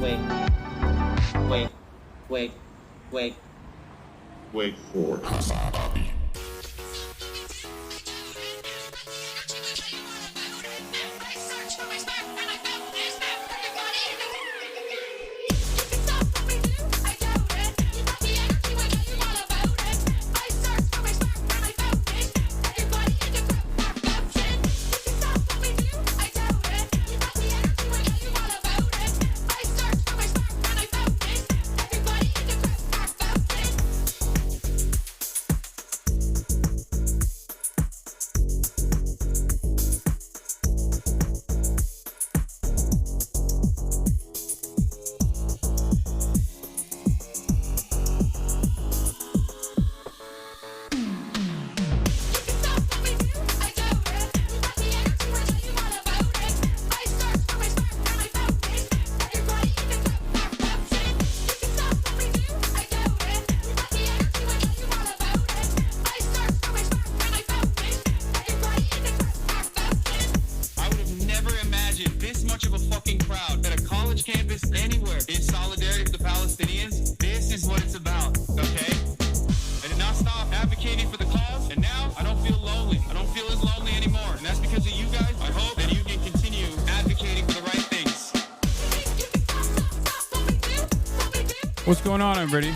wait, wait, wait, wait. Wait for Hasanabi. What's going on, everybody?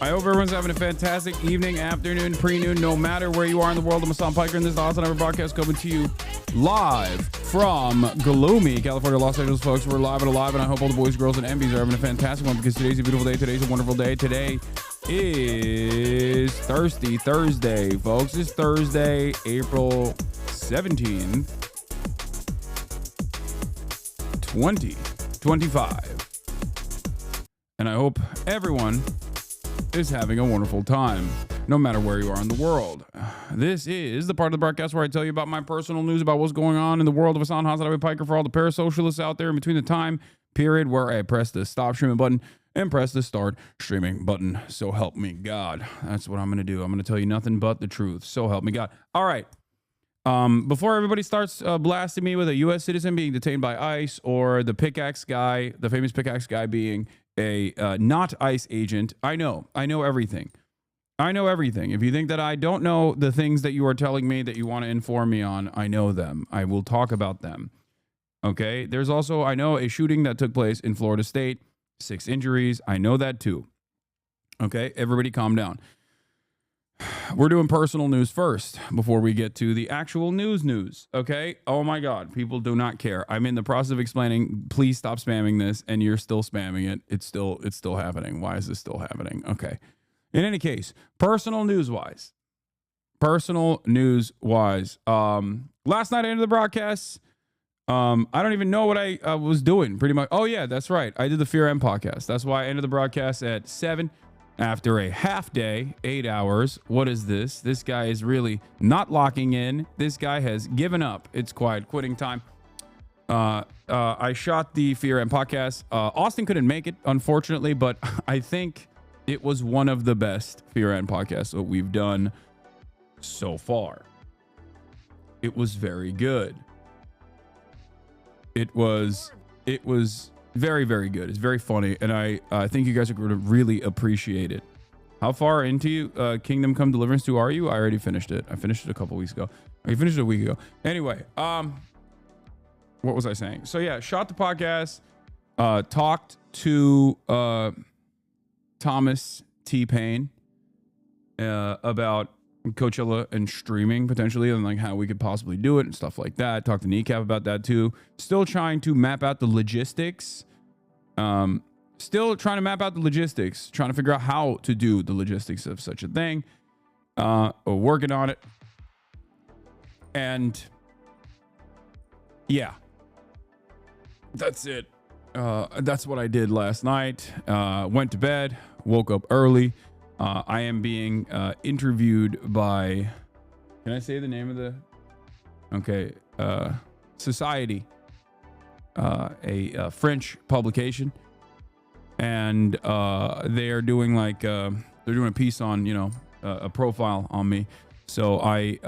I hope everyone's having a fantastic evening, afternoon, pre-noon, no matter where you are in the world. I'm Hasan Piker, and this is the Hasanabi broadcast coming to you live from gloomy California, Los Angeles, folks. We're live and alive, and I hope all the boys, girls, and MBs are having a fantastic one because today's a beautiful day. Today's a wonderful day. Today is Thursday, folks. It's Thursday, April 17th, 2025. And I hope everyone is having a wonderful time, no matter where you are in the world. This is the part of the broadcast where I tell you about my personal news about what's going on in the world of Hasan Hasanabi Piker for all the parasocialists out there in between the time period where I press the stop streaming button and press the start streaming button. So help me God. That's what I'm going to do. I'm going to tell you nothing but the truth. So help me God. All right. Before everybody starts blasting me with a U.S. citizen being detained by ICE or the pickaxe guy, the famous pickaxe guy being a not ICE agent, I know everything. I know everything. If you think that I don't know the things that you are telling me that you want to inform me on, I know them. I will talk about them. Okay? There's also, I know, a shooting that took place in Florida State, 6 injuries. I know that too. Okay? Everybody calm down. We're doing personal news first before we get to the actual news. Okay? Oh my God. People do not care. I'm in the process of explaining. Please stop spamming this, and you're still spamming it. It's still happening. Why is this still happening? Okay. In any case, personal news wise, last night I ended the broadcast. I don't even know what I was doing pretty much. Oh yeah, that's right. I did the Fear M podcast. That's why I ended the broadcast at 7 after a half day, 8 hours. What is this? This guy is really not locking in. This guy has given up. It's quitting time. I shot the Fear M podcast. Austin couldn't make it, unfortunately, but I think it was one of the best Fear M podcasts that we've done so far. It was very good. It was very, very good. It's very funny, and I think you guys are going to really appreciate it. How far into Kingdom Come Deliverance 2 are you? I already finished it. I finished it a couple weeks ago. I finished it a week ago. Anyway, what was I saying? So yeah, shot the podcast, talked to Thomas T-Pain about Coachella and streaming potentially, and like how we could possibly do it and stuff like that. Talked to Kneecap about that too. Still trying to map out the logistics. Trying to figure out how to do the logistics of such a thing. Working on it. And yeah, that's it. That's what I did last night. Went to bed, woke up early. I am being interviewed by, can I say the name of the? Okay. Society, a French publication. And they are doing they're doing a piece on, a profile on me. So I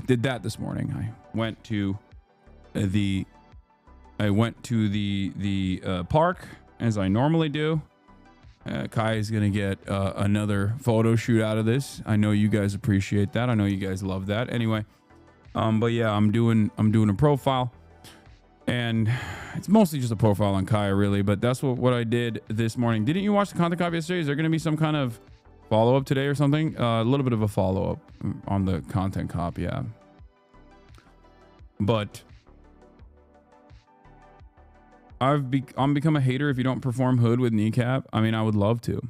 did that this morning. I went to the park as I normally do. Kai is gonna get another photo shoot out of this. I know you guys appreciate that. I know you guys love that. Anyway, but yeah, I'm doing a profile, and it's mostly just a profile on Kai, really. But that's what I did this morning. Didn't you watch the content copy yesterday? Is there gonna be some kind of follow up today or something? A little bit of a follow up on the content copy, yeah. But I'm become a hater if you don't perform hood with kneecap. I mean, I would love to.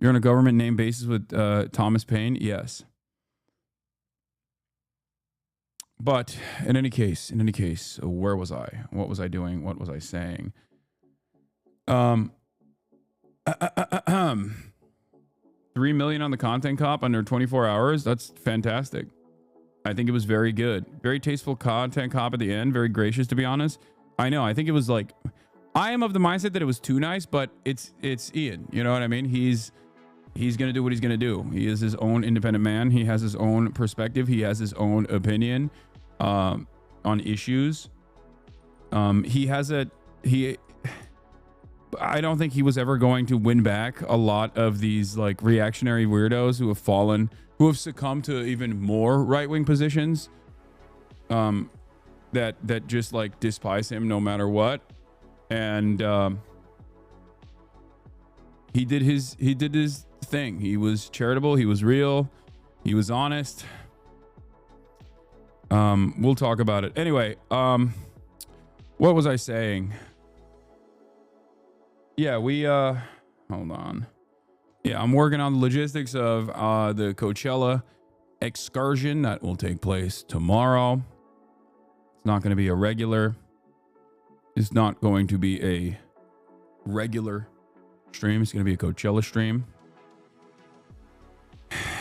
You're on a government name basis with Thomas Paine? Yes. But in any case, where was I? What was I doing? What was I saying? 3 million on the content cop under 24 hours. That's fantastic. I think it was very good. Very tasteful content cop at the end. Very gracious, to be honest. I know. I think it was like, I am of the mindset that it was too nice, but it's Ian. You know what I mean? He's going to do what he's going to do. He is his own independent man. He has his own perspective. He has his own opinion on issues. I don't think he was ever going to win back a lot of these like reactionary weirdos who have succumbed to even more right-wing positions. That just like despise him no matter what. And he did his thing. He was charitable, he was real, he was honest. We'll talk about it. Anyway, what was I saying? Yeah, hold on. Yeah, I'm working on the logistics of the Coachella excursion that will take place tomorrow. Not going to be a regular. It's not going to be a regular stream. It's going to be a Coachella stream.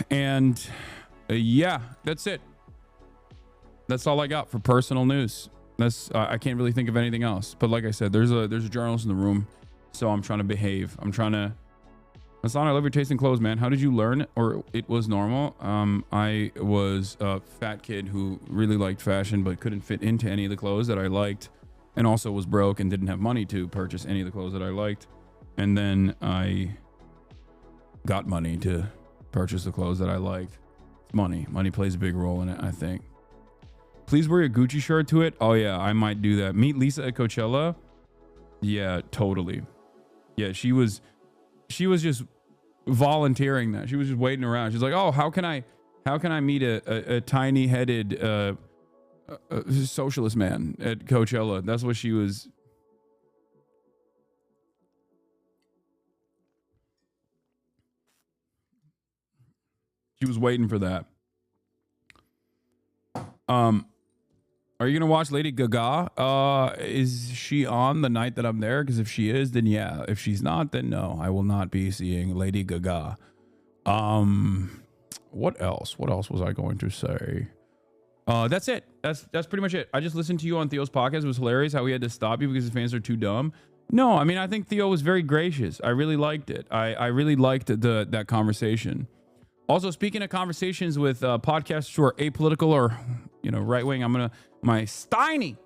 And yeah, that's it. That's all I got for personal news. I can't really think of anything else. But like I said, there's a journalist in the room, so I'm trying to behave. I'm trying to. Hasan, I love your taste in clothes, man. How did you learn, or it was normal? I was a fat kid who really liked fashion, but couldn't fit into any of the clothes that I liked, and also was broke and didn't have money to purchase any of the clothes that I liked. And then I got money to purchase the clothes that I liked. It's money. Money plays a big role in it, I think. Please wear a Gucci shirt to it. Oh yeah, I might do that. Meet Lisa at Coachella. Yeah, totally. Yeah, she was just volunteering that. She was just waiting around. She's like, oh, how can I meet a tiny headed socialist man at Coachella? That's what she was. She was waiting for that. Are you gonna watch Lady Gaga? Is she on the night that I'm there? Because if she is, then yeah. If she's not, then no. I will not be seeing Lady Gaga. What else? What else was I going to say? That's it. That's pretty much it. I just listened to you on Theo's podcast. It was hilarious how he had to stop you because his fans are too dumb. No, I mean, I think Theo was very gracious. I really liked it. I really liked that conversation. Also, speaking of conversations with podcasters who are apolitical or, right-wing, my Steiny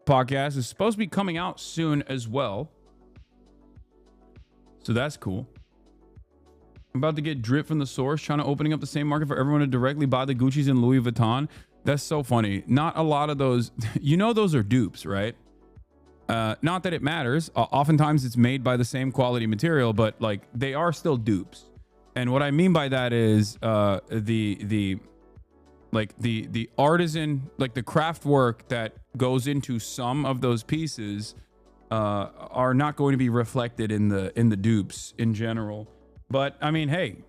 podcast is supposed to be coming out soon as well. So that's cool. I'm about to get drip from the source, trying to opening up the same market for everyone to directly buy the Gucci's and Louis Vuitton. That's so funny. Not a lot of those, those are dupes, right? Not that it matters. Oftentimes it's made by the same quality material, but like they are still dupes. And what I mean by that is the artisan, like the craft work that goes into some of those pieces are not going to be reflected in the dupes in general. But I mean, hey,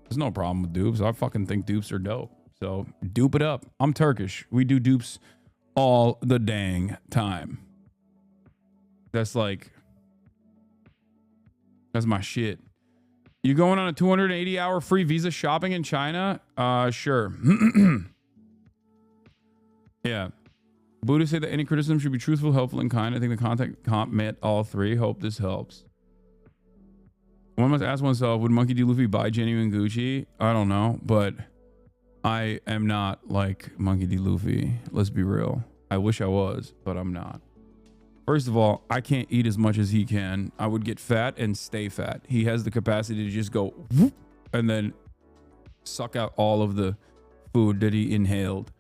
there's no problem with dupes. I fucking think dupes are dope. So dupe it up. I'm Turkish. We do dupes all the dang time. That's my shit. You going on a 280-hour free visa shopping in China? Sure. Yeah. Buddhists say that any criticism should be truthful, helpful, and kind. I think the content comp met all three. Hope this helps. One must ask oneself, would Monkey D. Luffy buy genuine Gucci? I don't know, but I am not like Monkey D. Luffy. Let's be real. I wish I was, but I'm not. First of all, I can't eat as much as he can. I would get fat and stay fat. He has the capacity to just go whoop, and then suck out all of the food that he inhaled.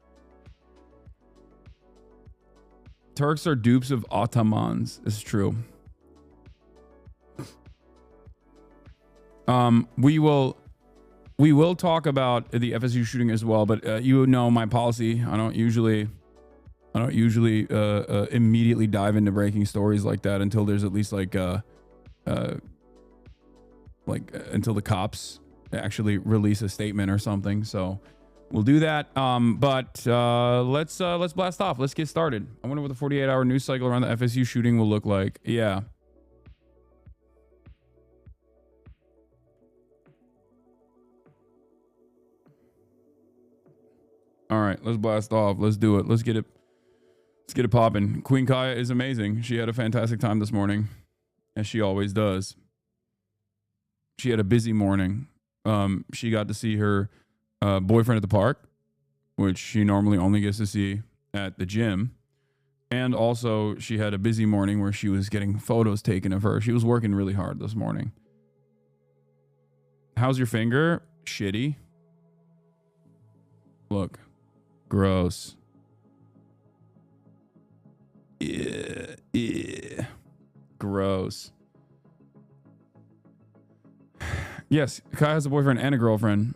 Turks are dupes of Ottomans. It's true. We will talk about the FSU shooting as well, but you know my policy. I don't usually immediately dive into breaking stories like that until there's at least until the cops actually release a statement or something. So we'll do that. But let's blast off. Let's get started. I wonder what the 48-hour news cycle around the FSU shooting will look like. Yeah. All right, let's blast off. Let's do it. Let's get it popping. Queen Kaya is amazing. She had a fantastic time this morning, as she always does. She had a busy morning. She got to see her boyfriend at the park, which she normally only gets to see at the gym. And also, she had a busy morning where she was getting photos taken of her. She was working really hard this morning. How's your finger? Shitty. Look. Gross. Yeah. Gross. Yes, Kai has a boyfriend and a girlfriend.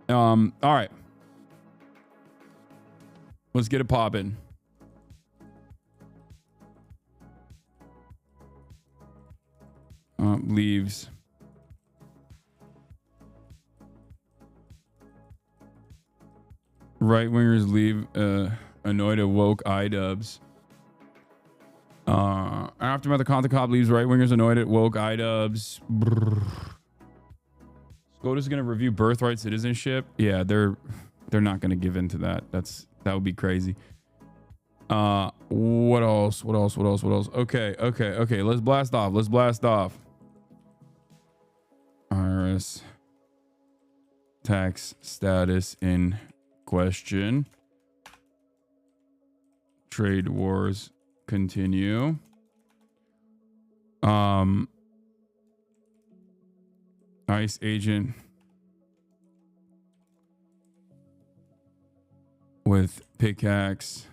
All right. Let's get it popping. Leaves. Right wingers leave annoyed at woke iDubbbz. Aftermath of Conta Cop leaves right wingers annoyed at woke iDubbbz. SCOTUS is gonna review birthright citizenship. Yeah, they're not gonna give in to that. That would be crazy. What else? Okay. Let's blast off. IRS tax status in question. Trade wars continue. ICE agent with pickaxe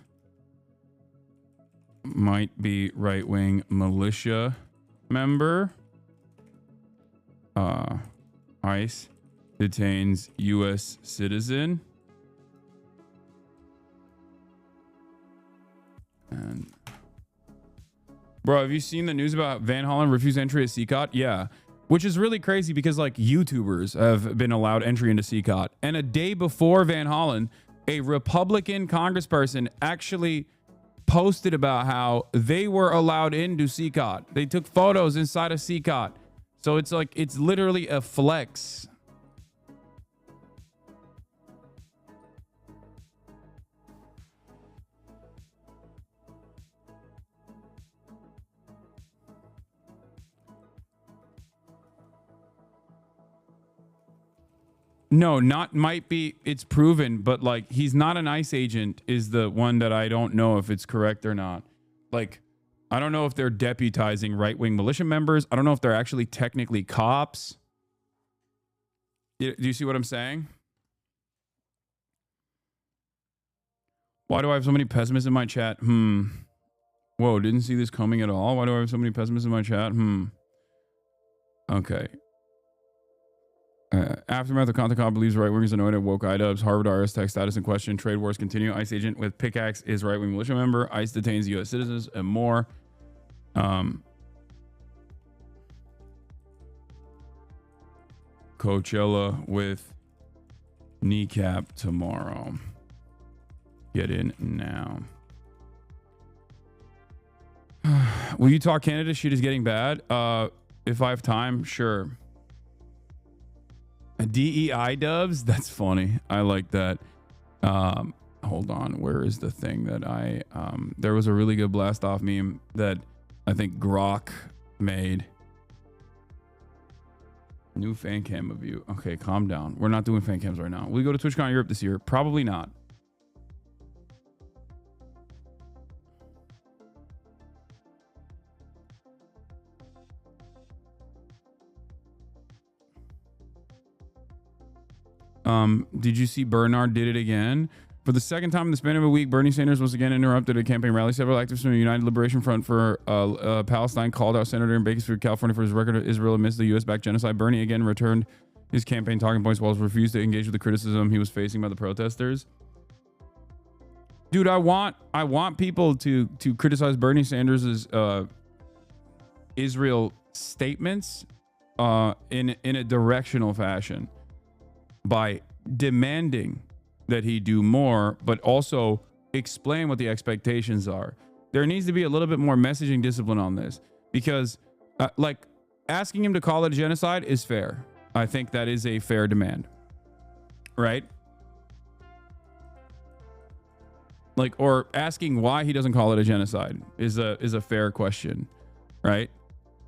might be right-wing militia member. ICE detains U.S. citizen. And bro, have you seen the news about Van Hollen refused entry at CCOT? Yeah, which is really crazy because like YouTubers have been allowed entry into CCOT, and a day before Van Hollen, a Republican congressperson actually posted about how they were allowed into CCOT. They took photos inside of CCOT, so it's like it's literally a flex. No, not might be. It's proven, but like he's not an ICE agent is the one that I don't know if it's correct or not. Like, I don't know if they're deputizing right-wing militia members. I don't know if they're actually technically cops. Do you see what I'm saying? Why do I have so many pessimists in my chat? Whoa, didn't see this coming at all. Why do I have so many pessimists in my chat? Okay. Aftermath of Conta Cop believes right-wingers annoyed at woke iDubbbz. Harvard IRS tax status in question. Trade wars continue. ICE agent with pickaxe is right-wing militia member. ICE detains U.S. citizens and more. Coachella with kneecap tomorrow. Get in now. Will you talk Canada? Shit is getting bad. If I have time, sure. DEI dubs? That's funny. I like that. Hold on. Where is the thing that I... there was a really good blast off meme that I think Grok made. New fan cam of you. Okay, calm down. We're not doing fan cams right now. Will we go to TwitchCon Europe this year? Probably not. Did you see Bernard did it again? For the second time in the span of a week, Bernie Sanders was again interrupted a campaign rally. Several activists from the United Liberation Front for Palestine called out Senator in Bakersfield, California, for his record of Israel amidst the U.S.-backed genocide. Bernie again returned his campaign talking points while he refused to engage with the criticism he was facing by the protesters. Dude, I want people to criticize Bernie Sanders' Israel statements in a directional fashion by demanding that he do more, but also explain what the expectations are. There needs to be a little bit more messaging discipline on this, because like asking him to call it a genocide is fair. I think that is a fair demand, right? Like, or asking why he doesn't call it a genocide is a fair question, right?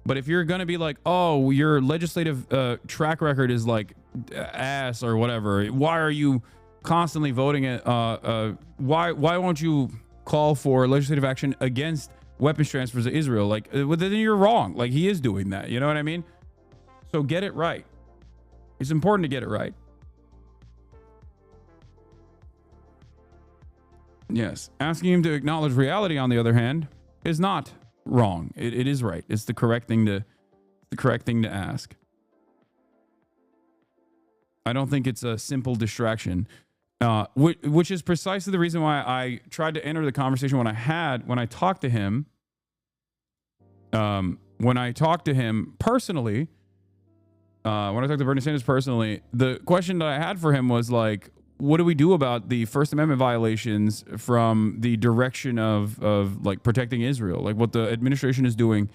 But if you're going to be like, oh, your legislative track record is like ass or whatever, why are you constantly voting it? Why won't you call for legislative action against weapons transfers to Israel? Like, well, then you're wrong. Like, he is doing that. You know what I mean? So get it right. It's important to get it right. Yes. Asking him to acknowledge reality, on the other hand, is not wrong. It is right. It's the correct thing to ask. I don't think it's a simple distraction, which is precisely the reason why I tried to enter the conversation when I talked to him. When I talked to him personally, when I talked to Bernie Sanders personally, the question that I had for him was like, what do we do about the First Amendment violations from the direction of like protecting Israel? Like, what the administration is doing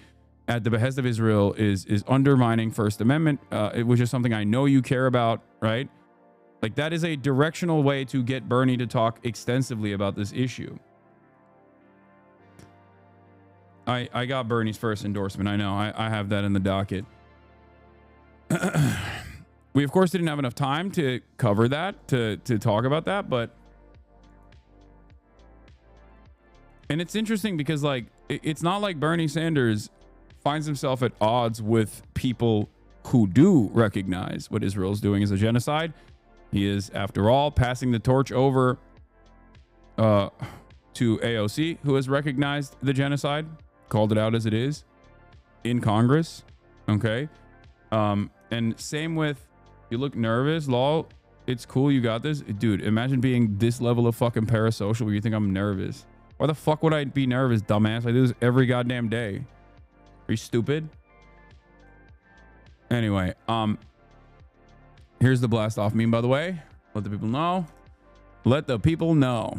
at the behest of Israel is undermining First Amendment, which is something I know you care about, right? Like, that is a directional way to get Bernie to talk extensively about this issue. I got Bernie's first endorsement. I know I have that in the docket. We, of course, didn't have enough time to cover that, to talk about that, but... And it's interesting because, like, it's not like Bernie Sanders finds himself at odds with people who do recognize what Israel's doing as a genocide. He is, after all, passing the torch over to AOC, who has recognized the genocide, called it out as it is in Congress. Okay. And same with, you look nervous, lol. It's cool, you got this. Dude, imagine being this level of fucking parasocial where you think I'm nervous. Why the fuck would I be nervous, dumbass? I do this every goddamn day. Are you stupid? Anyway, here's the blast off meme, by the way. Let the people know. Let the people know.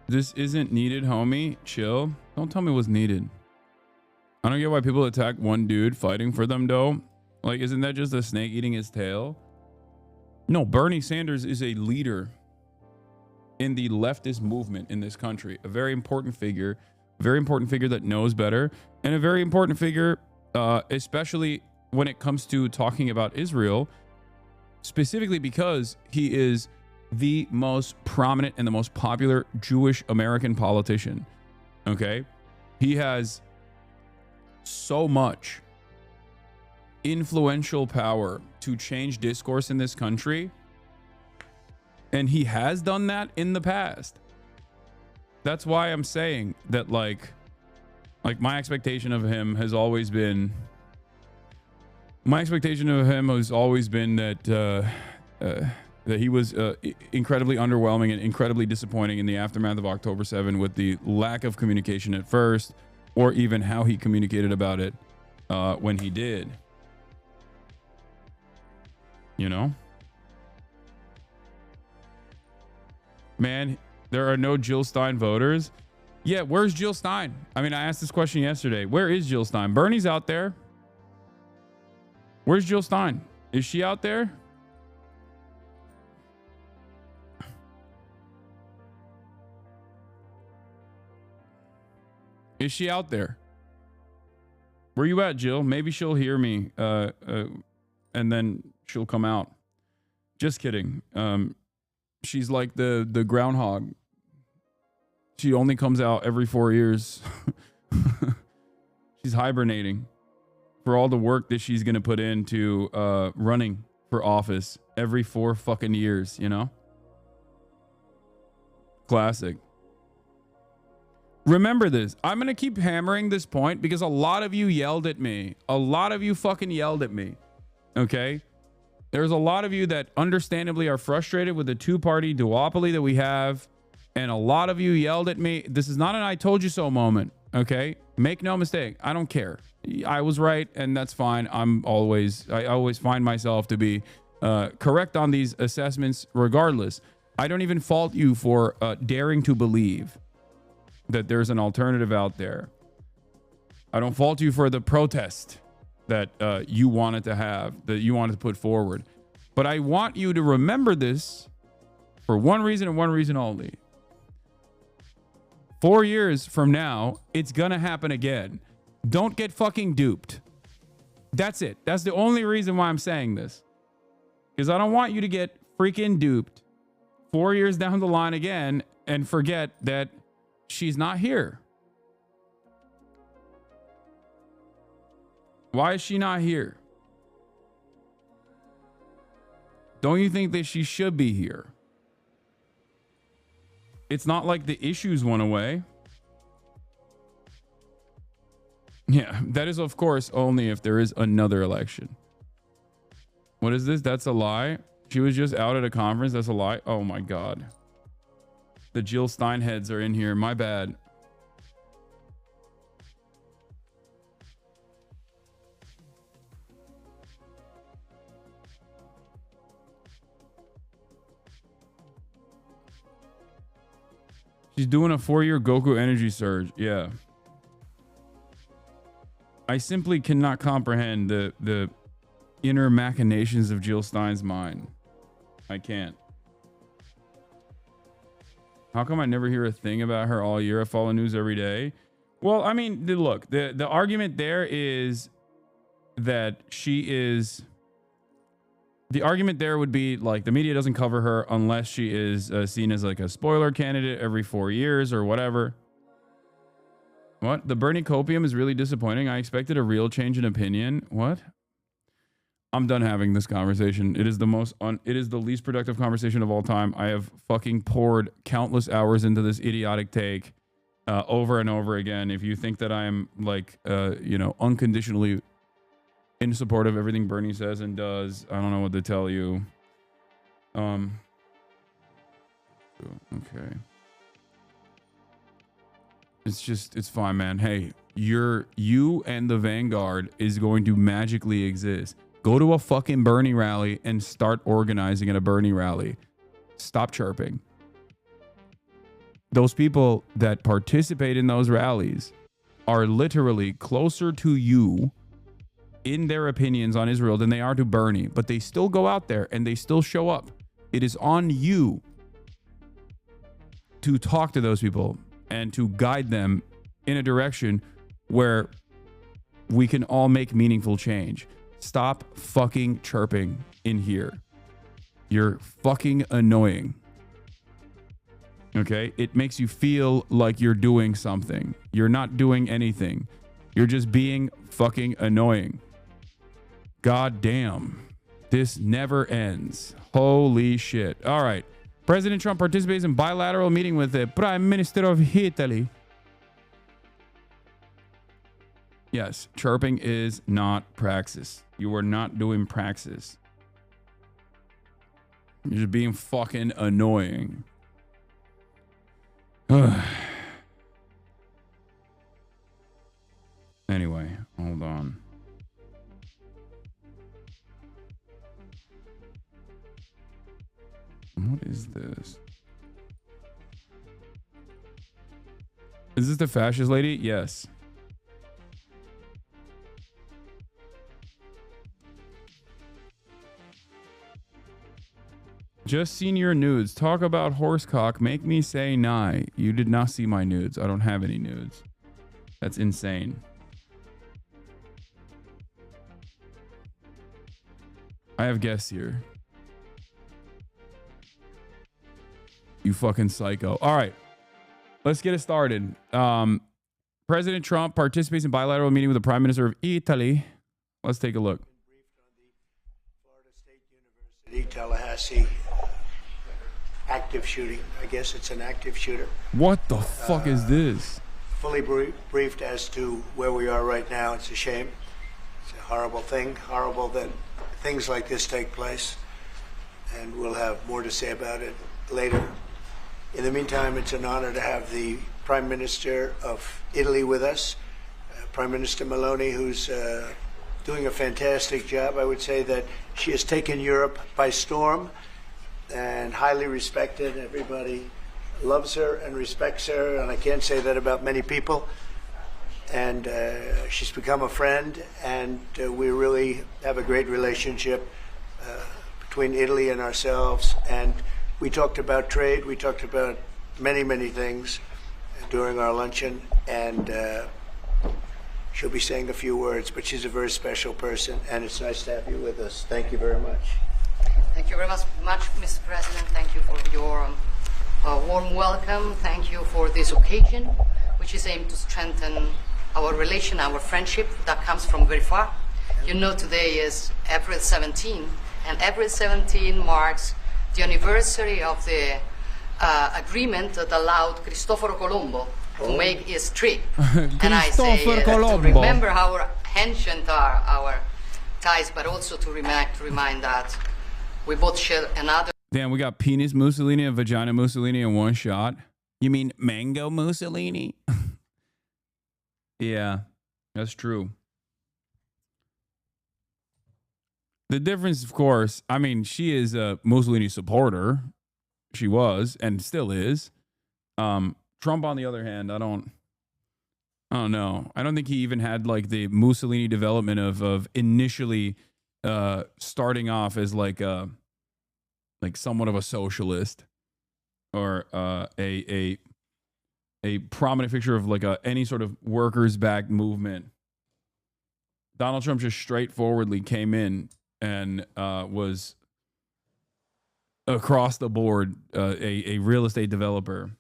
This isn't needed, homie. Chill. Don't tell me what's needed. I don't get why people attack one dude fighting for them, though. Like, isn't that just a snake eating his tail? No, Bernie Sanders is a leader in the leftist movement in this country. A very important figure that knows better, and a very important figure, especially when it comes to talking about Israel, specifically because he is the most prominent and the most popular Jewish American politician. Okay? He has so much influential power to change discourse in this country. And he has done that in the past. That's why I'm saying that like my expectation of him has always been that he was incredibly underwhelming and incredibly disappointing in the aftermath of October 7 with the lack of communication at first, or even how he communicated about it when he did. You know? Man, there are no Jill Stein voters. Yeah, where's Jill Stein? I mean, I asked this question yesterday. Where is Jill Stein? Bernie's out there. Where's Jill Stein? Is she out there? Is she out there? Where you at, Jill? Maybe she'll hear me, and then she'll come out. Just kidding. She's like the groundhog. She only comes out every 4 years. She's hibernating for all the work that she's gonna put into running for office every 4 fucking years. You know. Classic. Remember this. I'm going to keep hammering this point because a lot of you yelled at me. A lot of you fucking yelled at me. Okay? There's a lot of you that understandably are frustrated with the two-party duopoly that we have. And a lot of you yelled at me. This is not an I told you so moment. Okay? Make no mistake. I don't care. I was right and that's fine. I always find myself to be correct on these assessments regardless. I don't even fault you for daring to believe that there's an alternative out there. I don't fault you for the protest that you wanted to have, that you wanted to put forward. But I want you to remember this for one reason and one reason only. 4 years from now, it's gonna happen again. Don't get fucking duped. That's it. That's the only reason why I'm saying this. Because I don't want you to get freaking duped 4 years down the line again and forget that she's not here. Why is she not here? Don't you think that she should be here? It's not like the issues went away. Yeah, that is of course only if there is another election. What is this? That's a lie. She was just out at a conference. That's a lie. Oh my God. The Jill Stein heads are in here. My bad. She's doing a 4-year Goku energy surge. Yeah. I simply cannot comprehend the inner machinations of Jill Stein's mind. I can't. How come I never hear a thing about her all year? I follow news every day. Well, I mean, look, the argument there is that she is... The argument there would be like the media doesn't cover her unless she is seen as like a spoiler candidate every 4 years or whatever. What? The Bernie copium is really disappointing. I expected a real change in opinion. What? I'm done having this conversation. It is the least productive conversation of all time. I have fucking poured countless hours into this idiotic take over and over again. If you think that I'm like, unconditionally in support of everything Bernie says and does, I don't know what to tell you. Okay. It's fine, man. Hey, you and the Vanguard is going to magically exist. Go to a fucking Bernie rally and start organizing at a Bernie rally. Stop chirping. Those people that participate in those rallies are literally closer to you in their opinions on Israel than they are to Bernie, but they still go out there and they still show up. It is on you to talk to those people and to guide them in a direction where we can all make meaningful change. Stop fucking chirping in here. You're fucking annoying. Okay? It makes you feel like you're doing something. You're not doing anything. You're just being fucking annoying. God damn. This never ends. Holy shit. All right. President Trump participates in bilateral meeting with the Prime Minister of Italy. Yes, chirping is not praxis. You are not doing praxis. You're just being fucking annoying. Anyway, hold on. What is this? Is this the fascist lady? Yes. Just seen your nudes. Talk about horsecock. Make me say nigh. You did not see my nudes. I don't have any nudes. That's insane. I have guests here. You fucking psycho. All right. Let's get it started. President Trump participates in bilateral meeting with the Prime Minister of Italy. Let's take a look. Florida State University, Tallahassee, active shooting. I guess it's an active shooter. What the fuck is this? Fully briefed as to where we are right now. It's a shame. It's a horrible thing. Horrible that things like this take place. And we'll have more to say about it later. In the meantime, it's an honor to have the Prime Minister of Italy with us, Prime Minister Meloni, who's doing a fantastic job. I would say that she has taken Europe by storm and highly respected. Everybody loves her and respects her, and I can't say that about many people. And she's become a friend, and we really have a great relationship between Italy and ourselves. And we talked about trade. We talked about many, many things during our luncheon, and she'll be saying a few words, but she's a very special person, and it's nice to have you with us. Thank you very much. Thank you very much, Mr. President. Thank you for your warm welcome. Thank you for this occasion, which is aimed to strengthen our relation, our friendship that comes from very far. You know, today is April 17, and April 17 marks the anniversary of the agreement that allowed Cristoforo Colombo to make his trip. And I say to remember how ancient are our ties, but also to remind that we both share another. Damn, we got penis Mussolini and vagina Mussolini in one shot. You mean mango Mussolini? Yeah, that's true. The difference, of course, I mean, she is a Mussolini supporter. She was and still is. Trump, on the other hand, I don't know. I don't think he even had like the Mussolini development of initially starting off as like somewhat of a socialist or a prominent figure of like any sort of workers back movement. Donald Trump just straightforwardly came in and was across the board a real estate developer.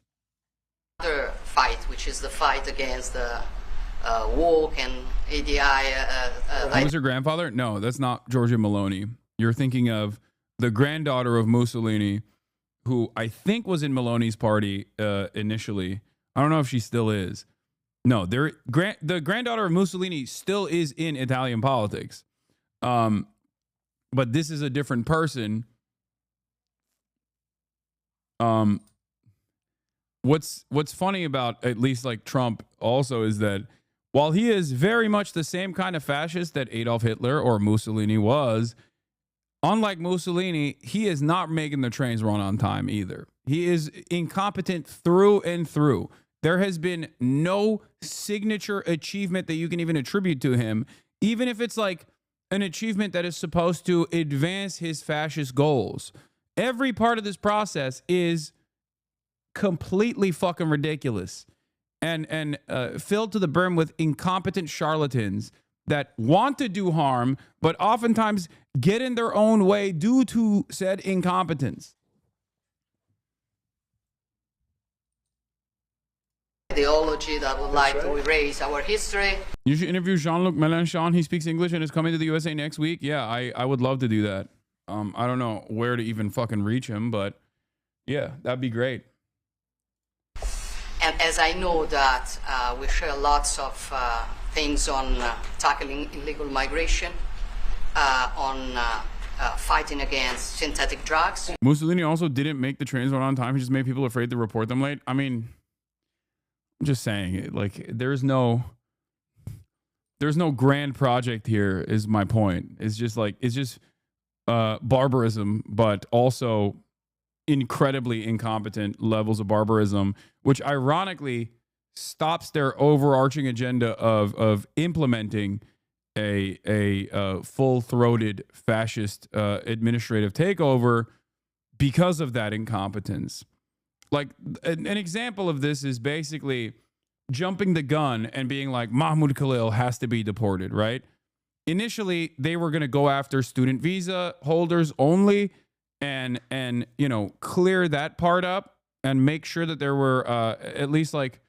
Other fight, which is the fight against the woke and ADI. Who was her grandfather? No, that's not Giorgia Meloni. You're thinking of the granddaughter of Mussolini, who I think was in Meloni's party initially. I don't know if she still is. No, the granddaughter of Mussolini still is in Italian politics. But this is a different person. What's funny about at least like Trump also is that while he is very much the same kind of fascist that Adolf Hitler or Mussolini was, unlike Mussolini, he is not making the trains run on time either. He is incompetent through and through. There has been no signature achievement that you can even attribute to him, even if it's like an achievement that is supposed to advance his fascist goals. Every part of this process is completely fucking ridiculous and filled to the brim with incompetent charlatans that want to do harm, but oftentimes get in their own way due to said incompetence. Ideology that would like to erase our history. You should interview Jean-Luc Mélenchon. He speaks English and is coming to the USA next week. Yeah, I would love to do that. I don't know where to even fucking reach him, but yeah, that'd be great. And as I know that we share lots of things on tackling illegal migration, on fighting against synthetic drugs. Mussolini also didn't make the trains run on time. He just made people afraid to report them late. I mean, I'm just saying, like, there's no grand project here is my point. It's just barbarism, but also incredibly incompetent levels of barbarism, which ironically stops their overarching agenda of implementing a full-throated fascist administrative takeover because of that incompetence. Like an example of this is basically jumping the gun and being like, Mahmoud Khalil has to be deported, right? Initially, they were going to go after student visa holders only and clear that part up and make sure that there were at least like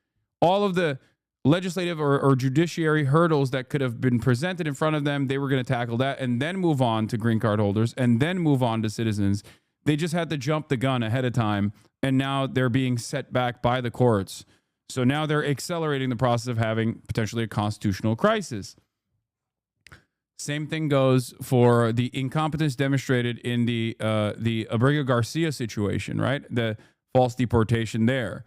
all of the legislative or judiciary hurdles that could have been presented in front of them. They were going to tackle that and then move on to green card holders and then move on to citizens. They just had to jump the gun ahead of time, and now they're being set back by the courts. So now they're accelerating the process of having potentially a constitutional crisis. Same thing goes for the incompetence demonstrated in the Abrego Garcia situation, right? The false deportation there.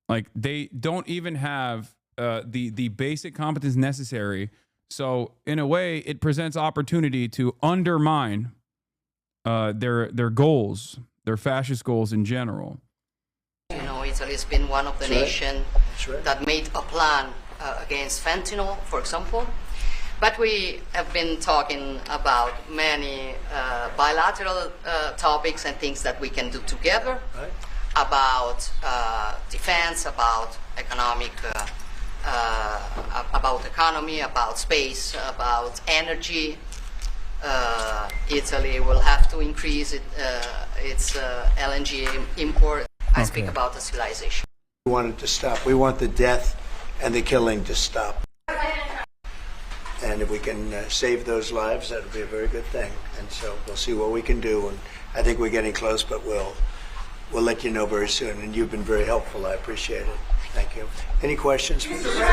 Like, they don't even have the basic competence necessary. So in a way, it presents opportunity to undermine their goals, their fascist goals in general. Italy has been one of the nations that made a plan against fentanyl, for example. But we have been talking about many bilateral topics and things that we can do together, about defense, about economy, about space, about energy. Italy will have to increase its LNG import. I speak about the civilization. We want it to stop. We want the death and the killing to stop. And if we can save those lives, that would be a very good thing. And so we'll see what we can do. And I think we're getting close, but we'll let you know very soon. And you've been very helpful. I appreciate it. Thank you. Any questions? Mr. President,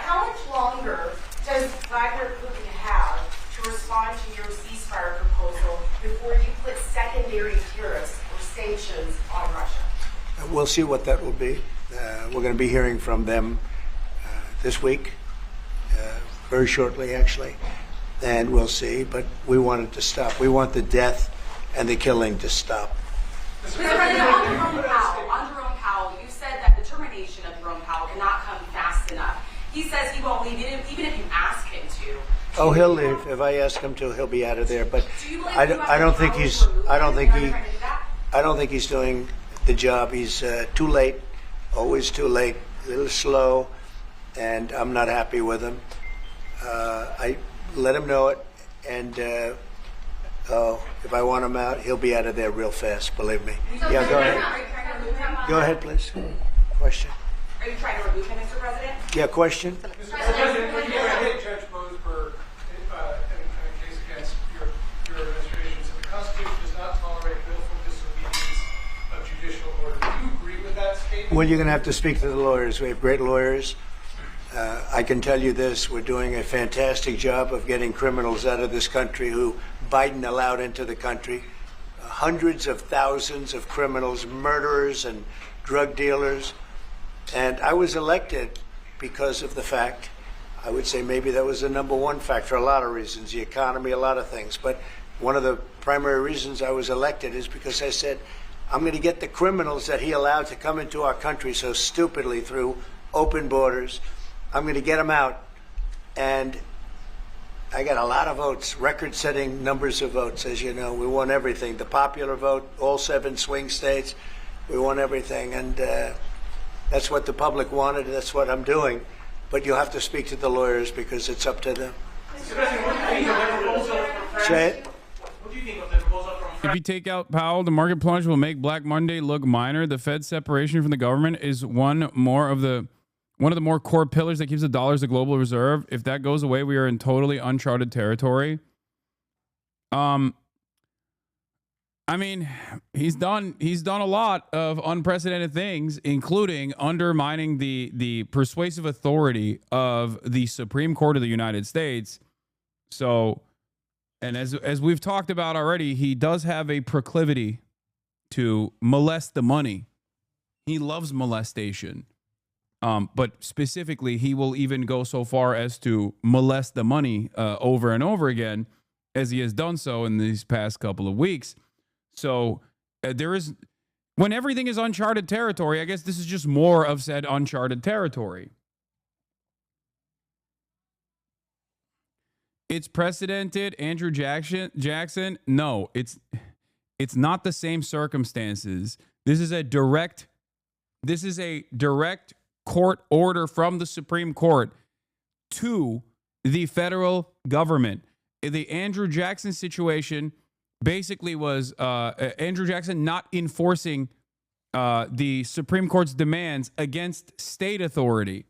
how much longer does Vladimir Putin have to respond to your ceasefire proposal before you put secondary tariffs or sanctions on Russia? We'll see what that will be. We're going to be hearing from them this week, very shortly, actually, and we'll see. But we want it to stop. We want the death and the killing to stop. Mr. President, on Jerome Powell, you said that the termination of Jerome Powell cannot come fast enough. He says he won't leave, even if you ask him to. Oh, he'll leave. If I ask him to, he'll be out of there. But I don't think he's doing the job. He's too late, always too late, a little slow, and I'm not happy with him. I let him know it, and if I want him out, he'll be out of there real fast, believe me. Yeah, go ahead. Go ahead, please. Question? Are you trying to remove him, Mr. President? Yeah, question? Mr. President, can you get Judge Mosberg in a case against your administration? So the Constitution does not tolerate willful disobedience of judicial order. Do you agree with that statement? Well, you're going to have to speak to the lawyers. We have great lawyers. I can tell you this, we're doing a fantastic job of getting criminals out of this country who Biden allowed into the country. Hundreds of thousands of criminals, murderers and drug dealers. And I was elected because of the fact, I would say maybe that was the number one fact for a lot of reasons, the economy, a lot of things. But one of the primary reasons I was elected is because I said, I'm going to get the criminals that he allowed to come into our country so stupidly through open borders. I'm going to get them out. And I got a lot of votes, record-setting numbers of votes, as you know. We won everything. The popular vote, all 7 swing states, we won everything. And that's what the public wanted, and that's what I'm doing. But you'll have to speak to the lawyers because it's up to them. Say it. What do you think of the proposal from If you take out Powell, the market plunge will make Black Monday look minor. The Fed's separation from the government is one of the more core pillars that keeps the dollar as a global reserve. If that goes away, we are in totally uncharted territory. I mean, he's done a lot of unprecedented things, including undermining the persuasive authority of the Supreme Court of the United States. So, and as we've talked about already, he does have a proclivity to molest the money. He loves molestation. But specifically, he will even go so far as to molest the money over and over again, as he has done so in these past couple of weeks. So when everything is uncharted territory, I guess this is just more of said uncharted territory. It's precedented, Andrew Jackson. No, it's not the same circumstances. This is a direct court order from the Supreme Court to the federal government. The Andrew Jackson situation basically was Andrew Jackson not enforcing the Supreme Court's demands against state authority.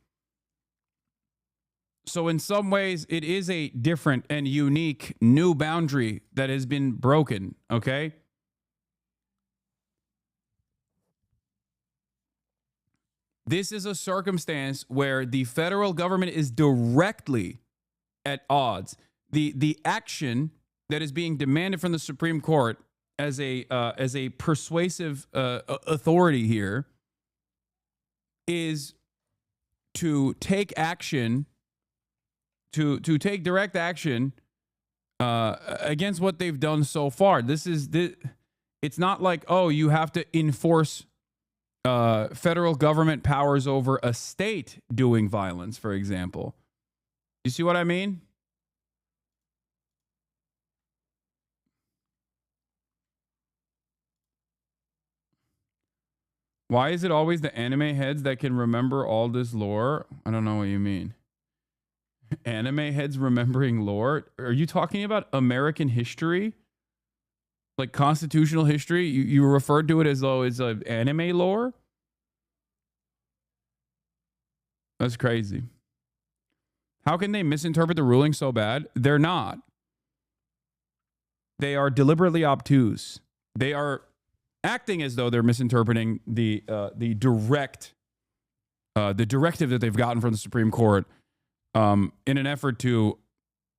So in some ways, it is a different and unique new boundary that has been broken, okay? This is a circumstance where the federal government is directly at odds. The action that is being demanded from the Supreme Court as a persuasive authority here is to take action, to take direct action against what they've done so far. It's not like, oh, you have to enforce federal government powers over a state doing violence, for example. You see what I mean? Why is it always the anime heads that can remember all this lore? I don't know what you mean. Anime heads remembering lore? Are you talking about American history? Like constitutional history? You referred to it as though it's an anime lore? That's crazy. How can they misinterpret the ruling so bad? They're not. They are deliberately obtuse. They are acting as though they're misinterpreting the directive that they've gotten from the Supreme Court in an effort to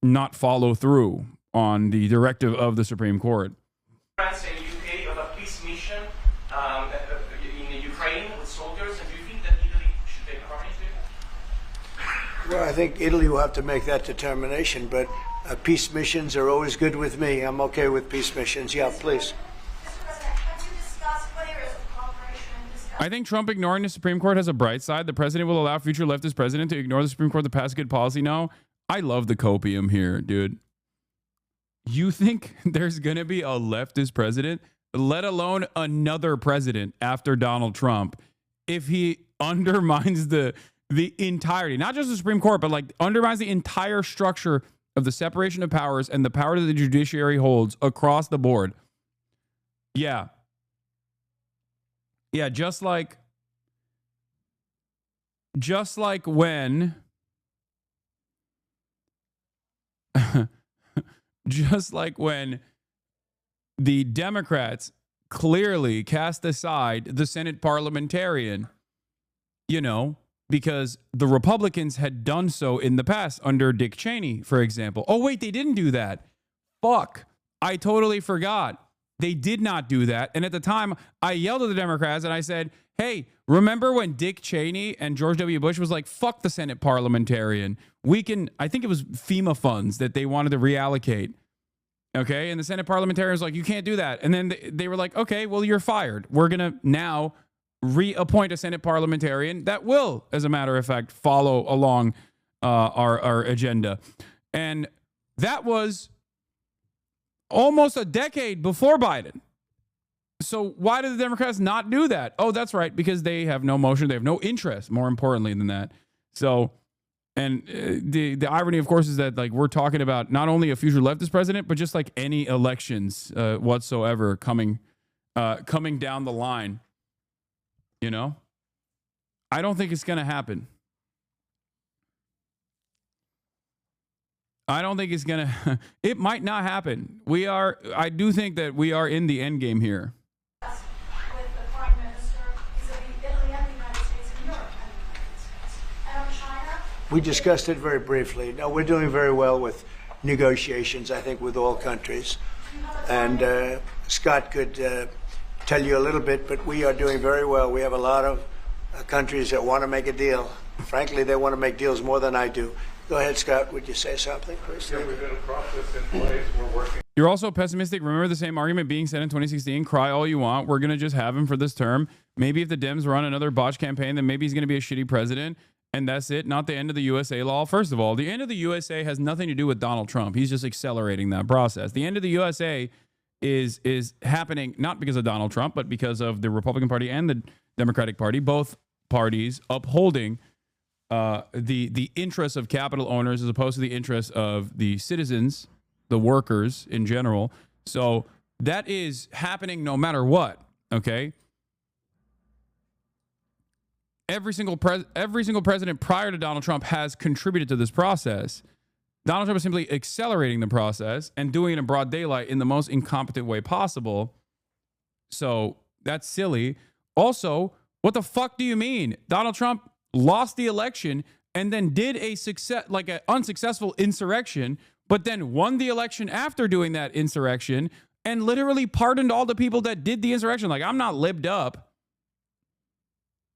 not follow through on the directive of the Supreme Court. France and UK of a peace mission in Ukraine with soldiers, and do you think that Italy should take part in it? Well, I think Italy will have to make that determination, but peace missions are always good with me. I'm okay with peace missions. Yeah, please. I think Trump ignoring the Supreme Court has a bright side. The president will allow future leftist president to ignore the Supreme Court to pass good policy. No, I love the copium here, dude. You think there's going to be a leftist president, let alone another president after Donald Trump, if he undermines the entirety, not just the Supreme Court, but like undermines the entire structure of the separation of powers and the power that the judiciary holds across the board? Yeah. Yeah, just like when just like when the Democrats clearly cast aside the Senate parliamentarian, you know, because the Republicans had done so in the past under Dick Cheney, for example. Oh, wait, they didn't do that. Fuck. I totally forgot. They did not do that. And at the time, I yelled at the Democrats and I said, hey, remember when Dick Cheney and George W. Bush was like, fuck the Senate parliamentarian. We can, I think it was FEMA funds that they wanted to reallocate. Okay. And the Senate parliamentarian was like, you can't do that. And then they were like, okay, well, you're fired. We're going to now reappoint a Senate parliamentarian that will, as a matter of fact, follow along our agenda. And that was almost a decade before Biden. So why did the Democrats not do that? Oh, that's right, because they have no motion. They have no interest, more importantly than that. So, and the irony, of course, is that like we're talking about not only a future leftist president, but just like any elections whatsoever coming down the line. You know, I don't think it's going to happen. I don't think it's going to, it might not happen. I do think that we are in the end game here. With the Prime Minister, vis-a-vis Italy and the United States and Europe and the United States. And on China? We discussed it very briefly. No, we're doing very well with negotiations, I think, with all countries. And Scott could tell you a little bit, but we are doing very well. We have a lot of countries that want to make a deal. Frankly, they want to make deals more than I do. Go ahead, Scott. Would you say something, please? Yeah, we've got a process in place. We're working. You're also pessimistic. Remember the same argument being said in 2016. Cry all you want. We're going to just have him for this term. Maybe if the Dems run another botch campaign, then maybe he's going to be a shitty president. And that's it. Not the end of the USA law. First of all, the end of the USA has nothing to do with Donald Trump. He's just accelerating that process. The end of the USA is happening not because of Donald Trump, but because of the Republican Party and the Democratic Party, both parties upholding the interests of capital owners as opposed to the interests of the citizens, the workers in general. So that is happening no matter what. Okay. Every single president prior to Donald Trump has contributed to this process. Donald Trump is simply accelerating the process and doing it in broad daylight in the most incompetent way possible. So that's silly. Also, what the fuck do you mean? Donald Trump lost the election and then did an unsuccessful insurrection, but then won the election after doing that insurrection and literally pardoned all the people that did the insurrection. Like, I'm not libbed up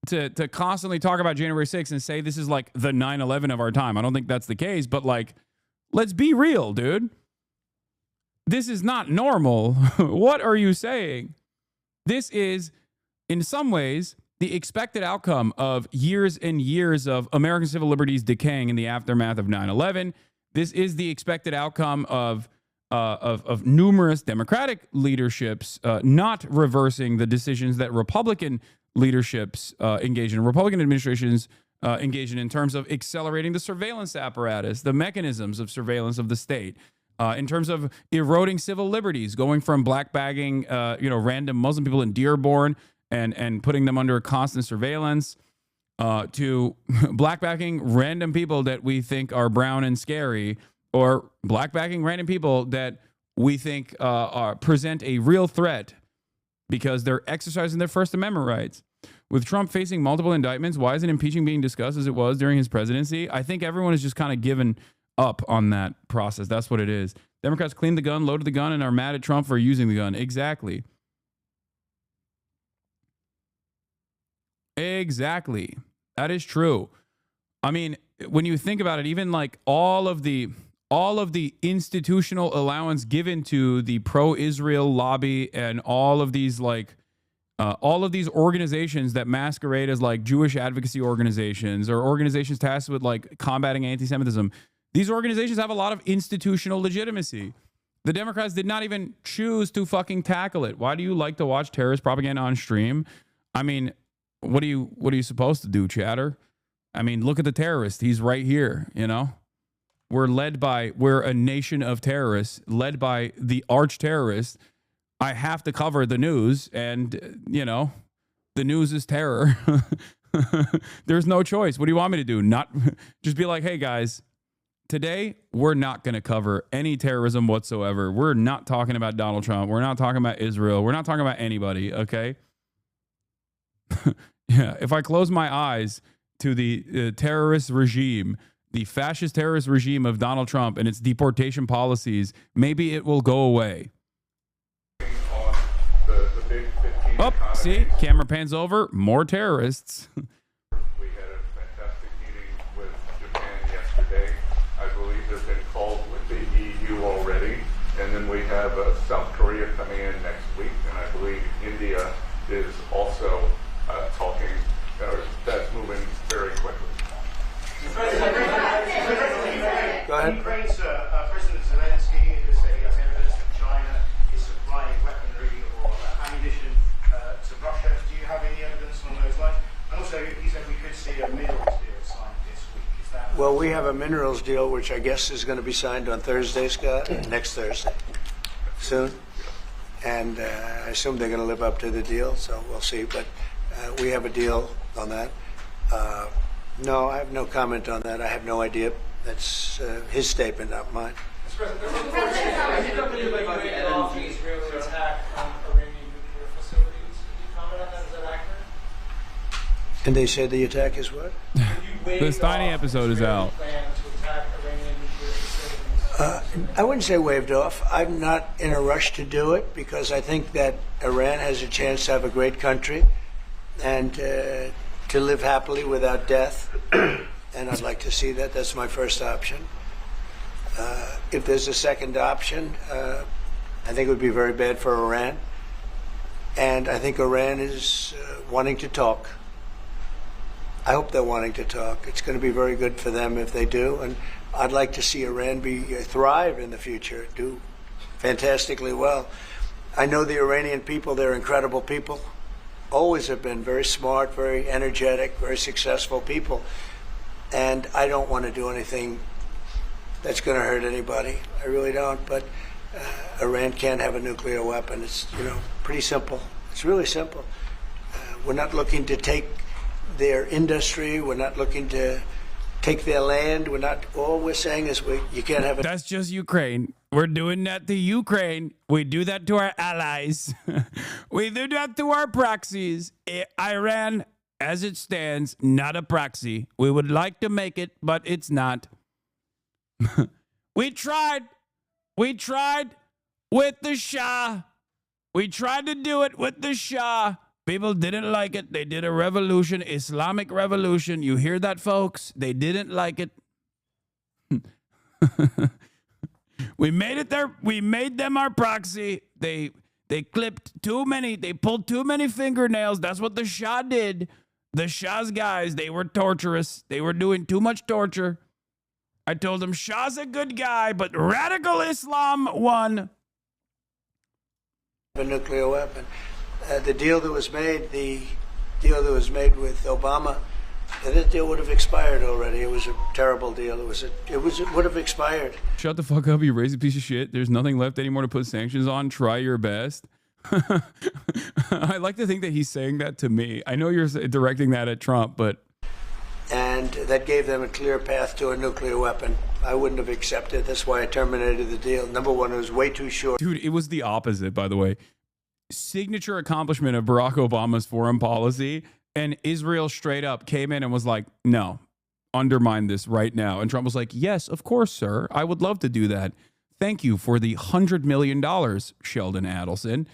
to constantly talk about January 6th and say this is like the 9/11 of our time. I don't think that's the case, but like, let's be real, dude. This is not normal. What are you saying? This is, in some ways, the expected outcome of years and years of American civil liberties decaying in the aftermath of 9/11. This is the expected outcome of numerous Democratic leaderships not reversing the decisions that Republican leaderships engage in, Republican administrations engage in terms of accelerating the surveillance apparatus, the mechanisms of surveillance of the state, in terms of eroding civil liberties, going from black bagging, random Muslim people in Dearborn and putting them under constant surveillance, to blackbacking random people that we think are brown and scary, or blackbacking random people that we think present a real threat because they're exercising their First Amendment rights. With Trump facing multiple indictments, why isn't impeaching being discussed as it was during his presidency? I think everyone is just kind of given up on that process. That's what it is. Democrats cleaned the gun, loaded the gun, and are mad at Trump for using the gun. Exactly. Exactly. That is true. I mean, when you think about it, even like all of the institutional allowance given to the pro-Israel lobby and all of these organizations that masquerade as like Jewish advocacy organizations or organizations tasked with like combating anti-Semitism, these organizations have a lot of institutional legitimacy. The Democrats did not even choose to fucking tackle it. Why do you like to watch terrorist propaganda on stream? I mean, what are you supposed to do, chatter? I mean, look at the terrorist. He's right here, you know? We're a nation of terrorists led by the arch terrorist. I have to cover the news, and, the news is terror. There's no choice. What do you want me to do? Not just be like, hey, guys, today we're not going to cover any terrorism whatsoever. We're not talking about Donald Trump. We're not talking about Israel. We're not talking about anybody, okay? Yeah, if I close my eyes to the terrorist regime, the fascist terrorist regime of Donald Trump and its deportation policies, maybe it will go away. On the big 15 Oh, economy. see, camera pans over, more terrorists. We had a fantastic meeting with Japan yesterday. I believe they've been called with the EU already. And then we have South Korea coming in next week. And I believe India is also talking. That's moving very quickly. Go ahead. Ukraine's President Zelensky has said he has evidence that China is supplying weaponry or ammunition to Russia. Do you have any evidence on those lines? And also, he said we could see a minerals deal signed this week. Is that? Well, we have a minerals deal, which I guess is going to be signed on Thursday, Scott, next Thursday, soon. And I assume they're going to live up to the deal, so we'll see. But we have a deal on that. No, I have no comment on that. I have no idea. That's his statement, not mine. Mr. President, there were reports that you don't believe that you made off the Israeli attack on Iranian nuclear facilities. Can you comment on that? Is that accurate? And they said the attack is what? This tiny episode is out. Plan to attack Iranian nuclear facilities. I wouldn't say waved off. I'm not in a rush to do it because I think that Iran has a chance to have a great country and to live happily without death. And I'd like to see that. That's my first option. If there's a second option, I think it would be very bad for Iran. And I think Iran is wanting to talk. I hope they're wanting to talk. It's going to be very good for them if they do. And I'd like to see Iran thrive in the future, do fantastically well. I know the Iranian people, they're incredible people. Always have been very smart, very energetic, very successful people. And I don't want to do anything that's going to hurt anybody. I really don't. But Iran can't have a nuclear weapon. It's, pretty simple. It's really simple. We're not looking to take their industry. We're not looking to take their land. All we're saying is you can't have it. That's just Ukraine. We're doing that to Ukraine. We do that to our allies. We do that to our proxies. Iran, as it stands, not a proxy. We would like to make it, but it's not. We tried with the Shah. We tried to do it with the Shah. People didn't like it. They did a revolution, Islamic revolution. You hear that, folks? They didn't like it. We made them our proxy. They clipped too many. They pulled too many fingernails. That's what the Shah did. The Shah's guys, they were torturous. They were doing too much torture. I told them Shah's a good guy, but radical Islam won. A nuclear weapon. The deal that was made with Obama, that deal would have expired already. It was a terrible deal. It would have expired. Shut the fuck up, you crazy piece of shit. There's nothing left anymore to put sanctions on. Try your best. I like to think that he's saying that to me. I know you're directing that at Trump, but... And that gave them a clear path to a nuclear weapon. I wouldn't have accepted. That's why I terminated the deal. Number one, it was way too short. Dude, it was the opposite, by the way. Signature accomplishment of Barack Obama's foreign policy, and Israel straight up came in and was like, no, undermine this right now. And Trump was like, yes, of course, sir. I would love to do that. Thank you for the $100 million, Sheldon Adelson.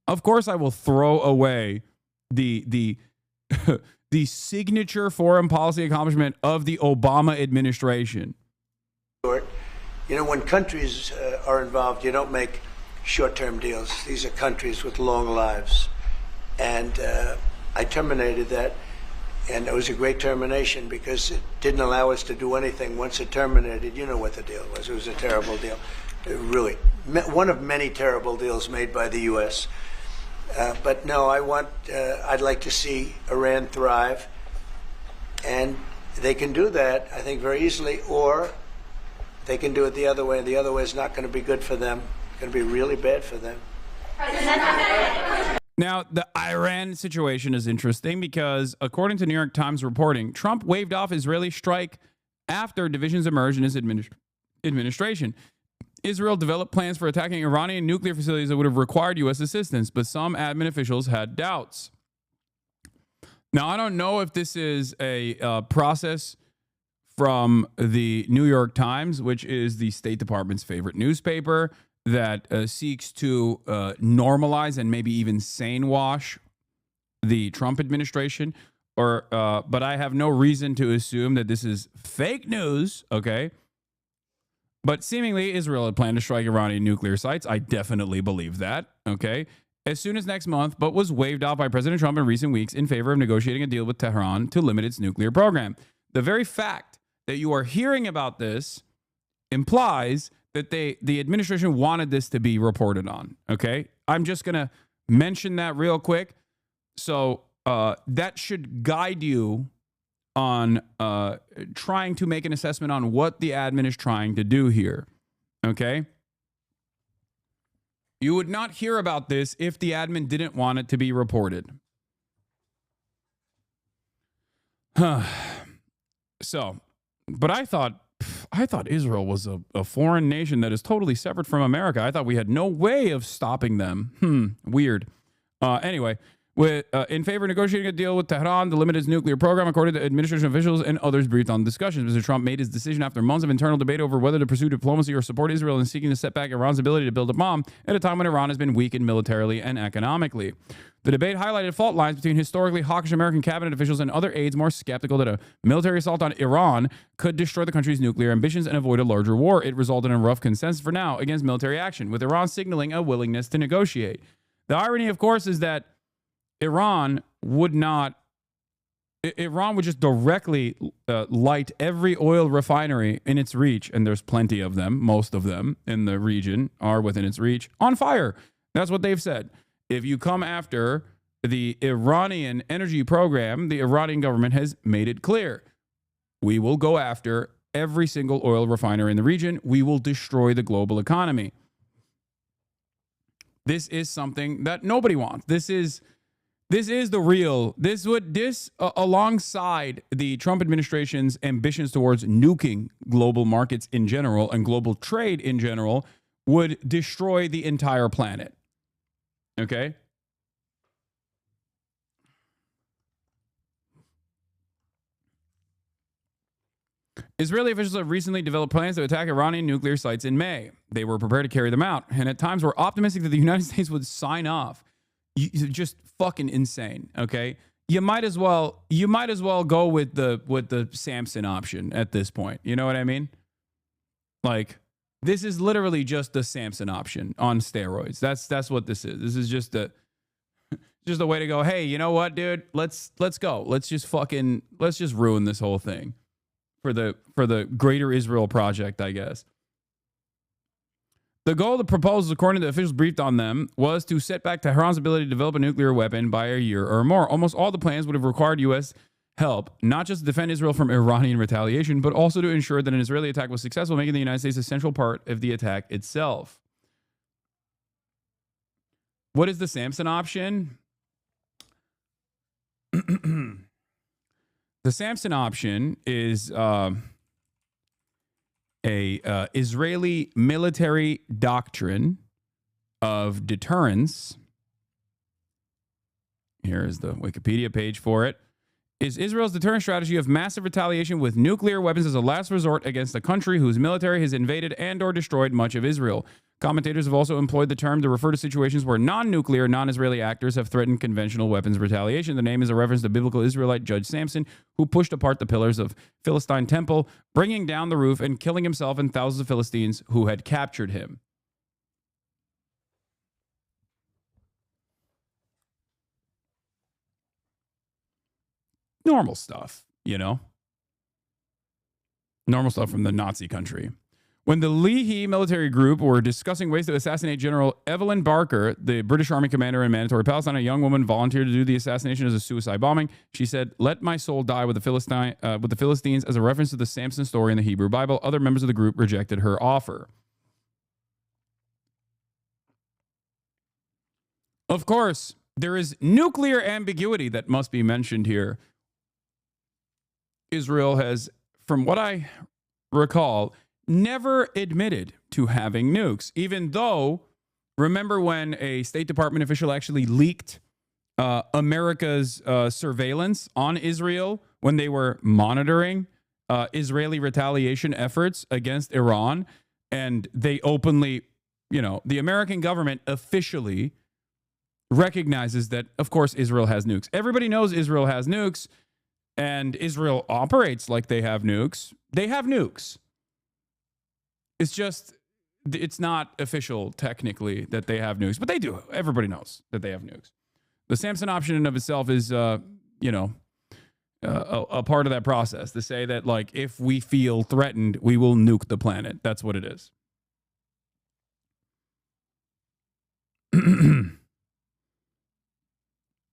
Of course, I will throw away the the signature foreign policy accomplishment of the Obama administration. When countries are involved, you don't make short-term deals. These are countries with long lives. And I terminated that, and it was a great termination because it didn't allow us to do anything. Once it terminated, you know what the deal was. It was a terrible deal. Really, one of many terrible deals made by the U.S. But no, I'd like to see Iran thrive, and they can do that, I think, very easily, or they can do it the other way, and the other way is not going to be good for them. It's going to be really bad for them. Now, the Iran situation is interesting because, according to New York Times reporting, Trump waved off Israeli strike after divisions emerged in his administration. Israel developed plans for attacking Iranian nuclear facilities that would have required U.S. assistance, but some admin officials had doubts. Now, I don't know if this is a process from the New York Times, which is the State Department's favorite newspaper, that seeks to normalize and maybe even sane wash the Trump administration, but I have no reason to assume that this is fake news, okay? But seemingly, Israel had planned to strike Iranian nuclear sites. I definitely believe that, okay? As soon as next month, but was waved off by President Trump in recent weeks in favor of negotiating a deal with Tehran to limit its nuclear program. The very fact that you are hearing about this implies that the administration wanted this to be reported on, okay? I'm just going to mention that real quick. So that should guide you on trying to make an assessment on what the admin is trying to do here, okay? You would not hear about this if the admin didn't want it to be reported. So, but I thought Israel was a foreign nation that is totally separate from America. I thought we had no way of stopping them. Weird. Anyway, in favor of negotiating a deal with Tehran to limit its nuclear program, according to administration officials and others briefed on discussions. Mr. Trump made his decision after months of internal debate over whether to pursue diplomacy or support Israel in seeking to set back Iran's ability to build a bomb at a time when Iran has been weakened militarily and economically. The debate highlighted fault lines between historically hawkish American cabinet officials and other aides more skeptical that a military assault on Iran could destroy the country's nuclear ambitions and avoid a larger war. It resulted in a rough consensus for now against military action, with Iran signaling a willingness to negotiate. The irony, of course, is that Iran would just directly light every oil refinery in its reach, and there's plenty of them, most of them in the region are within its reach, on fire. That's what they've said. If you come after the Iranian energy program, the Iranian government has made it clear. We will go after every single oil refiner in the region. We will destroy the global economy. This is something that nobody wants. This is the real, alongside the Trump administration's ambitions towards nuking global markets in general and global trade in general, would destroy the entire planet. Okay? Israeli officials have recently developed plans to attack Iranian nuclear sites in May. They were prepared to carry them out, and at times were optimistic that the United States would sign off. Just fucking insane. Okay, you might as well go with the Samson option at this point. You know what I mean? Like, this is literally just the Samson option on steroids. That's what this is. This is just a way to go, hey, you know what, dude? Let's go. Let's just ruin this whole thing for the Greater Israel Project, I guess. The goal of the proposals, according to the officials briefed on them, was to set back Tehran's ability to develop a nuclear weapon by a year or more. Almost all the plans would have required U.S. help, not just to defend Israel from Iranian retaliation, but also to ensure that an Israeli attack was successful, making the United States a central part of the attack itself. What is the Samson option? The Samson option is a Israeli military doctrine of deterrence. Here is the Wikipedia page for it. Is Israel's deterrent strategy of massive retaliation with nuclear weapons as a last resort against a country whose military has invaded and or destroyed much of Israel. Commentators have also employed the term to refer to situations where non-nuclear, non-Israeli actors have threatened conventional weapons retaliation. The name is a reference to biblical Israelite judge Samson, who pushed apart the pillars of Philistine temple, bringing down the roof and killing himself and thousands of Philistines who had captured him. Normal stuff, you know? Normal stuff from the Nazi country. When the Leahy military group were discussing ways to assassinate General Evelyn Barker, the British Army commander in Mandatory Palestine, a young woman volunteered to do the assassination as a suicide bombing. She said, "Let my soul die with the Philistines," as a reference to the Samson story in the Hebrew Bible. Other members of the group rejected her offer. Of course, there is nuclear ambiguity that must be mentioned here. Israel has, from what I recall, never admitted to having nukes, even though, remember when a State Department official actually leaked America's surveillance on Israel when they were monitoring Israeli retaliation efforts against Iran, and they openly, the American government officially recognizes that, of course, Israel has nukes. Everybody knows Israel has nukes, and Israel operates like they have nukes. They have nukes. It's just, it's not official technically that they have nukes, but they do. Everybody knows that they have nukes. The Samson option in of itself is, a part of that process to say that, like, if we feel threatened, we will nuke the planet. That's what it is.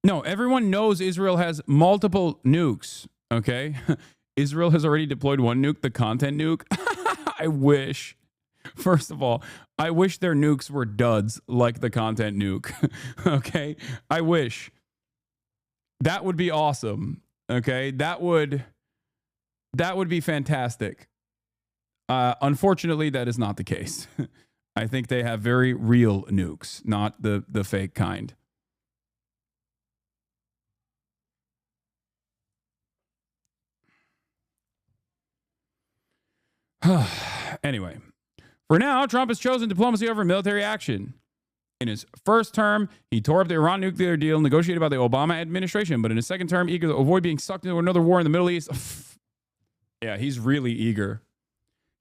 No, everyone knows Israel has multiple nukes, okay? Israel has already deployed one nuke, the content nuke. I wish. First of all, I wish their nukes were duds like the content nuke, okay? I wish. That would be awesome, okay? That would be fantastic. Unfortunately, that is not the case. I think they have very real nukes, not the fake kind. Anyway, for now, Trump has chosen diplomacy over military action. In his first term, he tore up the Iran nuclear deal negotiated by the Obama administration, but in his second term, eager to avoid being sucked into another war in the Middle East. Yeah, he's really eager.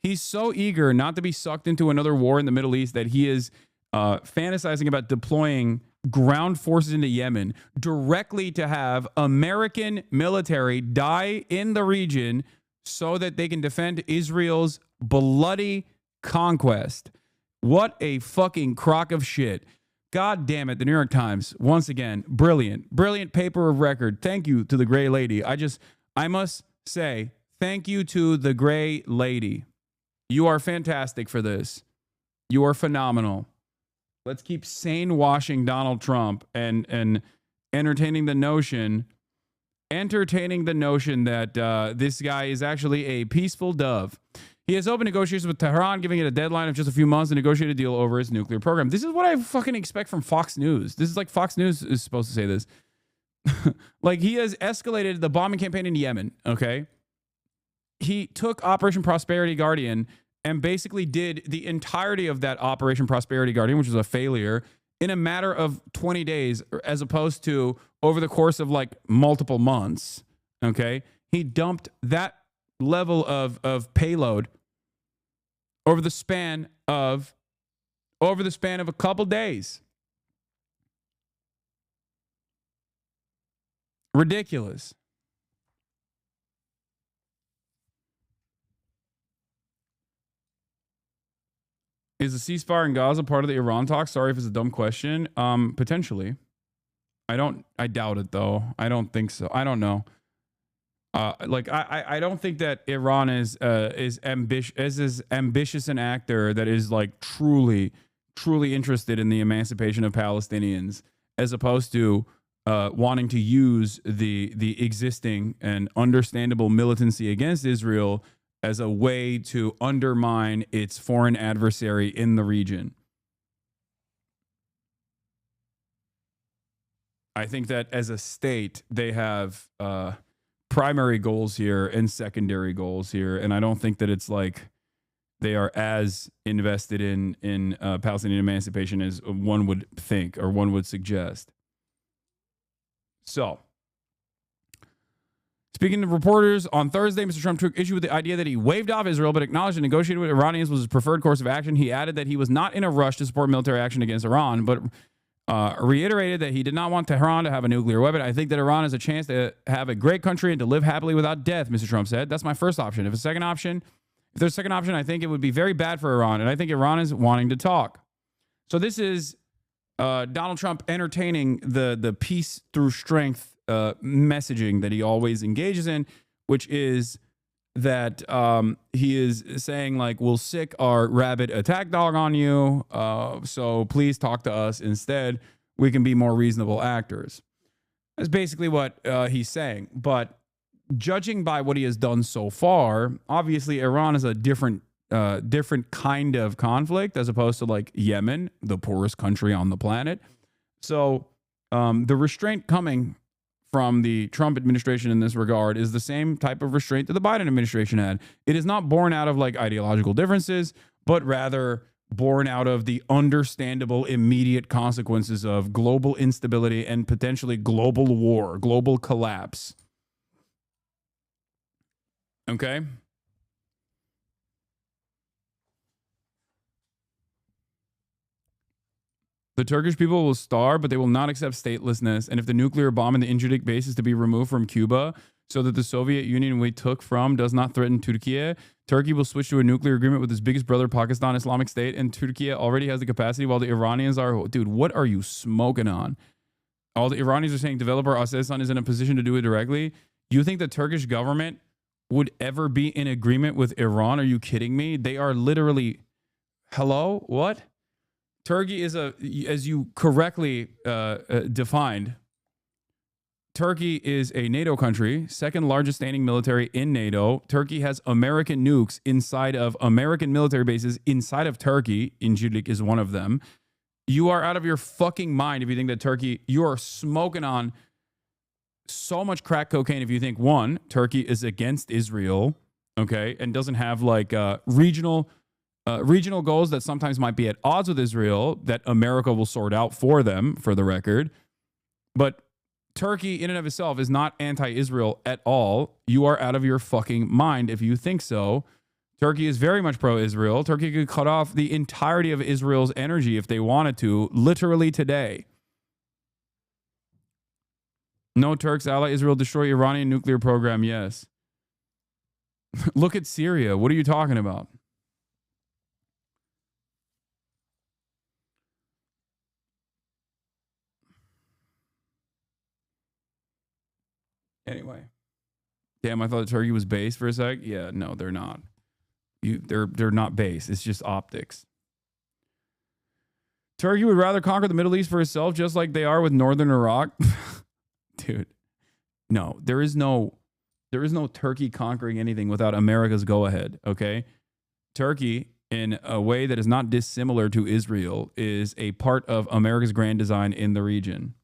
He's so eager not to be sucked into another war in the Middle East that he is fantasizing about deploying ground forces into Yemen directly to have American military die in the region so that they can defend Israel's bloody conquest. What a fucking crock of shit. God damn it, the New York Times, once again, brilliant paper of record. Thank you to the gray lady. I must say, thank you to the gray lady. You are fantastic for this. You are phenomenal. Let's keep sane washing Donald Trump and entertaining the notion that this guy is actually a peaceful dove. He has opened negotiations with Tehran, giving it a deadline of just a few months to negotiate a deal over its nuclear program. This is what I fucking expect from Fox News. This is like Fox News is supposed to say this. Like, he has escalated the bombing campaign in Yemen, okay? He took Operation Prosperity Guardian and basically did the entirety of that Operation Prosperity Guardian, which was a failure, in a matter of 20 days, as opposed to over the course of like multiple months, okay? He dumped that level of payload over the span of a couple days. Ridiculous. Is the ceasefire in Gaza part of the Iran talks? Sorry if it's a dumb question. Potentially. I doubt it though. I don't think so. I don't know. I don't think that Iran is ambitious an actor that is like truly interested in the emancipation of Palestinians, as opposed to wanting to use the existing and understandable militancy against Israel as a way to undermine its foreign adversary in the region. I think that as a state, they have primary goals here and secondary goals here, and I don't think that it's like they are as invested in Palestinian emancipation as one would think or one would suggest. So, speaking to reporters on Thursday, Mr. Trump took issue with the idea that he waved off Israel but acknowledged and negotiated with Iranians was his preferred course of action. He added that he was not in a rush to support military action against Iran, but reiterated that he did not want Tehran to have a nuclear weapon. I think that Iran has a chance to have a great country and to live happily without death, Mr. Trump said. That's my first option. If there's a second option, I think it would be very bad for Iran, and I think Iran is wanting to talk. So this is Donald Trump entertaining the peace through strength messaging that he always engages in, which is that he is saying, like, we'll sick our rabid attack dog on you, so please talk to us instead. We can be more reasonable actors. That's basically what he's saying. But judging by what he has done so far, obviously Iran is a different kind of conflict as opposed to like Yemen, the poorest country on the planet. So the restraint coming from the Trump administration in this regard is the same type of restraint that the Biden administration had. It is not born out of like ideological differences, but rather born out of the understandable immediate consequences of global instability and potentially global war, global collapse. Okay? The Turkish people will starve, but they will not accept statelessness. And if the nuclear bomb in the Incirlik base is to be removed from Cuba so that the Soviet Union we took from does not threaten Turkey, Turkey will switch to a nuclear agreement with its biggest brother, Pakistan Islamic State, and Turkey already has the capacity while the Iranians are... Dude, what are you smoking on? All the Iranians are saying developer Aselsan is in a position to do it directly. You think the Turkish government would ever be in agreement with Iran? Are you kidding me? They are literally... Hello? What? Turkey is as you correctly defined, Turkey is a NATO country, second largest standing military in NATO. Turkey has American nukes inside of American military bases inside of Turkey. Incirlik is one of them. You are out of your fucking mind if you think that Turkey, you are smoking on so much crack cocaine if you think, one, Turkey is against Israel, okay, and doesn't have like regional goals that sometimes might be at odds with Israel that America will sort out for them, for the record. But Turkey in and of itself is not anti-Israel at all. You are out of your fucking mind if you think so. Turkey is very much pro-Israel. Turkey could cut off the entirety of Israel's energy if they wanted to, literally today. No, Turks ally Israel destroy Iranian nuclear program, yes. Look at Syria. What are you talking about? Anyway. Damn, I thought Turkey was base for a sec. Yeah, no, they're not. They're not base. It's just optics. Turkey would rather conquer the Middle East for itself, just like they are with northern Iraq. Dude, no, there is no Turkey conquering anything without America's go-ahead, okay? Turkey, in a way that is not dissimilar to Israel, is a part of America's grand design in the region.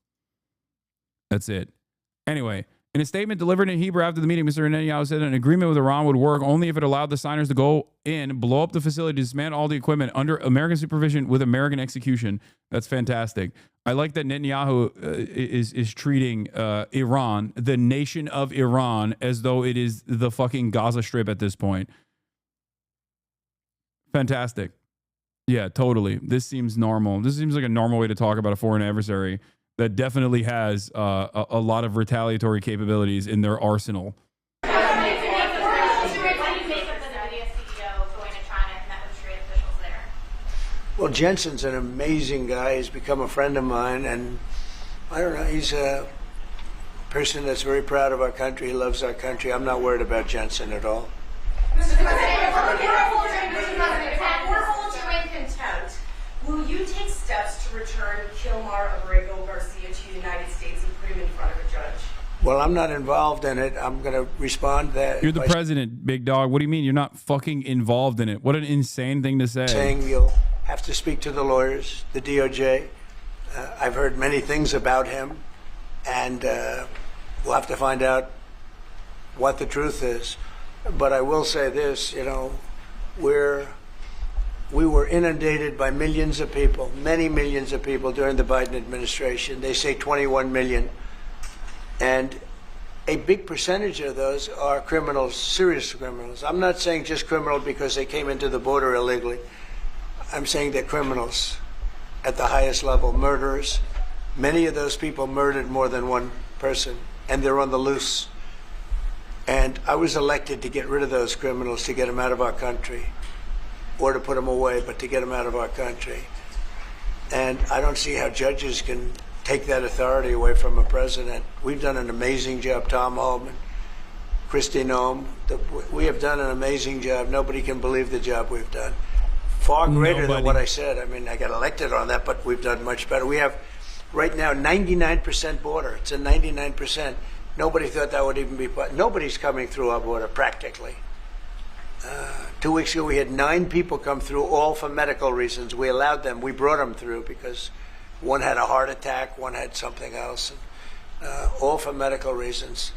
That's it. Anyway, in a statement delivered in Hebrew after the meeting, Mr. Netanyahu said an agreement with Iran would work only if it allowed the signers to go in, blow up the facility, dismantle all the equipment under American supervision with American execution. That's fantastic. I like that Netanyahu is treating Iran, the nation of Iran, as though it is the fucking Gaza Strip at this point. Fantastic. Yeah, totally. This seems normal. This seems like a normal way to talk about a foreign adversary that definitely has a lot of retaliatory capabilities in their arsenal. Well, Jensen's an amazing guy. He's become a friend of mine, and I don't know, he's a person that's very proud of our country. He loves our country. I'm not worried about Jensen at all. Mr. President, we're holding you in contempt. Will you take steps to return Kilmar Abrego Garcia to the United States and put him in front of a judge? Well, I'm not involved in it. I'm going to respond to that. You're the president, big dog. What do you mean you're not fucking involved in it? What an insane thing to say. Saying you'll have to speak to the lawyers, the DOJ. I've heard many things about him, and we'll have to find out what the truth is. But I will say this, you know, we were inundated by millions of people, many millions of people during the Biden administration. They say 21 million. And a big percentage of those are criminals, serious criminals. I'm not saying just criminal because they came into the border illegally. I'm saying they're criminals at the highest level, murderers. Many of those people murdered more than one person, and they're on the loose. And I was elected to get rid of those criminals, to get them out of our country, or to put them away, but to get them out of our country. And I don't see how judges can take that authority away from a president. We've done an amazing job, Tom Haldeman, Kristi Noem. We have done an amazing job. Nobody can believe the job we've done. Far greater than what I said. I mean, I got elected on that, but we've done much better. We have right now 99% border. It's a 99%. Nobody thought that would even be, nobody's coming through our border practically. 2 weeks ago, we had 9 people come through, all for medical reasons. We allowed them. We brought them through because one had a heart attack, one had something else, all for medical reasons.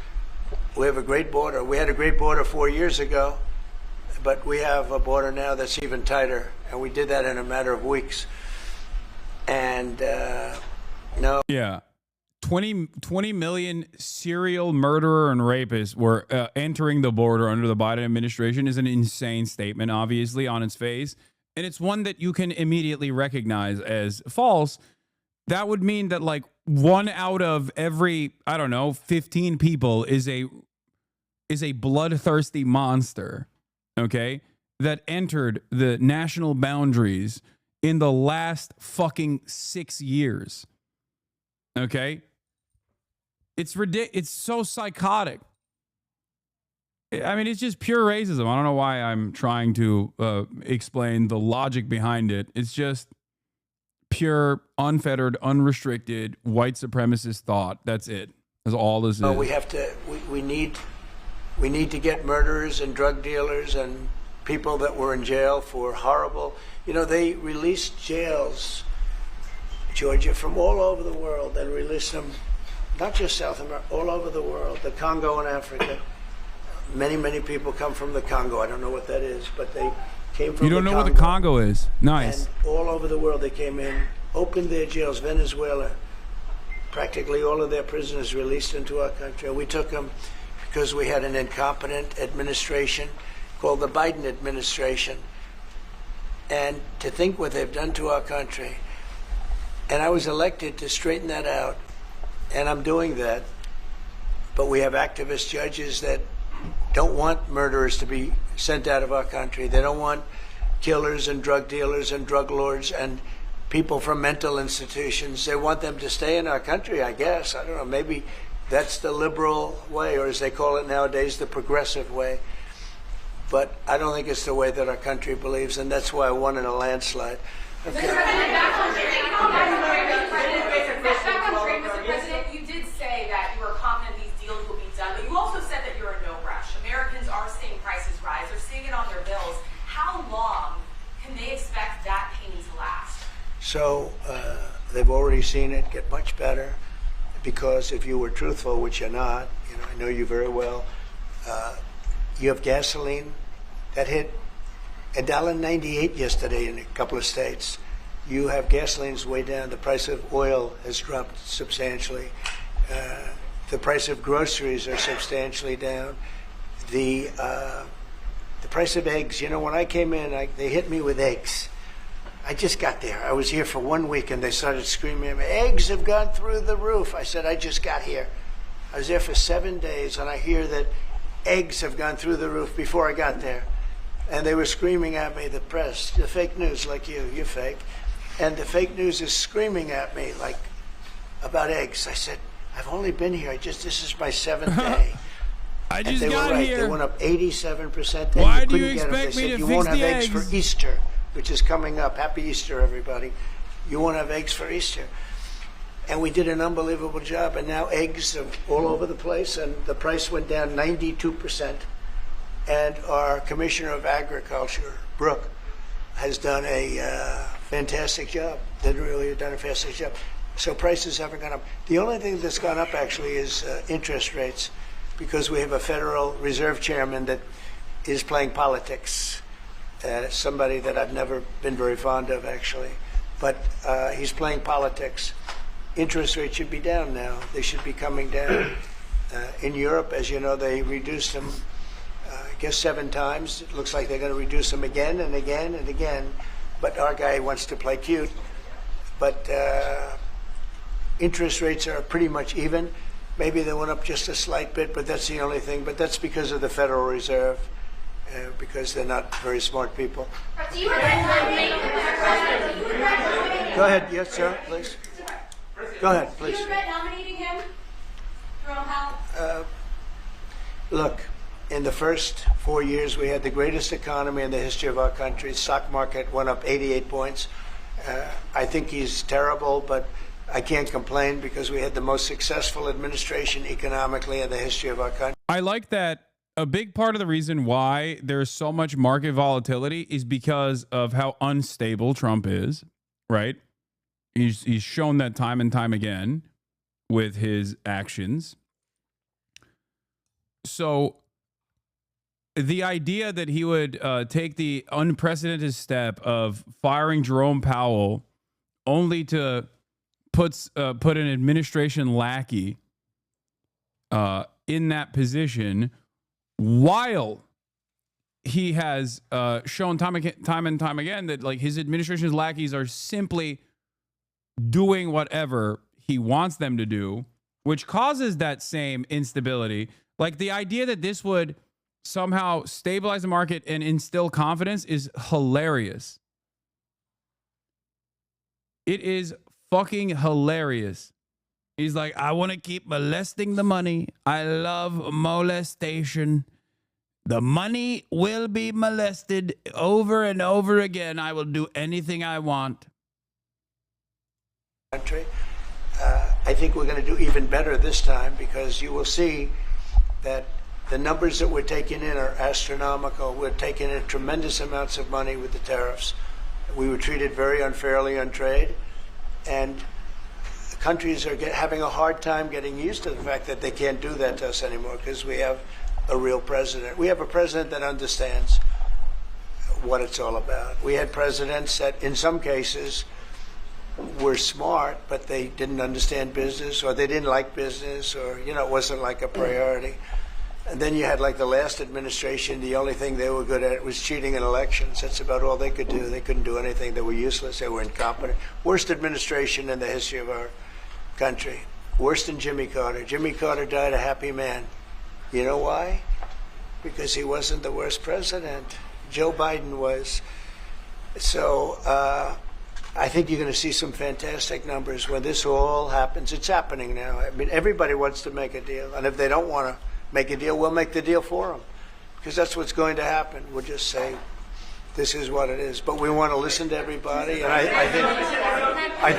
We have a great border. We had a great border 4 years ago, but we have a border now that's even tighter, and we did that in a matter of weeks. And no. Yeah. 20 million serial murderer and rapists were entering the border under the Biden administration is an insane statement, obviously, on its face. And it's one that you can immediately recognize as false. That would mean that like 1 out of every, I don't know, 15 people is a bloodthirsty monster, okay, that entered the national boundaries in the last fucking 6 years. Okay? It's ridiculous. It's so psychotic. I mean, it's just pure racism. I don't know why I'm trying to explain the logic behind it. It's just pure, unfettered, unrestricted white supremacist thought. That's it. That's all this is. We have to. We need to get murderers and drug dealers and people that were in jail for horrible. You know, they released jails, Georgia, from all over the world, and released them. Not just South America, all over the world, the Congo and Africa. Many people come from the Congo. I don't know what that is, but they came from the Congo. You don't know what the Congo is? Nice. And all over the world they came in, opened their jails. Venezuela, practically all of their prisoners released into our country. We took them because we had an incompetent administration called the Biden administration. And to think what they've done to our country. And I was elected to straighten that out. And I'm doing that. But we have activist judges that don't want murderers to be sent out of our country. They don't want killers and drug dealers and drug lords and people from mental institutions. They want them to stay in our country, I guess. I don't know. Maybe That's the liberal way, or as they call it nowadays, the progressive way. But I don't think it's the way that our country believes, and that's why I won in a landslide. Okay. Mr. President, you did say that you were confident these deals will be done, but you also said that you're in no rush. Americans are seeing prices rise. They're seeing it on their bills. How long can they expect that pain to last? So they've already seen it get much better, because if you were truthful, which you're not, I know you very well, you have gasoline that hit $1.98 yesterday in a couple of states. You have gasoline's way down. The price of oil has dropped substantially. The price of groceries are substantially down. The price of eggs. When I came in, they hit me with eggs. I just got there. I was here for 1 week, and they started screaming at me, eggs have gone through the roof. I said, I just got here. I was there for 7 days, and I hear that eggs have gone through the roof before I got there. And they were screaming at me, the press, the fake news, like you're fake. And the fake news is screaming at me, like, about eggs. I said, I've only been here. This is my 7th day. I and just they got were right. here. They went up 87%. Why you do you couldn't get them. expect They me said, to you fix won't have the eggs eggs? for Easter, which is coming up. Happy Easter, everybody. You won't have eggs for Easter. And we did an unbelievable job. And now eggs are all over the place, and the price went down 92%. And our Commissioner of Agriculture, Brooke, has done a fantastic job. They really have done a fantastic job. So prices haven't gone up. The only thing that's gone up, actually, is interest rates, because we have a Federal Reserve Chairman that is playing politics. Somebody that I've never been very fond of, actually. But he's playing politics. Interest rates should be down now. They should be coming down. In Europe, as you know, they reduced them, I guess 7 times. It looks like they're going to reduce them again and again and again. But our guy wants to play cute. But interest rates are pretty much even. Maybe they went up just a slight bit, but that's the only thing. But that's because of the Federal Reserve, because they're not very smart people. Do you regret Go ahead. Yes, sir, please. Go ahead, please. Do you regret nominating him? Jerome Powell? Look, in the first 4 years, we had the greatest economy in the history of our country. The stock market went up 88 points. I think he's terrible, but I can't complain because we had the most successful administration economically in the history of our country. I like that a big part of the reason why there's so much market volatility is because of how unstable Trump is, right? He's shown that time and time again with his actions. So the idea that he would take the unprecedented step of firing Jerome Powell only to put an administration lackey in that position, while he has shown time and time again that like his administration's lackeys are simply doing whatever he wants them to do, which causes that same instability. Like the idea that this would somehow stabilize the market and instill confidence is hilarious. It is fucking hilarious. He's like, I want to keep molesting the money. I love molestation. The money will be molested over and over again. I will do anything I want. Country. I think we're going to do even better this time because you will see that the numbers that we're taking in are astronomical. We're taking in tremendous amounts of money with the tariffs. We were treated very unfairly on trade, and countries are having a hard time getting used to the fact that they can't do that to us anymore because we have a real president. We have a president that understands what it's all about. We had presidents that, in some cases, were smart, but they didn't understand business, or they didn't like business, or, it wasn't like a priority. And then you had like the last administration, the only thing they were good at was cheating in elections. That's about all they could do. They couldn't do anything. They were useless. They were incompetent. Worst administration in the history of our country. Worse than Jimmy Carter. Jimmy Carter died a happy man. You know why? Because he wasn't the worst president. Joe Biden was. So I think you're going to see some fantastic numbers when this all happens. It's happening now. I mean, everybody wants to make a deal. And if they don't want to make a deal, we'll make the deal for them. Because that's what's going to happen. We'll just say, this is what it is. But we want to listen to everybody. And I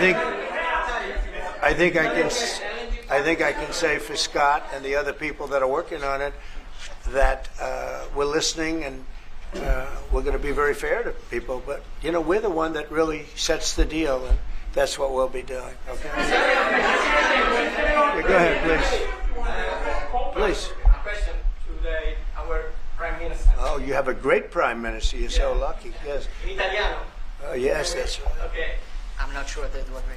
think I can say for Scott and the other people that are working on it that we're listening and we're going to be very fair to people. But, you know, we're the one that really sets the deal, and that's what we'll be doing. Okay? Yeah, go ahead, please. Please. A question to our Prime Minister. Oh, you have a great Prime Minister. You're so lucky. Yes. In italiano? Oh, yes, that's right. Okay. I'm not sure that would be.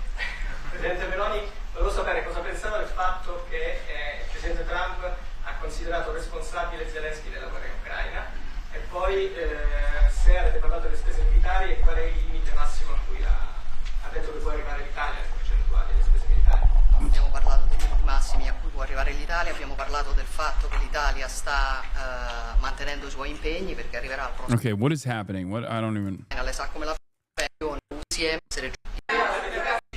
Presidente Meloni, volevo sapere cosa pensava del fatto che il Presidente Trump ha considerato responsabile Zelensky della guerra in Ucraina e poi se avete parlato delle spese militari e qual è il limite massimo a cui ha detto che può arrivare l'Italia, le percentuali delle spese militari. Abbiamo parlato dei limiti massimi a cui può arrivare l'Italia, abbiamo parlato del fatto che l'Italia sta mantenendo i suoi impegni perché arriverà al prossimo. Okay, what is happening? What I don't even. Lei sa come la insieme essere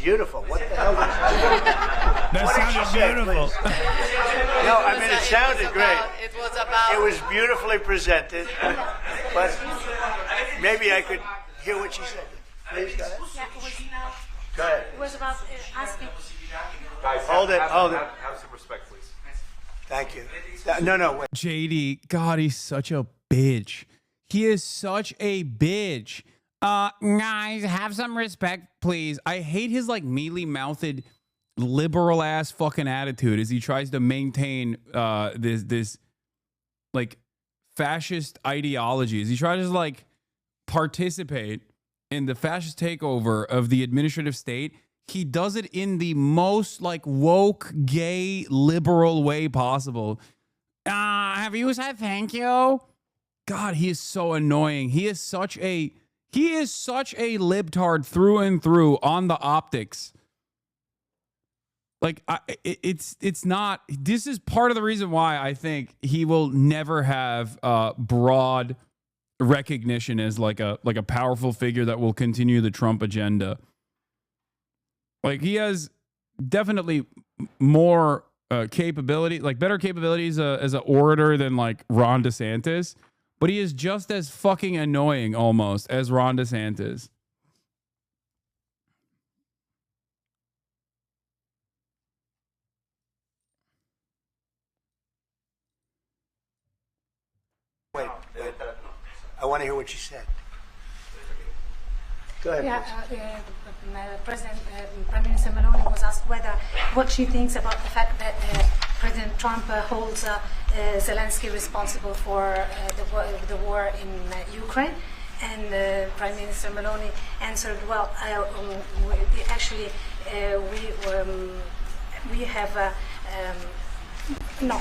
Beautiful. What the hell was that? That What did sounded you say, beautiful. please? No, I mean, it sounded great. It was about. It was beautifully presented, but maybe I could hear what she said. Please, go ahead. Yeah, Go ahead. it was about asking. Guys, Hold it, hold it. Have some respect, please. Thank you. No, wait. JD, God, he's such a bitch. He is such a bitch. Guys, have some respect, please. I hate his like mealy-mouthed, liberal-ass fucking attitude as he tries to maintain this like fascist ideology. As he tries to like participate in the fascist takeover of the administrative state. He does it in the most like woke, gay, liberal way possible. Have you said thank you? God, he is so annoying. He is such a libtard through and through on the optics. Like it's not. This is part of the reason why I think he will never have broad recognition as like a powerful figure that will continue the Trump agenda. Like he has definitely more capability, like better capabilities as an orator than like Ron DeSantis, but he is just as fucking annoying almost as Ron DeSantis. Wait. I want to hear what you said. Go ahead. Yeah, Prime Minister Meloni was asked what she thinks about the fact that President Trump holds Zelensky responsible for the war in Ukraine. And Prime Minister Meloni answered, well, actually, we have no,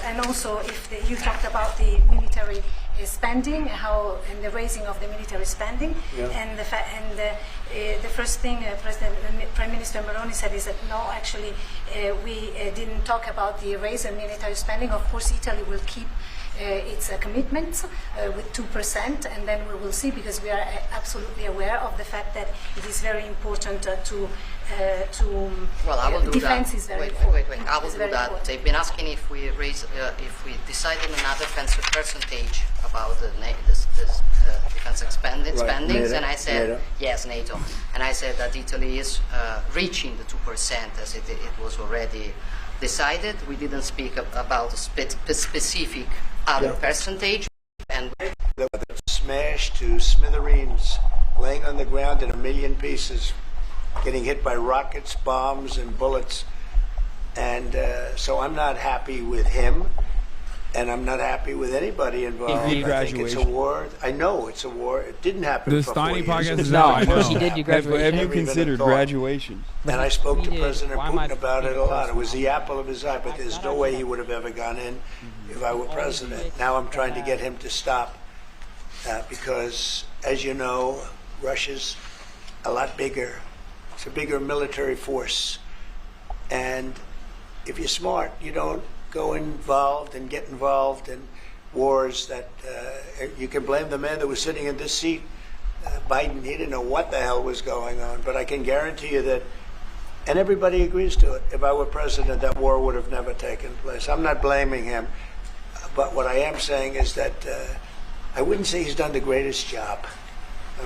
and also if you talked about the military spending, and the raising of the military spending, yeah. And the first thing Prime Minister Meloni said is that no, actually we didn't talk about the raise in military spending. Of course, Italy will keep its commitments with 2%, and then we will see, because we are absolutely aware of the fact that it is very important well, I will do defense that. Is very wait. I will do that. Important. They've been asking if we decided another percentage about the defense spendings, NATO, and I said NATO. yes, NATO, and I said that Italy is reaching the 2% as it was already decided. We didn't speak about a specific other percentage, and They were smashed to smithereens, laying on the ground in a million pieces, getting hit by rockets, bombs, and bullets. And so I'm not happy with him, and I'm not happy with anybody involved. I think it's a war. I know it's a war. It didn't happen The for 4 Steiny years. podcast It's is not out. supposed He to did your happen. graduation. Never Have you even considered thought. graduation? And I spoke to We did. President Why am Putin I about it a speaking lot. It was personal? the apple of his eye, but there's no way he would have ever gone in if I were president. Now I'm trying to get him to stop because, as you know, Russia's a lot bigger. It's a bigger military force. And if you're smart, you don't go involved and get involved in wars that you can blame the man that was sitting in this seat Biden, he didn't know what the hell was going on. But I can guarantee you that, and everybody agrees to it, if I were president, that war would have never taken place. I'm not blaming him. But what I am saying is that I wouldn't say he's done the greatest job.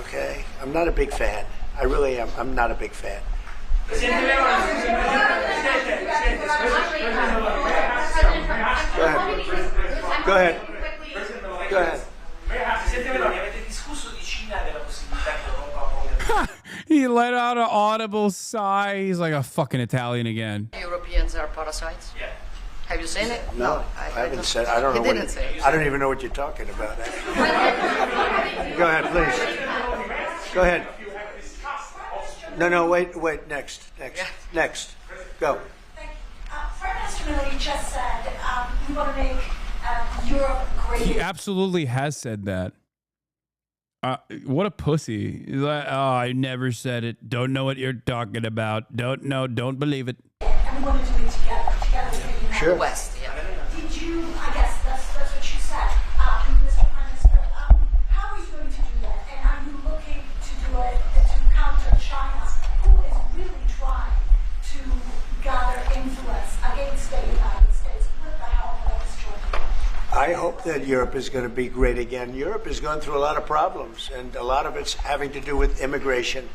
Okay? I'm not a big fan. I really am. I'm not a big fan. Go ahead. Go ahead. Go ahead. He let out an audible sigh. He's like a fucking Italian again. Europeans are parasites? Yeah. Have you seen it? No, I haven't said. I don't know. He didn't say it. I don't even know what you're talking about. Go ahead, please. Go ahead. No, wait. Next. Go. Thank you. Prime Minister Miller, you just said we want to make Europe great. He absolutely has said that. What a pussy. He's like, oh, I never said it. Don't know what you're talking about. Don't know. Don't believe it. And we want to do it together with the United Sure. West, yeah. Did you, I guess that's what you said, Mr. Prime Minister, how are you going to do that? And are you looking to do it to counter China, who is really trying to gather influence against the United States with the help of this joint? I hope that Europe is going to be great again. Europe is going through a lot of problems, and a lot of it's having to do with immigration.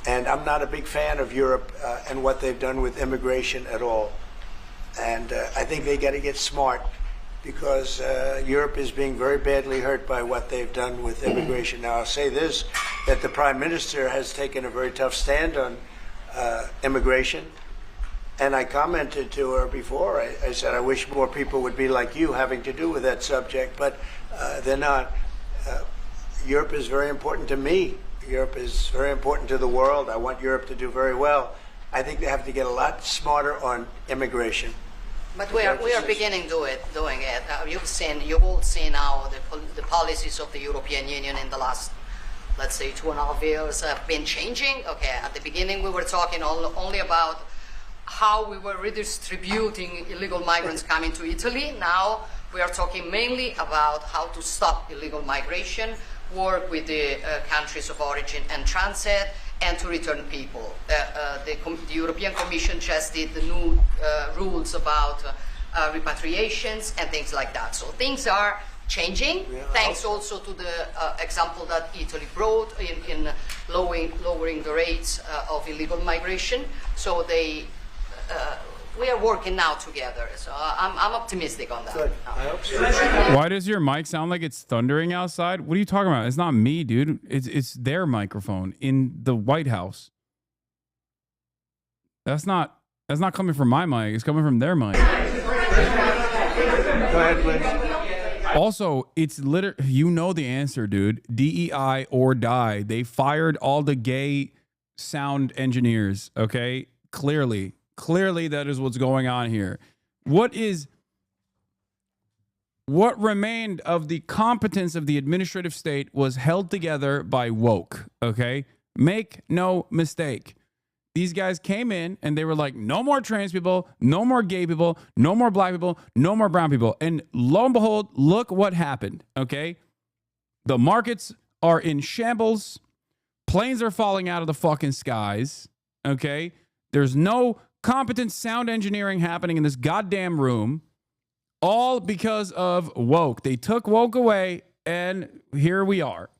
And I'm not a big fan of Europe and what they've done with immigration at all. And I think they got to get smart, because Europe is being very badly hurt by what they've done with immigration. Now, I'll say this, that the Prime Minister has taken a very tough stand on immigration. And I commented to her before. I said, I wish more people would be like you having to do with that subject, but they're not. Europe is very important to me. Europe is very important to the world. I want Europe to do very well. I think they have to get a lot smarter on immigration. But we are beginning doing it. You've all seen now the policies of the European Union in the last, let's say, 2.5 years have been changing. Okay, at the beginning we were talking only about how we were redistributing illegal migrants coming to Italy. Now we are talking mainly about how to stop illegal migration, work with the countries of origin and transit, and to return people. The European Commission just did the new rules about repatriations and things like that. So things are changing, thanks also to the example that Italy brought in lowering the rates of illegal migration. So we are working now together. So I'm optimistic on that. Good. I hope so. Why does your mic sound like it's thundering outside? What are you talking about? It's not me, dude. It's their microphone in the White House. That's not coming from my mic. It's coming from their mic. Go ahead, please. Also, it's literally, you know the answer, dude. DEI or die. They fired all the gay sound engineers, okay? Clearly, that is what's going on here. What remained of the competence of the administrative state was held together by woke, okay? Make no mistake. These guys came in and they were like, no more trans people, no more gay people, no more black people, no more brown people. And lo and behold, look what happened, okay? The markets are in shambles. Planes are falling out of the fucking skies, okay? There's no competent sound engineering happening in this goddamn room, all because of woke. They took woke away, and here we are.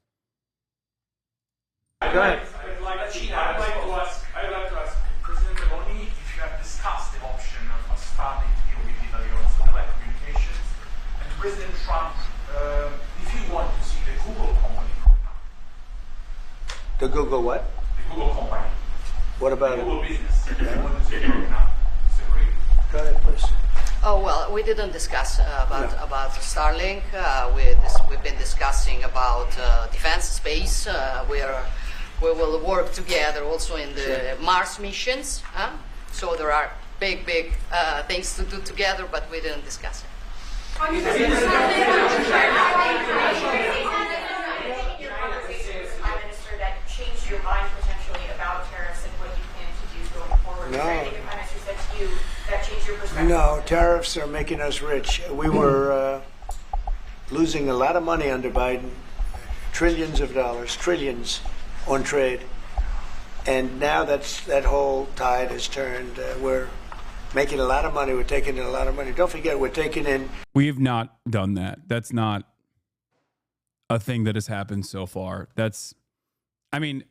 Go ahead. I'd like to ask President Meloni if you have discussed the option of starting to deal with Italy on satellite communications, and President Trump, if you want to see the Google company. The Google what? The Google company. What about the it? Google business. What is it working out? Go ahead, please. Oh, well, we didn't discuss about Starlink. We've been discussing about defense space. We will work together also in the Mars missions. So there are big things to do together, but we didn't discuss it. That changed your mind potentially about tariffs and what you plan to do going forward? No. Is there anything the Prime Minister said to you that changed your perspective? No, tariffs are making us rich. We were losing a lot of money under Biden. trillions of dollars, trillions on trade. And now that whole tide has turned. We're making a lot of money. We're taking in a lot of money. Don't forget, we're taking in. We have not done that. That's not a thing that has happened so far. I mean,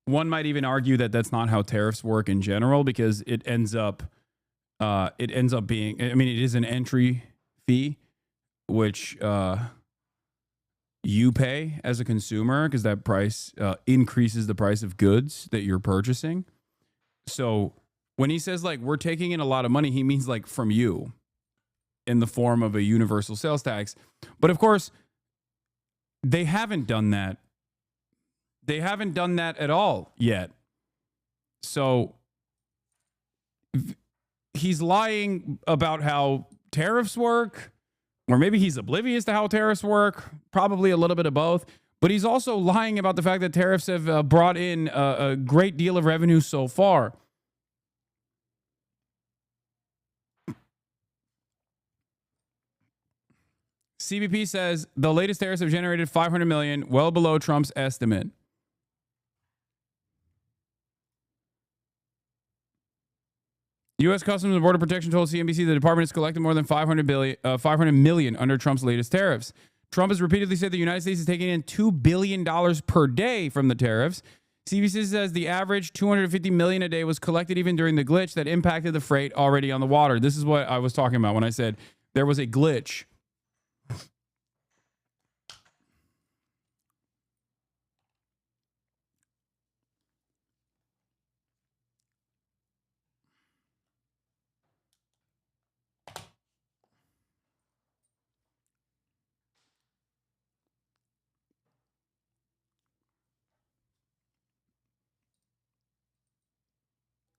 one might even argue that that's not how tariffs work in general, because it ends up being, I mean, it is an entry fee, which you pay as a consumer, because that price increases the price of goods that you're purchasing. So when he says like we're taking in a lot of money, he means like from you in the form of a universal sales tax. But of course, they haven't done that. They haven't done that at all yet. So he's lying about how tariffs work, or maybe he's oblivious to how tariffs work, probably a little bit of both. But he's also lying about the fact that tariffs have brought in a great deal of revenue so far. CBP says the latest tariffs have generated $500 million, well below Trump's estimate. U.S. Customs and Border Protection told CNBC the department has collected more than $500 million under Trump's latest tariffs. Trump has repeatedly said the United States is taking in $2 billion per day from the tariffs. CBC says the average $250 million a day was collected even during the glitch that impacted the freight already on the water. This is what I was talking about when I said there was a glitch.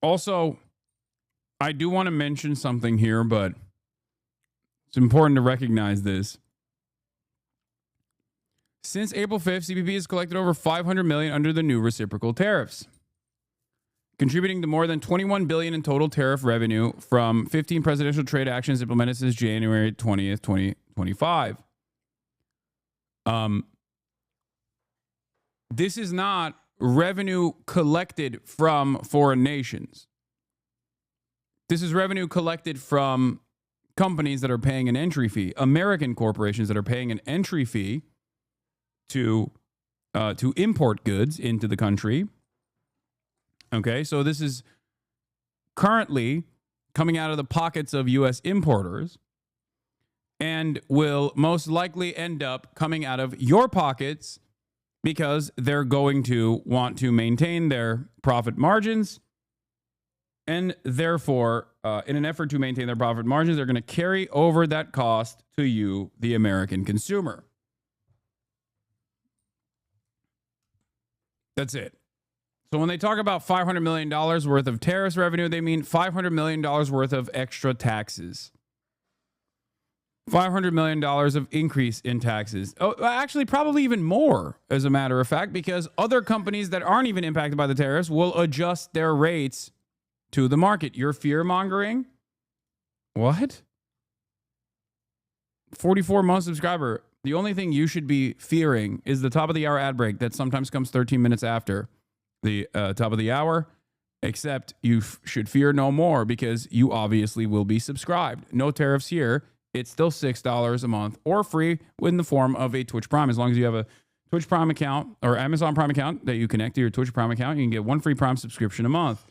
Also, I do want to mention something here, but it's important to recognize this. Since April 5th, CBP has collected over $500 million under the new reciprocal tariffs, contributing to more than $21 billion in total tariff revenue from 15 presidential trade actions implemented since January 20th, 2025. This is not revenue collected from foreign nations. This is revenue collected from companies that are paying an entry fee, American corporations that are paying an entry fee to import goods into the country. Okay, so this is currently coming out of the pockets of U.S. importers and will most likely end up coming out of your pockets, because they're going to want to maintain their profit margins. And therefore, in an effort to maintain their profit margins, they're going to carry over that cost to you, the American consumer. That's it. So when they talk about $500 million worth of tariffs revenue, they mean $500 million worth of extra taxes. $500 million of increase in taxes. Oh, actually, probably even more, as a matter of fact, because other companies that aren't even impacted by the tariffs will adjust their rates to the market. You're fear-mongering? What? 44-month subscriber. The only thing you should be fearing is the top of the hour ad break that sometimes comes 13 minutes after the top of the hour, except you should fear no more, because you obviously will be subscribed. No tariffs here. It's still $6 a month or free in the form of a Twitch Prime. As long as you have a Twitch Prime account or Amazon Prime account that you connect to your Twitch Prime account, you can get one free Prime subscription a month.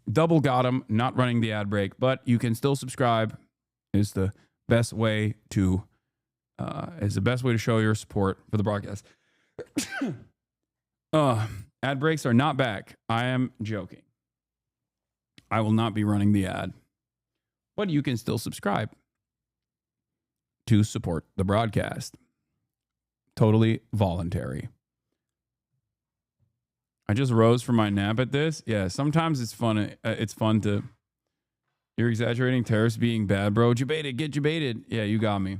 Double got 'em, not running the ad break, but you can still subscribe. Is the best way to show your support for the broadcast. Ad breaks are not back. I am joking. I will not be running the ad, but you can still subscribe to support the broadcast. Totally voluntary. I just rose from my nap at this. Yeah, sometimes it's fun. It's fun to. You're exaggerating tariffs being bad, bro. Debated, get debated. Yeah, you got me.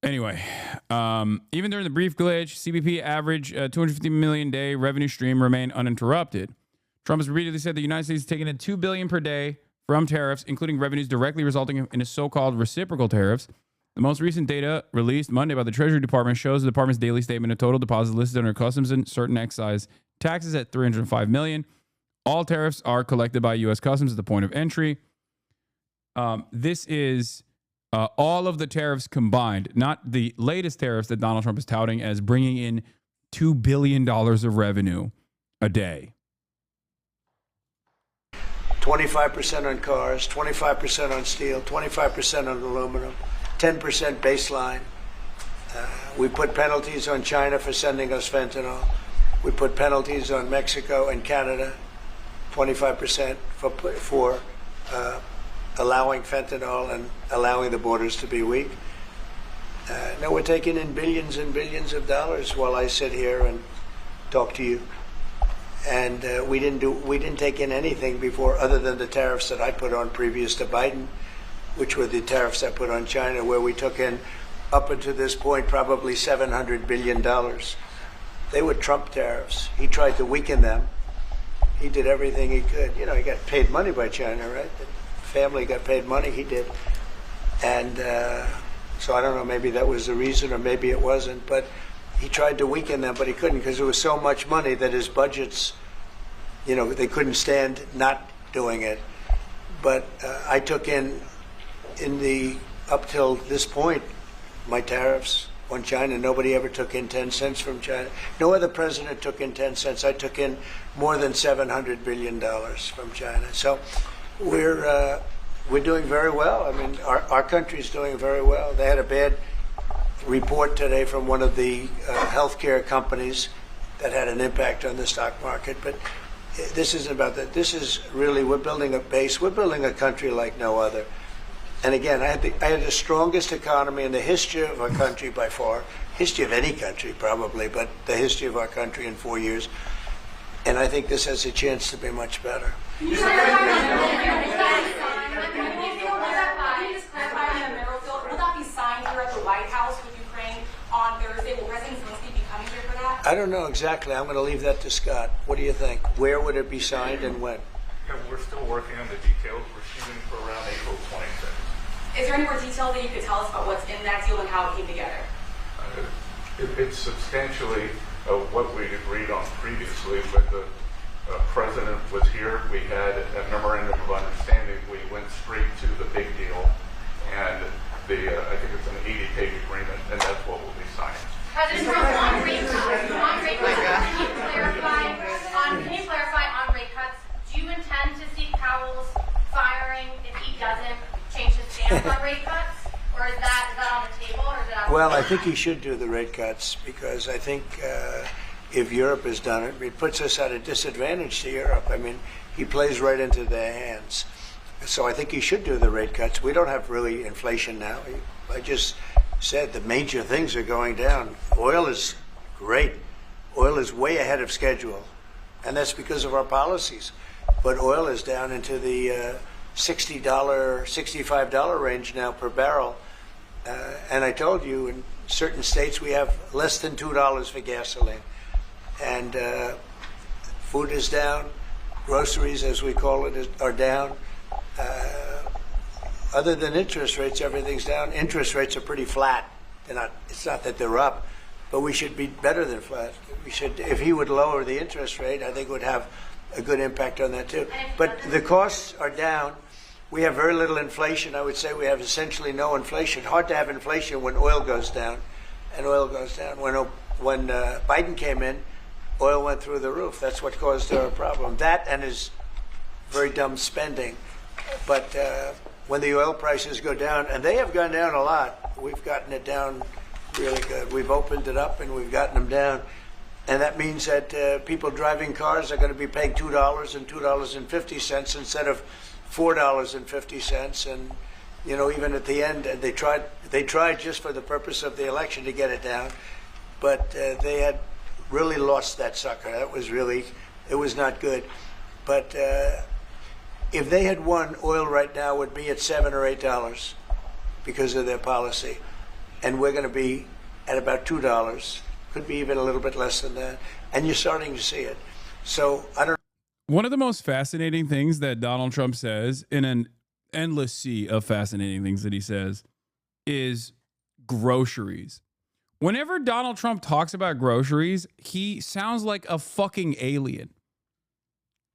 Anyway, even during the brief glitch, CBP average $250 million day revenue stream remained uninterrupted. Trump has repeatedly said the United States is taking in $2 billion per day from tariffs, including revenues directly resulting in a so-called reciprocal tariffs. The most recent data released Monday by the Treasury Department shows the department's daily statement of total deposits listed under customs and certain excise taxes at $305 million. All tariffs are collected by U.S. Customs at the point of entry. This is all of the tariffs combined, not the latest tariffs that Donald Trump is touting as bringing in $2 billion of revenue a day. 25% on cars, 25% on steel, 25% on aluminum, 10% baseline. We put penalties on China for sending us fentanyl. We put penalties on Mexico and Canada, 25% for allowing fentanyl and allowing the borders to be weak. Now we're taking in billions and billions of dollars while I sit here and talk to you. And we didn't take in anything before other than the tariffs that I put on previous to Biden, which were the tariffs I put on China, where we took in, up until this point, probably $700 billion. They were Trump tariffs. He tried to weaken them. He did everything he could. You know, he got paid money by China, right? The family got paid money, he did. And so I don't know, maybe that was the reason or maybe it wasn't, but he tried to weaken them, but he couldn't because there was so much money that his budgets, you know, they couldn't stand not doing it. But I took in the, up till this point, my tariffs on China. Nobody ever took in 10 cents from China. No other president took in 10 cents. I took in more than $700 billion from China. So we're doing very well. I mean, our country's doing very well. They had a bad report today from one of the healthcare companies that had an impact on the stock market. But this isn't about that. This is really, we're building a base. We're building a country like no other. And again, I had the strongest economy in the history of our country by far, history of any country probably, but the history of our country in 4 years. And I think this has a chance to be much better. Can you clarify on the mineral field? Will that be signed here at the White House with Ukraine on Thursday? Will President Zelensky be coming here for that? I don't know exactly. I'm going to leave that to Scott. What do you think? Where would it be signed and when? Yeah, we're still working on the details. We're shooting for around April 26th. Is there any more detail that you could tell us about what's in that deal and how it came together? It's substantially what we'd agreed on previously, but the president was here. We had a memorandum of understanding. We went straight to the big deal, and I think it's an 80-page agreement, and that's what will be signed. President Trump, on rate cuts, can you clarify on rate cuts? Do you intend to seek Powell's firing if he doesn't change his stance on rate cuts, or is that on the table, or is it out? Well, I think he should do the rate cuts because I think if Europe has done it, it puts us at a disadvantage to Europe. I mean, he plays right into their hands. So I think he should do the rate cuts. We don't have really inflation now. I just said the major things are going down. Oil is great. Oil is way ahead of schedule, and that's because of our policies. But oil is down into the $60, $65 range now per barrel. And I told you in certain states we have less than $2 for gasoline. And food is down. Groceries, as we call it, are down. Other than interest rates, everything's down. Interest rates are pretty flat. They're not, it's not that they're up, but we should be better than flat. We should, if he would lower the interest rate, I think it would have a good impact on that too. But the costs are down. We have very little inflation. I would say we have essentially no inflation. Hard to have inflation when oil goes down, and oil goes down. When Biden came in, oil went through the roof. That's what caused our problem. That and his very dumb spending. But when the oil prices go down, and they have gone down a lot, we've gotten it down really good. We've opened it up and we've gotten them down. And that means that people driving cars are going to be paying $2 and $2.50 instead of $4.50. And, you know, even at the end, they tried just for the purpose of the election to get it down. But they had really lost that sucker. That was really, it was not good. But if they had won, oil right now would be at $7 or $8 because of their policy. And we're going to be at about $2. Could be even a little bit less than that. And you're starting to see it. So I don't One of the most fascinating things that Donald Trump says, in an endless sea of fascinating things that he says, is groceries. Whenever Donald Trump talks about groceries, he sounds like a fucking alien.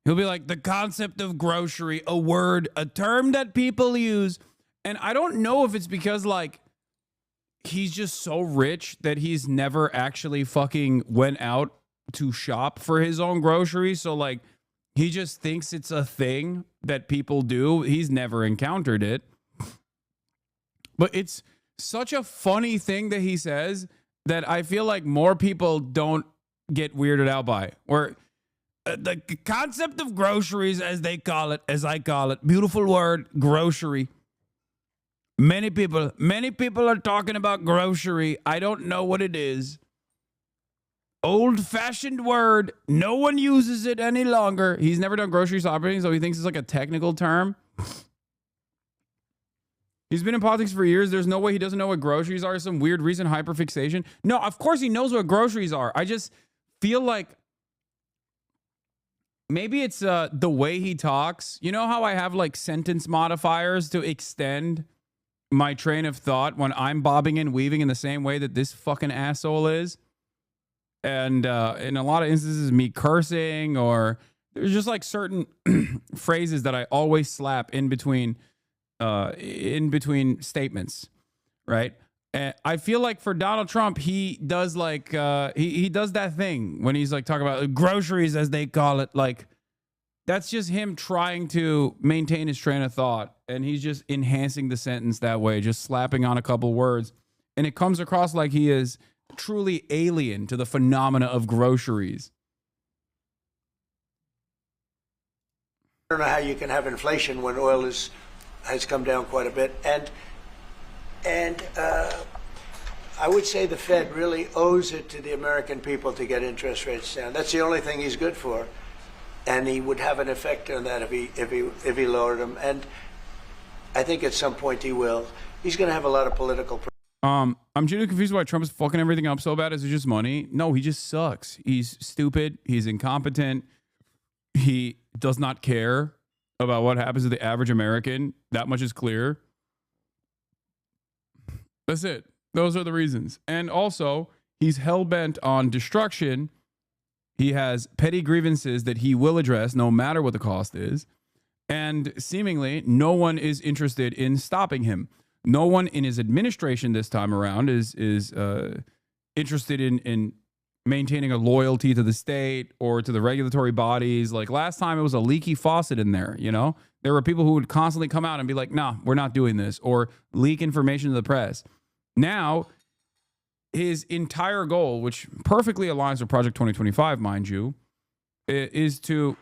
He'll be like, the concept of grocery, a word, a term that people use. And I don't know if it's because, like, he's just so rich that he's never actually fucking went out to shop for his own groceries. So, like, he just thinks it's a thing that people do. He's never encountered it. But it's such a funny thing that he says that I feel like more people don't get weirded out by. Where the concept of groceries, as they call it, as I call it, beautiful word, grocery. Many people are talking about grocery. I don't know what it is. Old-fashioned word. No one uses it any longer. He's never done grocery shopping, so he thinks it's like a technical term. He's been in politics for years. There's no way he doesn't know what groceries are. Some weird reason, hyperfixation. No, of course he knows what groceries are. I just feel like maybe it's the way he talks. You know how I have like sentence modifiers to extend my train of thought when I'm bobbing and weaving in the same way that this fucking asshole is? And in a lot of instances, me cursing, or there's just like certain phrases that I always slap in between statements, right? And I feel like for Donald Trump, he does like he does that thing when he's like talking about groceries, as they call it. Like, that's just him trying to maintain his train of thought, and he's just enhancing the sentence that way, just slapping on a couple words, and it comes across like he is truly alien to the phenomena of groceries. I don't know how you can have inflation when oil has come down quite a bit, and I would say the Fed really owes it to the American people to get interest rates down. That's the only thing he's good for, and he would have an effect on that if he lowered them. And I think at some point he will. He's going to have a lot of political. I'm genuinely confused why Trump is fucking everything up so bad. Is it just money? No, he just sucks. He's stupid. He's incompetent. He does not care about what happens to the average American. That much is clear. That's it. Those are the reasons. And also, he's hell-bent on destruction. He has petty grievances that he will address no matter what the cost is. And seemingly, no one is interested in stopping him. No one in his administration this time around is interested in maintaining a loyalty to the state or to the regulatory bodies. Like last time, it was a leaky faucet in there, you know? There were people who would constantly come out and be like, nah, we're not doing this, or leak information to the press. Now, his entire goal, which perfectly aligns with Project 2025, mind you, is to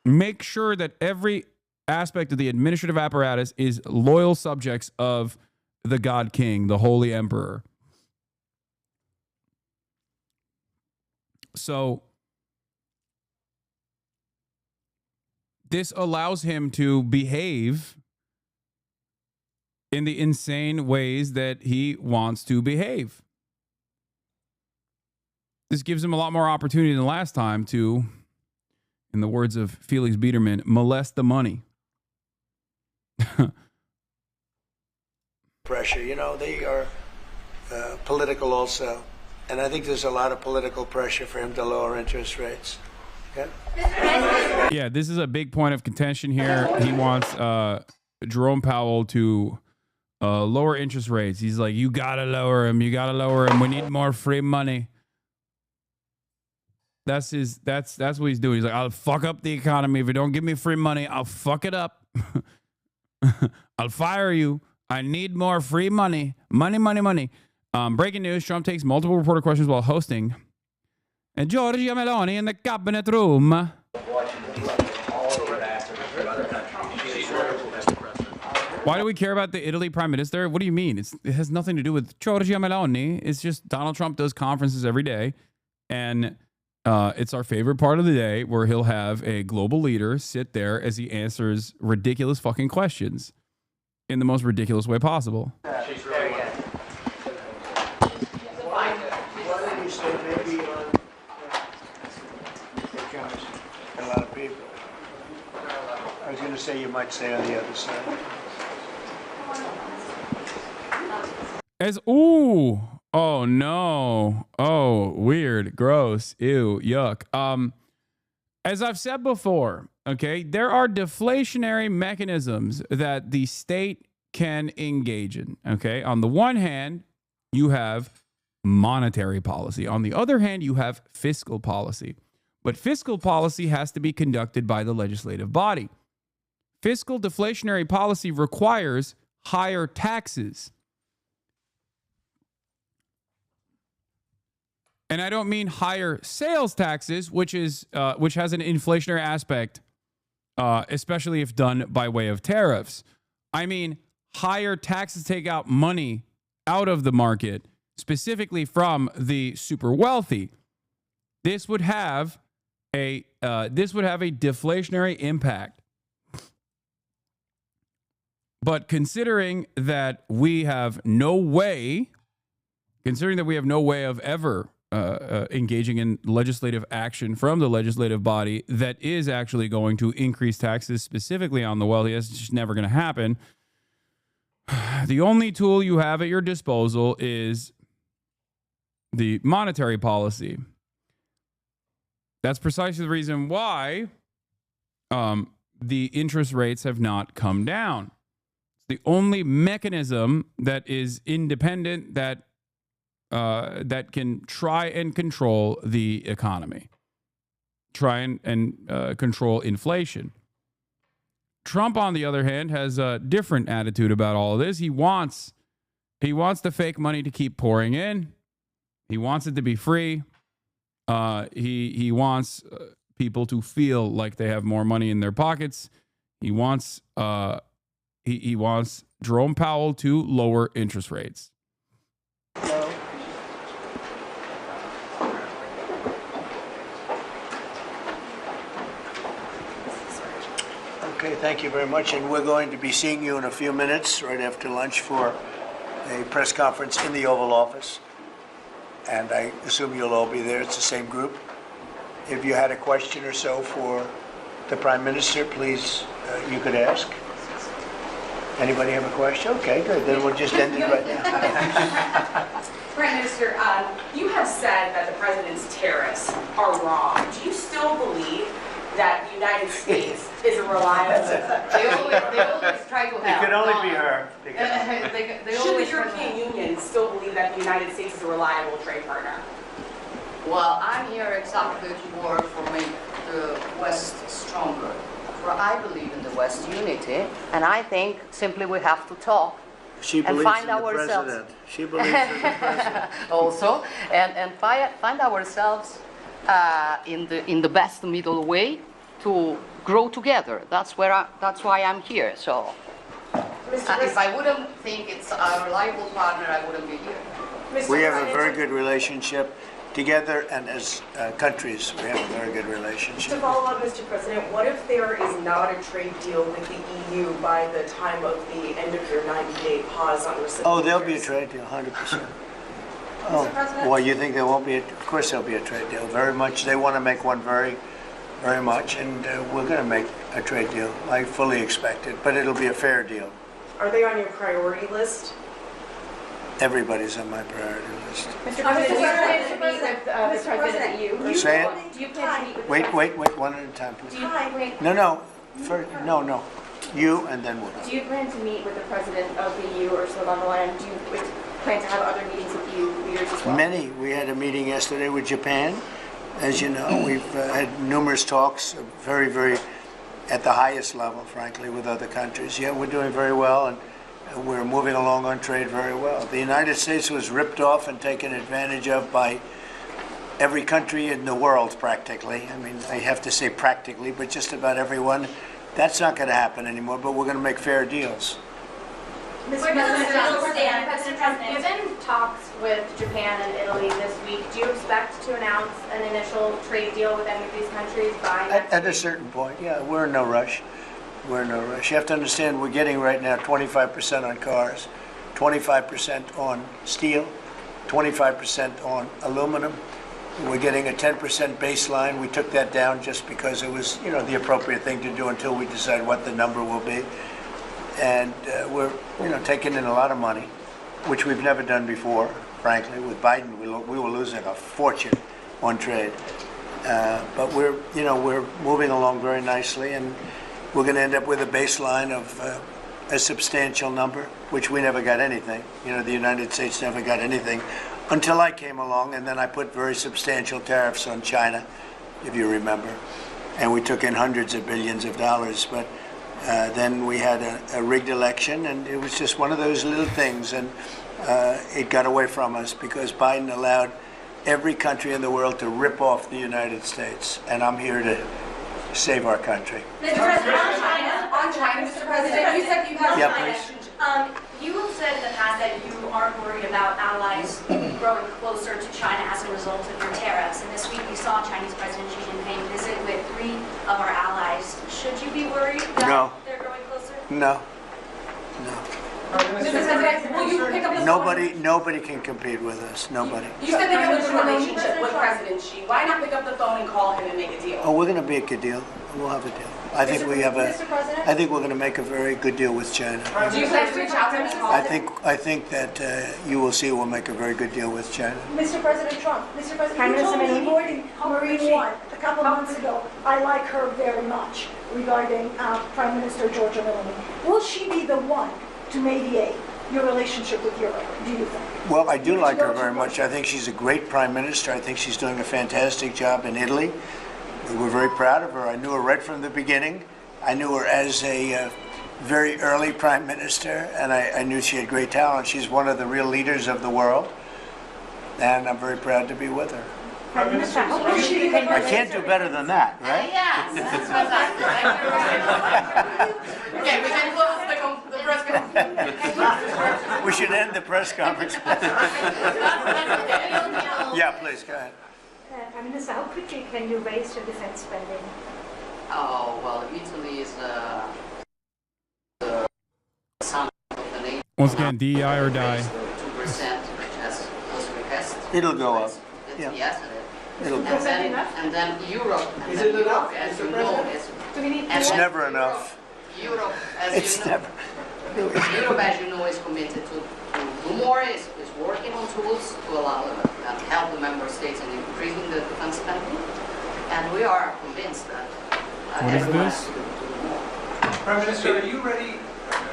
make sure that every aspect of the administrative apparatus is loyal subjects of the God King, the Holy Emperor. So this allows him to behave in the insane ways that he wants to behave. This gives him a lot more opportunity than last time to, in the words of Felix Biederman, molest the money. Pressure, you know, they are political also. And I think there's a lot of political pressure for him to lower interest rates. Okay? Yeah, this is a big point of contention here. He wants Jerome Powell to lower interest rates. He's like, you gotta lower him. You gotta lower him. We need more free money. That's what he's doing. He's like, I'll fuck up the economy. If you don't give me free money, I'll fuck it up. I'll fire you. I need more free money. Money, money, money. Breaking news, Trump takes multiple reporter questions while hosting. And Giorgia Meloni in the cabinet room. Why do we care about the Italy prime minister? What do you mean? It has nothing to do with Giorgia Meloni. It's just Donald Trump does conferences every day. And it's our favorite part of the day where he'll have a global leader sit there as he answers ridiculous fucking questions in the most ridiculous way possible. Why don't you say maybe on a lot of people? say you might stay on the other side. Oh no. Oh, weird, gross, ew, yuck. As I've said before, okay, there are deflationary mechanisms that the state can engage in. Okay, on the one hand, you have monetary policy. On the other hand, you have fiscal policy. But fiscal policy has to be conducted by the legislative body. Fiscal deflationary policy requires higher taxes. And I don't mean higher sales taxes, which has an inflationary aspect, especially if done by way of tariffs. I mean higher taxes take out money out of the market, specifically from the super wealthy. This would have a deflationary impact. But considering that we have no way of ever engaging in legislative action from the legislative body that is actually going to increase taxes specifically on the wealthy, that's just never going to happen. The only tool you have at your disposal is the monetary policy. That's precisely the reason why the interest rates have not come down. It's the only mechanism that is independent that can try and control the economy, try and control inflation. Trump, on the other hand, has a different attitude about all of this. He wants the fake money to keep pouring in. He wants it to be free. He wants people to feel like they have more money in their pockets. He wants he wants Jerome Powell to lower interest rates. Okay, thank you very much. And we're going to be seeing you in a few minutes, right after lunch, for a press conference in the Oval Office. And I assume you'll all be there. It's the same group. If you had a question or so for the Prime Minister, please, you could ask. Anybody have a question? Okay, good. Then we'll just end it right now. Prime Minister, you have said that the president's tariffs are wrong. Do you still believe that the United States is a reliable? They always try to help. It could only be her. Should the European Union still believe that the United States is a reliable trade partner? Well, I'm here exactly to work for make the West stronger. For I believe in the West unity, and I think simply we have to talk She and believes find in the ourselves. president. She believes in the president. Also, and find ourselves in the best middle way to grow together. That's why I'm here. So, if I wouldn't think it's a reliable partner, I wouldn't be here. We have a very good relationship together, and as countries, we have a very good relationship. To follow up, Mr. President, what if there is not a trade deal with the EU by the time of the end of your 90-day pause on reciprocal Oh, there'll be a tariffs? trade deal, 100%. Oh, well, you think there won't be? Of course there'll be a trade deal, very much. They want to make one very, very much, and we're going to make a trade deal. I fully expect it, but it'll be a fair deal. Are they on your priority list? Everybody's on my priority list. Mr. President, do you plan to meet with the President at you? Say it. Do you plan to meet with the Wait, President? one at a time, please. Do you plan- No. You, and then we'll. Do you plan to meet with the President of the EU, Ursula von der Leyen? Do you plan to have other meetings with EU leaders as well? Many. We had a meeting yesterday with Japan. As you know, we've had numerous talks, very, very, at the highest level, frankly, with other countries. Yeah, we're doing very well, and we're moving along on trade very well. The United States was ripped off and taken advantage of by every country in the world, practically. I mean, I have to say practically, but just about everyone. That's not going to happen anymore, but we're going to make fair deals. Mr. President, given talks with Japan and Italy this week, do you expect to announce an initial trade deal with any of these countries by next At a week? certain point, yeah, we're in no rush. We're in no rush. You have to understand we're getting right now 25% on cars, 25% on steel, 25% on aluminum, We're getting a 10% baseline. We took that down just because it was, the appropriate thing to do until we decide what the number will be. And we're, taking in a lot of money, which we've never done before, frankly. With Biden, we were losing a fortune on trade. But we're moving along very nicely, and we're going to end up with a baseline of a substantial number, which we never got anything. The United States never got anything until I came along, and then I put very substantial tariffs on China, if you remember. And we took in hundreds of billions of dollars. But then we had a rigged election, and it was just one of those little things, and it got away from us because Biden allowed every country in the world to rip off the United States. And I'm here to save our country. Mr. President, on China, Mr. President, you said you have Yeah, China. please. You have said in the past that you aren't worried about allies growing closer to China as a result of your tariffs. And this week we saw Chinese President Xi Jinping visit with 3 of our allies. Should you be worried that they're growing closer? No. Mr. President, will you pick up the phone? Nobody can compete with us. Nobody. You said that you have a good relationship with President Xi. Why not pick up the phone and call him and make a deal? Oh, we're going to make a deal. We'll have a deal. I think we have Mr. President? I think we're going to make a very good deal with China. Do you plan to reach out to him and call him? I think that you will see we'll make a very good deal with China. Mr. President Trump, Mr. President, Prime you told Minister me Meloni? Marine One a couple of months ago. I like her very much regarding Prime Minister Giorgia Meloni. Will she be the one to mediate your relationship with Europe, do you think? Well, I do like her very much. I think she's a great prime minister. I think she's doing a fantastic job in Italy. We're very proud of her. I knew her right from the beginning. I knew her as a very early prime minister, and I knew she had great talent. She's one of the real leaders of the world, and I'm very proud to be with her. Prime Minister, I can't do better than that, right? Yes, that's fantastic. Okay, we can close the press conference. We should end the press conference. Yeah, please, go ahead. Prime Minister, how quickly can you raise your defense spending? Oh, well, Italy is the son of the nation. Once again, DEI or die. 2%, which has was request. It'll go up. Yeah. Yes, It'll go up. and then Europe, and Is then it Europe, enough, as Mr. you know, President? is It's never enough. Europe, as It's you know, never. Europe, as you know, is committed to do more. Is working on tools to allow and help the member states in increasing the defense spending, and we are convinced that What is everyone this? has to do more. Prime Minister, are you ready?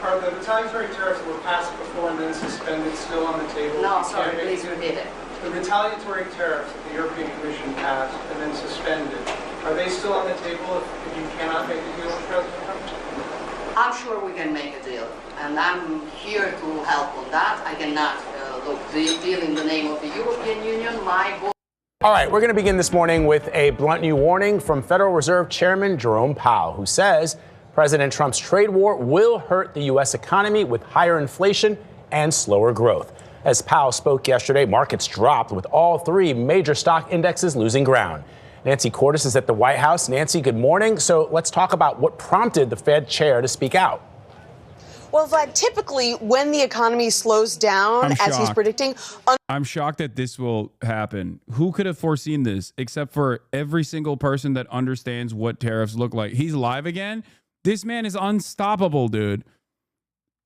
Are the retaliatory tariffs that were passed before and then suspended still on the table? No, You sorry, can't make- please repeat it. The retaliatory tariffs that the European Commission passed and then suspended, are they still on the table if you cannot make a deal with President Trump? I'm sure we can make a deal, and I'm here to help on that. I cannot deal in the name of the European Union. My goal. All right, we're going to begin this morning with a blunt new warning from Federal Reserve Chairman Jerome Powell, who says President Trump's trade war will hurt the U.S. economy with higher inflation and slower growth. As Powell spoke yesterday, markets dropped with all 3 major stock indexes losing ground. Nancy Cordes is at the White House. Nancy, good morning. So let's talk about what prompted the Fed chair to speak out. Well, Vlad, typically when the economy slows down, as he's predicting... I'm shocked that this will happen. Who could have foreseen this except for every single person that understands what tariffs look like? He's live again. This man is unstoppable, dude.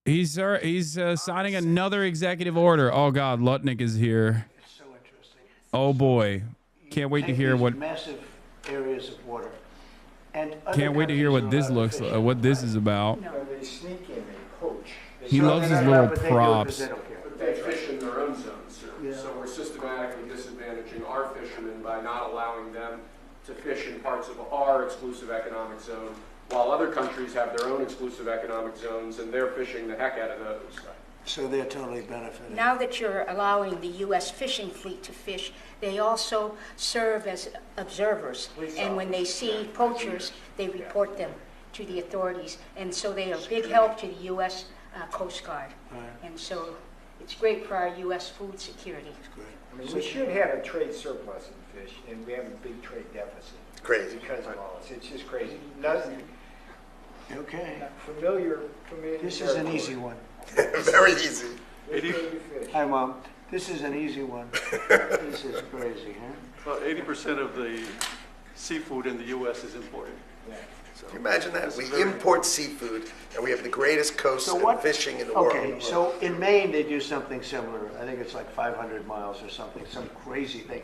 He's signing another executive order. Oh, God, Lutnick is here. It's so interesting. Oh, boy. Can't wait to hear what... Massive areas of water. And Can't wait to hear what this looks like, what this is about. They sneak in, they poach. He loves his little props. But they fish in their own zones, sir. Yeah. So we're systematically disadvantaging our fishermen by not allowing them to fish in parts of our exclusive economic zone, while other countries have their own exclusive economic zones, and they're fishing the heck out of those. So they're totally benefiting. Now that you're allowing the U.S. fishing fleet to fish, they also serve as observers. And when they see poachers, they report them to the authorities. And so they are a big help to the U.S. Coast Guard. Right. And so it's great for our U.S. food security. I mean, we should have a trade surplus in fish, and we have a big trade deficit. Crazy. Because of all this. It's just crazy. Nothing. Okay. Familiar. This is an easy one. Very easy. Hi, Mom. This is an easy one. This is crazy, huh? About 80% of the seafood in the U.S. is imported. Can you imagine that? We import seafood, and we have the greatest coast and fishing in the world. Okay, so in Maine, they do something similar. I think it's like 500 miles or something, some crazy thing.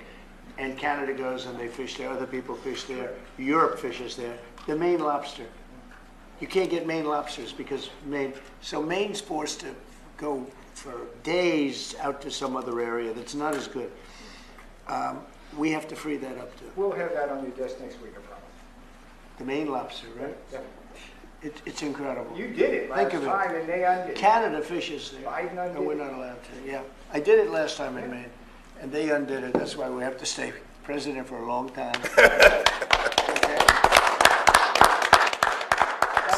And Canada goes and they fish there, other people fish there, Europe fishes there. The Maine lobster. You can't get Maine lobsters because Maine's forced to go for days out to some other area that's not as good. We have to free that up too. We'll have that on your desk next week, I promise. The Maine lobster, right? Yeah. It's incredible. You did it last time and they undid it. Canada fishes there, Biden undid and we're not allowed to. Yeah, I did it last time in Maine, and they undid it. That's why we have to stay president for a long time.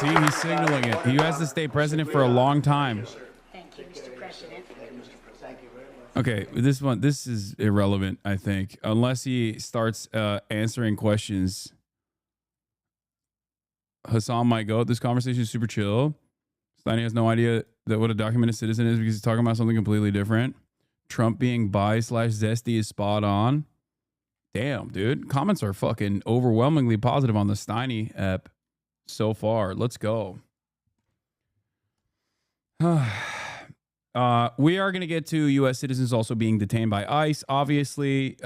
See, he's signaling it. He has to stay president for a long time. Thank you, Mr. President. Thank you very much. Okay, this is irrelevant, I think, unless he starts answering questions. Hasan might go. This conversation is super chill. Steiny has no idea that what a documented citizen is because he's talking about something completely different. Trump being bi/zesty is spot on. Damn, dude. Comments are fucking overwhelmingly positive on the Steiny app so far. Let's go. We are going to get to U.S. citizens also being detained by ICE, obviously.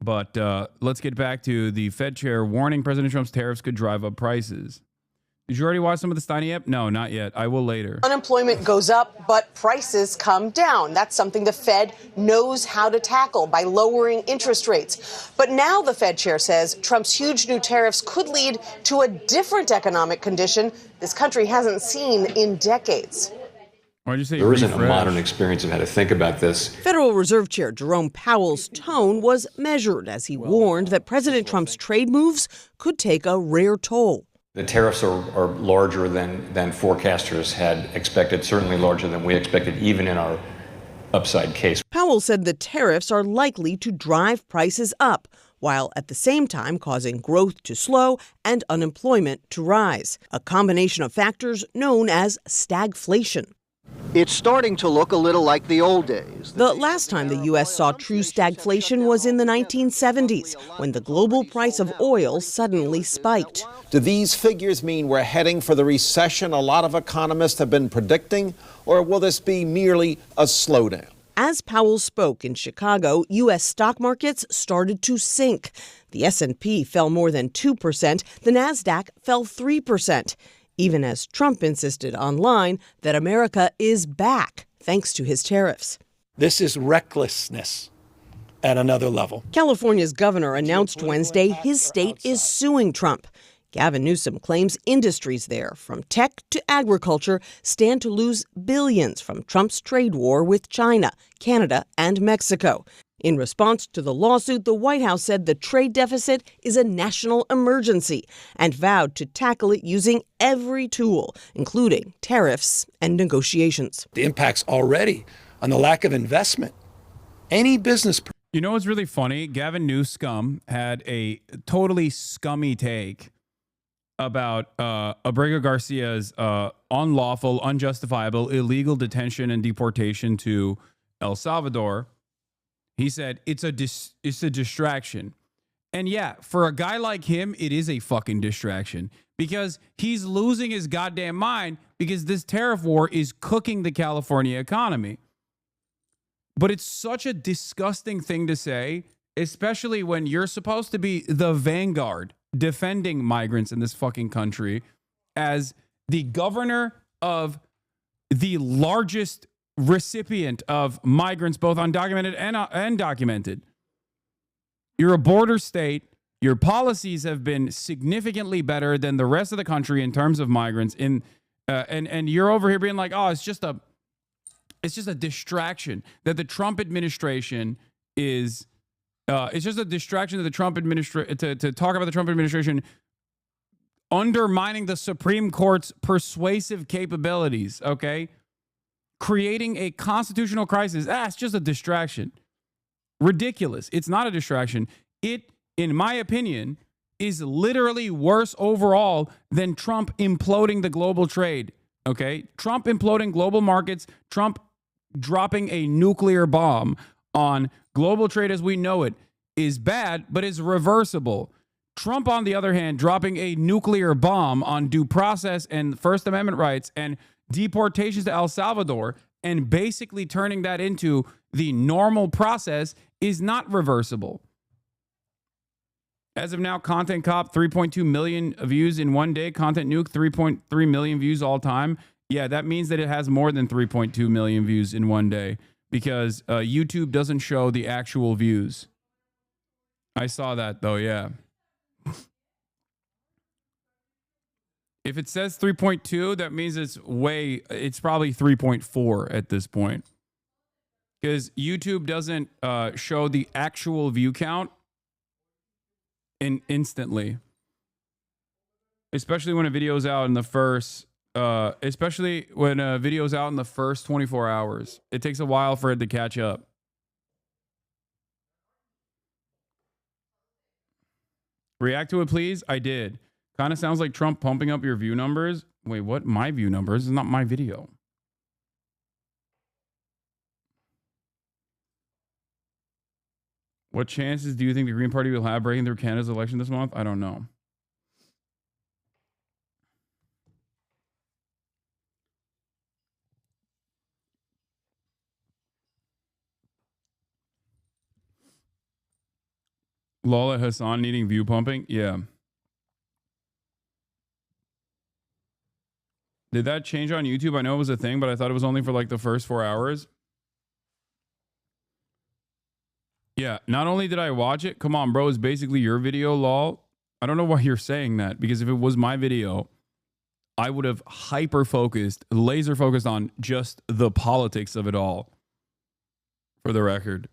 But let's get back to the Fed chair warning President Trump's tariffs could drive up prices. Did you already watch some of the Steiny app? No, not yet. I will later. Unemployment goes up, but prices come down. That's something the Fed knows how to tackle by lowering interest rates. But now the Fed chair says Trump's huge new tariffs could lead to a different economic condition this country hasn't seen in decades. Why'd you say there isn't a modern experience of how to think about this? Federal Reserve Chair Jerome Powell's tone was measured as he warned that President Trump's trade moves could take a rare toll. The tariffs are larger than forecasters had expected, certainly larger than we expected, even in our upside case. Powell said the tariffs are likely to drive prices up, while at the same time causing growth to slow and unemployment to rise, a combination of factors known as stagflation. It's starting to look a little like the old days. The last time the U.S. saw true stagflation was in the 1970s, when the global price of oil suddenly spiked. Do these figures mean we're heading for the recession a lot of economists have been predicting, or will this be merely a slowdown? As Powell spoke in Chicago, U.S. stock markets started to sink. The S&P fell more than 2%, the Nasdaq fell 3%. Even as Trump insisted online that America is back thanks to his tariffs. This is recklessness at another level. California's governor announced Wednesday his state is suing Trump. Gavin Newsom claims industries there, from tech to agriculture, stand to lose billions from Trump's trade war with China, Canada, and Mexico. In response to the lawsuit, the White House said the trade deficit is a national emergency and vowed to tackle it using every tool, including tariffs and negotiations. The impact's already on the lack of investment. Any business. You know what's really funny? Gavin Newsom had a totally scummy take about Abrego Garcia's unlawful, unjustifiable, illegal detention and deportation to El Salvador. He said it's a distraction. And yeah, for a guy like him, it is a fucking distraction because he's losing his goddamn mind because this tariff war is cooking the California economy. But it's such a disgusting thing to say, especially when you're supposed to be the vanguard defending migrants in this fucking country as the governor of the largest recipient of migrants, both undocumented and documented. You're a border state. Your policies have been significantly better than the rest of the country in terms of migrants. And you're over here being like, oh, it's just a distraction that the Trump administration is. It's just a distraction that the Trump administration to talk about the Trump administration undermining the Supreme Court's persuasive capabilities. Okay. Creating a constitutional crisis. It's just a distraction. Ridiculous. It's not a distraction. It, in my opinion, is literally worse overall than Trump imploding the global trade. Okay? Trump imploding global markets, Trump dropping a nuclear bomb on global trade as we know it is bad, but is reversible. Trump, on the other hand, dropping a nuclear bomb on due process and First Amendment rights and deportations to El Salvador and basically turning that into the normal process is not reversible. As of now, Content Cop, 3.2 million views in one day. Content Nuke, 3.3 million views all time. Yeah, that means that it has more than 3.2 million views in one day because YouTube doesn't show the actual views. I saw that, though, yeah. If it says 3.2, that means it's probably 3.4 at this point. Because YouTube doesn't show the actual view count instantly. Especially when a video's out in the first 24 hours. It takes a while for it to catch up. React to it, please. I did. Kind of sounds like Trump pumping up your view numbers. Wait, what? My view numbers? It's not my video. What chances do you think the Green Party will have breaking through Canada's election this month? I don't know. Lola Hasan needing view pumping? Yeah. Did that change on YouTube? I know it was a thing, but I thought it was only for like the first 4 hours. Yeah, not only did I watch it, come on, bro, it's basically your video, lol. I don't know why you're saying that, because if it was my video, I would have hyper-focused, laser-focused on just the politics of it all, for the record.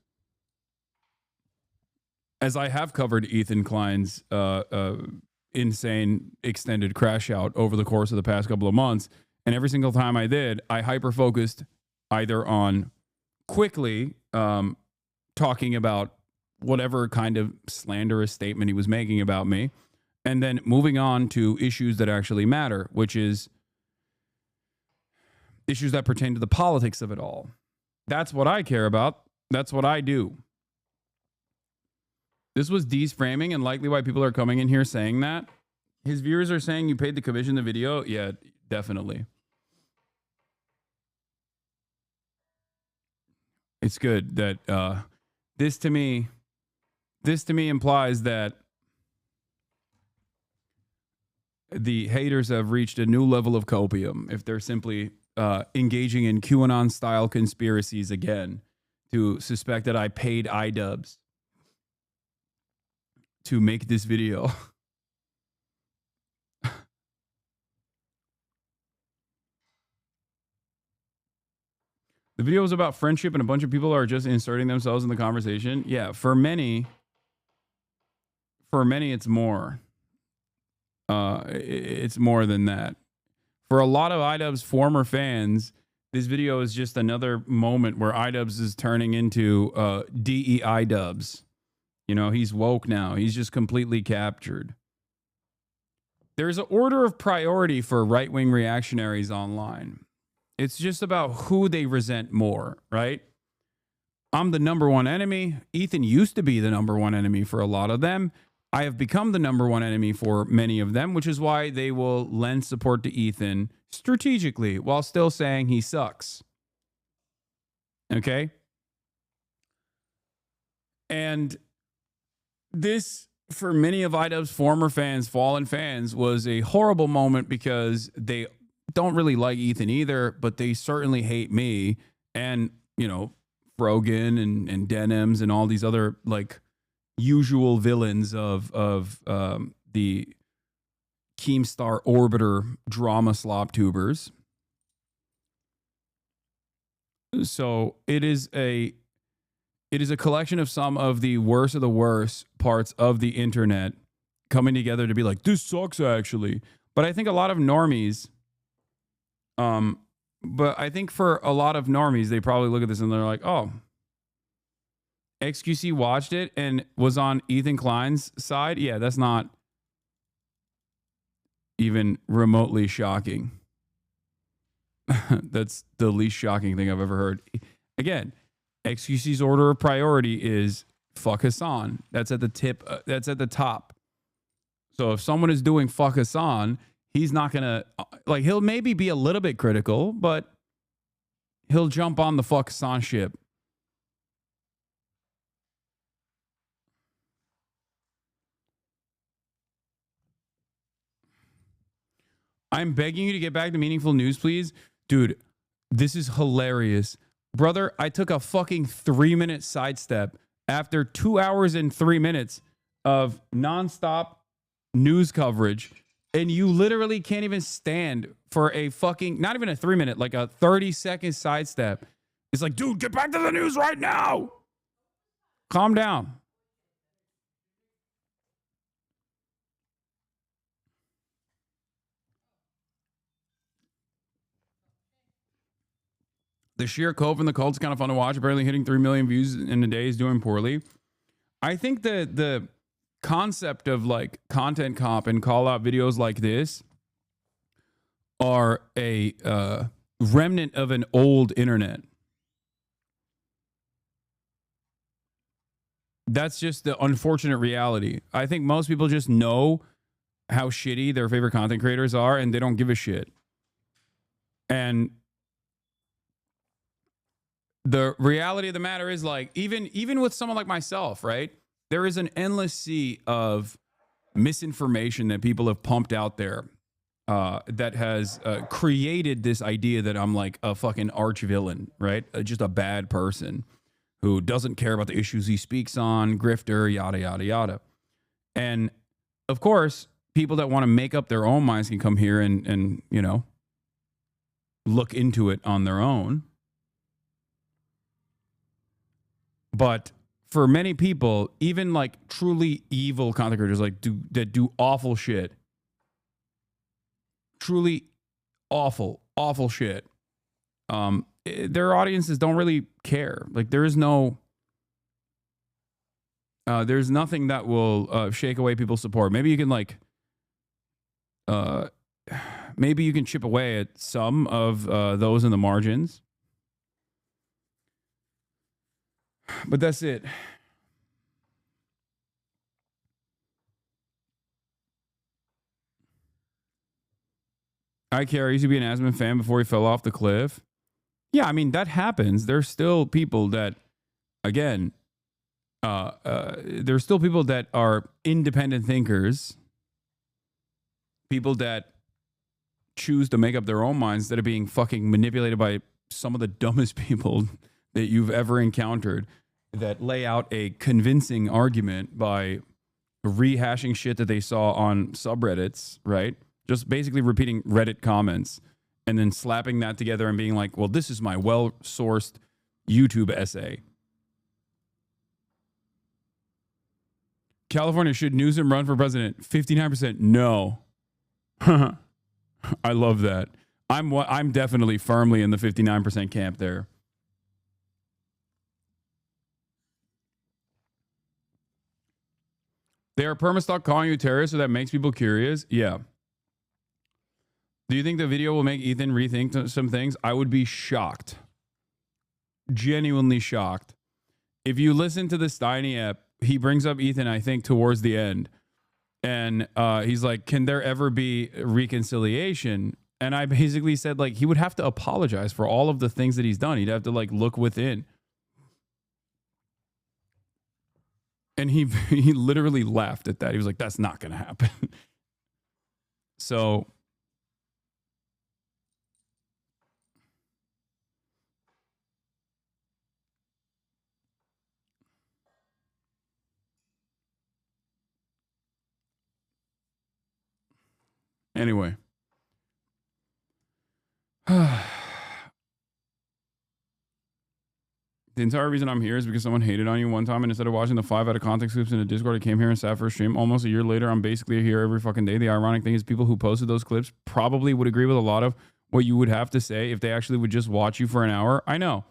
As I have covered Ethan Klein's insane extended crash out over the course of the past couple of months, and every single time I did, I hyper-focused either on quickly talking about whatever kind of slanderous statement he was making about me, and then moving on to issues that actually matter, which is issues that pertain to the politics of it all. That's what I care about. That's what I do. This was D's framing, and likely why people are coming in here saying that. His viewers are saying you paid to commission the video. Yeah, definitely. It's good that this to me implies that the haters have reached a new level of copium if they're simply engaging in QAnon-style conspiracies again to suspect that I paid iDubbbz to make this video. The video was about friendship and a bunch of people are just inserting themselves in the conversation. Yeah, for many it's more. It's more than that. For a lot of iDubbbz's former fans, this video is just another moment where iDubbbz is turning into DEI Dubs. You know, he's woke now. He's just completely captured. There's an order of priority for right-wing reactionaries online. It's just about who they resent more, right? I'm the number one enemy. Ethan used to be the number one enemy for a lot of them. I have become the number one enemy for many of them, which is why they will lend support to Ethan strategically while still saying he sucks. Okay? And this, for many of iDubbbz's former fans, fallen fans, was a horrible moment because they don't really like Ethan either, but they certainly hate me and, you know, Frogan and Denims and all these other, like, usual villains of the Keemstar Orbiter drama slop tubers. So it is a collection of some of the worst parts of the internet coming together to be like, this sucks actually. But I think a lot of normies, but I think for a lot of normies, they probably look at this and they're like, oh, XQC watched it and was on Ethan Klein's side. Yeah, that's not even remotely shocking. That's the least shocking thing I've ever heard. Again, XQC's order of priority is fuck Hasan. That's at the tip. That's at the top. So if someone is doing fuck Hasan, he's not going to, like, he'll maybe be a little bit critical, but he'll jump on the fuck Hasan ship. I'm begging you to get back to meaningful news, please. Dude, this is hilarious. Brother, I took a fucking 3-minute sidestep after 2 hours and 3 minutes of nonstop news coverage, and you literally can't even stand for a fucking, not even a 3-minute, like a 30-second sidestep. It's like, dude, get back to the news right now. Calm down. The sheer cope and the cult's kind of fun to watch. Apparently hitting 3 million views in a day is doing poorly. I think that the concept of like content comp and call out videos like this are a remnant of an old internet. That's just the unfortunate reality. I think most people just know how shitty their favorite content creators are and they don't give a shit. And the reality of the matter is, like, even with someone like myself, right? There is an endless sea of misinformation that people have pumped out there that has created this idea that I'm like a fucking arch villain, right? Just a bad person who doesn't care about the issues he speaks on, grifter, yada, yada, yada. And of course, people that want to make up their own minds can come here and you know, look into it on their own. But for many people, even like truly evil content creators, like that do awful shit, truly awful shit, their audiences don't really care. Like there's nothing that will shake away people's support. Maybe you can like, maybe you can chip away at some of those in the margins. But that's it. I used to be an Asman fan before he fell off the cliff. Yeah, I mean, that happens. There's still people that, again, there's still people that are independent thinkers, people that choose to make up their own minds instead of being fucking manipulated by some of the dumbest people that you've ever encountered, that lay out a convincing argument by rehashing shit that they saw on subreddits, right? Just basically repeating Reddit comments and then slapping that together and being like, well, this is my well-sourced YouTube essay. California, should Newsom run for president? 59% no. I love that. I'm definitely firmly in the 59% camp there. They are perma-stalk calling you terrorist, so that makes people curious. Yeah. Do you think the video will make Ethan rethink some things? I would be shocked. Genuinely shocked. If you listen to the Steiny app, he brings up Ethan, I think, towards the end. And he's like, can there ever be reconciliation? And I basically said, like, he would have to apologize for all of the things that he's done. He'd have to, like, look within. And he literally laughed at that. He was like, that's not going to happen. So anyway. The entire reason I'm here is because someone hated on you one time, and instead of watching the 5 out of context clips in the Discord, I came here and sat for a stream. Almost a year later, I'm basically here every fucking day. The ironic thing is people who posted those clips probably would agree with a lot of what you would have to say if they actually would just watch you for an hour. I know.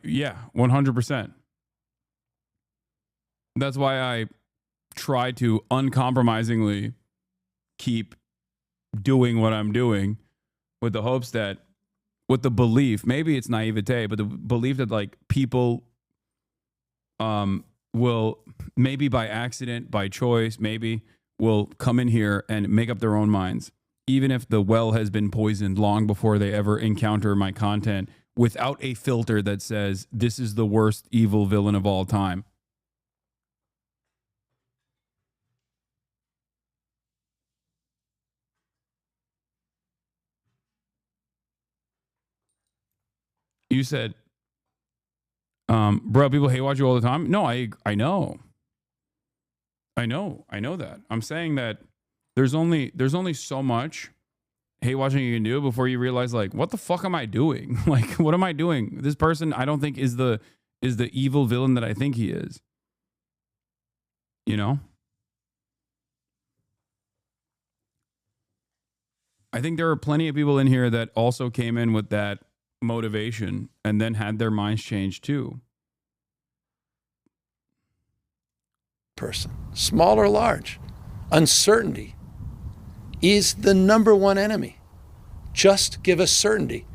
Yeah, 100%. That's why I try to uncompromisingly keep doing what I'm doing with the hopes that, with the belief, maybe it's naivete, but the belief that like people will maybe by accident, by choice, maybe will come in here and make up their own minds, even if the well has been poisoned long before they ever encounter my content, without a filter that says this is the worst evil villain of all time. You said, bro, people hate watch you all the time. No, I know that. I'm saying that there's only so much hate watching you can do before you realize, like, what the fuck am I doing? Like, what am I doing? This person I don't think is the evil villain that I think he is. You know? I think there are plenty of people in here that also came in with that motivation and then had their minds changed too. Person, small or large, uncertainty is the number one enemy. Just give us certainty.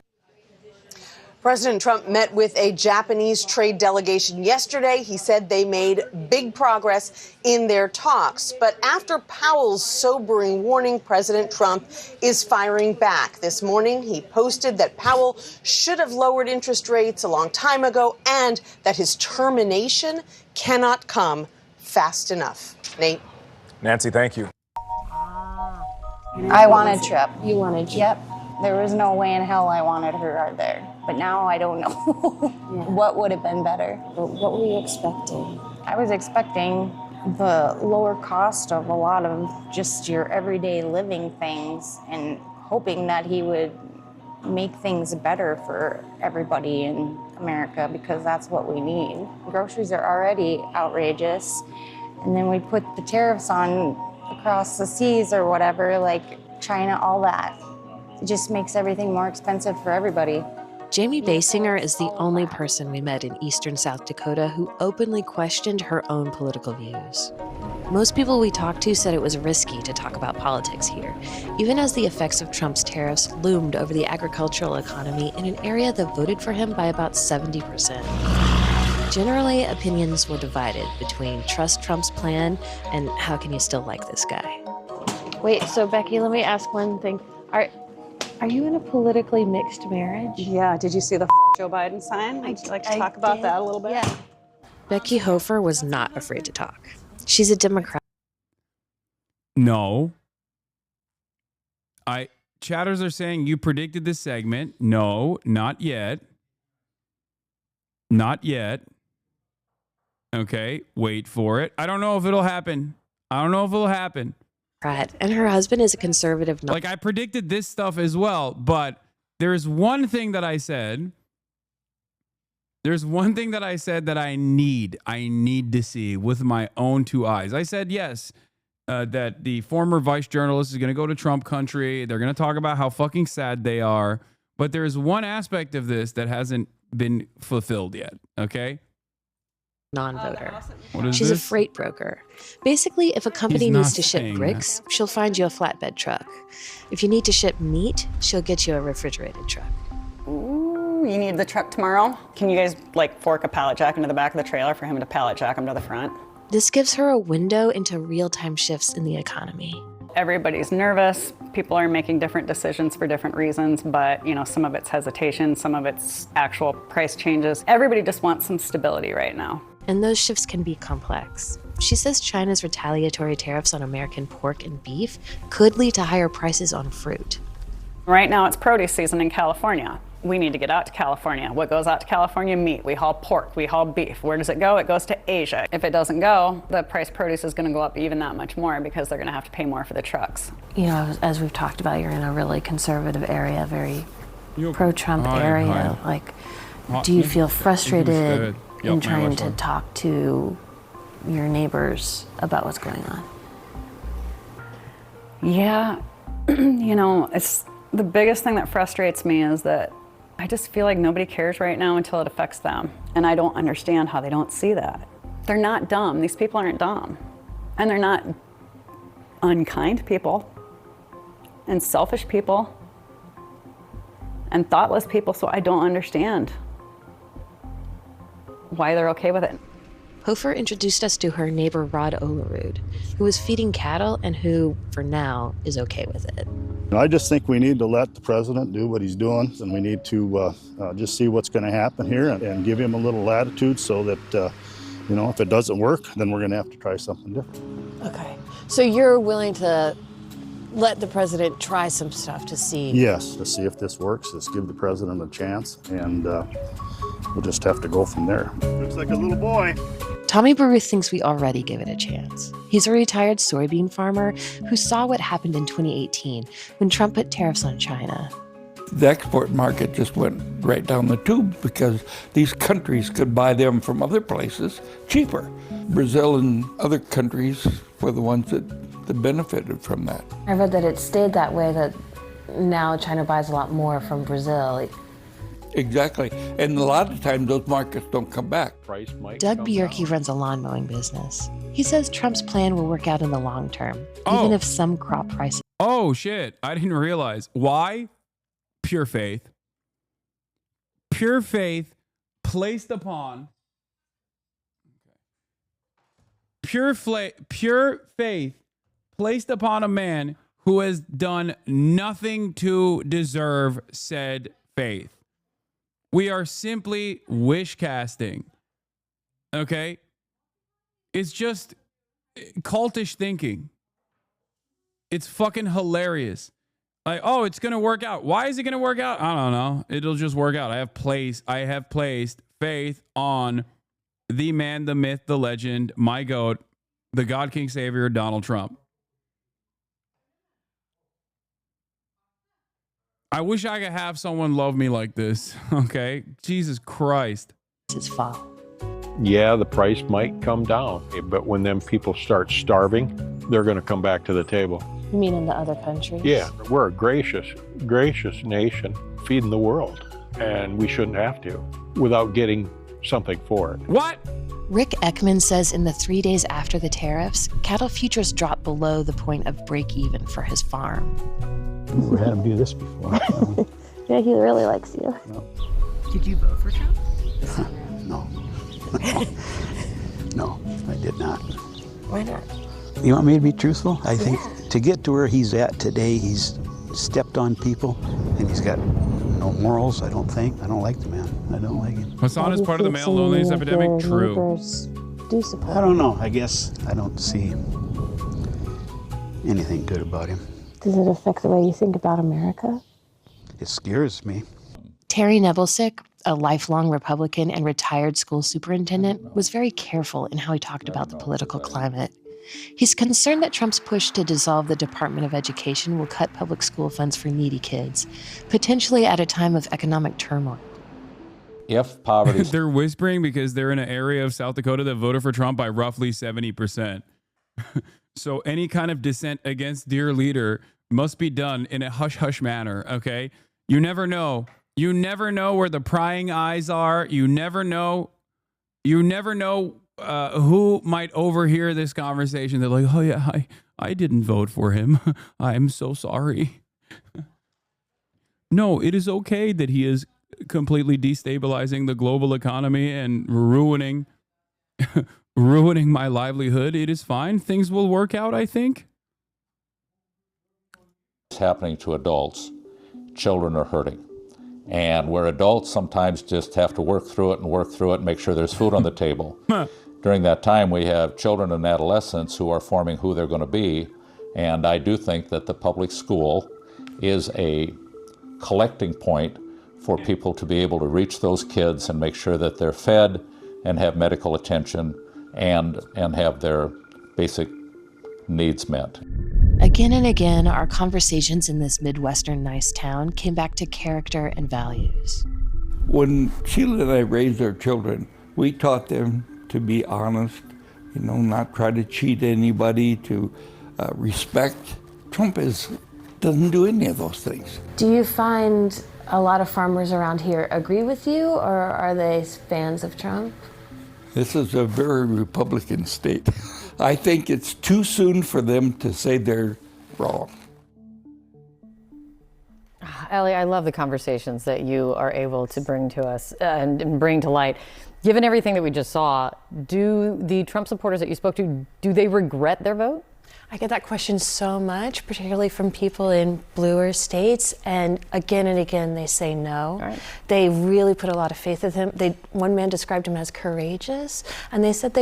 President Trump met with a Japanese trade delegation yesterday. He said they made big progress in their talks. But after Powell's sobering warning, President Trump is firing back. This morning, he posted that Powell should have lowered interest rates a long time ago and that his termination cannot come fast enough. Nate? Nancy, thank you. I wanted Trump. You wanted Trump? Yep. There was no way in hell I wanted her out there. But now I don't know. What would have been better? What were you expecting? I was expecting the lower cost of a lot of just your everyday living things and hoping that he would make things better for everybody in America, because that's what we need. Groceries are already outrageous. And then we put the tariffs on across the seas or whatever, like China, all that. It just makes everything more expensive for everybody. Jamie Basinger is the only person we met in eastern South Dakota who openly questioned her own political views. Most people we talked to said it was risky to talk about politics here, even as the effects of Trump's tariffs loomed over the agricultural economy in an area that voted for him by about 70%. Generally, opinions were divided between trust Trump's plan and how can you still like this guy. Wait, so Becky, let me ask one thing. Are you in a politically mixed marriage? Yeah, did you see the Joe Biden sign? Would you like to talk about that a little bit? Yeah. Becky Hofer was not afraid to talk. She's a Democrat. No. Chatters are saying you predicted this segment. No, not yet. Not yet. Okay, wait for it. I don't know if it'll happen. And her husband is a conservative. Like, I predicted this stuff as well, but there's one thing that I said. There's one thing that I said that I need to see with my own two eyes. I said, yes, that the former vice journalist is going to go to Trump country. They're going to talk about how fucking sad they are. But there's one aspect of this that hasn't been fulfilled yet. Okay. Non-voter. What is She's this? a freight broker. Basically, if a company He's not needs to ship saying bricks, she'll find you a flatbed truck. If you need to ship meat, she'll get you a refrigerated truck. Ooh, you need the truck tomorrow? Can you guys, fork a pallet jack into the back of the trailer for him to pallet jack him to the front? This gives her a window into real-time shifts in the economy. Everybody's nervous. People are making different decisions for different reasons, but, some of it's hesitation, some of it's actual price changes. Everybody just wants some stability right now. And those shifts can be complex. She says China's retaliatory tariffs on American pork and beef could lead to higher prices on fruit. Right now it's produce season in California. We need to get out to California. What goes out to California? Meat. We haul pork, we haul beef. Where does it go? It goes to Asia. If it doesn't go, the price of produce is going to go up even that much more because they're going to have to pay more for the trucks. As we've talked about, you're in a really conservative area, very pro-Trump area. Do you feel frustrated in trying to talk to your neighbors about what's going on? Yeah, it's the biggest thing that frustrates me is that I just feel like nobody cares right now until it affects them. And I don't understand how they don't see that. They're not dumb. These people aren't dumb. And they're not unkind people and selfish people and thoughtless people, so I don't understand why they're okay with it. Hofer introduced us to her neighbor Rod Olerud, who is feeding cattle and who, for now, is okay with it. I just think we need to let the president do what he's doing, and we need to just see what's going to happen here and give him a little latitude so that, if it doesn't work, then we're going to have to try something different. Okay. So you're willing to let the president try some stuff to see? Yes, to see if this works. Let's give the president a chance, and we'll just have to go from there. Looks like a little boy. Tommy Baruth thinks we already give it a chance. He's a retired soybean farmer who saw what happened in 2018 when Trump put tariffs on China. The export market just went right down the tube because these countries could buy them from other places cheaper. Brazil and other countries were the ones that benefited from that. I read that it stayed that way, that now China buys a lot more from Brazil. Exactly. And a lot of times those markets don't come back. Doug Bjerke runs a lawn mowing business. He says Trump's plan will work out in the long term, even if some crop prices. Oh, shit. I didn't realize. Why? Pure faith. Pure faith placed upon. Pure faith placed upon a man who has done nothing to deserve said faith. We are simply wish casting. Okay? It's just cultish thinking. It's fucking hilarious. Like, oh, it's going to work out. Why is it going to work out? I don't know. It'll just work out. I have placed faith on the man, the myth, the legend, my goat, the God King Savior, Donald Trump. I wish I could have someone love me like this. Okay? Jesus Christ. It's fall. Yeah, the price might come down, but when them people start starving, they're going to come back to the table. You mean in the other countries? Yeah, we're a gracious nation feeding the world, and we shouldn't have to without getting something for it. What? Rick Ekman says in the 3 days after the tariffs, cattle futures dropped below the point of break even for his farm. Never had him do this before. Yeah, he really likes you. No. Did you vote for Trump? No. No, I did not. Why not? You want me to be truthful? I think to get to where he's at today, he's stepped on people, and he's got no morals, I don't think. I don't like the man. I don't like him. Hasan is part of the male loneliness epidemic. True. Do support I don't know. I guess I don't see anything good about him. Does it affect the way you think about America? It scares me. Terry Nebelsick, a lifelong Republican and retired school superintendent, was very careful in how he talked about the political climate. He's concerned that Trump's push to dissolve the Department of Education will cut public school funds for needy kids, potentially at a time of economic turmoil. If poverty... They're whispering because they're in an area of South Dakota that voted for Trump by roughly 70%. So any kind of dissent against dear leader must be done in a hush-hush manner, okay? You never know. You never know where the prying eyes are. You never know who might overhear this conversation. They're like, oh yeah, I didn't vote for him. I'm so sorry. No, it is okay that he is completely destabilizing the global economy and ruining my livelihood. It is fine. Things will work out, I think. It's happening to adults. Children are hurting. And where adults sometimes just have to work through it and make sure there's food on the table. During that time, we have children and adolescents who are forming who they're going to be. And I do think that the public school is a collecting point for people to be able to reach those kids and make sure that they're fed and have medical attention and have their basic needs met. Again and again, our conversations in this Midwestern nice town came back to character and values. When Sheila and I raised our children, we taught them to be honest, not try to cheat anybody, to respect. Trump doesn't do any of those things. Do you find a lot of farmers around here agree with you, or are they fans of Trump? This is a very Republican state. I think it's too soon for them to say they're wrong. Ellie, I love the conversations that you are able to bring to us and bring to light. Given everything that we just saw, do the Trump supporters that you spoke to, do they regret their vote? I get that question so much, particularly from people in bluer states, and again they say no. Right. They really put a lot of faith in him. One man described him as courageous, and they said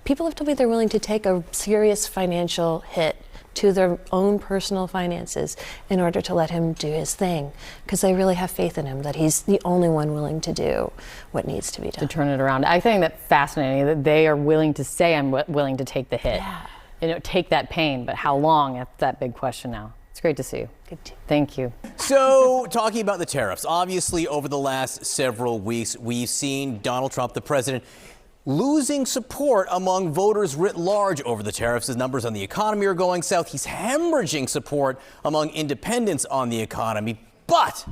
people have told me they're willing to take a serious financial hit to their own personal finances in order to let him do his thing, because they really have faith in him that he's the only one willing to do what needs to be done. To turn it around. I think that's fascinating that they are willing to say, I'm willing to take the hit. Yeah. Take that pain, but how long? That's that big question now. It's great to see you. Good to Thank you. So, talking about the tariffs, obviously over the last several weeks, we've seen Donald Trump, the president, losing support among voters writ large over the tariffs. His numbers on the economy are going south. He's hemorrhaging support among independents on the economy. But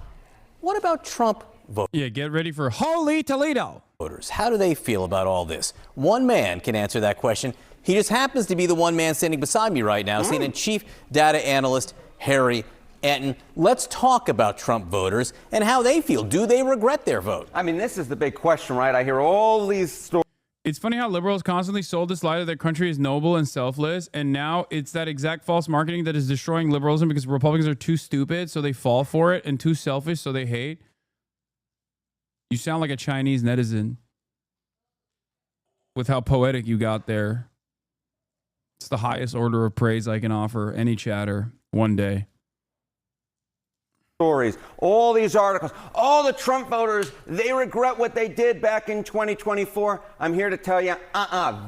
what about Trump voters? Yeah, get ready for Holy Toledo. Voters, how do they feel about all this? One man can answer that question. He just happens to be the one man standing beside me right now, CNN chief data analyst Harry Enton. Let's talk about Trump voters and how they feel. Do they regret their vote? I mean, this is the big question, right? I hear all these stories. It's funny how liberals constantly sold this lie that their country is noble and selfless, and now it's that exact false marketing that is destroying liberalism because Republicans are too stupid, so they fall for it, and too selfish, so they hate. You sound like a Chinese netizen with how poetic you got there. It's the highest order of praise I can offer any chatter one day. Stories, all these articles, all the Trump voters, they regret what they did back in 2024. I'm here to tell you,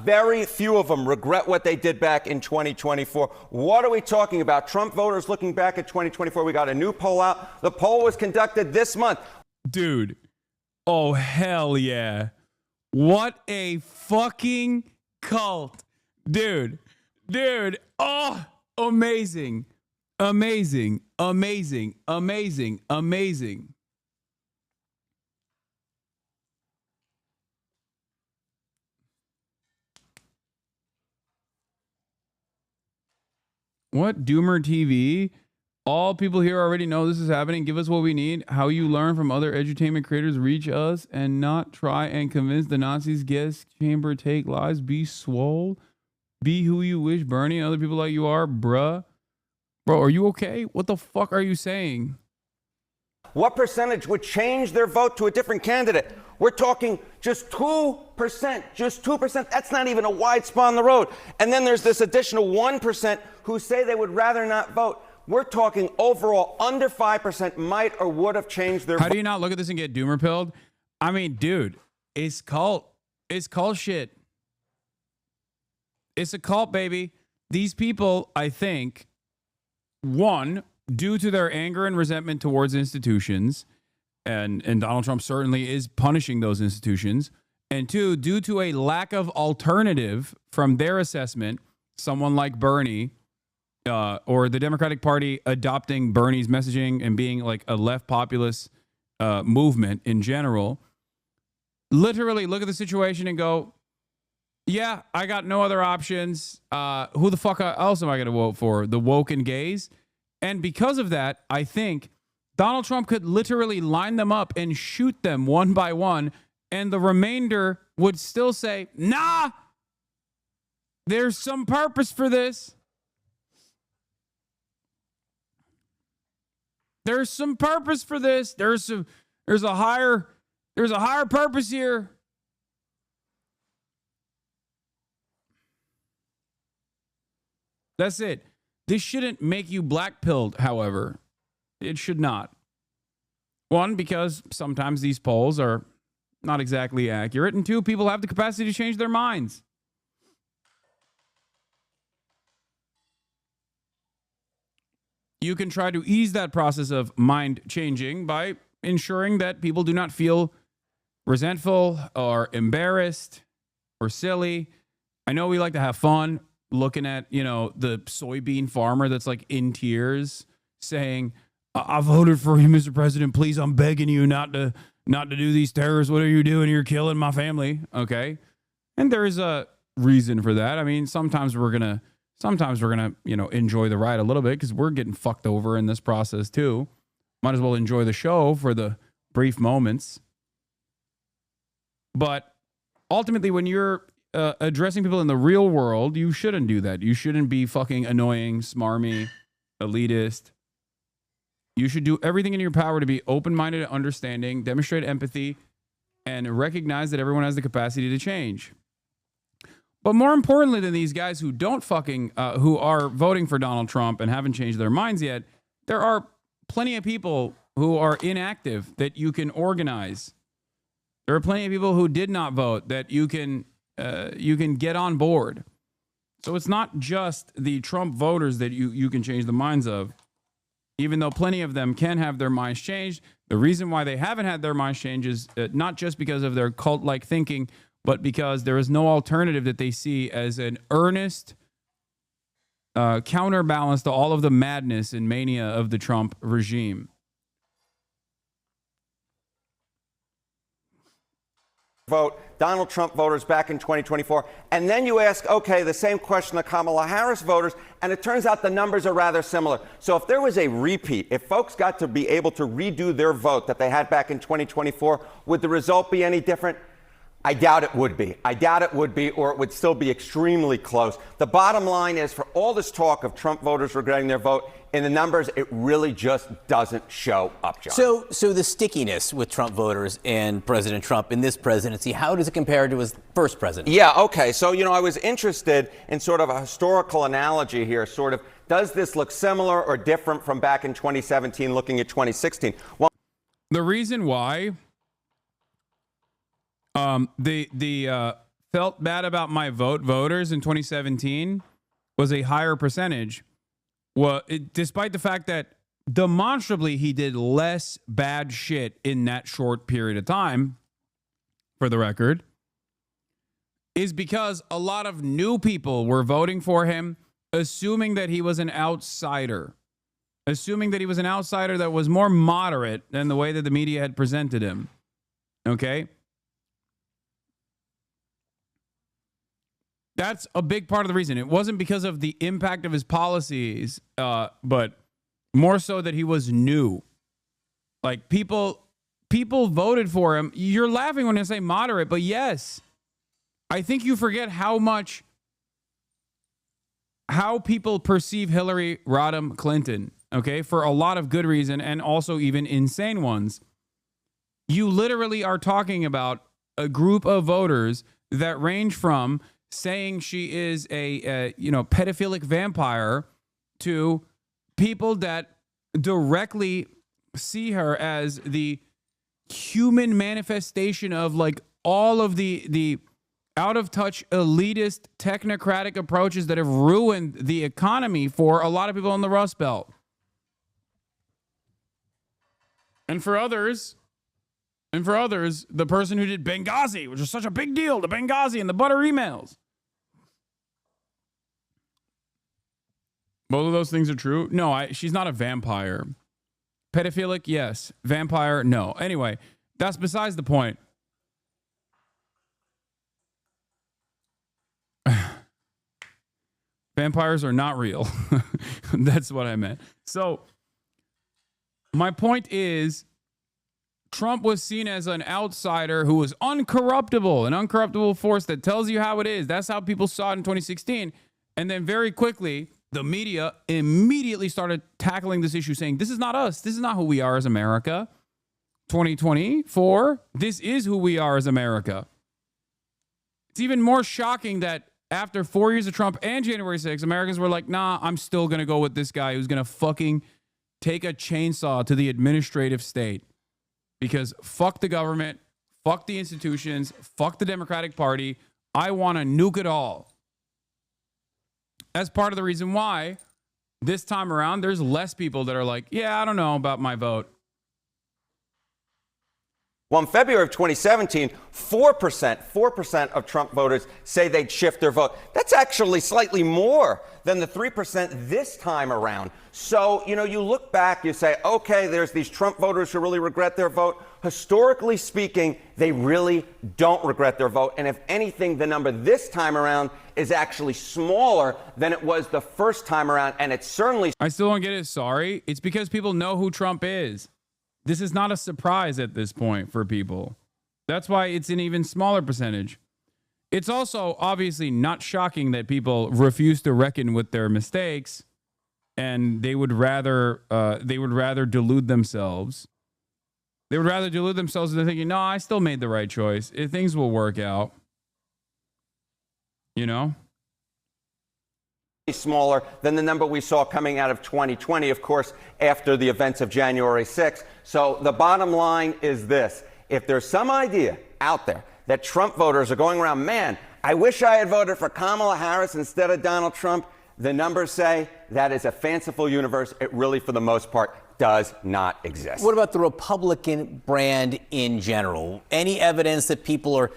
very few of them regret what they did back in 2024. What are we talking about? Trump voters looking back at 2024. We got a new poll out. The poll was conducted this month. Dude, oh hell yeah. What a fucking cult. Dude, oh, amazing. Amazing. What? Doomer TV? All people here already know this is happening. Give us what we need. How you learn from other edutainment creators. Reach us and not try and convince the Nazis. Guess chamber take lies. Be swole. Be who you wish, Bernie, and other people like you are, bruh. Bro, are you okay? What the fuck are you saying? What percentage would change their vote to a different candidate? We're talking just 2%, just 2%. That's not even a wide spot on the road. And then there's this additional 1% who say they would rather not vote. We're talking overall under 5% might or would have changed their vote. How do you not look at this and get doomer pilled? I mean, dude, it's cult. It's cult shit. It's a cult, baby. These people, I think, one, due to their anger and resentment towards institutions, and Donald Trump certainly is punishing those institutions, and two, due to a lack of alternative from their assessment, someone like Bernie or the Democratic Party adopting Bernie's messaging and being like a left populist movement in general, literally look at the situation and go, yeah, I got no other options. Who the fuck else am I going to vote for? The woke and gays? And because of that, I think Donald Trump could literally line them up and shoot them one by one, and the remainder would still say, nah, there's some purpose for this. There's some purpose for this. There's a higher purpose here. That's it. This shouldn't make you black-pilled, however. It should not. One, because sometimes these polls are not exactly accurate. And two, people have the capacity to change their minds. You can try to ease that process of mind changing by ensuring that people do not feel resentful or embarrassed or silly. I know we like to have fun looking at, the soybean farmer that's like in tears saying, I voted for you, Mr. President. Please, I'm begging you not to do these terrorists. What are you doing? You're killing my family. Okay. And there is a reason for that. I mean, sometimes we're gonna, enjoy the ride a little bit because we're getting fucked over in this process too. Might as well enjoy the show for the brief moments. But ultimately, when you're addressing people in the real world, you shouldn't do that. You shouldn't be fucking annoying, smarmy, elitist. You should do everything in your power to be open-minded, understanding, demonstrate empathy, and recognize that everyone has the capacity to change. But more importantly than these guys who don't who are voting for Donald Trump and haven't changed their minds yet, there are plenty of people who are inactive that you can organize. There are plenty of people who did not vote that you can get on board. So it's not just the Trump voters that you can change the minds of. Even though plenty of them can have their minds changed, the reason why they haven't had their minds changed is not just because of their cult-like thinking, but because there is no alternative that they see as an earnest counterbalance to all of the madness and mania of the Trump regime. Vote Donald Trump voters back in 2024, and then you ask, okay, the same question to Kamala Harris voters, and it turns out the numbers are rather similar. So if there was a repeat, if folks got to be able to redo their vote that they had back in 2024, would the result be any different? I doubt it would be. I doubt it would be, or it would still be extremely close. The bottom line is, for all this talk of Trump voters regretting their vote, in the numbers, it really just doesn't show up, John. So the stickiness with Trump voters and President Trump in this presidency, how does it compare to his first presidency? Yeah, okay. So, I was interested in sort of a historical analogy here, sort of, does this look similar or different from back in 2017, looking at 2016? Well, the reason why the felt bad about my voters in 2017 was a higher percentage. Well, despite the fact that demonstrably he did less bad shit in that short period of time, for the record, is because a lot of new people were voting for him, assuming that he was an outsider, that was more moderate than the way that the media had presented him. Okay? That's a big part of the reason. It wasn't because of the impact of his policies, but more so that he was new. Like, people voted for him. You're laughing when I say moderate, but yes, I think you forget how people perceive Hillary Rodham Clinton, okay, for a lot of good reason and also even insane ones. You literally are talking about a group of voters that range from saying she is a pedophilic vampire to people that directly see her as the human manifestation of like all of the out of touch elitist technocratic approaches that have ruined the economy for a lot of people in the Rust Belt. And for others, the person who did Benghazi, which was such a big deal, the Benghazi and the butter emails. Both of those things are true. No, she's not a vampire. Pedophilic, yes. Vampire, no. Anyway, that's besides the point. Vampires are not real. That's what I meant. So, my point is, Trump was seen as an outsider who was uncorruptible, an uncorruptible force that tells you how it is. That's how people saw it in 2016. And then very quickly, the media immediately started tackling this issue, saying, this is not us. This is not who we are as America. 2024, this is who we are as America. It's even more shocking that after 4 years of Trump and January 6th, Americans were like, nah, I'm still going to go with this guy who's going to fucking take a chainsaw to the administrative state. Because fuck the government, fuck the institutions, fuck the Democratic Party. I want to nuke it all. That's part of the reason why this time around, there's less people that are like, yeah, I don't know about my vote. Well, in February of 2017, 4% of Trump voters say they'd shift their vote. That's actually slightly more than the 3% this time around. So, you look back, you say, okay, there's these Trump voters who really regret their vote. historically speaking, they really don't regret their vote. And if anything, the number this time around is actually smaller than it was the first time around. And it's certainly... I still don't get it. Sorry. It's because people know who Trump is. This is not a surprise at this point for people. That's why it's an even smaller percentage. It's also obviously not shocking that people refuse to reckon with their mistakes, and they would rather delude themselves. They would rather delude themselves into thinking, no, I still made the right choice. Things will work out. You know? Smaller than the number we saw coming out of 2020, of course, after the events of January 6th. So the bottom line is this. If there's some idea out there that Trump voters are going around, man, I wish I had voted for Kamala Harris instead of Donald Trump, the numbers say that is a fanciful universe. It really, for the most part, does not exist. What about the Republican brand in general? Any evidence that people are,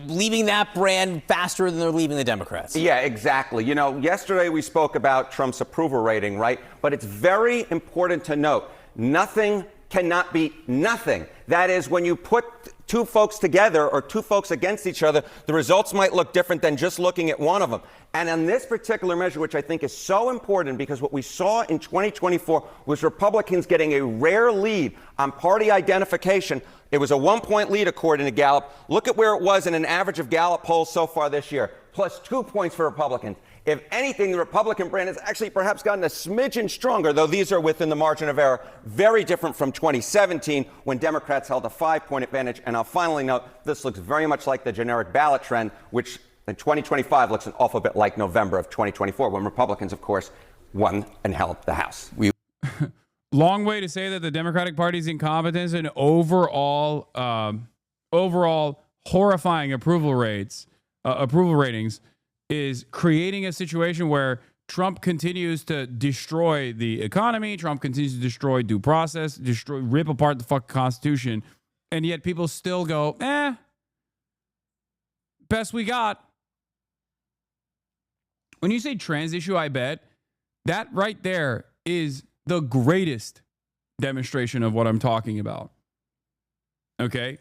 leaving that brand faster than they're leaving the Democrats? Yeah, exactly. Yesterday we spoke about Trump's approval rating, right? But it's very important to note, nothing cannot be nothing. That is, when you put two folks together or two folks against each other, the results might look different than just looking at one of them. And on this particular measure, which I think is so important, because what we saw in 2024 was Republicans getting a rare lead on party identification. It was a 1-point lead according to Gallup. Look at where it was in an average of Gallup polls so far this year, plus 2 points for Republicans. If anything, the Republican brand has actually perhaps gotten a smidgen stronger, though these are within the margin of error. Very different from 2017, when Democrats held a 5-point advantage. And I'll finally note, this looks very much like the generic ballot trend, which in 2025 looks an awful bit like November of 2024, when Republicans, of course, won and held the House. Long way to say that the Democratic Party's incompetence and overall horrifying approval ratings is creating a situation where Trump continues to destroy the economy. Trump continues to destroy due process, rip apart the fucking Constitution. And yet people still go, best we got. When you say trans issue, I bet that right there is the greatest demonstration of what I'm talking about. Okay?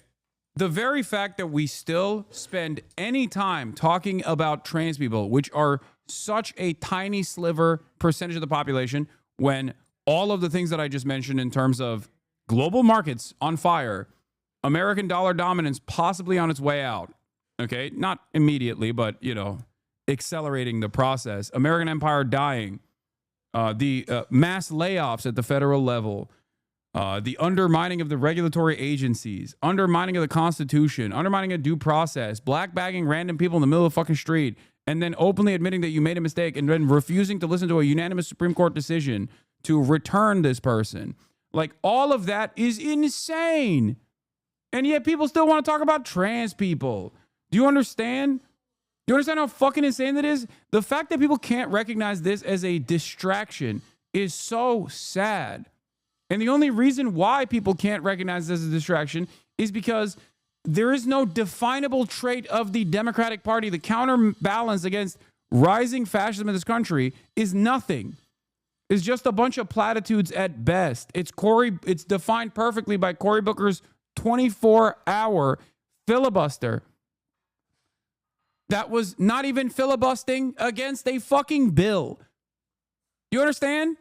The very fact that we still spend any time talking about trans people, which are such a tiny sliver percentage of the population, when all of the things that I just mentioned in terms of global markets on fire, American dollar dominance possibly on its way out, okay? Not immediately, but, accelerating the process. American empire dying. The mass layoffs at the federal level, the undermining of the regulatory agencies, undermining of the Constitution, undermining of due process, black bagging random people in the middle of the fucking street, and then openly admitting that you made a mistake and then refusing to listen to a unanimous Supreme Court decision to return this person. Like, all of that is insane. And yet people still want to talk about trans people. Do you understand? Do you understand how fucking insane that is? The fact that people can't recognize this as a distraction is so sad. And the only reason why people can't recognize this as a distraction is because there is no definable trait of the Democratic Party. The counterbalance against rising fascism in this country is nothing. It's just a bunch of platitudes at best. It's defined perfectly by Cory Booker's 24-hour filibuster. That was not even filibustering against a fucking bill. You understand?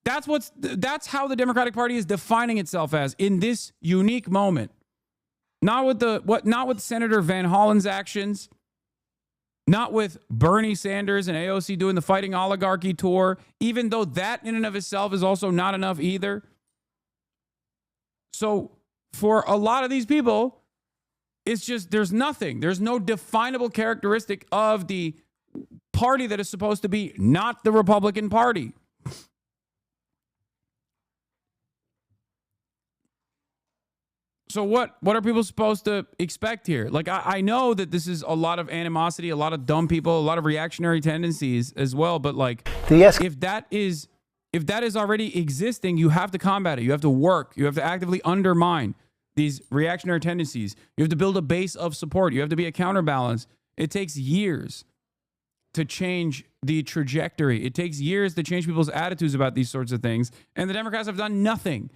That's how the Democratic Party is defining itself as in this unique moment. Not with Senator Van Hollen's actions, not with Bernie Sanders and AOC doing the fighting oligarchy tour, even though that in and of itself is also not enough either. So for a lot of these people, it's just, there's nothing. There's no definable characteristic of the party that is supposed to be not the Republican Party. So what are people supposed to expect here? Like, I know that this is a lot of animosity, a lot of dumb people, a lot of reactionary tendencies as well. But like, if that is already existing, you have to combat it. You have to work. You have to actively undermine these reactionary tendencies. You have to build a base of support. You have to be a counterbalance. It takes years to change the trajectory. It takes years to change people's attitudes about these sorts of things. And the Democrats have done nothing.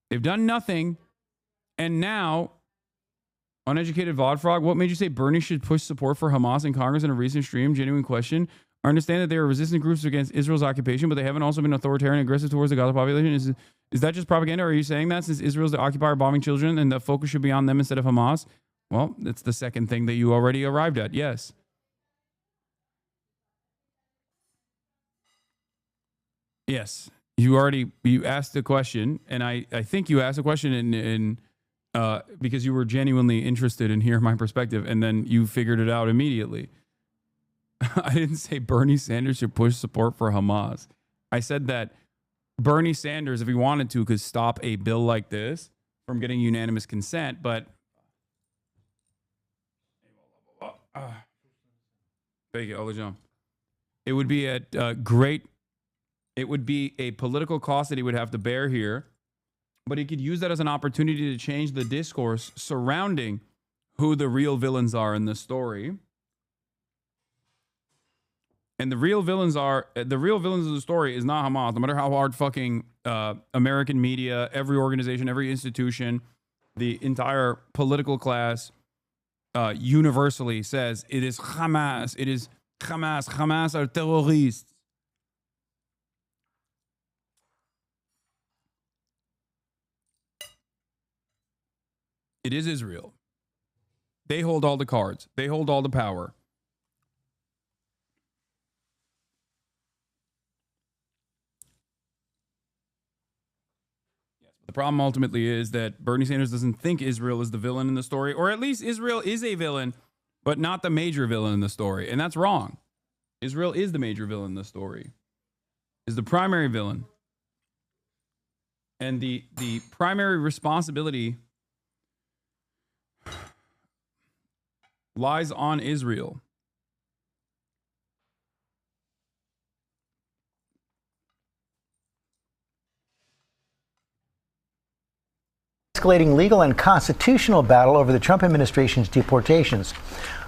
They've done nothing. And now, uneducated VOD frog, what made you say Bernie should push support for Hamas in Congress in a recent stream? Genuine question. I understand that they are resistant groups against Israel's occupation, but they haven't also been authoritarian and aggressive towards the Gaza population. Is that just propaganda? Or are you saying that since Israel's the occupier bombing children and the focus should be on them instead of Hamas? Well, that's the second thing that you already arrived at. Yes. Yes. You asked the question, and I think you asked a question in because you were genuinely interested in hearing my perspective, and then you figured it out immediately. I didn't say Bernie Sanders should push support for Hamas. I said that Bernie Sanders, if he wanted to, could stop a bill like this from getting unanimous consent, but it would be it would be a political cost that he would have to bear here, but he could use that as an opportunity to change the discourse surrounding who the real villains are in this story. And the real villains of the story is not Hamas, no matter how hard fucking American media, every organization, every institution, the entire political class universally says it is Hamas. It is Hamas. Hamas are terrorists. It is Israel. They hold all the cards. They hold all the power. The problem ultimately is that Bernie Sanders doesn't think Israel is the villain in the story, or at least Israel is a villain, but not the major villain in the story. And that's wrong. Israel is the major villain in the story, is the primary villain. And the primary responsibility lies on Israel. Escalating legal and constitutional battle over the Trump administration's deportations.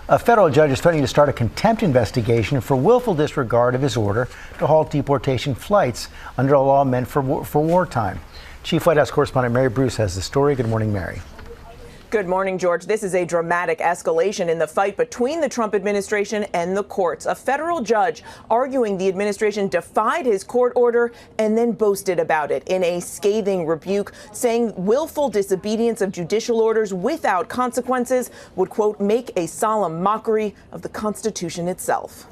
A federal judge is threatening to start a contempt investigation for willful disregard of his order to halt deportation flights under a law meant for wartime. Chief White House correspondent Mary Bruce has the story. Good morning, Mary. Good morning, George. This is a dramatic escalation in the fight between the Trump administration and the courts. A federal judge arguing the administration defied his court order and then boasted about it in a scathing rebuke, saying willful disobedience of judicial orders without consequences would, quote, make a solemn mockery of the Constitution itself.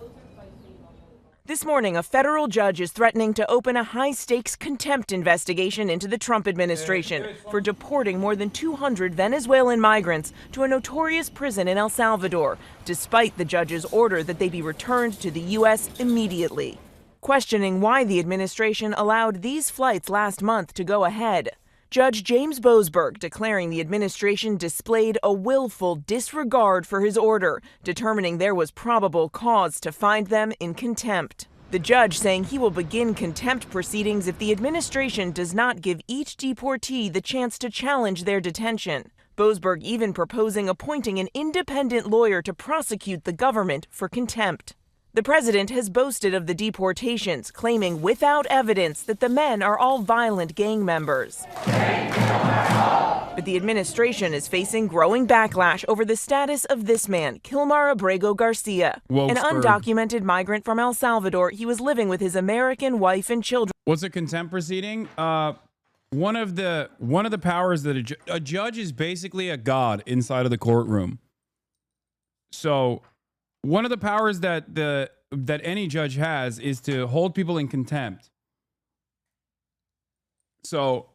This morning, a federal judge is threatening to open a high-stakes contempt investigation into the Trump administration for deporting more than 200 Venezuelan migrants to a notorious prison in El Salvador, despite the judge's order that they be returned to the U.S. immediately. Questioning why the administration allowed these flights last month to go ahead, Judge James Boasberg declaring the administration displayed a willful disregard for his order, determining there was probable cause to find them in contempt. The judge saying he will begin contempt proceedings if the administration does not give each deportee the chance to challenge their detention. Boasberg even proposing appointing an independent lawyer to prosecute the government for contempt. The president has boasted of the deportations, claiming without evidence that the men are all violent gang members. But the administration is facing growing backlash over the status of this man, Kilmar Abrego Garcia, an undocumented migrant from El Salvador. He was living with his American wife and children. What's a contempt proceeding? One of the powers that a judge is basically a god inside of the courtroom. So one of the powers that any judge has is to hold people in contempt. So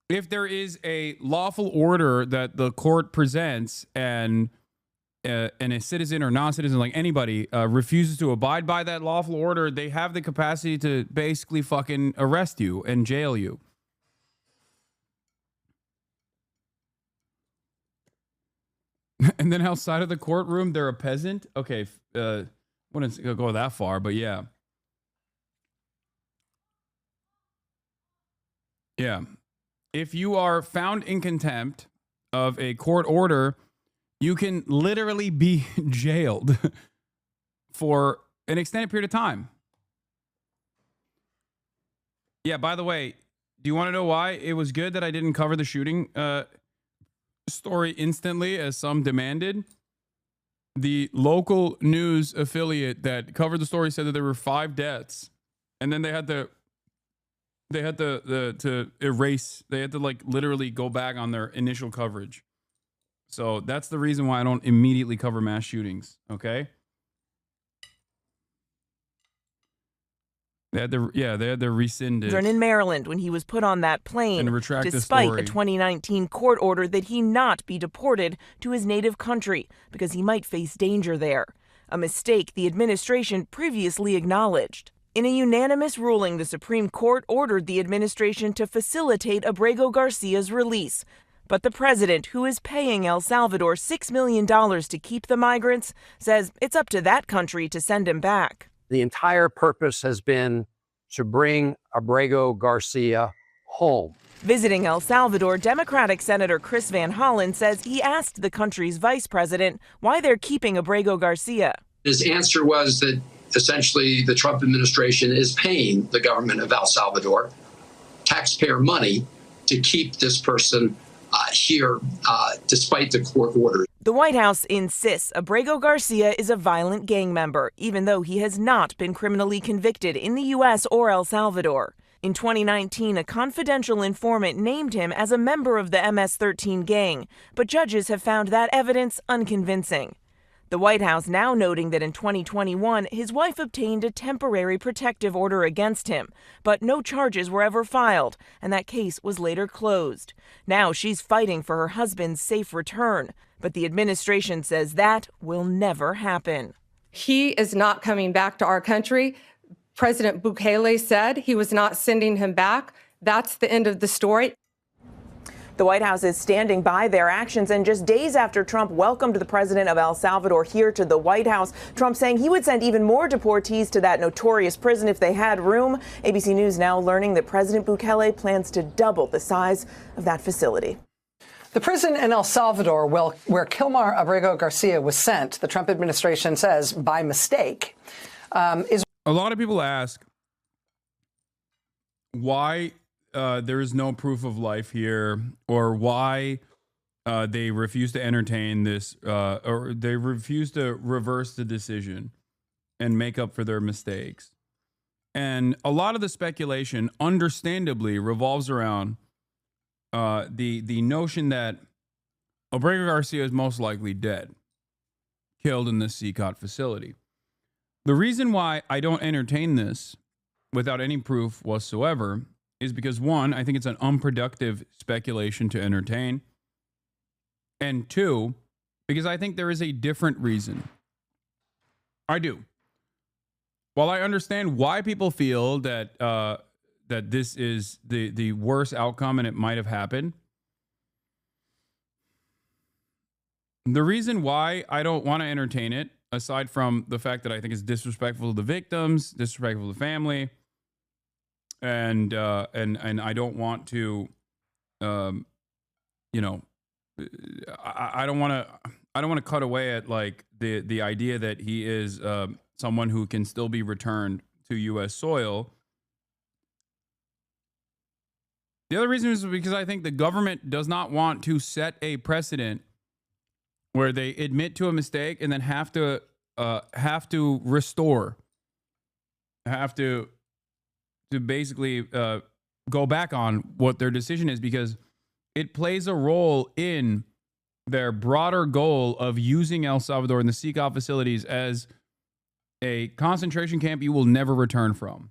if there is a lawful order that the court presents and a citizen or non-citizen, like anybody, refuses to abide by that lawful order, they have the capacity to basically fucking arrest you and jail you. And then outside of the courtroom, they're a peasant. Okay, wouldn't go that far, but yeah. Yeah. If you are found in contempt of a court order, you can literally be jailed for an extended period of time. Yeah, by the way, Do you want to know why it was good that I didn't cover the shooting story instantly as some demanded? The local news affiliate that covered the story said that there were 5 deaths, and then they had to erase. They had to like literally go back on their initial coverage. So that's the reason why I don't immediately cover mass shootings. Okay. They had to rescind it. In Maryland when he was put on that plane, And retract the despite story. a 2019 court order that he not be deported to his native country because he might face danger there. A mistake the administration previously acknowledged. In a unanimous ruling, the Supreme Court ordered the administration to facilitate Abrego Garcia's release. But the president, who is paying El Salvador $6 million to keep the migrants, says it's up to that country to send him back. The entire purpose has been to bring Abrego Garcia home. Visiting El Salvador, Democratic Senator Chris Van Hollen says he asked the country's vice president why they're keeping Abrego Garcia. His answer was that essentially the Trump administration is paying the government of El Salvador taxpayer money to keep this person here despite the court order. The White House insists Abrego Garcia is a violent gang member, even though he has not been criminally convicted in the U.S. or El Salvador. In 2019, a confidential informant named him as a member of the MS-13 gang, but judges have found that evidence unconvincing. The White House now noting that in 2021, his wife obtained a temporary protective order against him, but no charges were ever filed, and that case was later closed. Now she's fighting for her husband's safe return, but the administration says that will never happen. He is not coming back to our country. President Bukele said he was not sending him back. That's the end of the story. The White House is standing by their actions, and just days after Trump welcomed the president of El Salvador here to the White House, Trump saying he would send even more deportees to that notorious prison if they had room. ABC News now learning that President Bukele plans to double the size of that facility. The prison in El Salvador, where Kilmar Abrego Garcia was sent, the Trump administration says by mistake, is. A lot of people ask why there is no proof of life here, or why they refuse to entertain this, or they refuse to reverse the decision and make up for their mistakes. And a lot of the speculation, understandably, revolves around the notion that Abrego Garcia is most likely dead, killed in this CCOT facility. The reason why I don't entertain this without any proof whatsoever is because, one, I think it's an unproductive speculation to entertain. And two, because I think there is a different reason. I do. While I understand why people feel that that this is the worst outcome and it might have happened, the reason why I don't want to entertain it, aside from the fact that I think it's disrespectful to the victims, disrespectful to the family, and I don't want to, I don't want to cut away at like the idea that he is someone who can still be returned to U.S. soil. The other reason is because I think the government does not want to set a precedent where they admit to a mistake and then have to restore, have to basically go back on what their decision is, because it plays a role in their broader goal of using El Salvador and the CCOT facilities as a concentration camp you will never return from.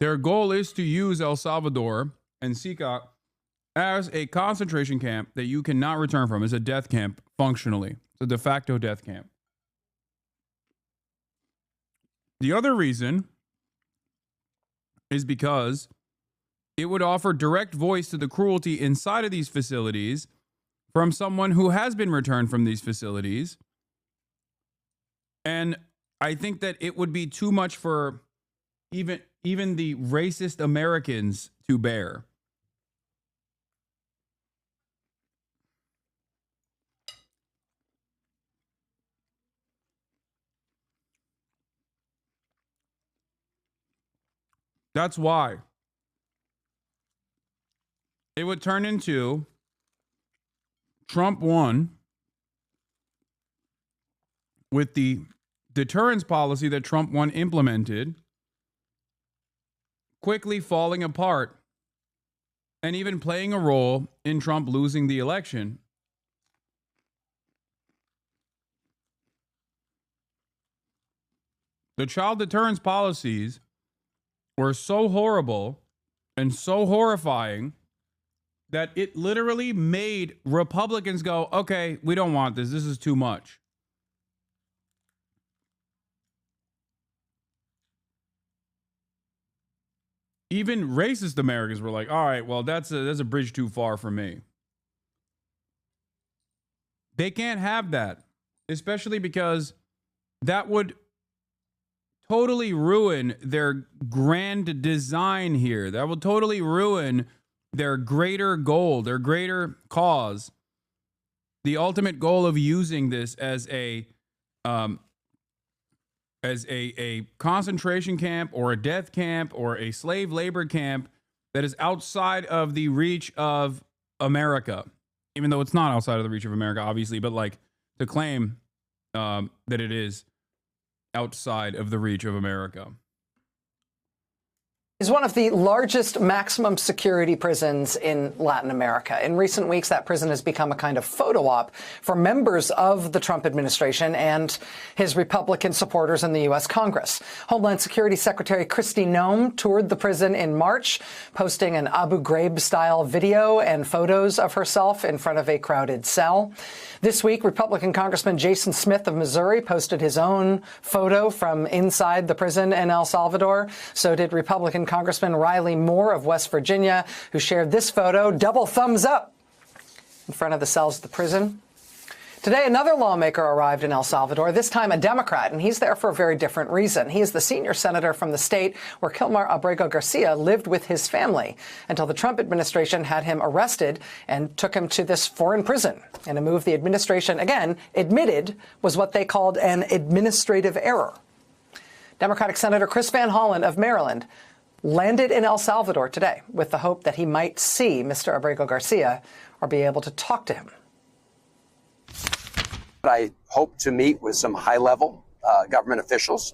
Their goal is to use El Salvador and CCOT as a concentration camp that you cannot return from, as a death camp, functionally. It's a de facto death camp. The other reason is because it would offer direct voice to the cruelty inside of these facilities from someone who has been returned from these facilities. And I think that it would be too much for even the racist Americans to bear. That's why. It would turn into Trump won with the deterrence policy that Trump won implemented quickly falling apart and even playing a role in Trump losing the election. The child deterrence policies were so horrible and so horrifying that it literally made Republicans go, okay, we don't want this. This is too much. Even racist Americans were like, all right, well, that's a bridge too far for me. They can't have that, especially because that would totally ruin their grand design here. That will totally ruin their greater goal, their greater cause, the ultimate goal of using this as a concentration camp or a death camp or a slave labor camp that is outside of the reach of America, even though it's not outside of the reach of America, obviously, but like to claim that it is outside of the reach of America. Is one of the largest maximum security prisons in Latin America. In recent weeks, that prison has become a kind of photo op for members of the Trump administration and his Republican supporters in the U.S. Congress. Homeland Security Secretary Kristi Noem toured the prison in March, posting an Abu Ghraib-style video and photos of herself in front of a crowded cell. This week, Republican Congressman Jason Smith of Missouri posted his own photo from inside the prison in El Salvador. So did Republican Congressman Riley Moore of West Virginia, who shared this photo, double thumbs up, in front of the cells of the prison. Today, another lawmaker arrived in El Salvador, this time a Democrat, and he's there for a very different reason. He is the senior senator from the state where Kilmar Abrego Garcia lived with his family until the Trump administration had him arrested and took him to this foreign prison in a move the administration, again, admitted was what they called an administrative error. Democratic Senator Chris Van Hollen of Maryland landed in El Salvador today with the hope that he might see Mr. Abrego Garcia or be able to talk to him. I hope to meet with some high-level government officials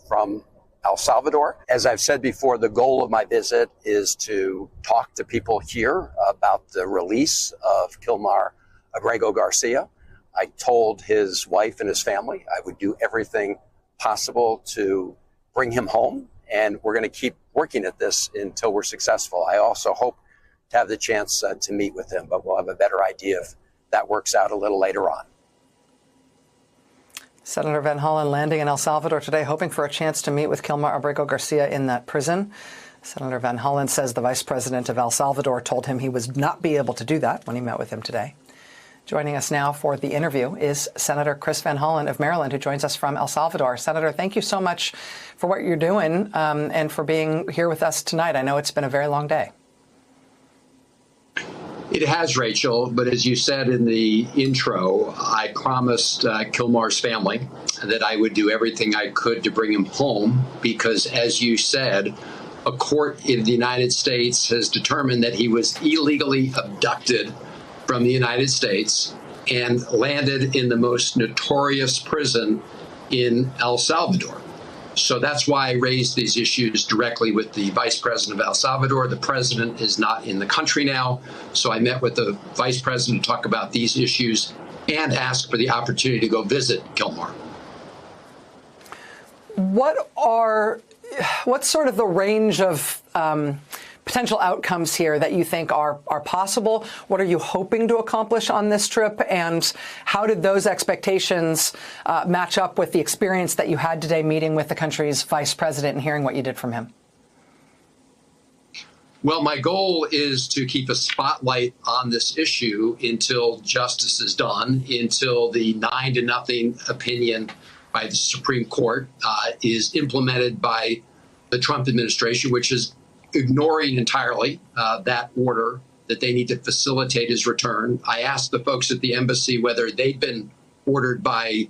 from El Salvador. As I've said before, the goal of my visit is to talk to people here about the release of Kilmar Abrego Garcia. I told his wife and his family I would do everything possible to bring him home, and we're going to keep working at this until we're successful. I also hope to have the chance to meet with him, but we'll have a better idea if that works out a little later on. Senator Van Hollen landing in El Salvador today, hoping for a chance to meet with Kilmar Abrego Garcia in that prison. Senator Van Hollen says the vice president of El Salvador told him he would not be able to do that when he met with him today. Joining us now for the interview is Senator Chris Van Hollen of Maryland, who joins us from El Salvador. Senator, thank you so much for what you're doing and for being here with us tonight. I know it's been a very long day. It has, Rachel, but as you said in the intro, I promised Kilmar's family that I would do everything I could to bring him home because, as you said, a court in the United States has determined that he was illegally abducted from the United States and landed in the most notorious prison in El Salvador. So that's why I raised these issues directly with the vice president of El Salvador. The president is not in the country now. So I met with the vice president to talk about these issues and ask for the opportunity to go visit Kilmar. What's sort of the range of potential outcomes here that you think are possible? What are you hoping to accomplish on this trip? And how did those expectations match up with the experience that you had today meeting with the country's vice president and hearing what you did from him? Well, my goal is to keep a spotlight on this issue until justice is done, until the 9-0 opinion by the Supreme Court is implemented by the Trump administration, which is ignoring entirely that order that they need to facilitate his return. I asked the folks at the embassy whether they'd been ordered by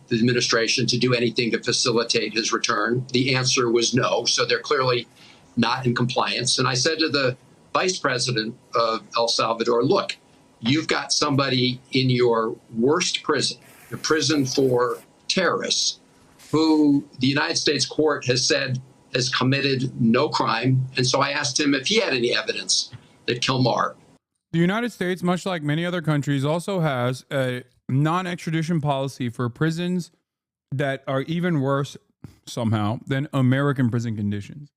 the administration to do anything to facilitate his return. The answer was no. So they're clearly not in compliance. And I said to the vice president of El Salvador, look, you've got somebody in your worst prison, the prison for terrorists, who the United States court has said has committed no crime. And so I asked him if he had any evidence that Kilmar. The United States, much like many other countries, also has a non-extradition policy for prisons that are even worse somehow than American prison conditions,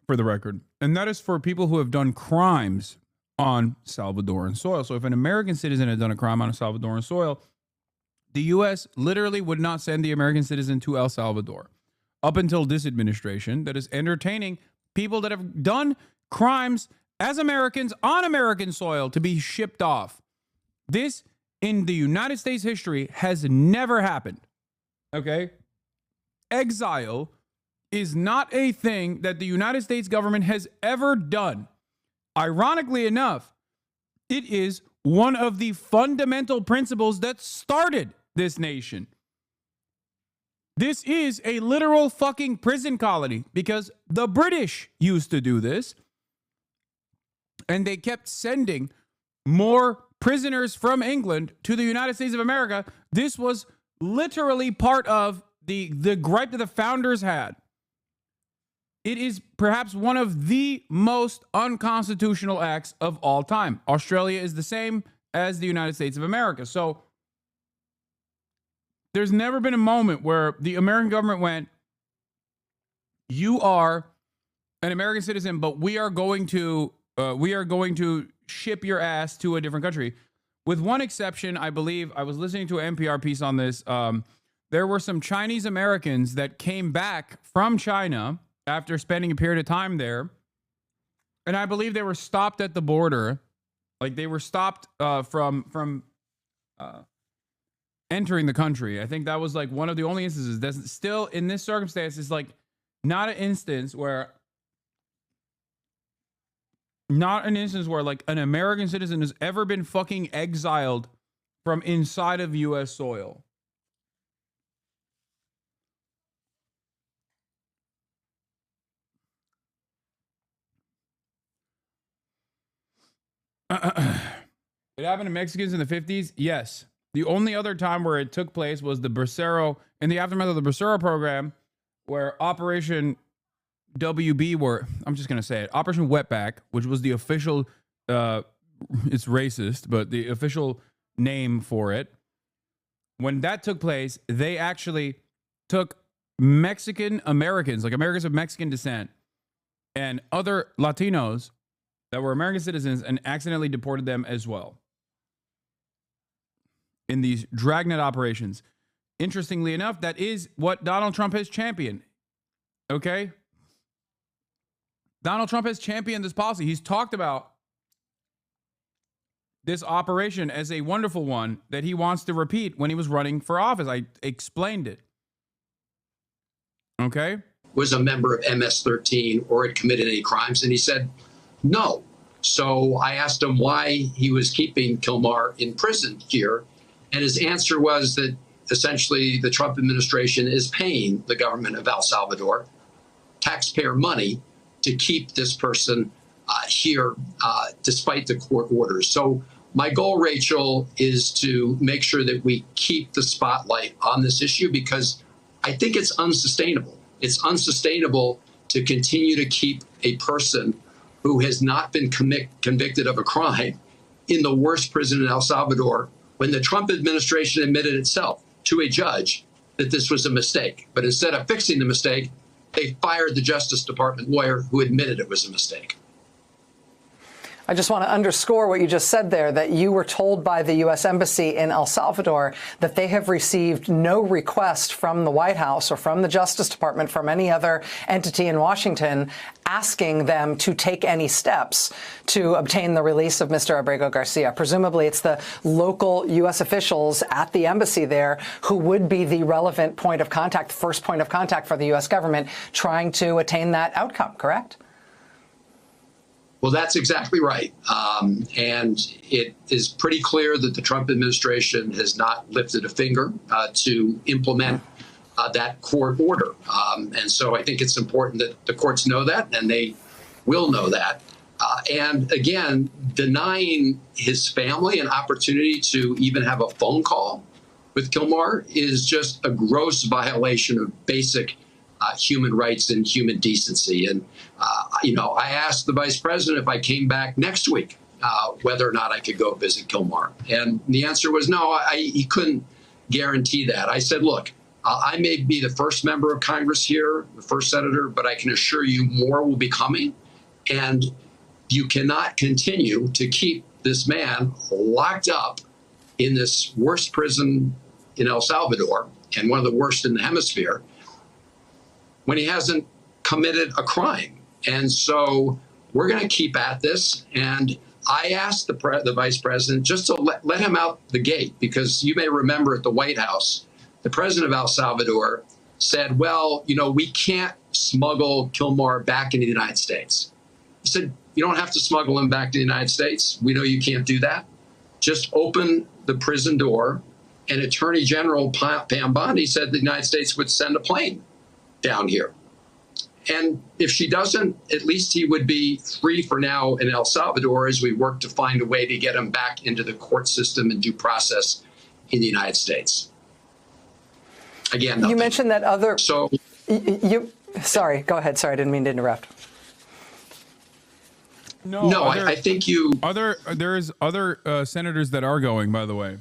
for the record. And that is for people who have done crimes on Salvadoran soil. So if an American citizen had done a crime on a Salvadoran soil, the U.S. literally would not send the American citizen to El Salvador up until this administration that is entertaining people that have done crimes as Americans on American soil to be shipped off. This, in the United States history, has never happened. Okay? Exile is not a thing that the United States government has ever done. Ironically enough, it is one of the fundamental principles that started this nation. This is a literal fucking prison colony because the British used to do this, and they kept sending more prisoners from England to the United States of America. This was literally part of the gripe that the founders had. It is perhaps one of the most unconstitutional acts of all time. Australia is the same as the United States of America. So there's never been a moment where the American government went, you are an American citizen, but we are going to ship your ass to a different country. With one exception, I believe, I was listening to an NPR piece on this. There were some Chinese Americans that came back from China after spending a period of time there. And I believe they were stopped at the border. Like they were stopped from entering the country. I think that was like one of the only instances. That's still, in this circumstance, is like not an instance where like an American citizen has ever been fucking exiled from inside of U.S. soil. It happened to Mexicans in the 50s? Yes. The only other time where it took place was the Bracero, in the aftermath of the Bracero program, where Operation WB I'm just going to say it, Operation Wetback, which was the official, it's racist, but the official name for it. When that took place, they actually took Mexican Americans, like Americans of Mexican descent, and other Latinos that were American citizens and accidentally deported them as well in these dragnet operations. Interestingly enough, that is what Donald Trump has championed. Okay? Donald Trump has championed this policy. He's talked about this operation as a wonderful one that he wants to repeat when he was running for office. I explained it. Okay? Was a member of MS-13 or had committed any crimes, and he said no. So I asked him why he was keeping Kilmar in prison here, and his answer was that essentially the Trump administration is paying the government of El Salvador taxpayer money to keep this person here despite the court orders. So my goal, Rachel, is to make sure that we keep the spotlight on this issue because I think it's unsustainable. It's unsustainable to continue to keep a person who has not been convicted of a crime in the worst prison in El Salvador when the Trump administration admitted itself to a judge that this was a mistake. But instead of fixing the mistake, they fired the Justice Department lawyer who admitted it was a mistake. I just want to underscore what you just said there, that you were told by the U.S. Embassy in El Salvador that they have received no request from the White House or from the Justice Department, from any other entity in Washington, asking them to take any steps to obtain the release of Mr. Abrego Garcia. Presumably, it's the local U.S. officials at the embassy there who would be the relevant point of contact, the first point of contact for the U.S. government trying to attain that outcome, correct? Well, that's exactly right. And it is pretty clear that the Trump administration has not lifted a finger to implement that court order. And so I think it's important that the courts know that, and they will know that. And again, denying his family an opportunity to even have a phone call with Kilmar is just a gross violation of basic human rights and human decency. And, I asked the vice president if I came back next week, whether or not I could go visit Kilmar. And the answer was no, he couldn't guarantee that. I said, look, I may be the first member of Congress here, the first senator, but I can assure you more will be coming. And you cannot continue to keep this man locked up in this worst prison in El Salvador, and one of the worst in the hemisphere, when he hasn't committed a crime. And so we're going to keep at this. And I asked the vice president just to let him out the gate, because you may remember at the White House, the president of El Salvador said, well, we can't smuggle Kilmar back into the United States. He said, you don't have to smuggle him back to the United States. We know you can't do that. Just open the prison door. And Attorney General Pam Bondi said the United States would send a plane down here. And if she doesn't, at least he would be free for now in El Salvador as we work to find a way to get him back into the court system and due process in the United States. Again, nothing. You mentioned that other. So sorry, go ahead. Sorry, I didn't mean to interrupt. No, I think you. There's other senators that are going, by the way.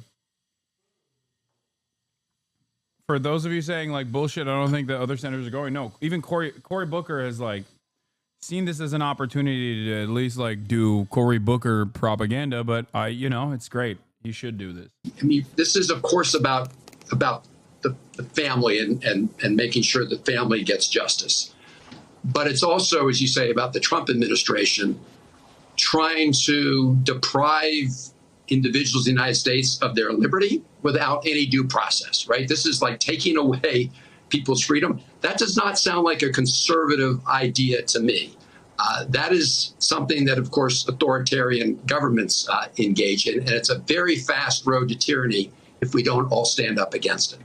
For those of you saying like bullshit, I don't think that other senators are going. No, even Cory Booker has like seen this as an opportunity to at least like do Cory Booker propaganda. But it's great. You should do this. I mean, this is of course about the family and making sure the family gets justice. But it's also, as you say, about the Trump administration trying to deprive individuals in the United States of their liberty without any due process, right? This is like taking away people's freedom. That does not sound like a conservative idea to me. That is something that, of course, authoritarian governments engage in, and it's a very fast road to tyranny if we don't all stand up against it.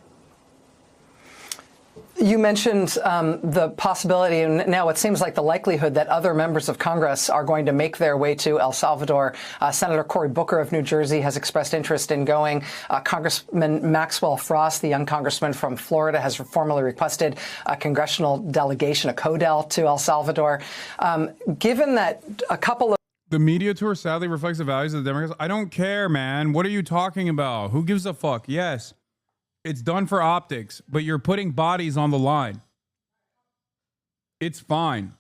You mentioned the possibility, and now it seems like the likelihood that other members of Congress are going to make their way to El Salvador. Senator Cory Booker of New Jersey has expressed interest in going. Congressman Maxwell Frost, the young congressman from Florida, has formally requested a congressional delegation, a CODEL, to El Salvador. Given that a couple of the media tour sadly reflects the values of the Democrats. I don't care, man. What are you talking about? Who gives a fuck? Yes. It's done for optics, but you're putting bodies on the line. It's fine.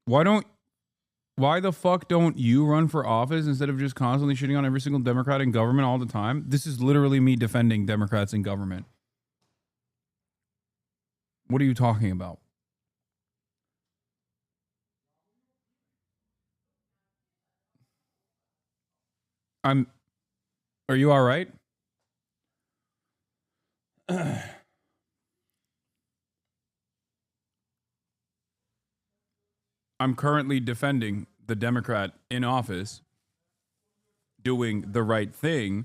Why the fuck don't you run for office instead of just constantly shitting on every single Democrat in government all the time? This is literally me defending Democrats in government. What are you talking about? Are you all right? I'm currently defending the Democrat in office doing the right thing,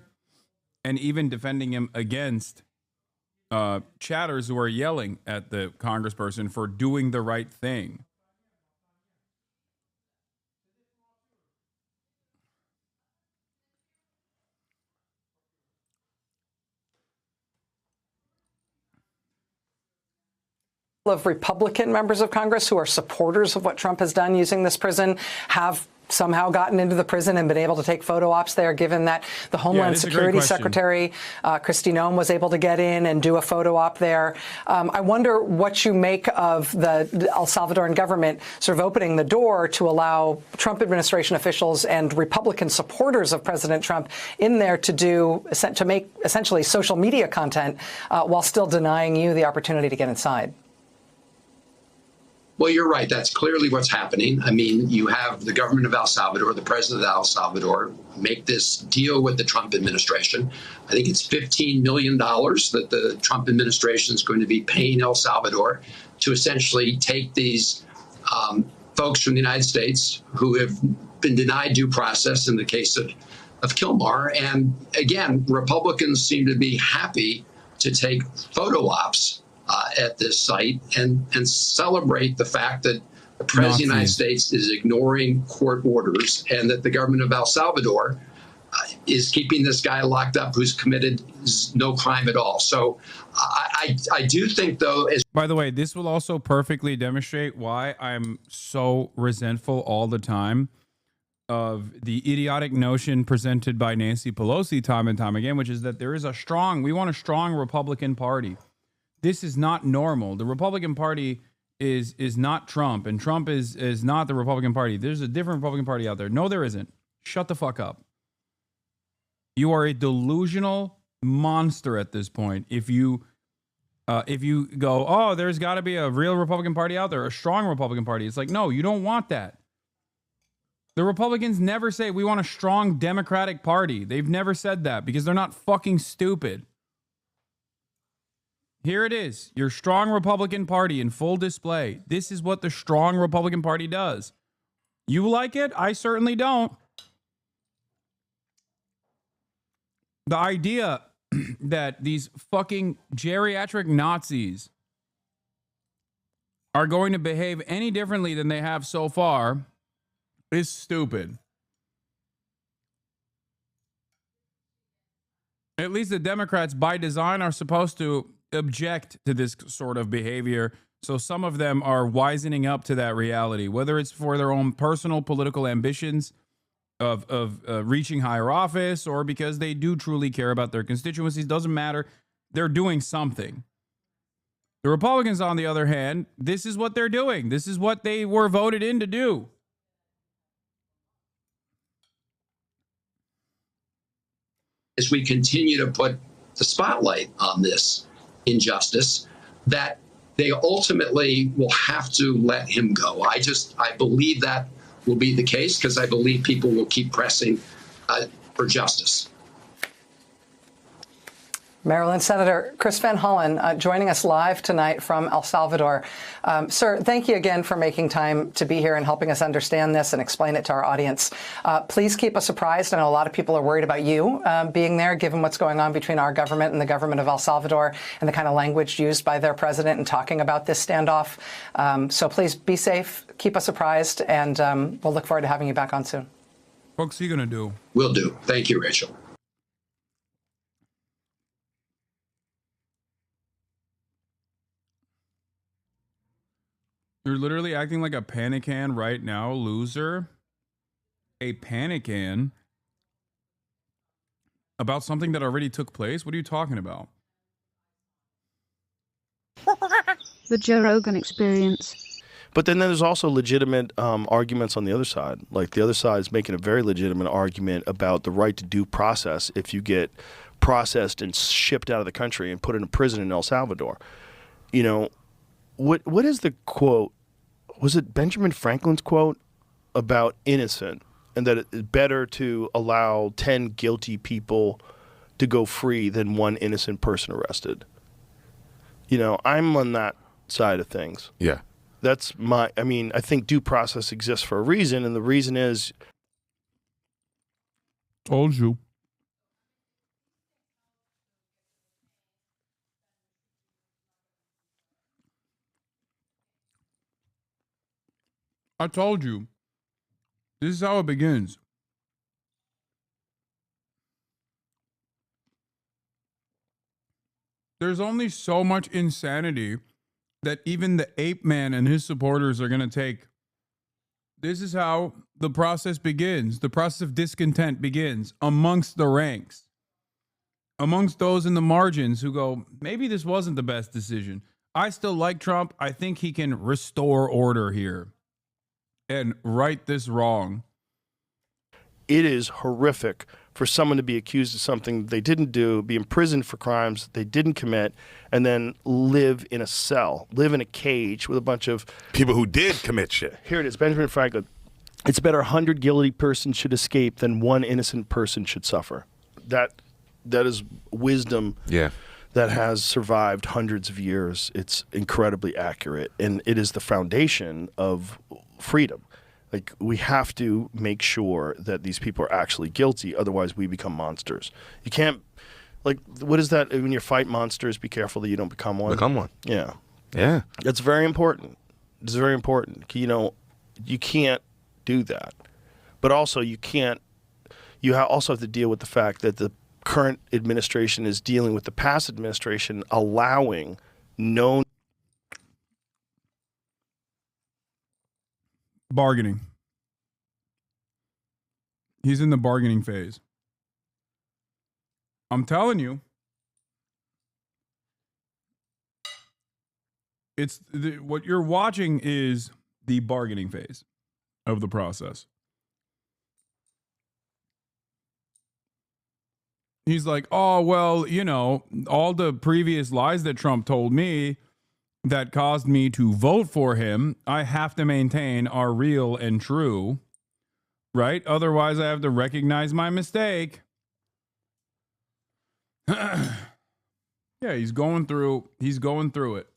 and even defending him against chatters who are yelling at the congressperson for doing the right thing. Of Republican members of Congress who are supporters of what Trump has done using this prison have somehow gotten into the prison and been able to take photo ops there, given that the Homeland Security Secretary, Kristi Noem, was able to get in and do a photo op there. I wonder what you make of the El Salvadoran government sort of opening the door to allow Trump administration officials and Republican supporters of President Trump in there to make essentially social media content while still denying you the opportunity to get inside. Well, you're right. That's clearly what's happening. I mean, you have the government of El Salvador, the president of El Salvador, make this deal with the Trump administration. I think it's $15 million that the Trump administration is going to be paying El Salvador to essentially take these folks from the United States who have been denied due process in the case of Kilmar. And again, Republicans seem to be happy to take photo ops at this site and celebrate the fact that the President of the United States is ignoring court orders and that the government of El Salvador is keeping this guy locked up who's committed no crime at all. So I do think, though, by the way, this will also perfectly demonstrate why I'm so resentful all the time of the idiotic notion presented by Nancy Pelosi time and time again, which is that we want a strong Republican Party. This is not normal. The Republican Party is not Trump, and Trump is not the Republican Party. There's a different Republican Party out there. No, there isn't. Shut the fuck up. You are a delusional monster at this point. If you go, oh, there's got to be a real Republican Party out there, a strong Republican Party. It's like, no, you don't want that. The Republicans never say we want a strong Democratic Party. They've never said that because they're not fucking stupid. Here it is, your strong Republican Party in full display. This is what the strong Republican Party does. You like it? I certainly don't. The idea that these fucking geriatric Nazis are going to behave any differently than they have so far is stupid. At least the Democrats, by design, are supposed to object to this sort of behavior. So some of them are wisening up to that reality, whether it's for their own personal political ambitions of reaching higher office or because they do truly care about their constituencies. Doesn't matter. They're doing something. The Republicans, on the other hand, this is what they're doing. This is what they were voted in to do. As we continue to put the spotlight on this injustice, that they ultimately will have to let him go. I believe that will be the case because I believe people will keep pressing for justice. Maryland Senator Chris Van Hollen joining us live tonight from El Salvador. Sir, thank you again for making time to be here and helping us understand this and explain it to our audience. Please keep us apprised. I know a lot of people are worried about you being there, given what's going on between our government and the government of El Salvador and the kind of language used by their president in talking about this standoff. So please be safe, keep us apprised, and we'll look forward to having you back on soon. What's he going to do? Will do. Thank you, Rachel. You're literally acting like a panican right now, loser. A panican about something that already took place? What are you talking about? The Joe Rogan Experience. But then there's also legitimate arguments on the other side. Like the other side is making a very legitimate argument about the right to due process if you get processed and shipped out of the country and put in a prison in El Salvador. You know, what is the quote? Was it Benjamin Franklin's quote about innocent and that it's better to allow 10 guilty people to go free than one innocent person arrested? You know, I'm on that side of things. Yeah. I think due process exists for a reason, and the reason is... Told you. I told you. This is how it begins. There's only so much insanity that even the ape man and his supporters are going to take. This is how the process begins. The process of discontent begins amongst the ranks, amongst those in the margins who go, maybe this wasn't the best decision. I still like Trump. I think he can restore order here and right this wrong. It is horrific for someone to be accused of something they didn't do, be imprisoned for crimes they didn't commit, and then live in a cell, live in a cage with a bunch of people who did commit shit. Here it is, Benjamin Franklin. It's better 100 guilty persons should escape than one innocent person should suffer. That is wisdom. Yeah. That has survived hundreds of years. It's incredibly accurate, and it is the foundation of freedom. Like, we have to make sure that these people are actually guilty, otherwise we become monsters. You can't Like, what is that? When you fight monsters, be careful that you don't become one. Become one. Yeah. Yeah. That's very important. It's very important. You know, you can't do that. But also, you can't, also have to deal with the fact that the current administration is dealing with the past administration allowing known bargaining. He's in the bargaining phase. I'm telling you, what you're watching is the bargaining phase of the process. He's like, oh, well, you know, all the previous lies that Trump told me that caused me to vote for him, I have to maintain are real and true, right? Otherwise, I have to recognize my mistake. Yeah, he's going through it.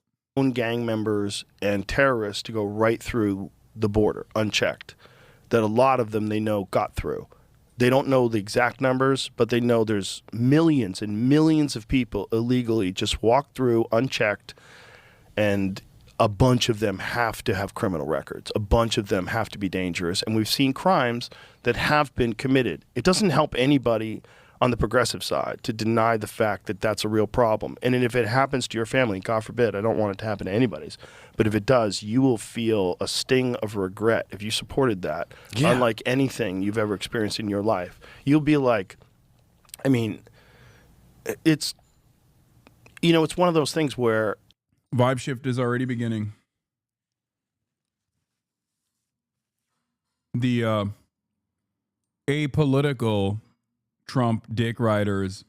Gang members and terrorists to go right through the border unchecked. That a lot of them they know got through. They don't know the exact numbers, but they know there's millions and millions of people illegally just walk through unchecked, and a bunch of them have to have criminal records. A bunch of them have to be dangerous, and we've seen crimes that have been committed. It doesn't help anybody on the progressive side to deny the fact that that's a real problem. And if it happens to your family, God forbid, I don't want it to happen to anybody's, but if it does, you will feel a sting of regret if you supported that, unlike anything you've ever experienced in your life. You'll be like, I mean, it's, you know, it's one of those things where vibe shift is already beginning. The apolitical Trump dick riders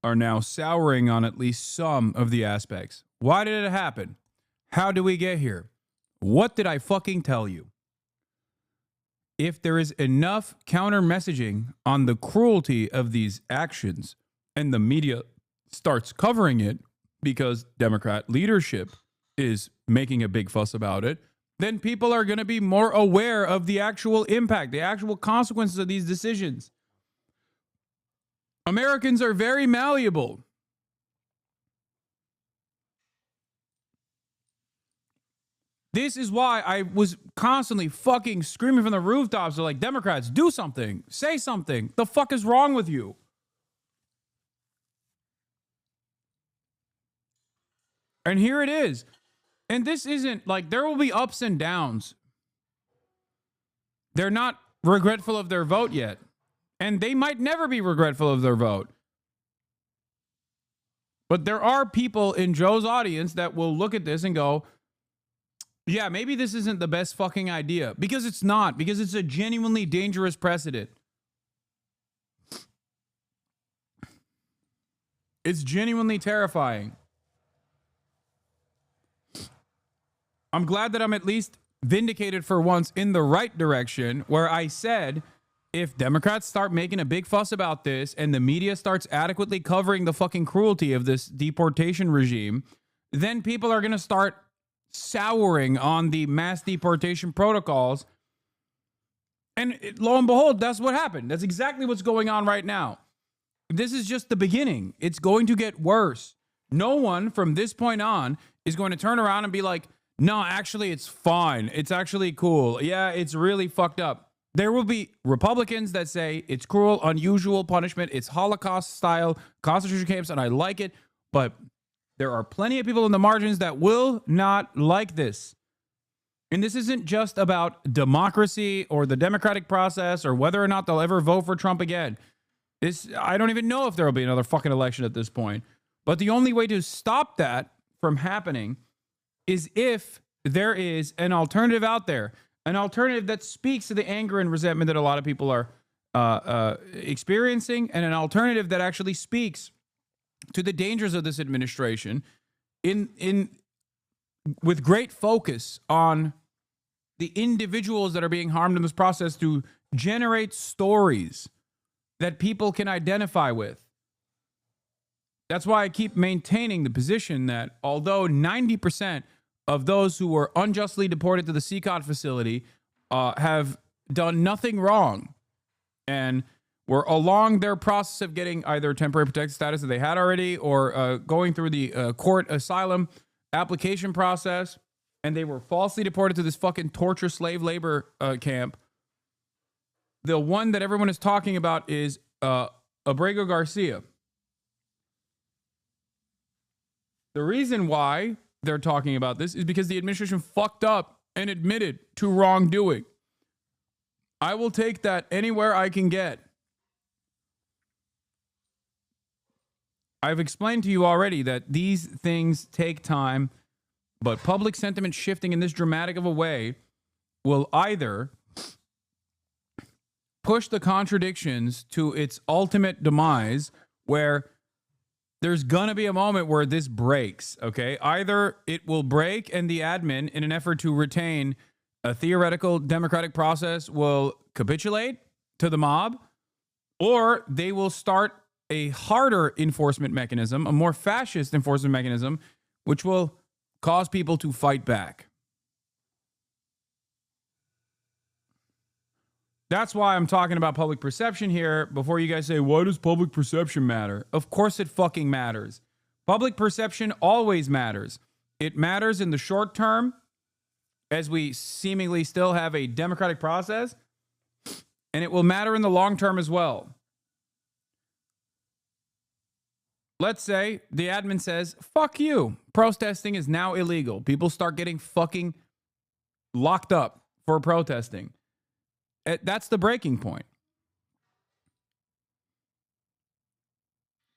are now souring on at least some of the aspects. Why did it happen? How do we get here? What did I fucking tell you? If there is enough counter messaging on the cruelty of these actions and the media starts covering it because Democrat leadership is making a big fuss about it, then people are going to be more aware of the actual impact, the actual consequences of these decisions. Americans are very malleable. This is why I was constantly fucking screaming from the rooftops. They're like, Democrats, do something. Say something. The fuck is wrong with you? And here it is. And this isn't like, there will be ups and downs. They're not regretful of their vote yet. And they might never be regretful of their vote. But there are people in Joe's audience that will look at this and go, yeah, maybe this isn't the best fucking idea. Because it's not. Because it's a genuinely dangerous precedent. It's genuinely terrifying. I'm glad that I'm at least vindicated for once in the right direction, where I said, if Democrats start making a big fuss about this and the media starts adequately covering the fucking cruelty of this deportation regime, then people are going to start souring on the mass deportation protocols. And lo and behold, that's what happened. That's exactly what's going on right now. This is just the beginning. It's going to get worse. No one from this point on is going to turn around and be like, no, actually, it's fine. It's actually cool. Yeah, it's really fucked up. There will be Republicans that say it's cruel, unusual punishment. It's Holocaust-style concentration camps, and I like it. But there are plenty of people in the margins that will not like this. And this isn't just about democracy or the democratic process or whether or not they'll ever vote for Trump again. I don't even know if there will be another fucking election at this point. But the only way to stop that from happening is if there is an alternative out there. An alternative that speaks to the anger and resentment that a lot of people are experiencing, and an alternative that actually speaks to the dangers of this administration with great focus on the individuals that are being harmed in this process, to generate stories that people can identify with. That's why I keep maintaining the position that although 90% of those who were unjustly deported to the CCOT facility have done nothing wrong, and were along their process of getting either temporary protected status that they had already or going through the court asylum application process, and they were falsely deported to this fucking torture slave labor camp. The one that everyone is talking about is Abrego Garcia. The reason why they're talking about this is because the administration fucked up and admitted to wrongdoing. I will take that anywhere I can get. I've explained to you already that these things take time, but public sentiment shifting in this dramatic of a way will either push the contradictions to its ultimate demise, where there's going to be a moment where this breaks, okay? Either it will break and the admin, in an effort to retain a theoretical democratic process, will capitulate to the mob, or they will start a harder enforcement mechanism, a more fascist enforcement mechanism, which will cause people to fight back. That's why I'm talking about public perception here before you guys say, why does public perception matter? Of course it fucking matters. Public perception always matters. It matters in the short term, as we seemingly still have a democratic process, and it will matter in the long term as well. Let's say the admin says, fuck you. Protesting is now illegal. People start getting fucking locked up for protesting. That's the breaking point.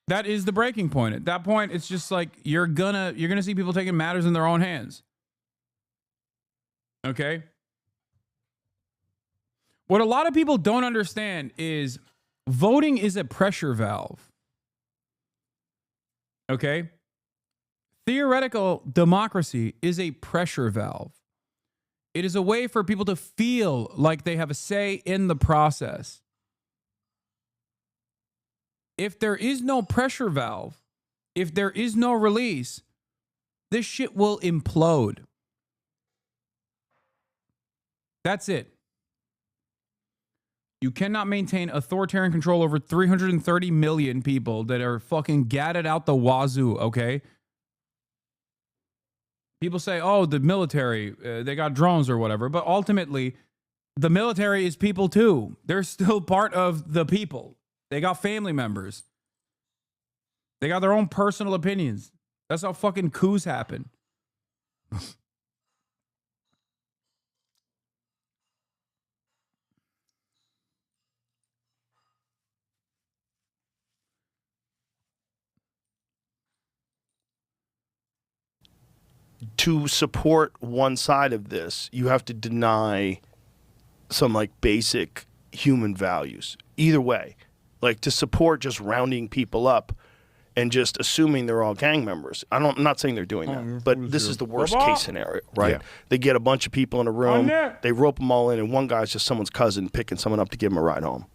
That is the breaking point. At that point, it's just like you're gonna see people taking matters in their own hands. Okay? What a lot of people don't understand is voting is a pressure valve. Okay? Theoretical democracy is a pressure valve. It is a way for people to feel like they have a say in the process. If there is no pressure valve, if there is no release, this shit will implode. That's it. You cannot maintain authoritarian control over 330 million people that are fucking gadded out the wazoo, okay? People say, oh, the military, they got drones or whatever. But ultimately, the military is people too. They're still part of the people. They got family members. They got their own personal opinions. That's how fucking coups happen. To support one side of this, you have to deny some like basic human values. Either way, like to support just rounding people up and just assuming they're all gang members. I'm not saying they're doing that, but this is the worst case scenario, right? Yeah. They get a bunch of people in a room, they rope them all in, and one guy's just someone's cousin picking someone up to give him a ride home.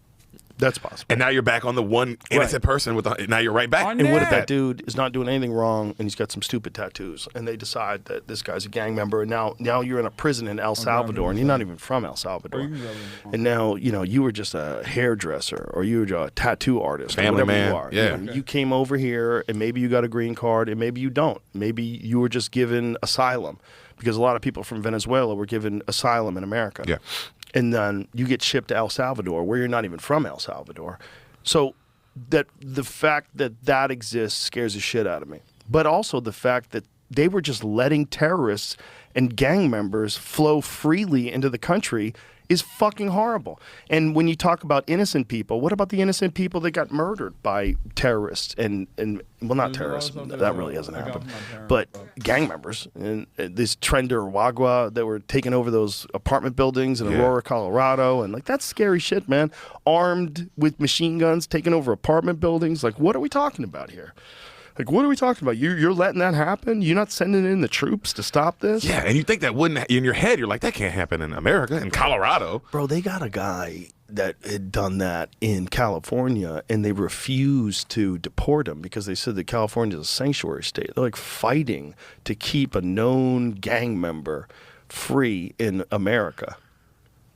That's possible. And now you're back on the one innocent person now you're right back. And what if that dude is not doing anything wrong and he's got some stupid tattoos and they decide that this guy's a gang member, and now you're in a prison in El Salvador and you're not even from El Salvador. And now, you were just a hairdresser or you were a tattoo artist, family or whatever man. you are. Yeah. And you came over here and maybe you got a green card and maybe you don't. Maybe you were just given asylum, because a lot of people from Venezuela were given asylum in America. Yeah. And then you get shipped to El Salvador, where you're not even from El Salvador. So that the fact that exists scares the shit out of me. But also the fact that they were just letting terrorists and gang members flow freely into the country is fucking horrible. And when you talk about innocent people, what about the innocent people that got murdered by terrorists and well, not terrorists, that really hasn't happened, but gang members, and this Trender Wagwa that were taking over those apartment buildings in Aurora, Colorado, and like that's scary shit, man. Armed with machine guns, taking over apartment buildings. Like, what are we talking about here? Like, what are we talking about? You're letting that happen? You're not sending in the troops to stop this? Yeah, and you think that wouldn't, in your head, you're like, that can't happen in America, in Colorado. Bro, they got a guy that had done that in California, and they refused to deport him because they said that California is a sanctuary state. They're like fighting to keep a known gang member free in America.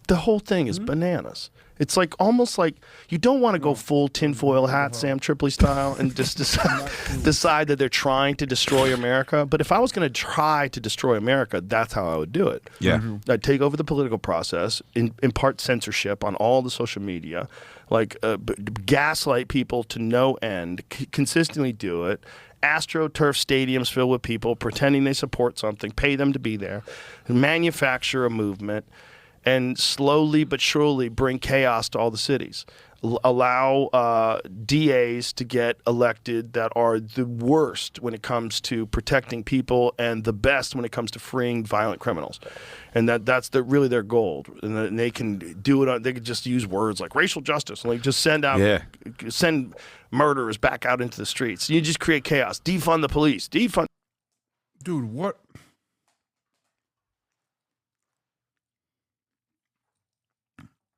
The whole thing is bananas. It's like almost like you don't want to go full tinfoil hat, Sam Tripoli style, and just decide that they're trying to destroy America. But if I was going to try to destroy America, that's how I would do it. Yeah. I'd take over the political process, impart censorship on all the social media, like gaslight people to no end, consistently do it. AstroTurf stadiums filled with people pretending they support something, pay them to be there, manufacture a movement, and slowly but surely bring chaos to all the cities. Allow DAs to get elected that are the worst when it comes to protecting people and the best when it comes to freeing violent criminals. And that's really their goal. And they can do it. They could just use words like racial justice, and like just send murderers back out into the streets. You just create chaos. Defund the police. Defund. Dude, what?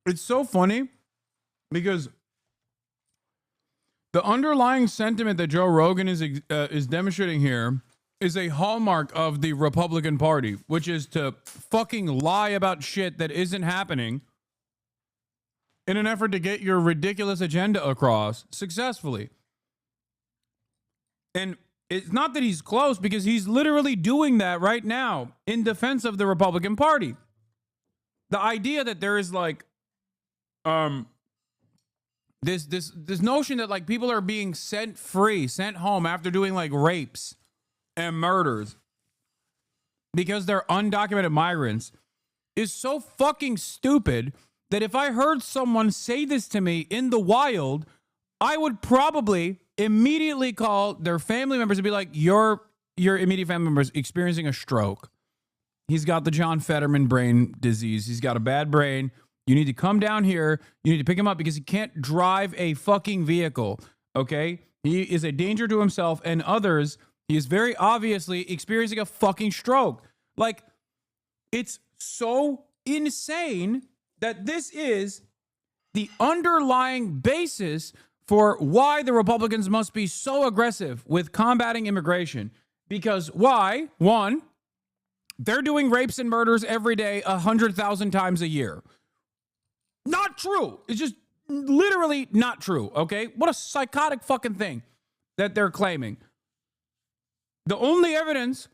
It's so funny because the underlying sentiment that Joe Rogan is demonstrating here is a hallmark of the Republican Party, which is to fucking lie about shit that isn't happening in an effort to get your ridiculous agenda across successfully. And it's not that he's close, because he's literally doing that right now in defense of the Republican Party. The idea that there is like this notion that like people are being sent home after doing like rapes and murders because they're undocumented migrants is so fucking stupid that if I heard someone say this to me in the wild, I would probably immediately call their family members and be like, your immediate family member is experiencing a stroke. He's got the John Fetterman brain disease. He's got a bad brain. You need to come down here. You need to pick him up because he can't drive a fucking vehicle. Okay? He is a danger to himself and others. He is very obviously experiencing a fucking stroke. Like, it's so insane that this is the underlying basis for why the Republicans must be so aggressive with combating immigration. Because why? One, they're doing rapes and murders every day 100,000 times a year. Not true. It's just literally not true, okay? What a psychotic fucking thing that they're claiming. The only evidence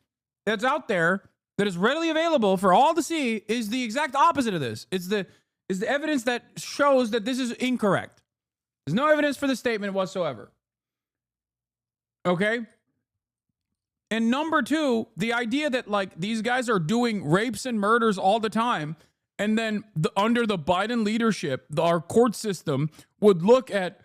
that's out there that is readily available for all to see is the exact opposite of this. It's the evidence that shows that this is incorrect. There's no evidence for the statement whatsoever. Okay? And number two, the idea that like these guys are doing rapes and murders all the time, and then under the Biden leadership, our court system would look at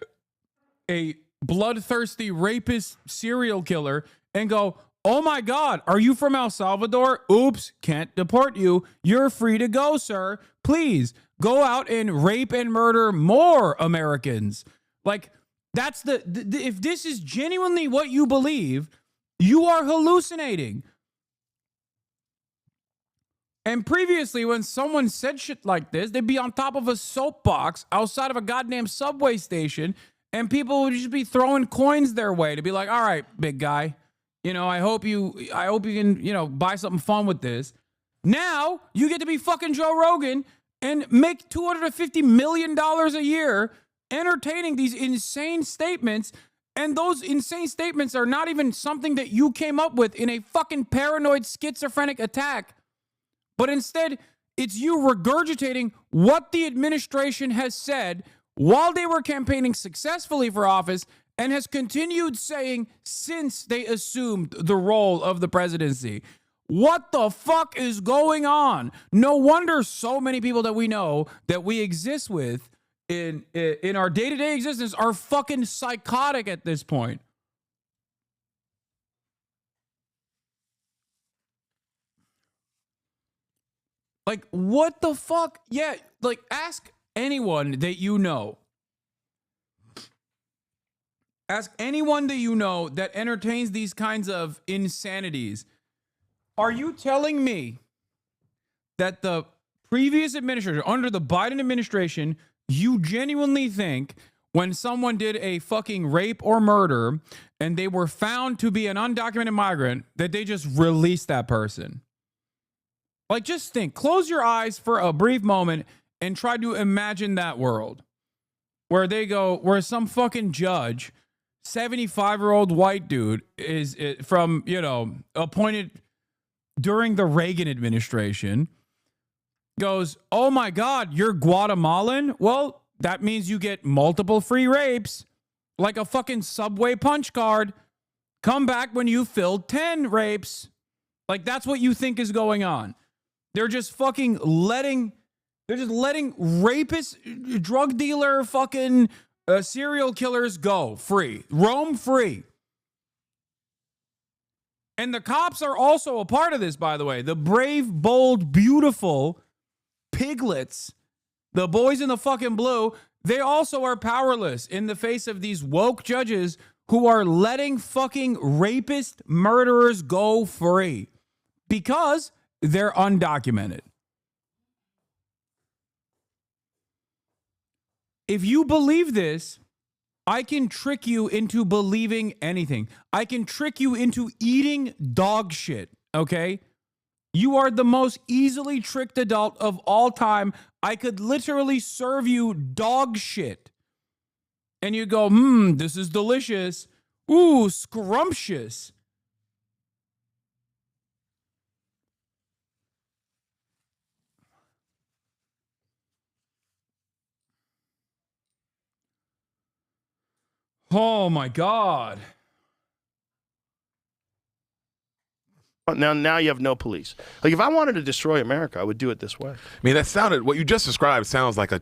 a bloodthirsty rapist serial killer and go, oh my God, are you from El Salvador? Oops, can't deport you. You're free to go, sir. Please go out and rape and murder more Americans. Like, that's if this is genuinely what you believe, you are hallucinating. And previously, when someone said shit like this, they'd be on top of a soapbox outside of a goddamn subway station, and people would just be throwing coins their way to be like, all right, big guy, you know, I hope you can, you know, buy something fun with this. Now you get to be fucking Joe Rogan and make $250 million a year entertaining these insane statements. And those insane statements are not even something that you came up with in a fucking paranoid schizophrenic attack. But instead, it's you regurgitating what the administration has said while they were campaigning successfully for office and has continued saying since they assumed the role of the presidency. What the fuck is going on? No wonder so many people that we know that we exist with in our day-to-day existence are fucking psychotic at this point. Like, what the fuck? Yeah, like, ask anyone that you know. Ask anyone that you know that entertains these kinds of insanities. Are you telling me that the previous administration, under the Biden administration, you genuinely think when someone did a fucking rape or murder and they were found to be an undocumented migrant, that they just released that person? Like, just think, close your eyes for a brief moment and try to imagine that world where they go, where some fucking judge, 75-year-old white dude is from, you know, appointed during the Reagan administration, goes, oh my God, you're Guatemalan? Well, that means you get multiple free rapes, like a fucking Subway punch card. Come back when you filled 10 rapes. Like, that's what you think is going on. They're just fucking letting rapists, drug dealer, fucking serial killers go free, roam free. And the cops are also a part of this, by the way. The brave, bold, beautiful piglets, the boys in the fucking blue, they also are powerless in the face of these woke judges who are letting fucking rapist murderers go free because they're undocumented. If you believe this, I can trick you into believing anything. I can trick you into eating dog shit, okay? You are the most easily tricked adult of all time. I could literally serve you dog shit. And you go, this is delicious. Ooh, scrumptious. Oh my God. Now you have no police. Like, if I wanted to destroy America, I would do it this way. I mean, what you just described sounds like a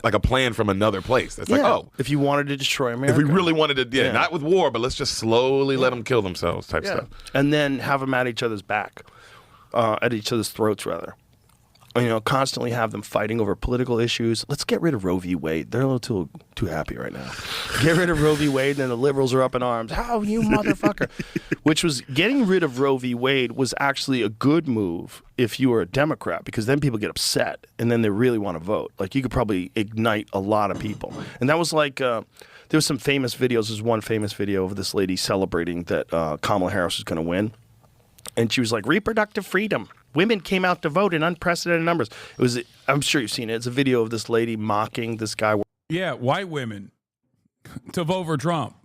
like a plan from another place. That's like, oh, if you wanted to destroy America, if we really wanted to, not with war, but let's just slowly let them kill themselves, type stuff, and then have them at each other's back, at each other's throats, rather. You know, constantly have them fighting over political issues. Let's get rid of Roe v. Wade. They're a little too happy right now. Get rid of Roe v. Wade, and then the liberals are up in arms. How, you motherfucker? Which was, getting rid of Roe v. Wade was actually a good move if you were a Democrat, because then people get upset, and then they really want to vote. Like, you could probably ignite a lot of people. And that was like, there was some famous videos. There's one famous video of this lady celebrating that Kamala Harris was going to win. And she was like, reproductive freedom. Women came out to vote in unprecedented numbers. It was, I'm sure you've seen it. It's a video of this lady mocking this guy. Yeah, white women to vote for Trump.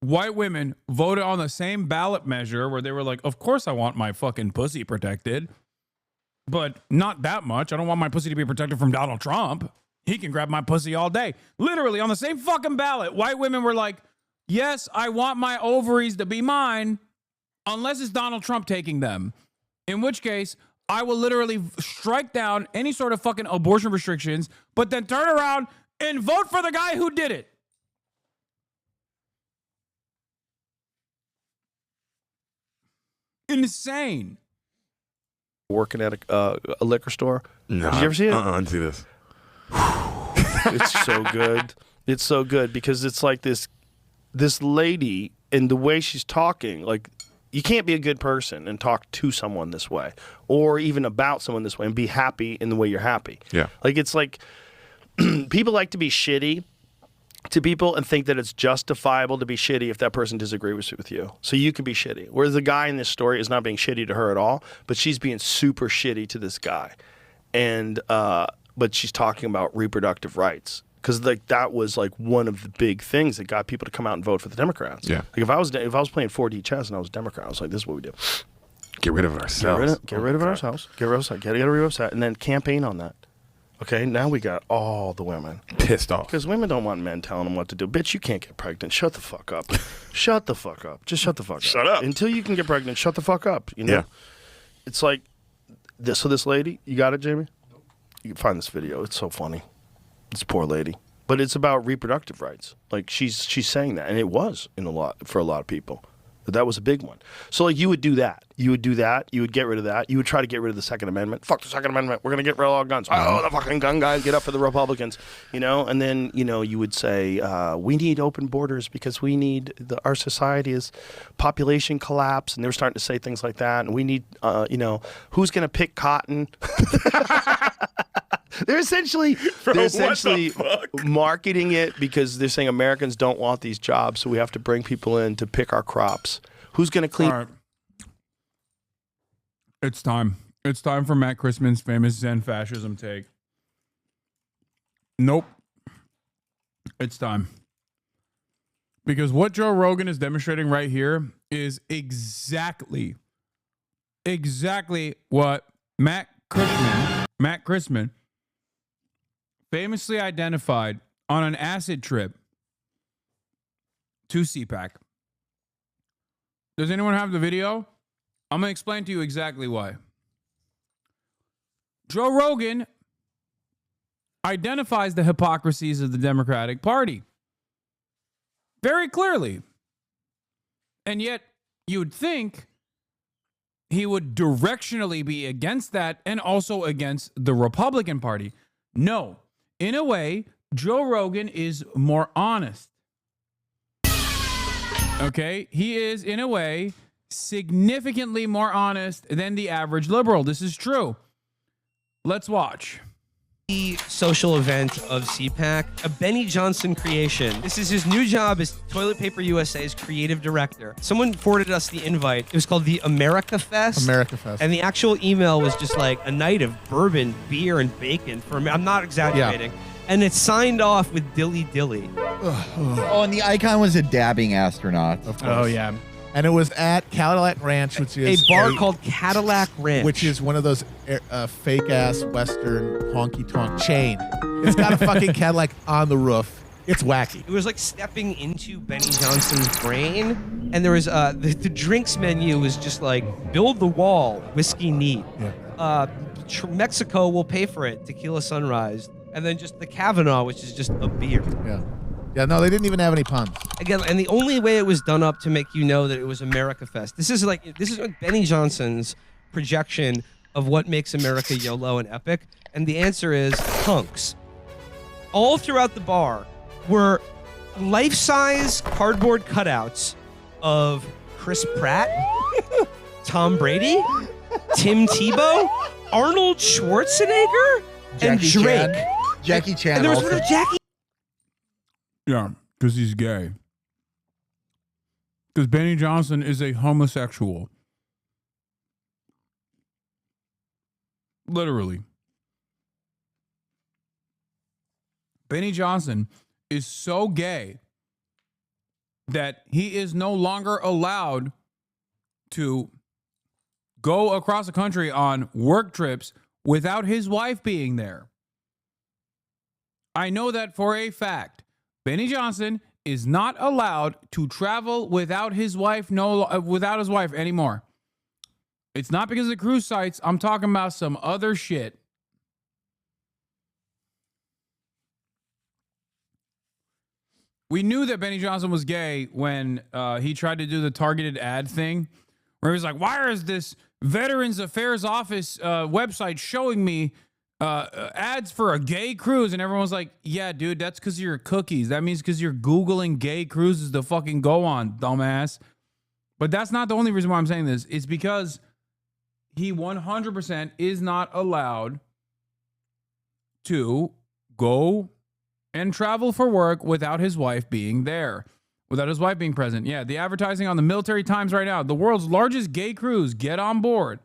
White women voted on the same ballot measure where they were like, of course I want my fucking pussy protected, but not that much. I don't want my pussy to be protected from Donald Trump. He can grab my pussy all day. Literally on the same fucking ballot, white women were like, yes, I want my ovaries to be mine, unless it's Donald Trump taking them, in which case I will literally strike down any sort of fucking abortion restrictions, but then turn around and vote for the guy who did it. Insane. Working at a liquor store. No, did you ever see it? I didn't see this. It's so good. It's so good because it's like this lady, and the way she's talking, like, you can't be a good person and talk to someone this way, or even about someone this way, and be happy in the way you're happy. Yeah. Like, it's like people like to be shitty to people and think that it's justifiable to be shitty if that person disagrees with you. So you can be shitty. Whereas the guy in this story is not being shitty to her at all, but she's being super shitty to this guy. And but she's talking about reproductive rights. Because like that was like one of the big things that got people to come out and vote for the Democrats. Yeah. Like if I was playing 4D chess and I was a Democrat, I was like, this is what we do. Get rid of ourselves. Get rid of ourselves. Get rid of ourselves. And then campaign on that. Okay, now we got all the women pissed off. Because women don't want men telling them what to do. Bitch, you can't get pregnant. Shut the fuck up. Shut the fuck up. Just shut the fuck up. Shut up. Until you can get pregnant, shut the fuck up. You know? Yeah. It's like, so this lady, you got it, Jamie? You can find this video. It's so funny. This poor lady. But it's about reproductive rights. Like she's saying that, and it was for a lot of people. But that was a big one. So like you would do that. You would do that. You would get rid of that. You would try to get rid of the Second Amendment. Fuck the Second Amendment. We're gonna get rid of all guns. Oh, the fucking gun guys, get up for the Republicans. You know, and then you would say we need open borders because we need our society is population collapse, and they were starting to say things like that. And we need who's gonna pick cotton. They're essentially marketing it because they're saying Americans don't want these jobs, so we have to bring people in to pick our crops. Who's going to clean? All right. It's time. It's time for Matt Christman's famous Zen fascism take. Nope. It's time. Because what Joe Rogan is demonstrating right here is exactly what Matt Christman famously identified on an acid trip to CPAC. Does anyone have the video? I'm going to explain to you exactly why. Joe Rogan identifies the hypocrisies of the Democratic Party very clearly. And yet, you would think he would directionally be against that and also against the Republican Party. No. In a way, Joe Rogan is more honest. Okay? He is, in a way, significantly more honest than the average liberal. This is true. Let's watch. The social event of CPAC, a Benny Johnson creation. This is his new job as Toilet Paper USA's creative director. Someone forwarded us the invite. It was called the America Fest. America Fest. And the actual email was just like a night of bourbon, beer, and bacon. I'm not exaggerating. Yeah. And it's signed off with Dilly Dilly. Oh, and the icon was a dabbing astronaut. Of course. Oh, yeah. And it was at Cadillac Ranch, which is a bar called Cadillac Ranch, which is one of those fake ass Western honky tonk chain. It's got a fucking Cadillac on the roof. It's wacky. It was like stepping into Benny Johnson's brain, and there was the drinks menu was just like build the wall, whiskey neat. Yeah. Mexico will pay for it, tequila sunrise, and then just the Kavanaugh, which is just a beer. Yeah. Yeah, no, they didn't even have any puns. Again, and the only way it was done up to make you know that it was America Fest. This is like Benny Johnson's projection of what makes America YOLO and epic, and the answer is punks. All throughout the bar were life-size cardboard cutouts of Chris Pratt, Tom Brady, Tim Tebow, Arnold Schwarzenegger, and Drake. Jackie Chan. And there was one of Jackie. Yeah, because he's gay. Because Benny Johnson is a homosexual. Literally. Benny Johnson is so gay that he is no longer allowed to go across the country on work trips without his wife being there. I know that for a fact. Benny Johnson is not allowed to travel without his wife anymore. It's not because of the cruise sites. I'm talking about some other shit. We knew that Benny Johnson was gay when he tried to do the targeted ad thing, where he was like, why is this Veterans Affairs Office website showing me ads for a gay cruise? And everyone was like, yeah, dude, that's because of your cookies. That means because you're Googling gay cruises to fucking go on, dumbass. But that's not the only reason why I'm saying this. It's because he 100% is not allowed to go and travel for work without his wife being there, without his wife being present. Yeah, the advertising on the Military Times right now, the world's largest gay cruise, get on board.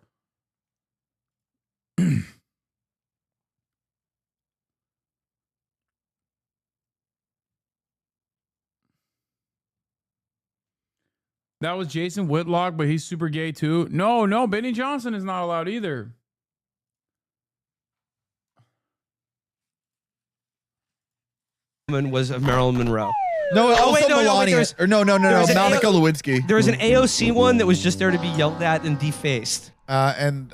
That was Jason Whitlock, but he's super gay too. No, Benny Johnson is not allowed either. Was of Marilyn Monroe. No, Melania. No, Monica Lewinsky. There was an AOC one that was just there to be yelled at and defaced. And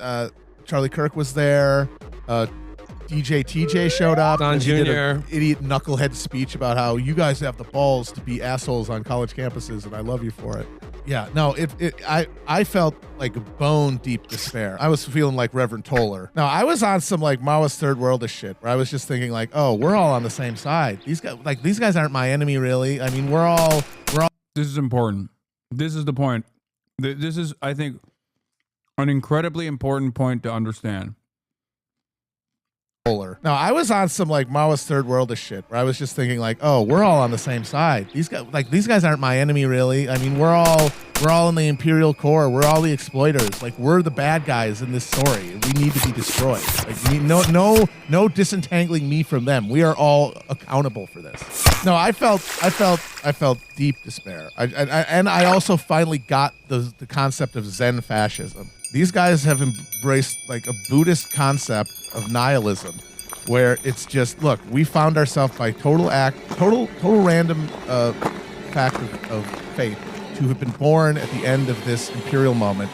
Charlie Kirk was there. DJ TJ showed up. Don and he did Jr. an idiot knucklehead speech about how you guys have the balls to be assholes on college campuses, and I love you for it. Yeah, no, I felt like bone deep despair. I was feeling like Reverend Toller. No, I was on some like Maoist third worldish shit where I was just thinking like, oh, we're all on the same side. These guys aren't my enemy, really. I mean, we're all. This is important. This is the point. This is, I think, an incredibly important point to understand. No, I was on some like Maoist third worldish shit where I was just thinking like, oh, we're all on the same side. These guys aren't my enemy, really. I mean, we're all We're all in the imperial core. We're all the exploiters. Like, we're the bad guys in this story. We need to be destroyed. Like, no disentangling me from them. We are all accountable for this. No, I felt deep despair. And I also finally got the concept of Zen fascism. These guys have embraced like a Buddhist concept of nihilism, where it's just, look, we found ourselves by total random fact of fate to have been born at the end of this imperial moment.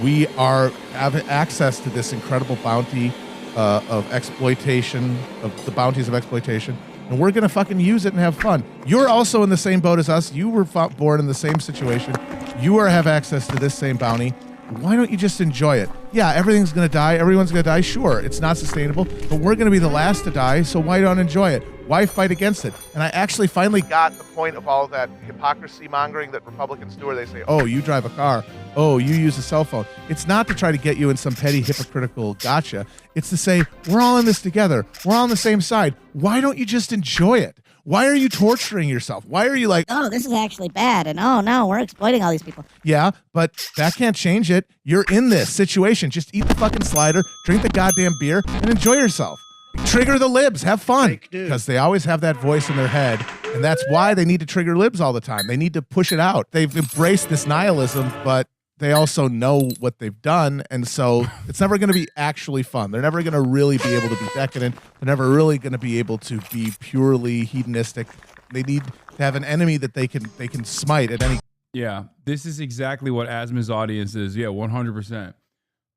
We have access to this incredible bounty of exploitation, of the bounties of exploitation, and we're gonna fucking use it and have fun. You're also in the same boat as us. You were born in the same situation. You have access to this same bounty. Why don't you just enjoy it? Yeah, everything's gonna die. Everyone's gonna die. Sure, it's not sustainable, but we're gonna be the last to die, so why don't enjoy it? Why fight against it? And I actually finally got the point of all of that hypocrisy mongering that Republicans do, where they say, oh, you drive a car. Oh, you use a cell phone. It's not to try to get you in some petty hypocritical gotcha. It's to say, we're all in this together. We're all on the same side. Why don't you just enjoy it? Why are you torturing yourself? Why are you like, oh, this is actually bad, and oh no, we're exploiting all these people. Yeah, but that can't change it. You're in this situation. Just eat the fucking slider, drink the goddamn beer, and enjoy yourself. Trigger the libs, have fun. Because they always have that voice in their head, and that's why they need to trigger libs all the time. They need to push it out. They've embraced this nihilism, but they also know what they've done, and so it's never going to be actually fun. They're never going to really be able to be decadent. They're never really going to be able to be purely hedonistic. They need to have an enemy that they can smite at any. Yeah, this is exactly what Asma's audience is. Yeah, 100%.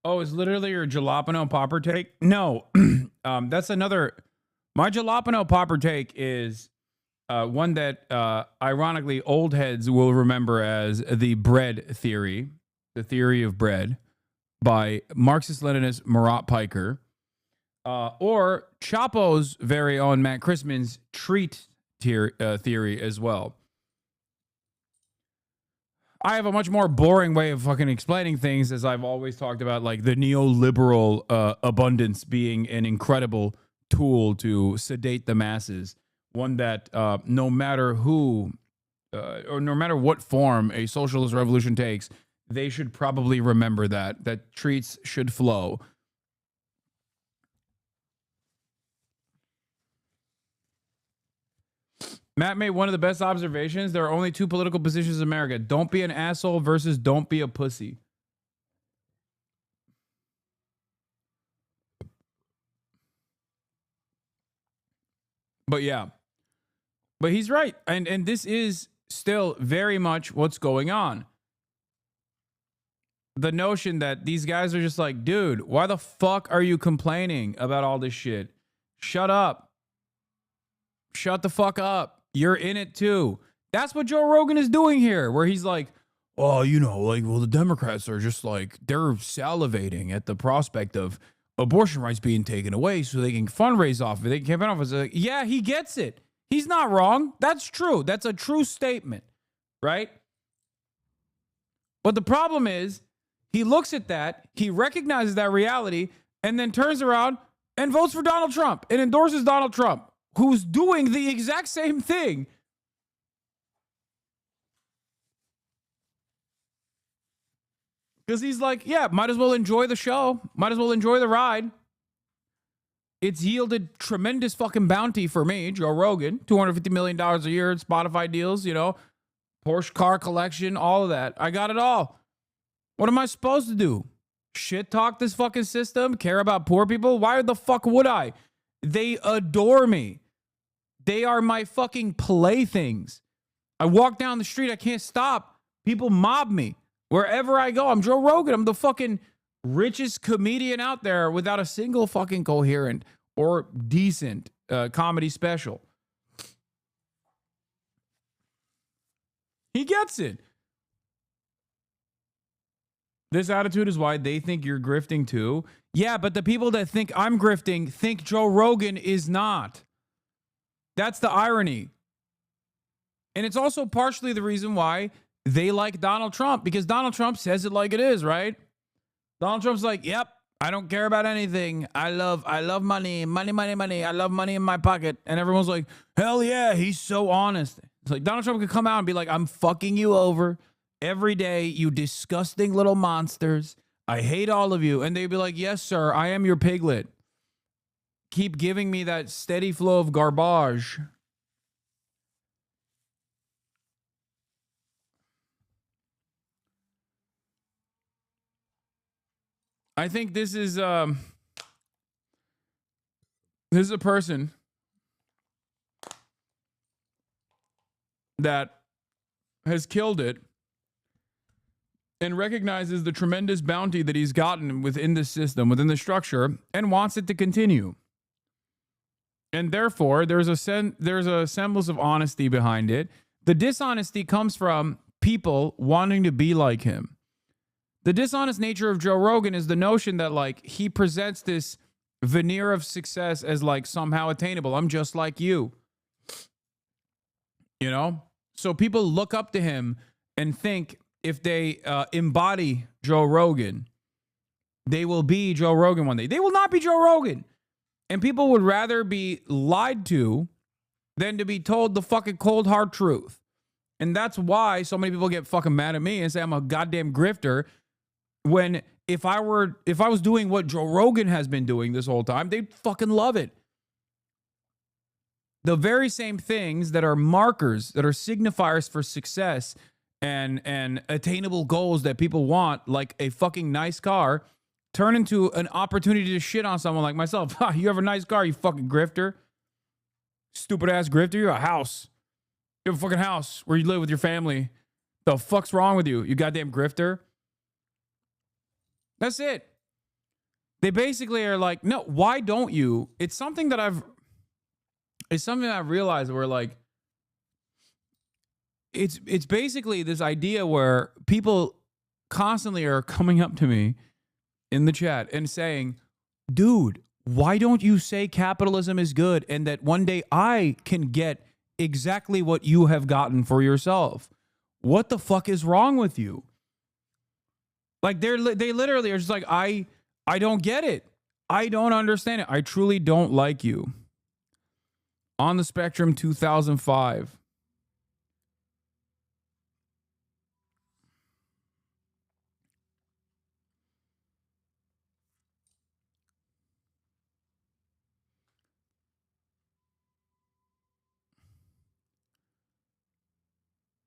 Oh, it's literally your jalapeno popper take? No, that's another. My jalapeno popper take is one that ironically old heads will remember as the bread theory. The Theory of Bread by Marxist-Leninist Marat Piker, or Chapo's very own Matt Christman's treat theory as well. I have a much more boring way of fucking explaining things, as I've always talked about, like the neoliberal abundance being an incredible tool to sedate the masses. One that no matter who or no matter what form a socialist revolution takes, they should probably remember that treats should flow. Matt made one of the best observations. There are only two political positions in America. Don't be an asshole versus don't be a pussy. But yeah. But he's right. And this is still very much what's going on. The notion that these guys are just like, dude, why the fuck are you complaining about all this shit? Shut up. Shut the fuck up. You're in it too. That's what Joe Rogan is doing here, where he's like, oh, you know, like, well, the Democrats are just like, they're salivating at the prospect of abortion rights being taken away so they can fundraise off of it. They can campaign off of it. Like, yeah, he gets it. He's not wrong. That's true. That's a true statement, right? But the problem is, he looks at that, he recognizes that reality, and then turns around and votes for Donald Trump and endorses Donald Trump, who's doing the exact same thing. Because he's like, yeah, might as well enjoy the show. Might as well enjoy the ride. It's yielded tremendous fucking bounty for me, Joe Rogan. $250 million a year in Spotify deals, you know, Porsche car collection, all of that. I got it all. What am I supposed to do? Shit talk this fucking system? Care about poor people? Why the fuck would I? They adore me. They are my fucking playthings. I walk down the street, I can't stop. People mob me. Wherever I go, I'm Joe Rogan. I'm the fucking richest comedian out there without a single fucking coherent or decent comedy special. He gets it. This attitude is why they think you're grifting too. Yeah, but the people that think I'm grifting think Joe Rogan is not. That's the irony. And it's also partially the reason why they like Donald Trump, because Donald Trump says it like it is, right? Donald Trump's like, yep, I don't care about anything. I love money, money. I love money in my pocket. And everyone's like, hell yeah, he's so honest. It's like Donald Trump could come out and be like, I'm fucking you over. every day, you disgusting little monsters. I hate all of you. And they'd be like, yes, sir, I am your piglet. Keep giving me that steady flow of garbage. I think this is a person that has killed it and recognizes the tremendous bounty that he's gotten within the system, within the structure, and wants it to continue. And therefore, there's a semblance of honesty behind it. The dishonesty comes from people wanting to be like him. The dishonest nature of Joe Rogan is the notion that, like, he presents this veneer of success as, like, somehow attainable. I'm just like you. You know? So people look up to him and think if they embody Joe Rogan, they will be Joe Rogan one day. They will not be Joe Rogan. And people would rather be lied to than to be told the fucking cold hard truth. And that's why so many people get fucking mad at me and say I'm a goddamn grifter, when if I was doing what Joe Rogan has been doing this whole time, they'd fucking love it. The very same things that are markers, that are signifiers for success and attainable goals that people want, like a fucking nice car, turn into an opportunity to shit on someone like myself. Ha, you have a nice car, you fucking grifter. Stupid ass grifter. You have a house. You have a fucking house where you live with your family. The fuck's wrong with you, you goddamn grifter? That's it. They basically are like, no, why don't you? It's something that I've realized where, like, it's basically this idea where people constantly are coming up to me in the chat and saying, dude, why don't you say capitalism is good and that one day I can get exactly what you have gotten for yourself? What the fuck is wrong with you? Like, they literally are just like, I don't get it. I don't understand it. I truly don't like you. On the Spectrum 2005.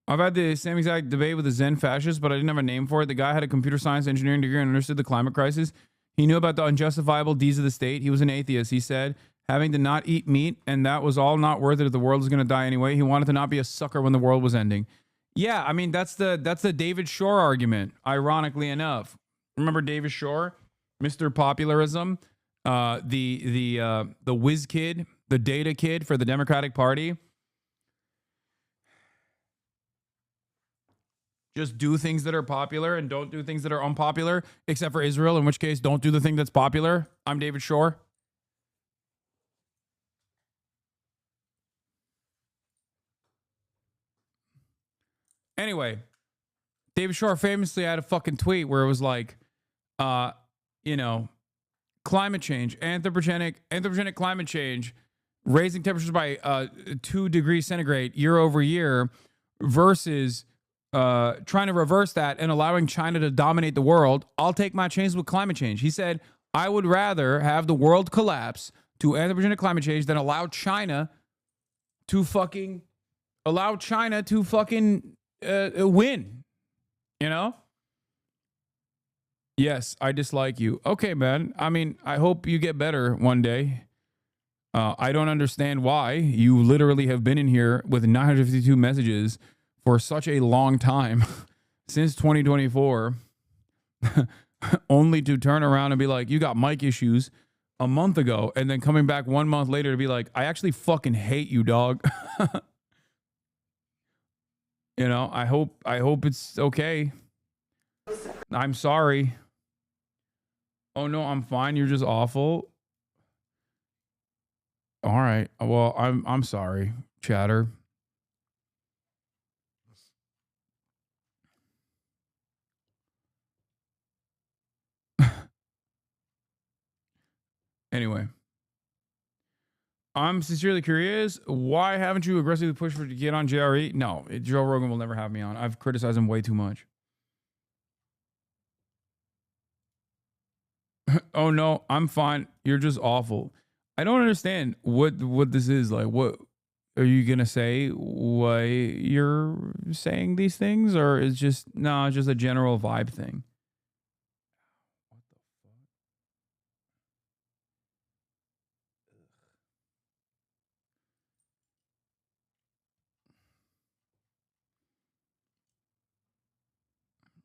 I've had the same exact debate with the Zen fascists, but I didn't have a name for it. The guy had a computer science engineering degree and understood the climate crisis. He knew about the unjustifiable deeds of the state. He was an atheist. He said having to not eat meat, and that was all not worth it if the world was going to die anyway. He wanted to not be a sucker when the world was ending. Yeah, I mean, that's the David Shore argument, ironically enough. Remember David Shore? Mr. Popularism, the whiz kid, the data kid for the Democratic Party. Just do things that are popular and don't do things that are unpopular, except for Israel, in which case don't do the thing that's popular. I'm David Shore. Anyway, David Shore famously had a fucking tweet where it was like, climate change, anthropogenic climate change, raising temperatures by 2 degrees centigrade year over year versus trying to reverse that and allowing China to dominate the world. I'll take my chances with climate change. He said, I would rather have the world collapse to anthropogenic climate change than allow China to fucking win. You know? Yes, I dislike you. Okay, man. I mean, I hope you get better one day. I don't understand why you literally have been in here with 952 messages for such a long time, since 2024, only to turn around and be like, you got mic issues a month ago, and then coming back 1 month later to be like, I actually fucking hate you, dog. I hope it's okay. I'm sorry. Oh no, I'm fine. You're just awful. All right. Well, I'm sorry, chatter. Anyway, I'm sincerely curious. Why haven't you aggressively pushed for to get on JRE? No, Joe Rogan will never have me on. I've criticized him way too much. Oh no, I'm fine. You're just awful. I don't understand what this is like. What are you gonna say? Why you're saying these things, or is just no, just a general vibe thing?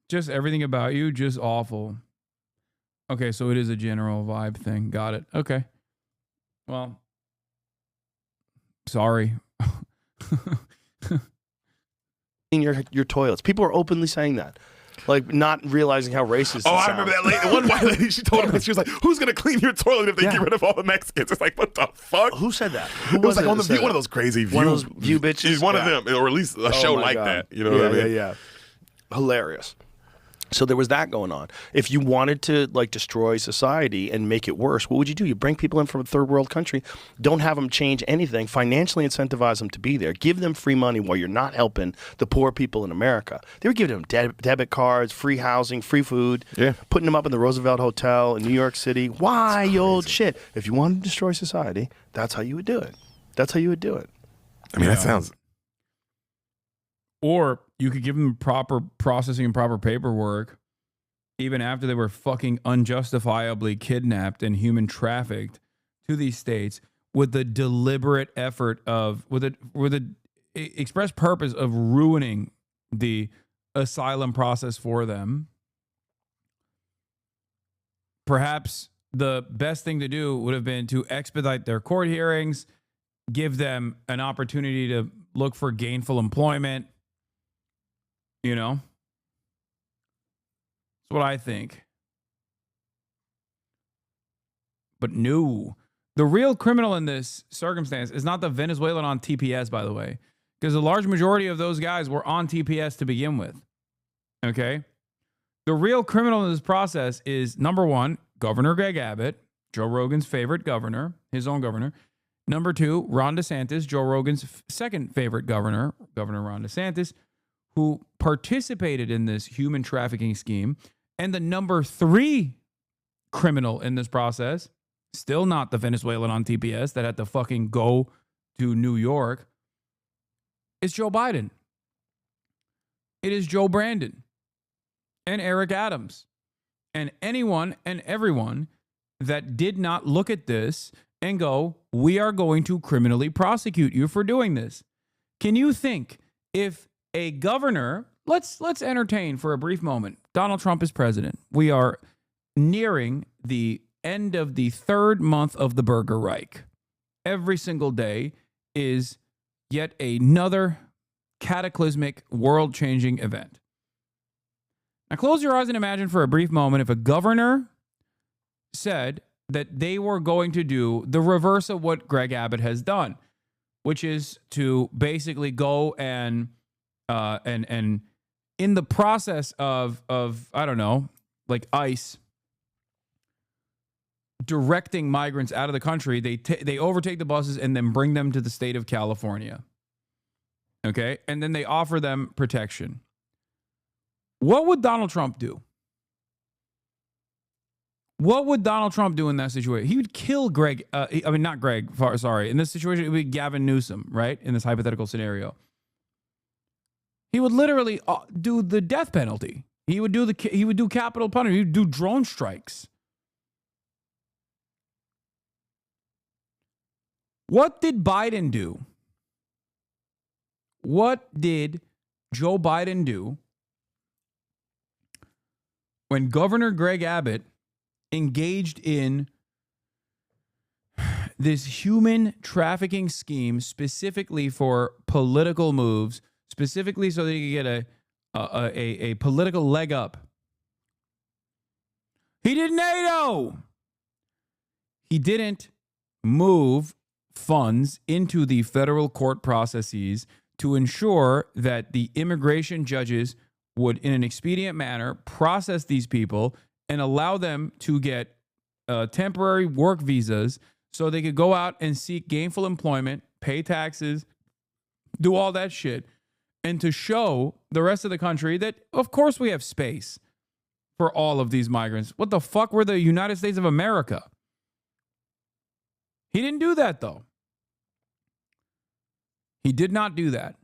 Just everything about you, just awful. Okay, so it is a general vibe thing. Got it. Okay. Well, sorry. In your toilets. People are openly saying that. Like, not realizing how racist Oh, it I sounds. remember that lady. One white lady, she told him, she was like, who's going to clean your toilet if they get rid of all the Mexicans? It's like, what the fuck? Who said that? It was like on the View, one of those crazy View. One of those View bitches? One of them, or at least a show my like God. that. You know what I mean? Yeah. Hilarious. So there was that going on. If you wanted to like destroy society and make it worse, what would you do? You bring people in from a third world country, don't have them change anything, financially incentivize them to be there, give them free money while you're not helping the poor people in America. They were giving them debit cards, free housing, free food, putting them up in the Roosevelt Hotel in New York City. Wild shit. If you wanted to destroy society, that's how you would do it. That's how you would do it. I mean, that sounds... Or you could give them proper processing and proper paperwork even after they were fucking unjustifiably kidnapped and human trafficked to these states with the deliberate effort of, with the express purpose of ruining the asylum process for them. Perhaps the best thing to do would have been to expedite their court hearings, give them an opportunity to look for gainful employment. You know, that's what I think. But no, the real criminal in this circumstance is not the Venezuelan on TPS, by the way, because the large majority of those guys were on TPS to begin with. Okay. The real criminal in this process is, number one, Governor Greg Abbott, Joe Rogan's favorite governor, his own governor. Number two, Ron DeSantis, Joe Rogan's second favorite governor, Governor Ron DeSantis, who participated in this human trafficking scheme. And the number three criminal in this process, still not the Venezuelan on TPS that had to fucking go to New York, is Joe Biden. It is Joe Brandon and Eric Adams and anyone and everyone that did not look at this and go, we are going to criminally prosecute you for doing this. Can you think if a governor, let's entertain for a brief moment, Donald Trump is president. We are nearing the end of the third month of the Burger Reich. Every single day is yet another cataclysmic, world-changing event. Now close your eyes and imagine for a brief moment if a governor said that they were going to do the reverse of what Greg Abbott has done, which is to basically go and in the process of I don't know, like ICE directing migrants out of the country, they overtake the buses and then bring them to the state of California. Okay? And then they offer them protection. What would Donald Trump do? What would Donald Trump do in that situation? He would kill Greg. Not Greg. Sorry. In this situation, it would be Gavin Newsom, right? In this hypothetical scenario. He would literally do the death penalty. He would do capital punishment. He would do drone strikes. What did Biden do? What did Joe Biden do when Governor Greg Abbott engaged in this human trafficking scheme specifically for political moves, specifically so that he could get a political leg up? He did NATO. He didn't move funds into the federal court processes to ensure that the immigration judges would, in an expedient manner, process these people and allow them to get temporary work visas so they could go out and seek gainful employment, pay taxes, do all that shit, and to show the rest of the country that, of course, we have space for all of these migrants. What the fuck? We're the United States of America. He didn't do that, though. He did not do that.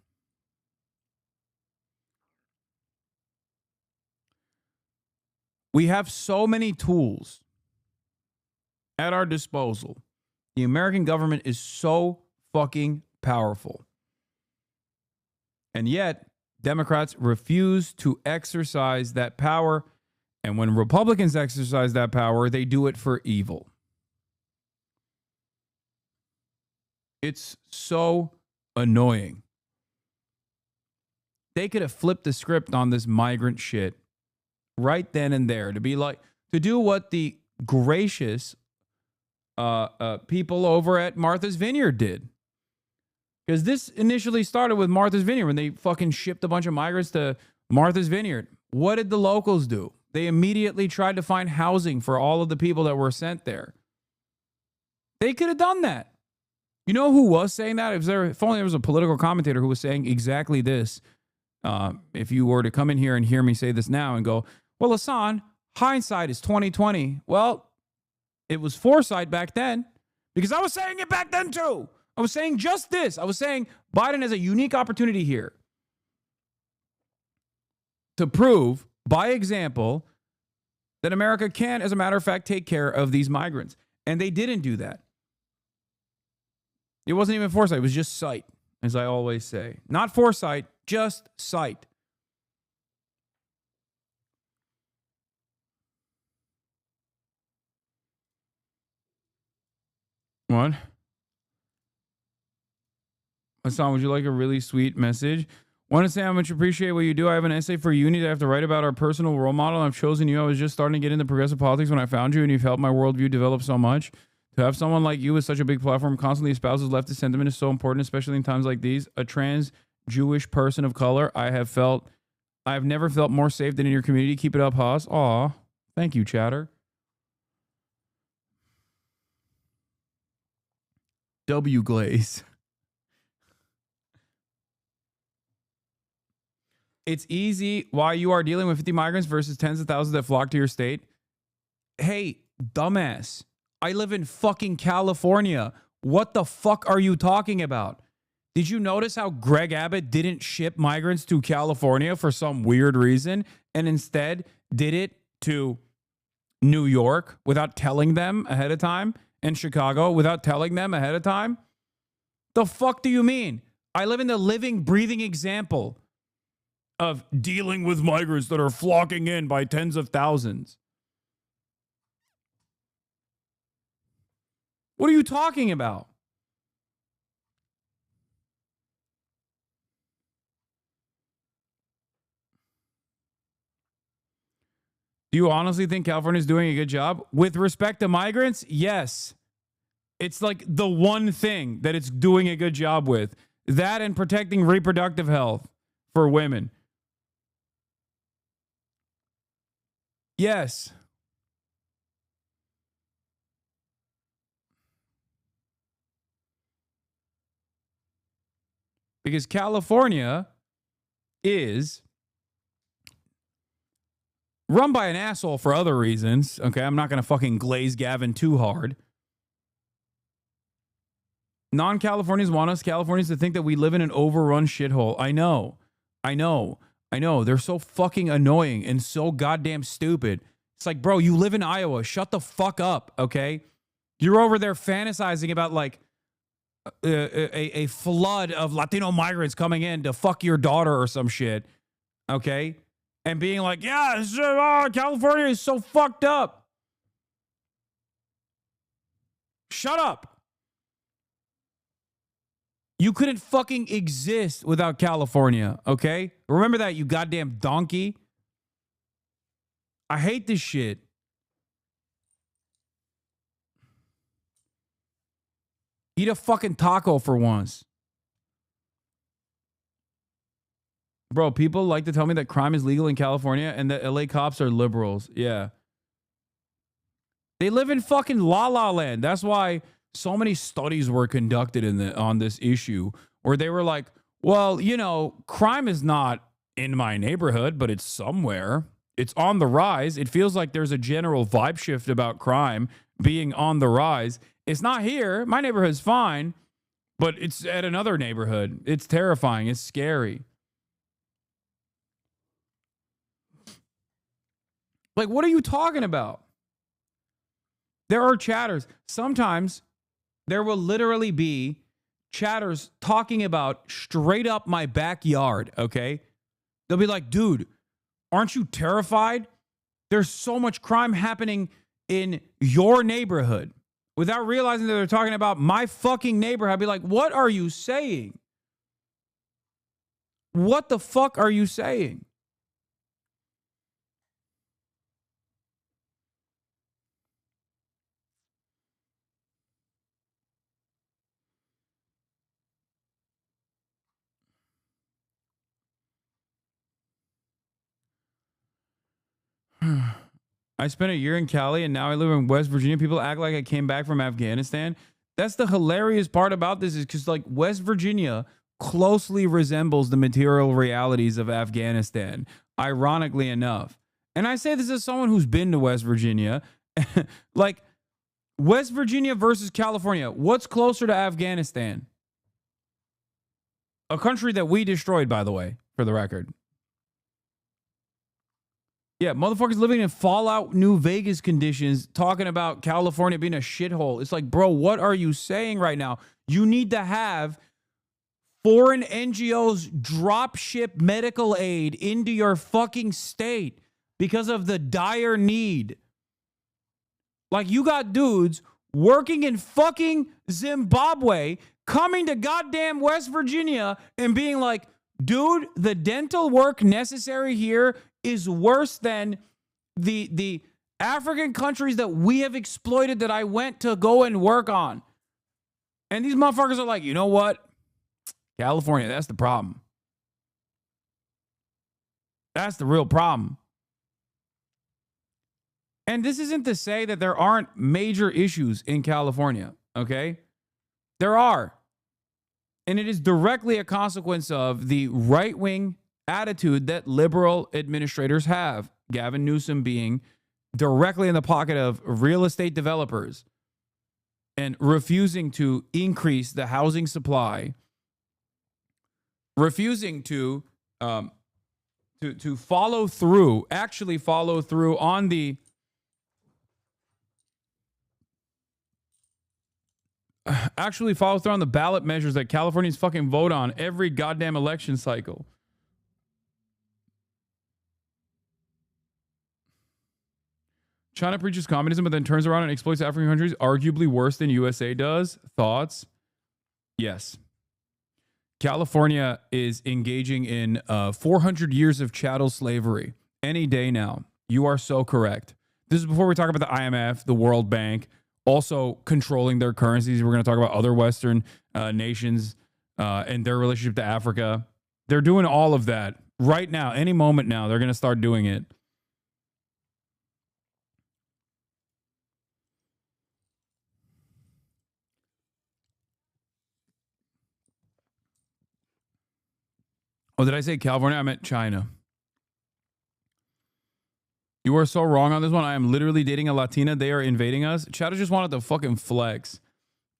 We have so many tools at our disposal. The American government is so fucking powerful. And yet, Democrats refuse to exercise that power. And when Republicans exercise that power, they do it for evil. It's so annoying. They could have flipped the script on this migrant shit right then and there, to be like, to do what the gracious people over at Martha's Vineyard did. Because this initially started with Martha's Vineyard when they fucking shipped a bunch of migrants to Martha's Vineyard. What did the locals do? They immediately tried to find housing for all of the people that were sent there. They could have done that. You know who was saying that? If only there was a political commentator who was saying exactly this. If you were to come in here and hear me say this now and go, well, Hasan, hindsight is 2020. Well, it was foresight back then, because I was saying it back then too. I was saying just this. I was saying Biden has a unique opportunity here to prove by example that America can, as a matter of fact, take care of these migrants. And they didn't do that. It wasn't even foresight. It was just sight, as I always say. Not foresight, just sight. What? Hasan, would you like a really sweet message? Want to say how much appreciate what you do. I have an essay for uni that I have to write about our personal role model. I've chosen you. I was just starting to get into progressive politics when I found you, and you've helped my worldview develop so much. To have someone like you with such a big platform constantly espouses leftist sentiment is so important, especially in times like these. A trans Jewish person of color, I have never felt more safe than in your community. Keep it up, Haas. Aw, thank you, chatter. W. Glaze. It's easy why you are dealing with 50 migrants versus tens of thousands that flock to your state. Hey, dumbass. I live in fucking California. What the fuck are you talking about? Did you notice how Greg Abbott didn't ship migrants to California for some weird reason and instead did it to New York without telling them ahead of time and Chicago without telling them ahead of time? The fuck do you mean? I live in the living, breathing example of dealing with migrants that are flocking in by tens of thousands. What are you talking about? Do you honestly think California is doing a good job? With respect to migrants, yes. It's like the one thing that it's doing a good job with. That and protecting reproductive health for women. Yes. Because California is run by an asshole for other reasons. Okay, I'm not going to fucking glaze Gavin too hard. Non-Californians want us Californians to think that we live in an overrun shithole. I know. They're so fucking annoying and so goddamn stupid. It's like, bro, you live in Iowa. Shut the fuck up, okay? You're over there fantasizing about like a flood of Latino migrants coming in to fuck your daughter or some shit, okay? And being like, yeah, California is so fucked up. Shut up. You couldn't fucking exist without California, okay? Remember that, you goddamn donkey. I hate this shit. Eat a fucking taco for once. Bro, people like to tell me that crime is legal in California and that LA cops are liberals. Yeah. They live in fucking La La Land. That's why so many studies were conducted on this issue where they were like, well, you know, crime is not in my neighborhood, but it's somewhere. It's on the rise. It feels like there's a general vibe shift about crime being on the rise. It's not here. My neighborhood's fine, but it's at another neighborhood. It's terrifying. It's scary. Like, what are you talking about? There are chatters. Sometimes there will literally be chatters talking about straight up my backyard, okay? They'll be like, dude, aren't you terrified? There's so much crime happening in your neighborhood. Without realizing that they're talking about my fucking neighborhood, I'd be like, what are you saying? What the fuck are you saying? I spent a year in Cali and now I live in West Virginia. People act like I came back from Afghanistan. That's the hilarious part about this, is because like West Virginia closely resembles the material realities of Afghanistan, ironically enough. And I say this as someone who's been to West Virginia. Like, West Virginia versus California, what's closer to Afghanistan? A country that we destroyed, by the way, for the record. Yeah, motherfuckers living in Fallout New Vegas conditions talking about California being a shithole. It's like, bro, what are you saying right now? You need to have foreign NGOs drop ship medical aid into your fucking state because of the dire need. Like, you got dudes working in fucking Zimbabwe coming to goddamn West Virginia and being like, dude, the dental work necessary here is worse than the African countries that we have exploited that I went to go and work on. And these motherfuckers are like, you know what? California, that's the problem. That's the real problem. And this isn't to say that there aren't major issues in California, okay? There are. And it is directly a consequence of the right-wing attitude that liberal administrators have. Gavin Newsom being directly in the pocket of real estate developers and refusing to increase the housing supply, refusing to follow through, actually follow through on the ballot measures that Californians fucking vote on every goddamn election cycle. China preaches communism, but then turns around and exploits African countries, arguably worse than USA does. Thoughts? Yes. California is engaging in 400 years of chattel slavery any day now. You are so correct. This is before we talk about the IMF, the World Bank, also controlling their currencies. We're going to talk about other Western nations and their relationship to Africa. They're doing all of that right now. Any moment now, they're going to start doing it. Oh, did I say California? I meant China. You are so wrong on this one. I am literally dating a Latina. They are invading us. Chatter just wanted to fucking flex.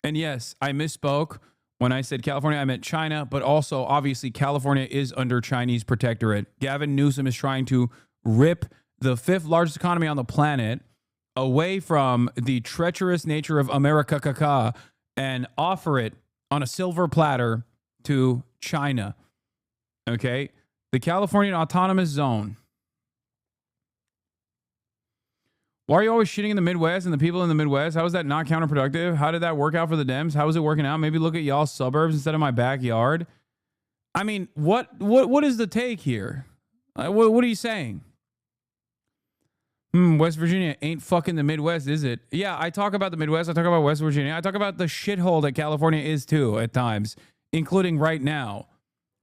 And yes, I misspoke. When I said California, I meant China. But also, obviously, California is under Chinese protectorate. Gavin Newsom is trying to rip the 5th largest economy on the planet away from the treacherous nature of America and offer it on a silver platter to China. Okay, the Californian Autonomous Zone. Why are you always shitting in the Midwest and the people in the Midwest? How is that not counterproductive? How did that work out for the Dems? How is it working out? Maybe look at y'all's suburbs instead of my backyard. I mean, what is the take here? What are you saying? West Virginia ain't fucking the Midwest, is it? Yeah, I talk about the Midwest. I talk about West Virginia. I talk about the shithole that California is too at times, including right now.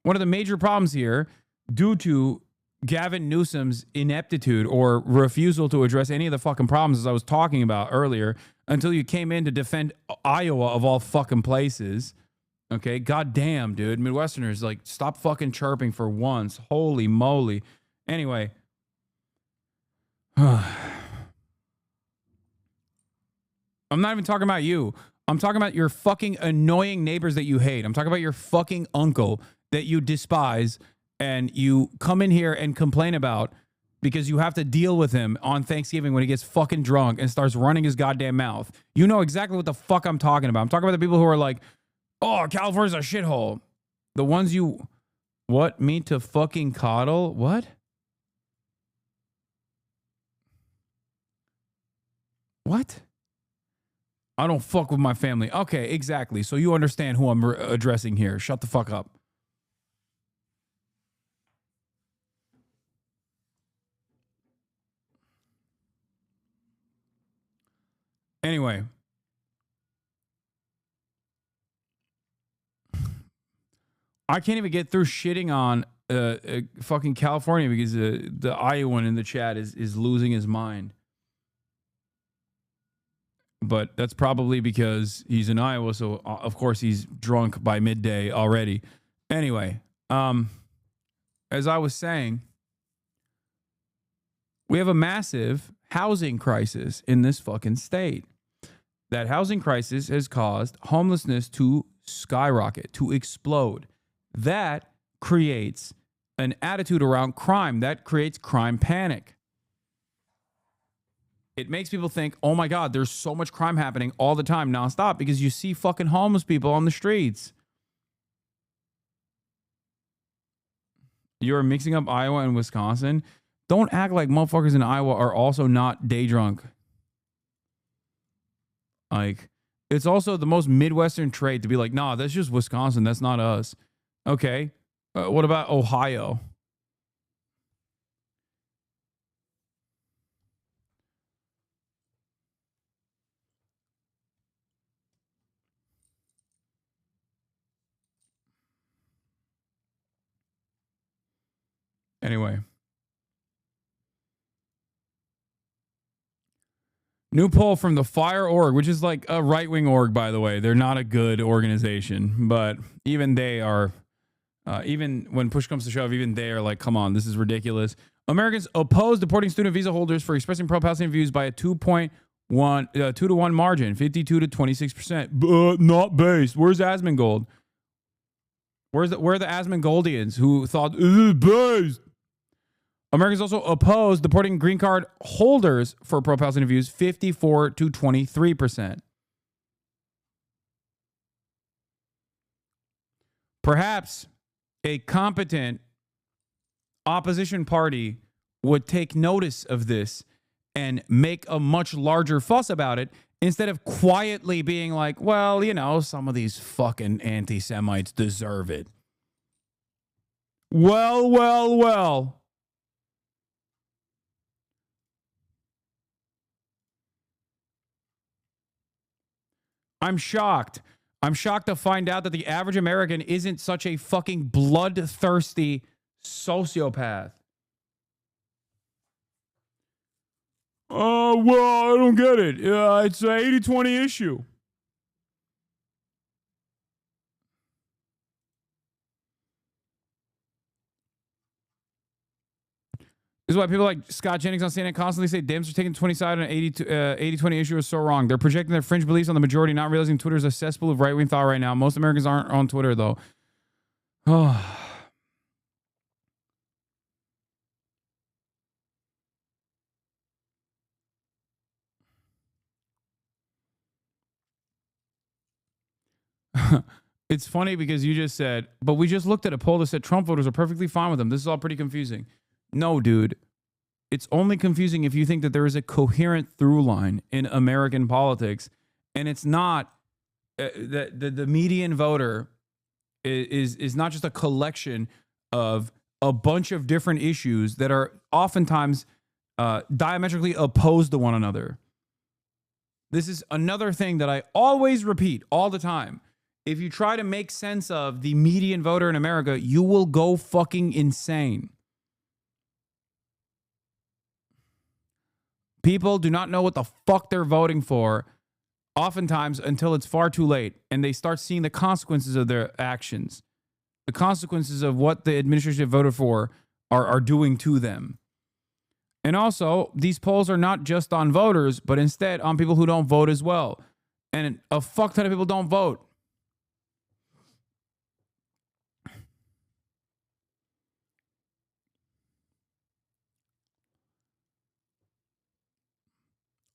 One of the major problems here, due to Gavin Newsom's ineptitude or refusal to address any of the fucking problems as I was talking about earlier until you came in to defend Iowa of all fucking places. Okay, goddamn, dude. Midwesterners, like, stop fucking chirping for once. Holy moly. Anyway. I'm not even talking about you. I'm talking about your fucking annoying neighbors that you hate. I'm talking about your fucking uncle that you despise and you come in here and complain about because you have to deal with him on Thanksgiving when he gets fucking drunk and starts running his goddamn mouth. You know exactly what the fuck I'm talking about. I'm talking about the people who are like, oh, California's a shithole. The ones you, what, mean to fucking coddle? What? What? I don't fuck with my family. Okay, exactly. So you understand who I'm addressing here. Shut the fuck up. Anyway. I can't even get through shitting on fucking California because the Iowan in the chat is losing his mind. But that's probably because he's in Iowa, so of course he's drunk by midday already. Anyway, as I was saying, we have a massive housing crisis in this fucking state. That housing crisis has caused homelessness to skyrocket, to explode. That creates an attitude around crime. That creates crime panic. It makes people think, oh my God, there's so much crime happening all the time, nonstop, because you see fucking homeless people on the streets. You're mixing up Iowa and Wisconsin. Don't act like motherfuckers in Iowa are also not day drunk. Like, it's also the most Midwestern trait to be like, nah, that's just Wisconsin. That's not us. Okay. What about Ohio? Anyway. New poll from the Fire Org, which is like a right-wing org, by the way. They're not a good organization, but even they are, even when push comes to shove, even they are like, come on, this is ridiculous. Americans oppose deporting student visa holders for expressing pro-Palestinian views by a 2-to-1 margin, 52 to 26%. Not based. Where's Asmongold? Where are the Asmongoldians who thought, this is based? Americans also oppose deporting green card holders for pro-Palestinian views, 54 to 23%. Perhaps a competent opposition party would take notice of this and make a much larger fuss about it instead of quietly being like, well, you know, some of these fucking anti-Semites deserve it. Well. I'm shocked. I'm shocked to find out that the average American isn't such a fucking bloodthirsty sociopath. Oh, well, I don't get it. It's an 80-20 issue. This is why people like Scott Jennings on CNN constantly say Dems are taking 20 side on an 80-20 issue is so wrong. They're projecting their fringe beliefs on the majority, not realizing Twitter is a cesspool of right-wing thought right now. Most Americans aren't on Twitter, though. Oh. It's funny because you just said, but we just looked at a poll that said Trump voters are perfectly fine with them. This is all pretty confusing. No, dude. It's only confusing if you think that there is a coherent through line in American politics, and it's not the median voter is not just a collection of a bunch of different issues that are oftentimes diametrically opposed to one another. This is another thing that I always repeat all the time. If you try to make sense of the median voter in America, you will go fucking insane. People do not know what the fuck they're voting for, oftentimes until it's far too late, and they start seeing the consequences of their actions. The consequences of what the administration voted for are doing to them. And also, these polls are not just on voters, but instead on people who don't vote as well. And a fuck ton of people don't vote.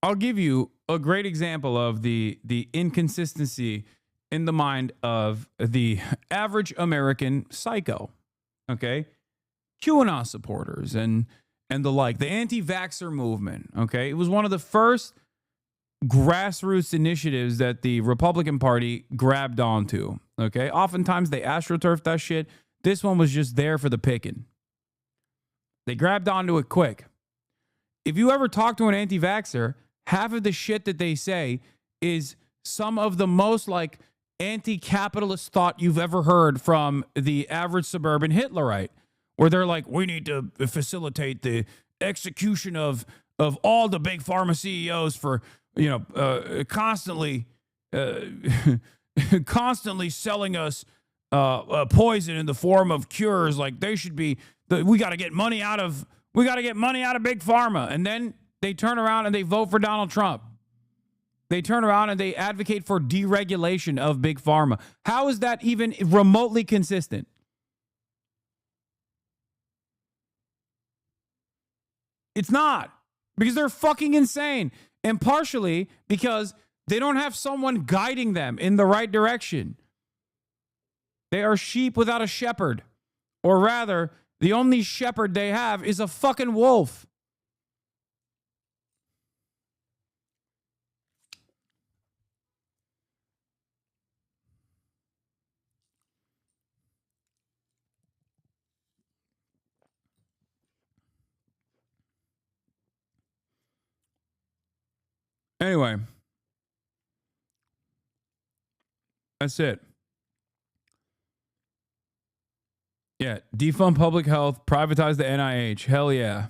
I'll give you a great example of the inconsistency in the mind of the average American psycho. Okay? QAnon supporters and the like, the anti-vaxxer movement. Okay? It was one of the first grassroots initiatives that the Republican Party grabbed onto. Okay? Oftentimes they astroturf that shit. This one was just there for the picking. They grabbed onto it quick. If you ever talk to an anti-vaxxer, half of the shit that they say is some of the most like anti-capitalist thought you've ever heard from the average suburban Hitlerite, where they're like, we need to facilitate the execution of all the big pharma CEOs for, constantly selling us poison in the form of cures. Like they should be, we got to get money out of big pharma. And then they turn around and they vote for Donald Trump. They turn around and they advocate for deregulation of big pharma. How is that even remotely consistent? It's not, because they're fucking insane. And partially because they don't have someone guiding them in the right direction. They are sheep without a shepherd. Or rather, the only shepherd they have is a fucking wolf. Anyway, that's it. Yeah, defund public health, privatize the NIH. Hell yeah.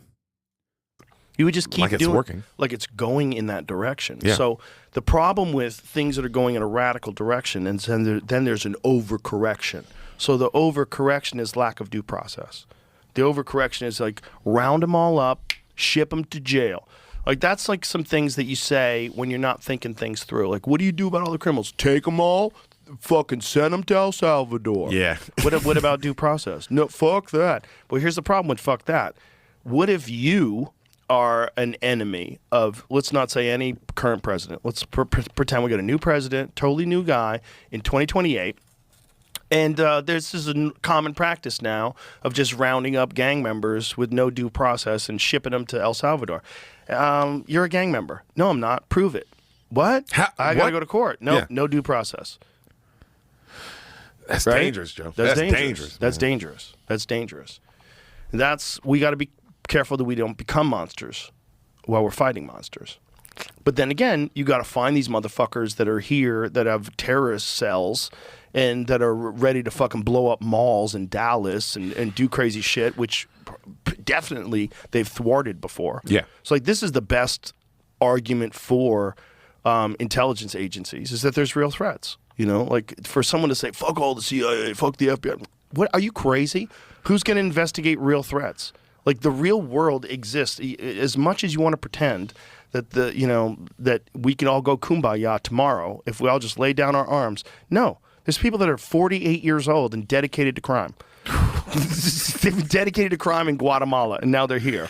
You would just keep like it's doing working. Like it's going in that direction. Yeah. So the problem with things that are going in a radical direction, and then there's an overcorrection. So the overcorrection is lack of due process. The overcorrection is like round them all up, ship them to jail. Like that's like some things that you say when you're not thinking things through. Like, what do you do about all the criminals? Take them all, fucking send them to El Salvador. Yeah. What about due process? No, fuck that. Well, here's the problem with fuck that. What if you are an enemy of, let's not say any current president. Let's pretend we got a new president, totally new guy in 2028. And this is a common practice now of just rounding up gang members with no due process and shipping them to El Salvador. You're a gang member. No, I'm not. Prove it. What? I got to go to court. No, no due process. That's right? dangerous, Joe. That's dangerous. That's dangerous. That's dangerous. We got to be careful that we don't become monsters while we're fighting monsters. But then again, you got to find these motherfuckers that are here that have terrorist cells and that are ready to fucking blow up malls in Dallas and do crazy shit, which definitely they've thwarted before. Yeah. So like this is the best argument for intelligence agencies is that there's real threats. You know, like for someone to say, fuck all the CIA, fuck the FBI. What, are you crazy? Who's going to investigate real threats? Like the real world exists. As much as you want to pretend that that we can all go kumbaya tomorrow if we all just lay down our arms. No, there's people that are 48 years old and dedicated to crime. They've been dedicated to crime in Guatemala, and now they're here.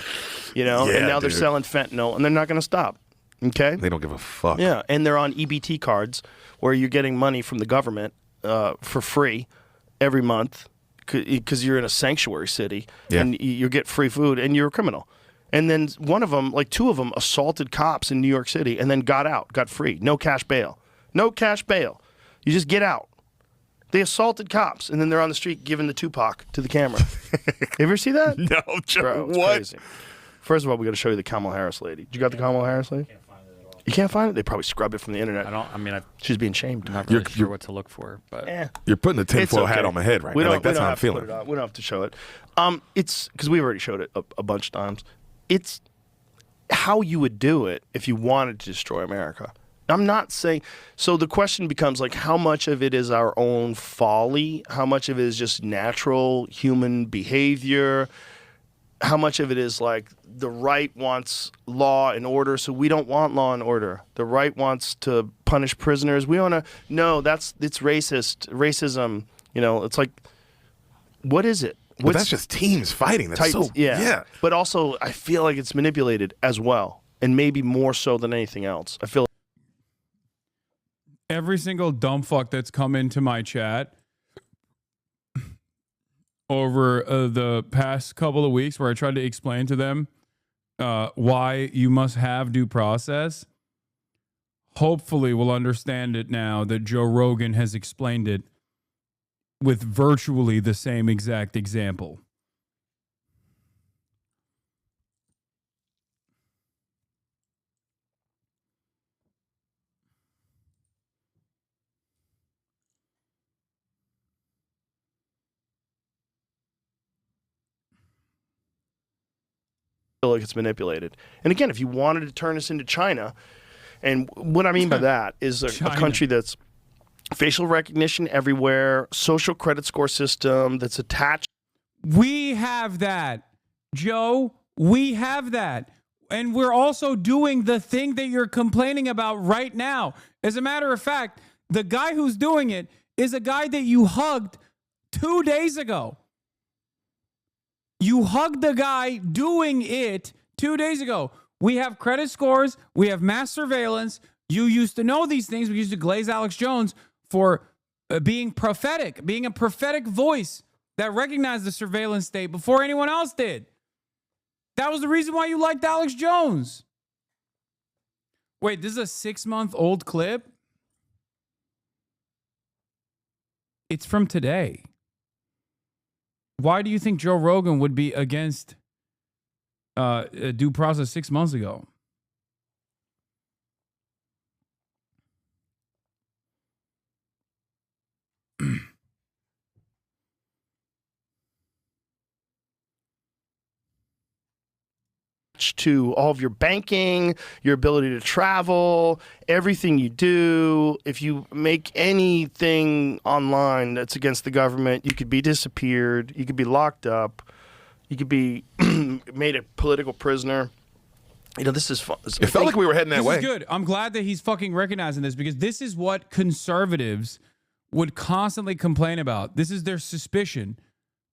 And now they're selling fentanyl, and they're not going to stop. Okay? They don't give a fuck. Yeah, and they're on EBT cards where you're getting money from the government for free every month because you're in a sanctuary city, and you get free food, and you're a criminal. And then one of them, like two of them, assaulted cops in New York City and then got free. No cash bail. No cash bail. You just get out. They assaulted cops, and then they're on the street giving the Tupac to the camera. You ever see that? No, Joe. Bro, it's what? Crazy. First of all, we got to show you the Kamala Harris lady. You got the Kamala Harris lady? Can't find it at all. You can't find it? They probably scrubbed it from the internet. She's being shamed. I'm not really sure what to look for, but you're putting a tinfoil hat on my head right now. Like, that's how I'm feeling. We don't have to show it. It's because we've already showed it a bunch of times. how you would do it if you wanted to destroy America. I'm not saying, so the question becomes like, how much of it is our own folly? How much of it is just natural human behavior? How much of it is like the right wants law and order, so we don't want law and order. The right wants to punish prisoners. We want to, no, it's racism. You know, it's like, what is it? But that's just teams fighting. That's yeah. But also, I feel like it's manipulated as well, and maybe more so than anything else. I feel every single dumb fuck that's come into my chat over the past couple of weeks, where I tried to explain to them why you must have due process, hopefully will understand it now that Joe Rogan has explained it with virtually the same exact example. feel like it's manipulated. And again, if you wanted to turn us into China, and what I mean by that is a country that's facial recognition everywhere, social credit score system that's attached. We have that, Joe. We have that. And we're also doing the thing that you're complaining about right now. As a matter of fact, the guy who's doing it is a guy that you hugged 2 days ago. You hugged the guy doing it 2 days ago. We have credit scores. We have mass surveillance. You used to know these things. We used to glaze Alex Jones for being prophetic, being a prophetic voice that recognized the surveillance state before anyone else did. That was the reason why you liked Alex Jones. Wait, this is a 6-month-old clip? It's from today. Why do you think Joe Rogan would be against due process 6 months ago? To all of your banking, your ability to travel, everything you do. If you make anything online that's against the government, you could be disappeared, you could be locked up, you could be made a political prisoner. You know, this is fun. It felt like we were heading that way. This is good. I'm glad that he's fucking recognizing this, because this is what conservatives would constantly complain about. This is their suspicion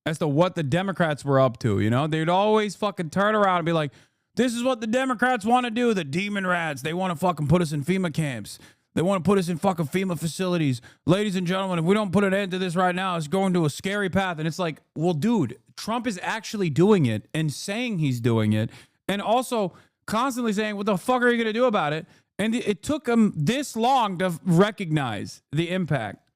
as to what the Democrats were up to. You know, they'd always fucking turn around and be like, this is what the Democrats want to do. The demon rats. They want to fucking put us in FEMA camps. They want to put us in fucking FEMA facilities. Ladies and gentlemen, if we don't put an end to this right now, it's going to a scary path. And it's like, well, dude, Trump is actually doing it and saying he's doing it, and also constantly saying, what the fuck are you going to do about it? And it took him this long to recognize the impact.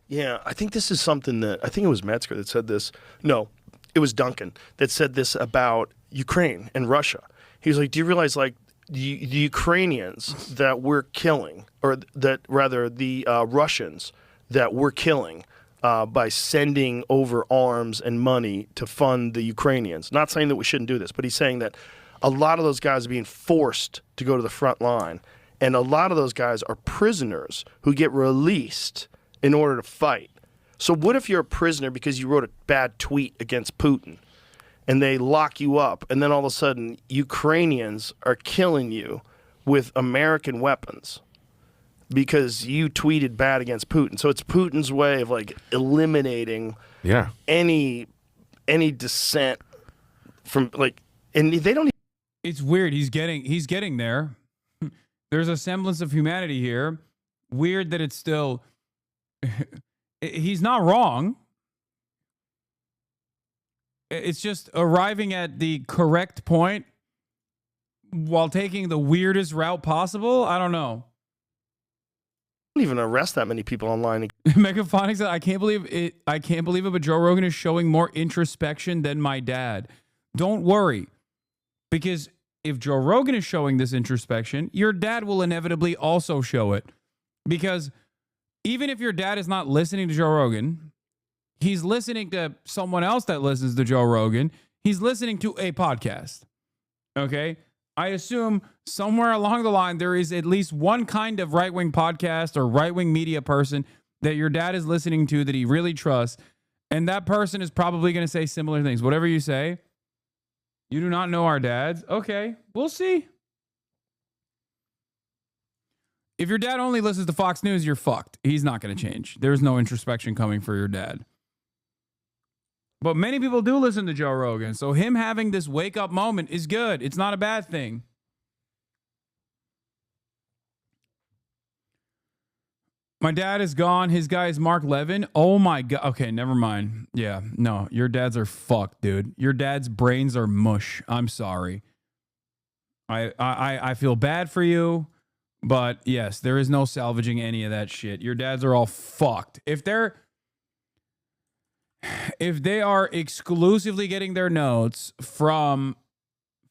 Yeah, I think this is something that, I think it was Metzger that said this. No, it was Duncan that said this about Ukraine and Russia. He was like, do you realize, like, the Ukrainians that we're killing, or that rather the Russians that we're killing by sending over arms and money to fund the Ukrainians? Not saying that we shouldn't do this, but he's saying that a lot of those guys are being forced to go to the front line, and a lot of those guys are prisoners who get released in order to fight. So what if you're a prisoner because you wrote a bad tweet against Putin, and they lock you up, and then all of a sudden Ukrainians are killing you with American weapons because you tweeted bad against Putin? So it's Putin's way of like eliminating any dissent from, like, and they don't. It's weird. He's getting there. There's a semblance of humanity here. Weird that it's still. He's not wrong. It's just arriving at the correct point while taking the weirdest route possible. I don't know. Don't even arrest that many people online. Megaphonic said, I can't believe it, but Joe Rogan is showing more introspection than my dad. Don't worry, because if Joe Rogan is showing this introspection, your dad will inevitably also show it. Because even if your dad is not listening to Joe Rogan, he's listening to someone else that listens to Joe Rogan. He's listening to a podcast. Okay? I assume somewhere along the line there is at least one kind of right-wing podcast or right-wing media person that your dad is listening to that he really trusts, and that person is probably going to say similar things. Whatever you say, you do not know our dads. Okay, we'll see. If your dad only listens to Fox News, you're fucked. He's not going to change. There's no introspection coming for your dad. But many people do listen to Joe Rogan, so him having this wake-up moment is good. It's not a bad thing. My dad is gone. His guy is Mark Levin. Oh my God. Okay, never mind. Yeah, no, your dads are fucked, dude. Your dad's brains are mush. I'm sorry. I feel bad for you, but yes, there is no salvaging any of that shit. Your dads are all fucked. If they are exclusively getting their notes from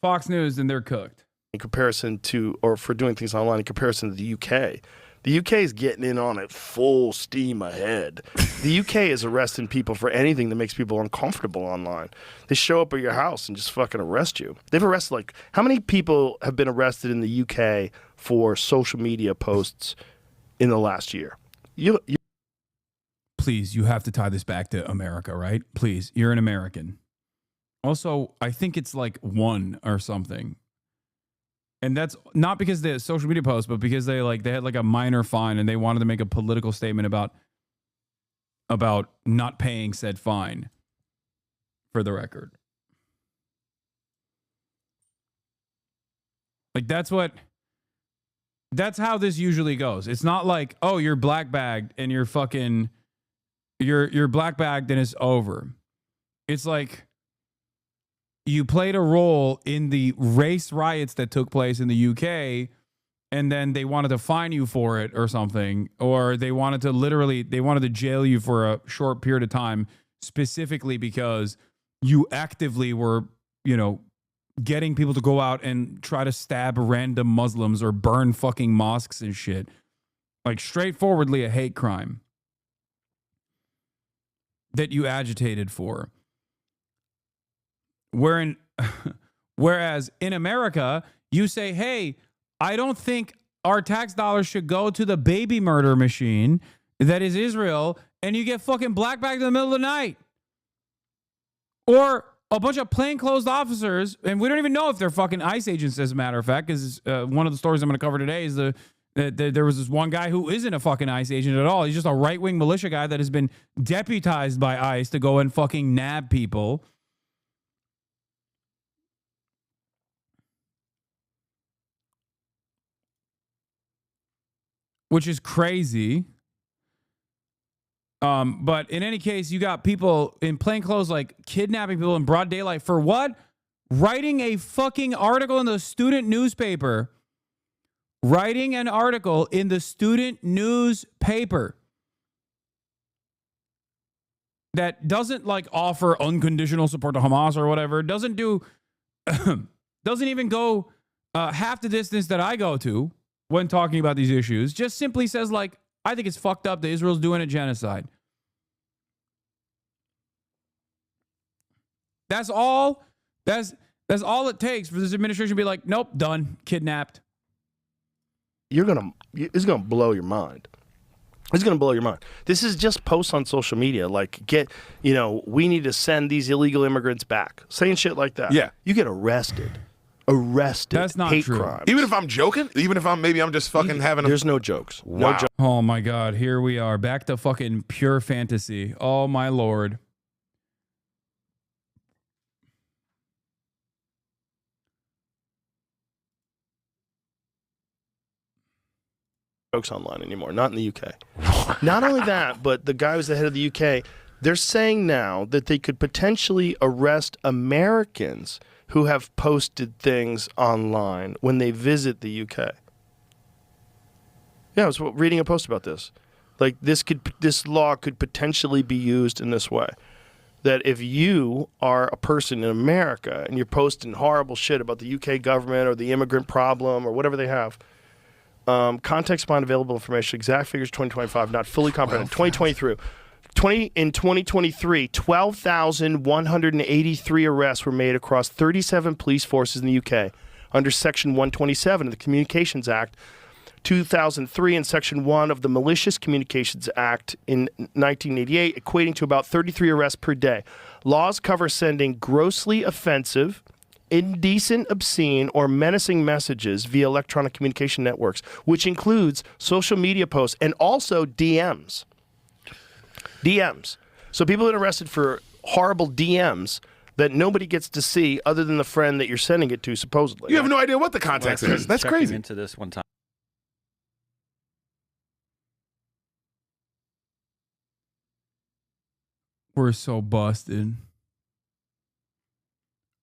Fox News, then they're cooked. In comparison to, or for doing things online, in comparison to the UK. The UK is getting in on it full steam ahead. The UK is arresting people for anything that makes people uncomfortable online. They show up at your house and just fucking arrest you. They've arrested, like, how many people have been arrested in the UK for social media posts in the last year? Please, you have to tie this back to America, right? Please, you're an American. Also, I think it's like 1 or something. And that's not because they social media posts, but because they had like a minor fine and they wanted to make a political statement about not paying said fine, for the record. Like that's how this usually goes. It's not like, oh, you're black bagged and you're black bagged and it's over. It's like you played a role in the race riots that took place in the UK, and then they wanted to fine you for it or something, or they wanted to jail you for a short period of time, specifically because you actively were, getting people to go out and try to stab random Muslims or burn fucking mosques and shit. Like straightforwardly a hate crime that you agitated for. Whereas in America, you say, hey, I don't think our tax dollars should go to the baby murder machine that is Israel, and you get fucking black bagged in the middle of the night. Or a bunch of plainclothes officers, and we don't even know if they're fucking ICE agents, as a matter of fact, because one of the stories I'm going to cover today is that there was this one guy who isn't a fucking ICE agent at all. He's just a right-wing militia guy that has been deputized by ICE to go and fucking nab people. Which is crazy. But in any case, you got people in plain clothes like kidnapping people in broad daylight for what? Writing a fucking article in the student newspaper. Writing an article in the student newspaper that doesn't like offer unconditional support to Hamas or whatever. Doesn't even go half the distance that I go to when talking about these issues. Just simply says like, I think it's fucked up that Israel's doing a genocide. That's all. That's all it takes for this administration to be like, nope, done, kidnapped. It's gonna blow your mind. It's gonna blow your mind. This is just posts on social media, like we need to send these illegal immigrants back, saying shit like that. Yeah, you get arrested. That's not hate true. Crimes. Even if I'm joking, even if I'm just fucking having. There's no jokes. Wow. No jokes. Oh my God, here we are back to fucking pure fantasy. Oh my Lord. Jokes online anymore, not in the UK. Not only that, but the guy who's the head of the UK, they're saying now that they could potentially arrest Americans who have posted things online when they visit the UK. Yeah, I was reading a post about this. Like this law could potentially be used in this way. That if you are a person in America and you're posting horrible shit about the UK government or the immigrant problem or whatever they have, context behind available information, exact figures 2025, not fully comprehended. 2023, 12,183 arrests were made across 37 police forces in the UK. under Section 127 of the Communications Act 2003 and Section 1 of the Malicious Communications Act in 1988, equating to about 33 arrests per day. Laws cover sending grossly offensive, indecent, obscene, or menacing messages via electronic communication networks, which includes social media posts and also DMs. DMs. So people have been arrested for horrible DMs that nobody gets to see other than the friend that you're sending it to, supposedly. You have no idea what the context is. That's Checking crazy. into this one time. We're so busted.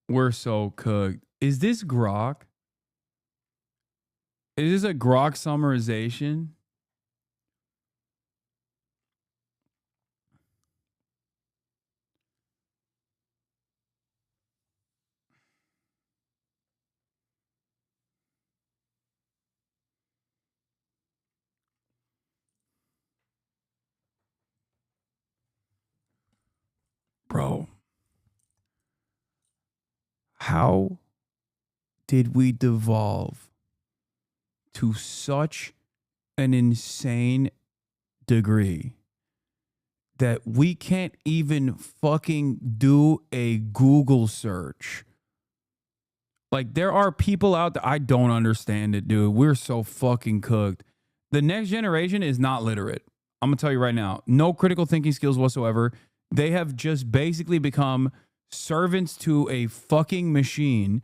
We're so cooked. Is this grok? Is this a grok summarization? Bro, how did we devolve to such an insane degree that we can't even fucking do a Google search? Like, there are people out there, I don't understand it, dude. We're so fucking cooked. The next generation is not literate. I'm gonna tell you right now, no critical thinking skills whatsoever. They have just basically become servants to a fucking machine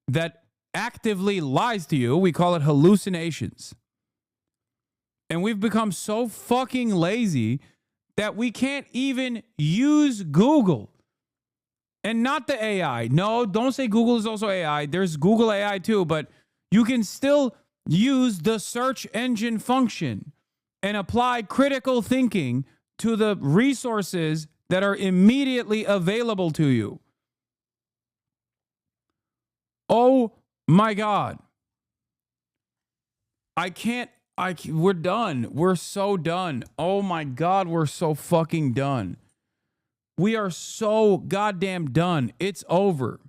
that actively lies to you. We call it hallucinations. And we've become so fucking lazy that we can't even use Google. And not the AI. No, don't say Google is also AI. There's Google AI too, but you can still use the search engine function and apply critical thinking to the resources that are immediately available to you. Oh my God. We're done. We're so done. Oh my God, we're so fucking done. We are so goddamn done. It's over.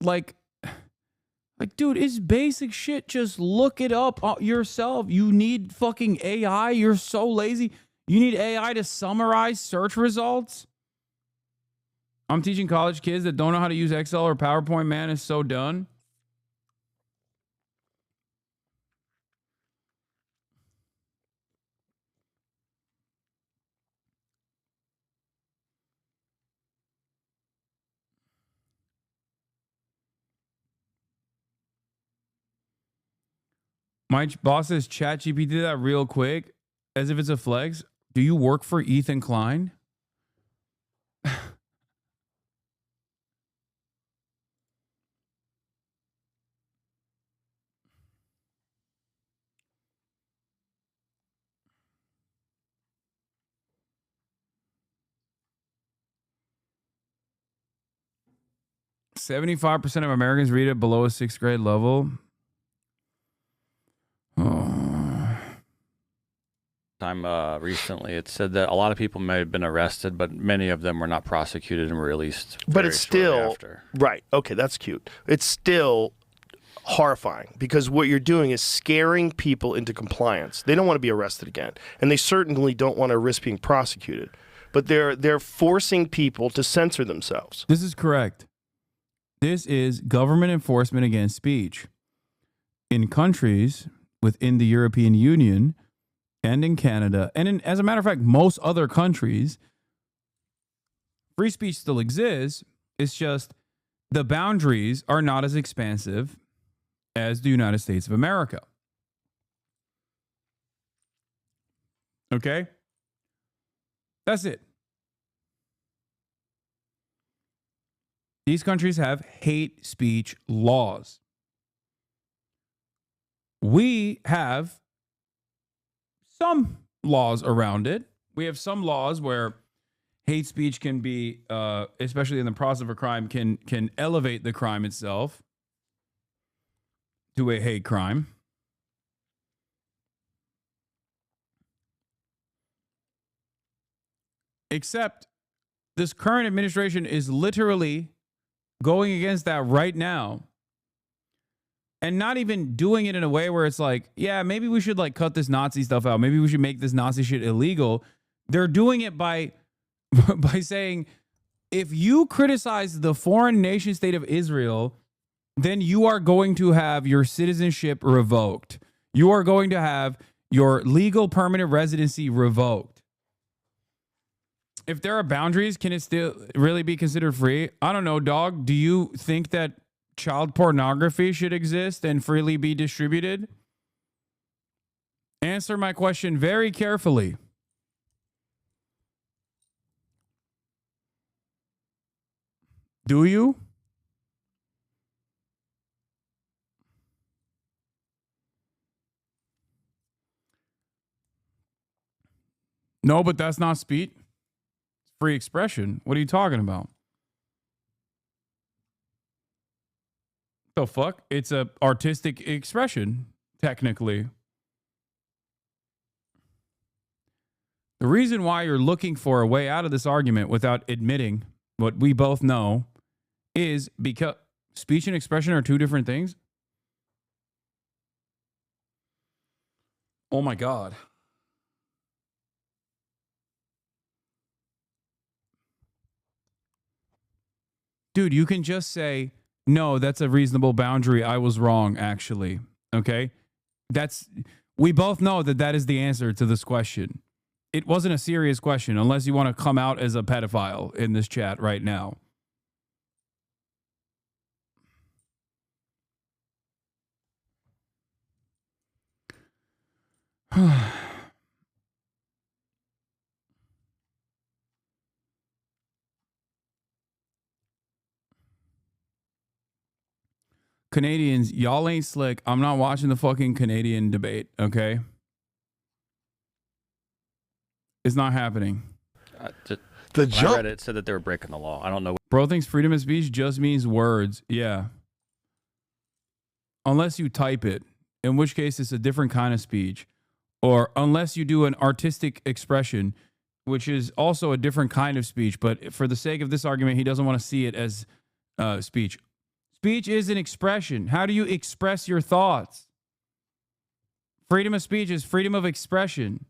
Like, dude, it's basic shit. Just look it up yourself. You need fucking AI. You're so lazy. You need AI to summarize search results. I'm teaching college kids that don't know how to use Excel or PowerPoint. Man, it's so done. My boss says ChatGPT did that real quick, as if it's a flex. Do you work for Ethan Klein? %75% of Americans read it below a 6th grade level. Time recently, it said that a lot of people may have been arrested, but many of them were not prosecuted and were released. But it's still right. Okay, that's cute. It's still horrifying because what you're doing is scaring people into compliance. They don't want to be arrested again, and they certainly don't want to risk being prosecuted. But they're forcing people to censor themselves. This is correct. This is government enforcement against speech. In countries within the European Union and in Canada, and as a matter of fact, most other countries, free speech still exists. It's just the boundaries are not as expansive as the United States of America. Okay? That's it. These countries have hate speech laws. We have some laws around it. We have some laws where hate speech can be, especially in the process of a crime, can elevate the crime itself to a hate crime. Except this current administration is literally going against that right now. And not even doing it in a way where it's like, yeah, maybe we should like cut this Nazi stuff out. Maybe we should make this Nazi shit illegal. They're doing it by saying, if you criticize the foreign nation state of Israel, then you are going to have your citizenship revoked. You are going to have your legal permanent residency revoked. If there are boundaries, can it still really be considered free? I don't know, dog. Do you think that child pornography should exist and freely be distributed? Answer my question very carefully. Do you? No, but that's not speech. It's free expression. What are you talking about? The fuck? It's a artistic expression, technically. The reason why you're looking for a way out of this argument without admitting what we both know is because speech and expression are two different things. Oh my God. Dude, you can just say, no, that's a reasonable boundary. I was wrong, actually. Okay? We both know that that is the answer to this question. It wasn't a serious question unless you want to come out as a pedophile in this chat right now. Canadians, y'all ain't slick. I'm not watching the fucking Canadian debate, okay? It's not happening. When I read it, it said that they were breaking the law. I don't know. Bro thinks freedom of speech just means words. Yeah. Unless you type it, in which case it's a different kind of speech. Or unless you do an artistic expression, which is also a different kind of speech. But for the sake of this argument, he doesn't want to see it as speech. Speech is an expression. How do you express your thoughts? Freedom of speech is freedom of expression.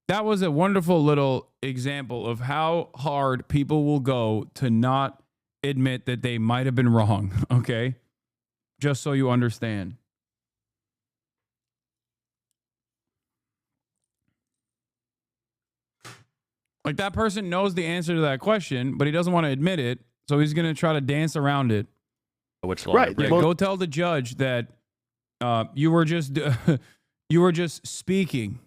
That was a wonderful little example of how hard people will go to not admit that they might have been wrong, okay? Just so you understand. Like, that person knows the answer to that question, but he doesn't want to admit it, so he's going to try to dance around it. Which law? Right. Yeah, go tell the judge that you were just you were just speaking.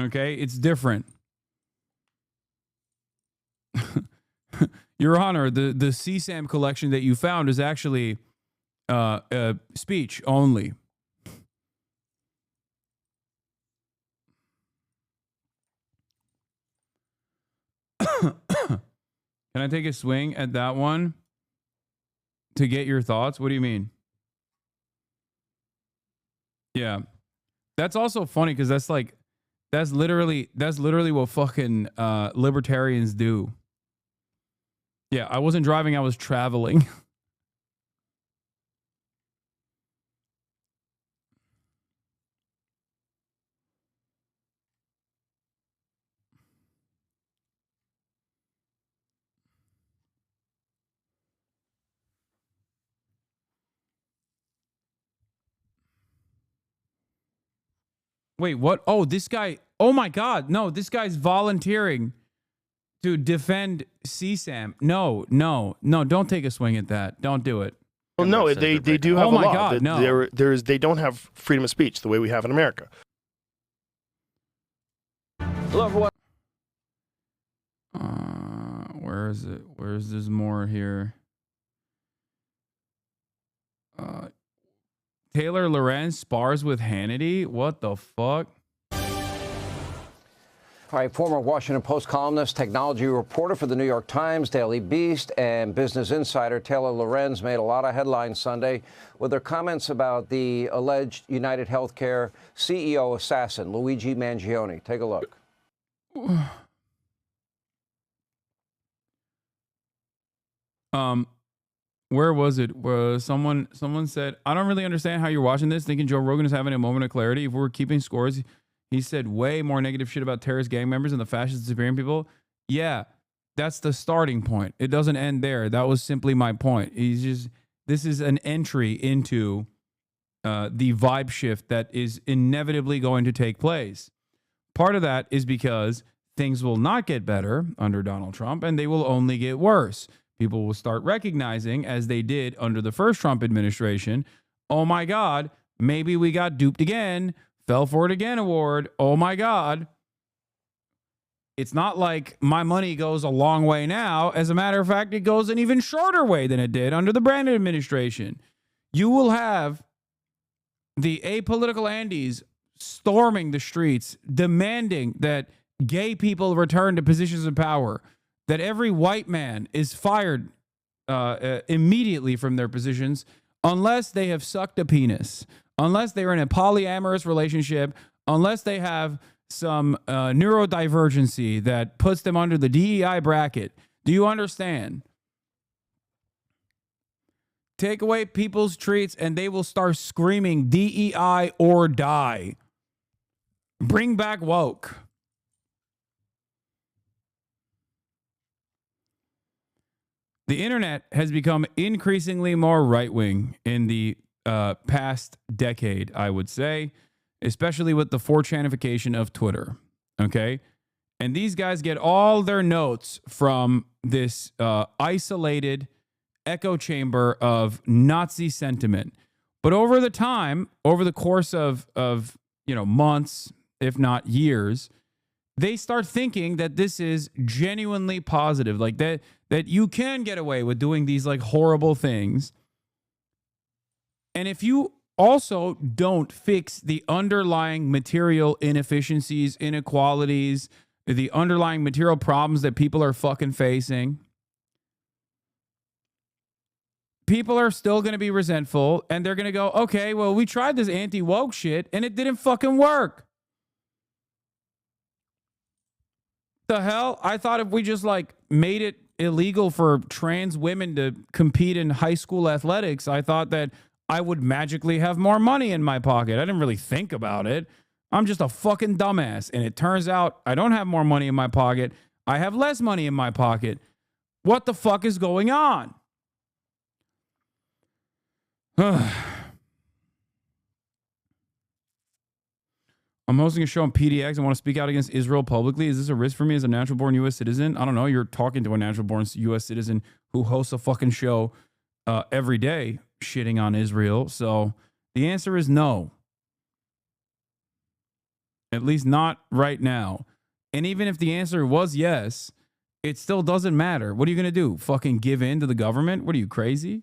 Okay, it's different. Your Honor, the CSAM collection that you found is actually speech only. Can I take a swing at that one to get your thoughts? What do you mean? Yeah. That's also funny because that's literally what fucking libertarians do. Yeah, I wasn't driving, I was traveling. Wait, what? Oh, this guy. Oh my God. No, this guy's volunteering to defend CSAM. No, don't take a swing at that. Don't do it. Well, no, they do have a law. God, no. They don't have freedom of speech the way we have in America. Hello, everyone. Where is it? Where's there's more here? Taylor Lorenz spars with Hannity? What the fuck? All right, former Washington Post columnist, technology reporter for the New York Times, Daily Beast, and Business Insider, Taylor Lorenz, made a lot of headlines Sunday with her comments about the alleged United Healthcare CEO assassin, Luigi Mangione. Take a look. Where was it? Someone said, I don't really understand how you're watching this, thinking Joe Rogan is having a moment of clarity. If we're keeping scores, he said way more negative shit about terrorist gang members and the fascist Siberian people. Yeah, that's the starting point. It doesn't end there. That was simply my point. This is an entry into the vibe shift that is inevitably going to take place. Part of that is because things will not get better under Donald Trump, and they will only get worse. People will start recognizing, as they did under the first Trump administration, oh my God, maybe we got duped again, fell for it again award. Oh my God. It's not like my money goes a long way now. As a matter of fact, it goes an even shorter way than it did under the Brandon administration. You will have the apolitical Andes storming the streets, demanding that gay people return to positions of power, that every white man is fired immediately from their positions unless they have sucked a penis, unless they're in a polyamorous relationship, unless they have some neurodivergency that puts them under the DEI bracket. Do you understand? Take away people's treats and they will start screaming DEI or die. Bring back woke. The internet has become increasingly more right-wing in the past decade, I would say, especially with the 4chanification of Twitter, okay? And these guys get all their notes from this isolated echo chamber of Nazi sentiment. But over the course of months, if not years, they start thinking that this is genuinely positive, like that you can get away with doing these like horrible things. And if you also don't fix the underlying material inefficiencies, inequalities, the underlying material problems that people are fucking facing, people are still going to be resentful and they're going to go, okay, well, we tried this anti-woke shit and it didn't fucking work. The hell? I thought if we just like made it illegal for trans women to compete in high school athletics, I thought that I would magically have more money in my pocket. I didn't really think about it. I'm just a fucking dumbass. And it turns out I don't have more money in my pocket. I have less money in my pocket. What the fuck is going on? I'm hosting a show on PDX. I want to speak out against Israel publicly. Is this a risk for me as a natural-born U.S. citizen? I don't know. You're talking to a natural-born U.S. citizen who hosts a fucking show every day shitting on Israel. So the answer is no. At least not right now. And even if the answer was yes, it still doesn't matter. What are you going to do? Fucking give in to the government? What are you, crazy?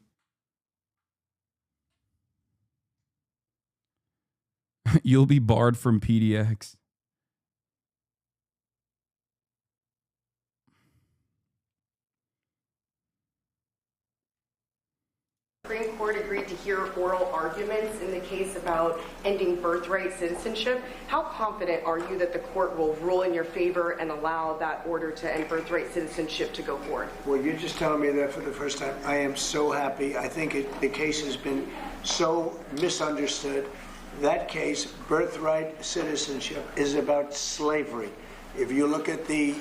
You'll be barred from PDX. The Supreme Court agreed to hear oral arguments in the case about ending birthright citizenship. How confident are you that the court will rule in your favor and allow that order to end birthright citizenship to go forward? Well, you're just telling me that for the first time. I am so happy. I think the case has been so misunderstood. That case, birthright citizenship, is about slavery. If you look at the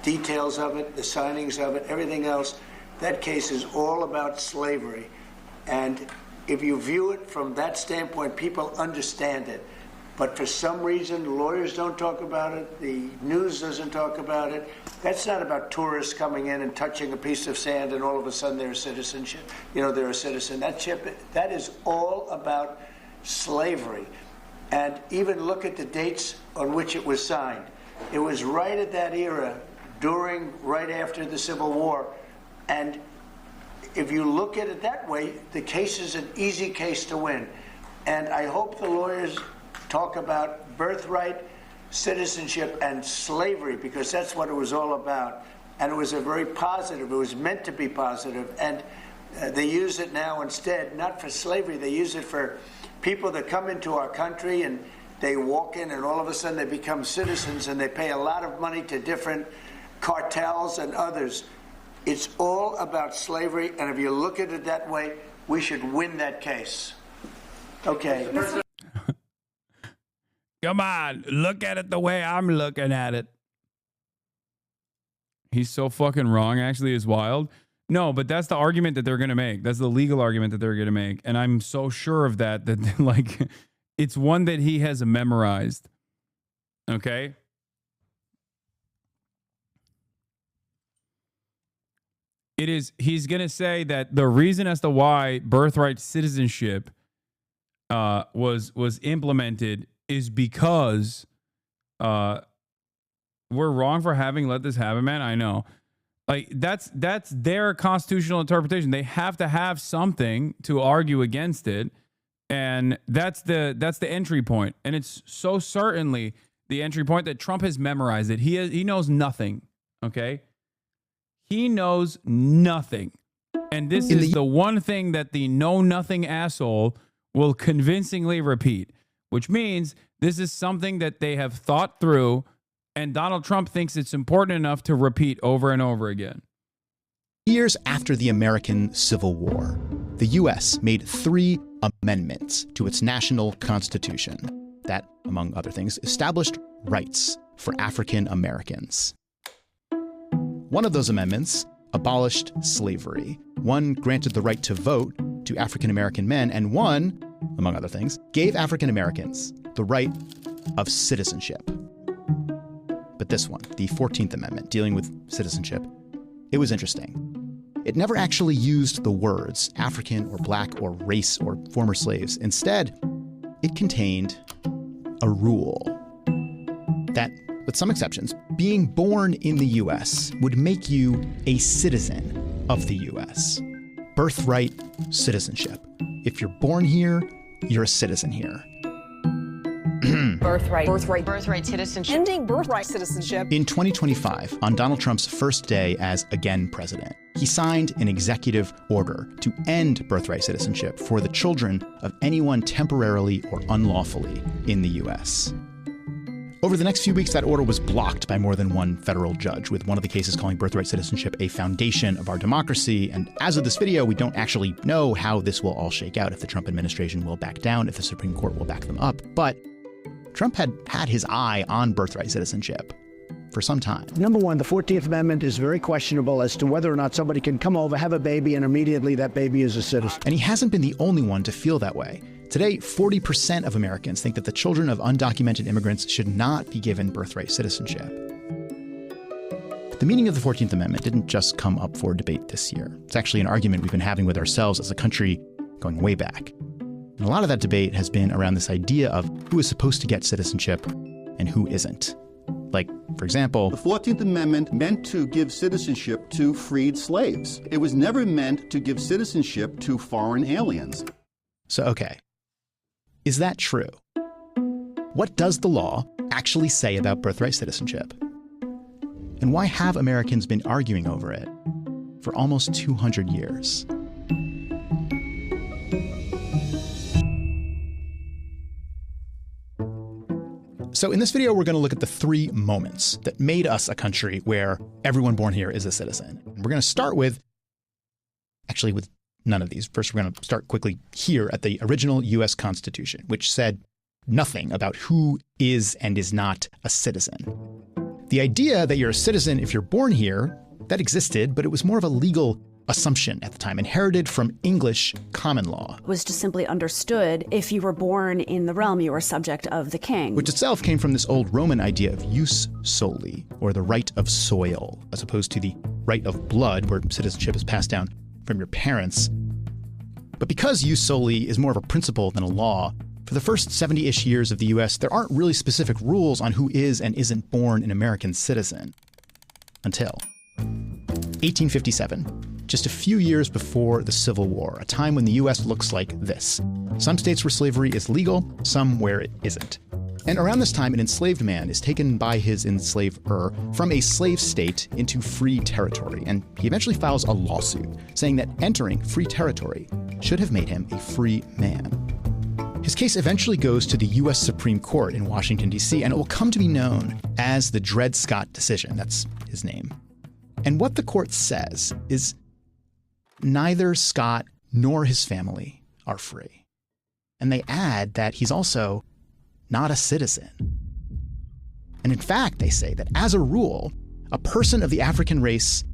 details of it, the signings of it, everything else, that case is all about slavery. And if you view it from that standpoint, people understand it. But for some reason, lawyers don't talk about it, the news doesn't talk about it. That's not about tourists coming in and touching a piece of sand and all of a sudden they're a citizenship. They're a citizen. That is all about slavery. And even look at the dates on which it was signed. It was right at that era, right after the Civil War. And if you look at it that way, the case is an easy case to win. And I hope the lawyers talk about birthright citizenship and slavery, because that's what it was all about. And it was a very positive, it was meant to be positive. And they use it now instead, not for slavery, they use it for people that come into our country and they walk in and all of a sudden they become citizens and they pay a lot of money to different cartels and others. It's all about slavery, and if you look at it that way, we should win that case. Okay. Come on, look at it the way I'm looking at it. He's so fucking wrong, actually, is wild. No, but that's the argument that they're going to make. That's the legal argument that they're going to make. And I'm so sure of that, like, it's one that he has memorized. Okay? He's going to say that the reason as to why birthright citizenship was implemented is because we're wrong for having let this happen, man. I know. Like that's their constitutional interpretation. They have to have something to argue against it. And that's the entry point. And it's so certainly the entry point that Trump has memorized it. He knows nothing. Okay? He knows nothing. And this is the one thing that the know-nothing asshole will convincingly repeat, which means this is something that they have thought through, and Donald Trump thinks it's important enough to repeat over and over again. Years after the American Civil War, the U.S. made 3 amendments to its national constitution that, among other things, established rights for African Americans. One of those amendments abolished slavery. One granted the right to vote to African American men, and one, among other things, gave African Americans the right of citizenship. But this one, the 14th Amendment, dealing with citizenship, it was interesting. It never actually used the words African or black or race or former slaves. Instead, it contained a rule that, with some exceptions, being born in the U.S. would make you a citizen of the U.S. Birthright citizenship. If you're born here, you're a citizen here. Birthright citizenship. Ending birthright citizenship. In 2025, on Donald Trump's first day as again president, he signed an executive order to end birthright citizenship for the children of anyone temporarily or unlawfully in the U.S. Over the next few weeks, that order was blocked by more than one federal judge, with one of the cases calling birthright citizenship a foundation of our democracy. And as of this video, we don't actually know how this will all shake out, if the Trump administration will back down, if the Supreme Court will back them up. But Trump had his eye on birthright citizenship for some time. Number one, the 14th Amendment is very questionable as to whether or not somebody can come over, have a baby, and immediately that baby is a citizen. And he hasn't been the only one to feel that way. Today, 40% of Americans think that the children of undocumented immigrants should not be given birthright citizenship. The meaning of the 14th Amendment didn't just come up for debate this year. It's actually an argument we've been having with ourselves as a country going way back. And a lot of that debate has been around this idea of who is supposed to get citizenship and who isn't. Like, for example, the 14th Amendment meant to give citizenship to freed slaves. It was never meant to give citizenship to foreign aliens. So, okay. Is that true? What does the law actually say about birthright citizenship? And why have Americans been arguing over it for almost 200 years? So in this video, we're going to look at the 3 moments that made us a country where everyone born here is a citizen. And we're going to start with none of these. First, we're going to start quickly here at the original U.S. Constitution, which said nothing about who is and is not a citizen. The idea that you're a citizen if you're born here, that existed, but it was more of a legal assumption at the time, inherited from English common law. It was just simply understood if you were born in the realm, you were subject of the king. Which itself came from this old Roman idea of jus soli, or the right of soil, as opposed to the right of blood, where citizenship is passed down from your parents. But because jus soli is more of a principle than a law, for the first 70-ish years of the U.S., there aren't really specific rules on who is and isn't born an American citizen. Until 1857. Just a few years before the Civil War, a time when the U.S. looks like this. Some states where slavery is legal, some where it isn't. And around this time, an enslaved man is taken by his enslaver from a slave state into free territory, and he eventually files a lawsuit saying that entering free territory should have made him a free man. His case eventually goes to the U.S. Supreme Court in Washington, D.C., and it will come to be known as the Dred Scott decision. That's his name. And what the court says is neither Scott nor his family are free. And they add that he's also not a citizen. And in fact, they say that as a rule, a person of the African race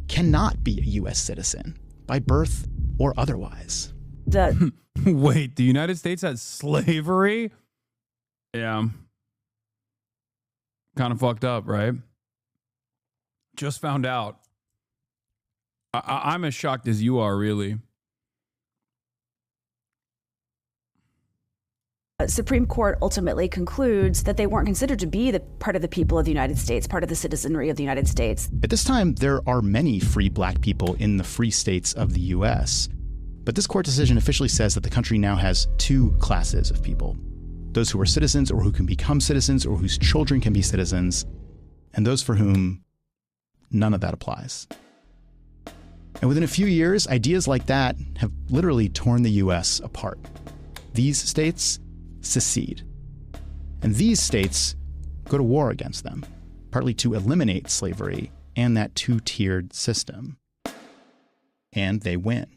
cannot be a U.S. citizen by birth or otherwise. Wait, the United States had slavery? Yeah. Kind of fucked up, right? Just found out. I'm as shocked as you are, really. Supreme Court ultimately concludes that they weren't considered to be the part of the people of the United States, part of the citizenry of the United States. At this time, there are many free black people in the free states of the U.S., but this court decision officially says that the country now has two classes of people: those who are citizens or who can become citizens or whose children can be citizens, and those for whom none of that applies. And within a few years, ideas like that have literally torn the U.S. apart. These states secede. And these states go to war against them, partly to eliminate slavery and that two-tiered system. And they win.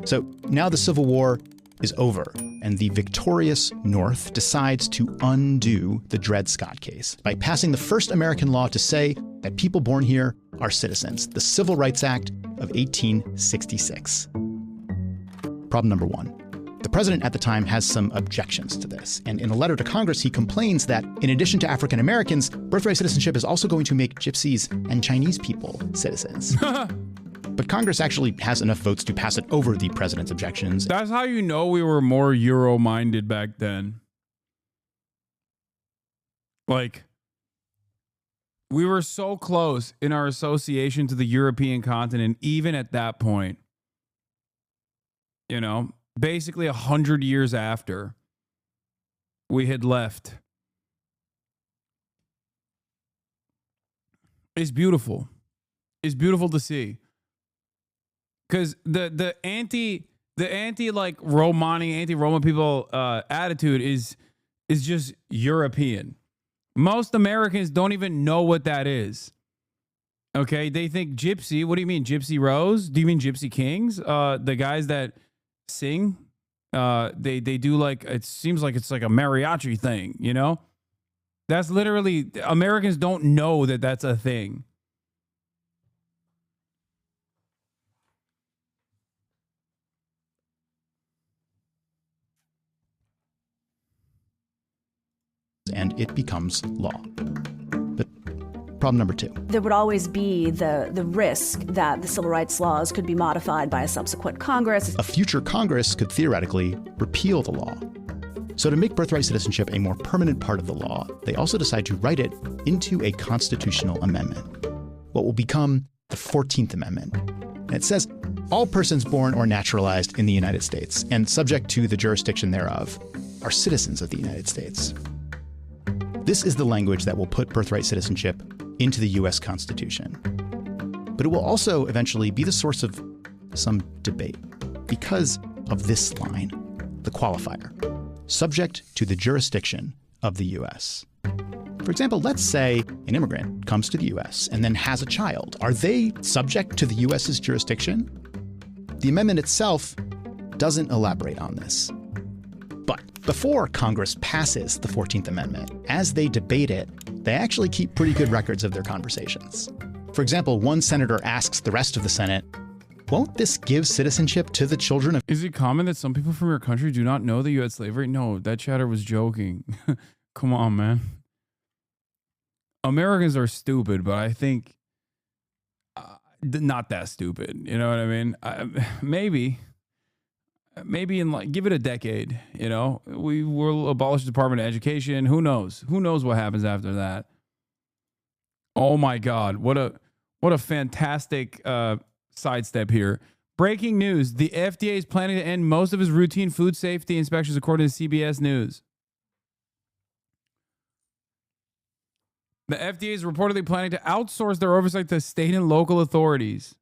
So now the Civil War is over, and the victorious North decides to undo the Dred Scott case by passing the first American law to say that people born here are citizens, the Civil Rights Act of 1866. Problem number one. The president at the time has some objections to this, and in a letter to Congress, he complains that in addition to African Americans, birthright citizenship is also going to make gypsies and Chinese people citizens. But Congress actually has enough votes to pass it over the president's objections. That's how you know we were more Euro-minded back then. Like, we were so close in our association to the European continent, even at that point. You know, basically 100 years after we had left. It's beautiful. It's beautiful to see. Because the anti like anti-Roma people attitude is just European. Most Americans don't even know what that is. Okay, they think gypsy. What do you mean, Gypsy Rose? Do you mean Gypsy Kings? The guys that sing, they do like, it seems like it's like a mariachi thing, you know? That's literally, Americans don't know that that's a thing. And it becomes law. But problem number two. There would always be the risk that the civil rights laws could be modified by a subsequent Congress. A future Congress could theoretically repeal the law. So to make birthright citizenship a more permanent part of the law, they also decide to write it into a constitutional amendment, what will become the 14th Amendment. And it says, all persons born or naturalized in the United States and subject to the jurisdiction thereof are citizens of the United States. This is the language that will put birthright citizenship into the U.S. Constitution. But it will also eventually be the source of some debate because of this line, the qualifier, subject to the jurisdiction of the U.S. For example, let's say an immigrant comes to the U.S. and then has a child. Are they subject to the U.S.'s jurisdiction? The amendment itself doesn't elaborate on this. But before Congress passes the 14th Amendment, as they debate it, they actually keep pretty good records of their conversations. For example, one senator asks the rest of the Senate, won't this give citizenship to the children of... Is it common that some people from your country do not know that you had slavery? No, that chatter was joking. Come on, man. Americans are stupid, but I think not that stupid. You know what I mean? Maybe in like, give it a decade, you know, we will abolish the Department of Education. Who knows? Who knows what happens after that? Oh my God. What a fantastic sidestep here. Breaking news. The FDA is planning to end most of its routine food safety inspections, according to CBS News. The FDA is reportedly planning to outsource their oversight to state and local authorities.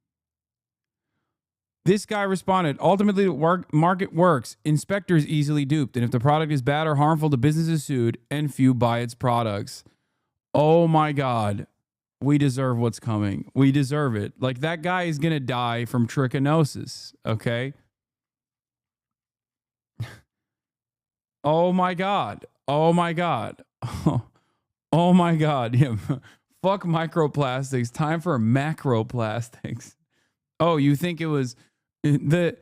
This guy responded, ultimately, market works. Inspectors easily duped. And if the product is bad or harmful, the business is sued and few buy its products. Oh my God. We deserve what's coming. We deserve it. Like, that guy is going to die from trichinosis. Okay. Oh my God. Oh my God. Oh my God. Yeah. Fuck microplastics. Time for macroplastics. Oh, you think it was the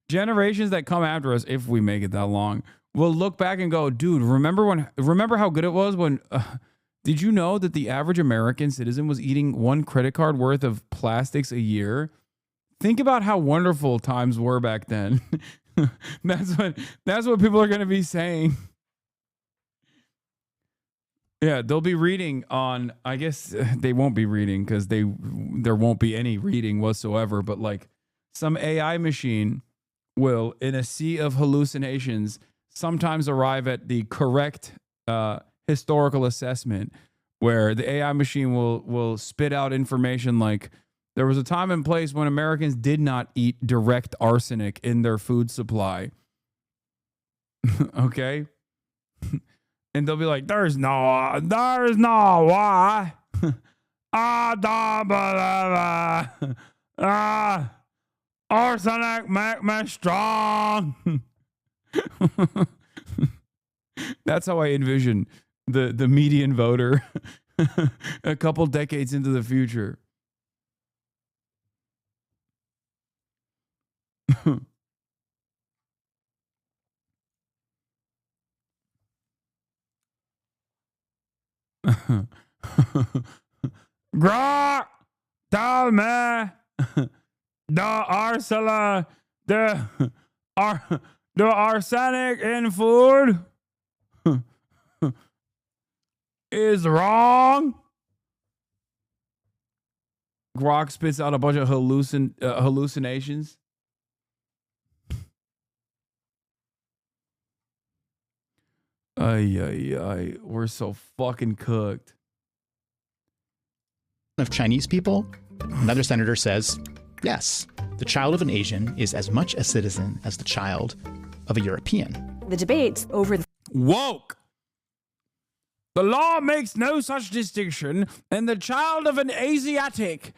generations that come after us, if we make it that long, will look back and go, dude, remember how good it was when, did you know that the average American citizen was eating one credit card worth of plastics a year? Think about how wonderful times were back then. That's what people are going to be saying. Yeah, they'll be reading on, I guess they won't be reading because there won't be any reading whatsoever, but like some AI machine will, in a sea of hallucinations, sometimes arrive at the correct historical assessment, where the AI machine will spit out information like, there was a time and place when Americans did not eat direct arsenic in their food supply. Okay? And they'll be like, there's no why. Arsenic make me strong. That's how I envision the median voter a couple decades into the future. Grok, tell me the arsenic in food is wrong. Grok spits out a bunch of hallucinations. Ay, we're so fucking cooked. Of Chinese people, another senator says, yes, the child of an Asian is as much a citizen as the child of a European. The debates over woke. The law makes no such distinction, and the child of an Asiatic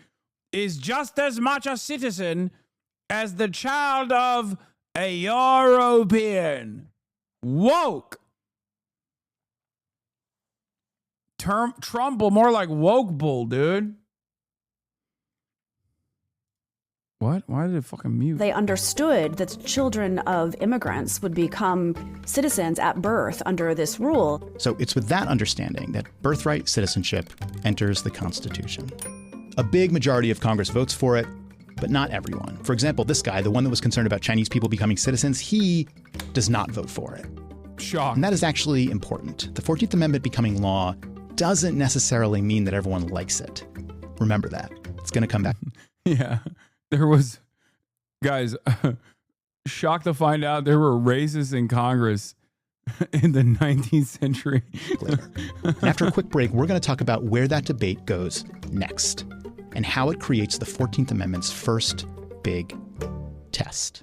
is just as much a citizen as the child of a European. Woke. Trumbull, more like woke bull, dude. What? Why did it fucking mute? They understood that children of immigrants would become citizens at birth under this rule. So it's with that understanding that birthright citizenship enters the Constitution. A big majority of Congress votes for it, but not everyone. For example, this guy, the one that was concerned about Chinese people becoming citizens, he does not vote for it. Shock. And that is actually important. The 14th Amendment becoming law doesn't necessarily mean that everyone likes it. Remember that. It's going to come back. Yeah. There was, guys, shocked to find out there were racists in Congress in the 19th century. Later. And after a quick break, we're going to talk about where that debate goes next and how it creates the 14th Amendment's first big test.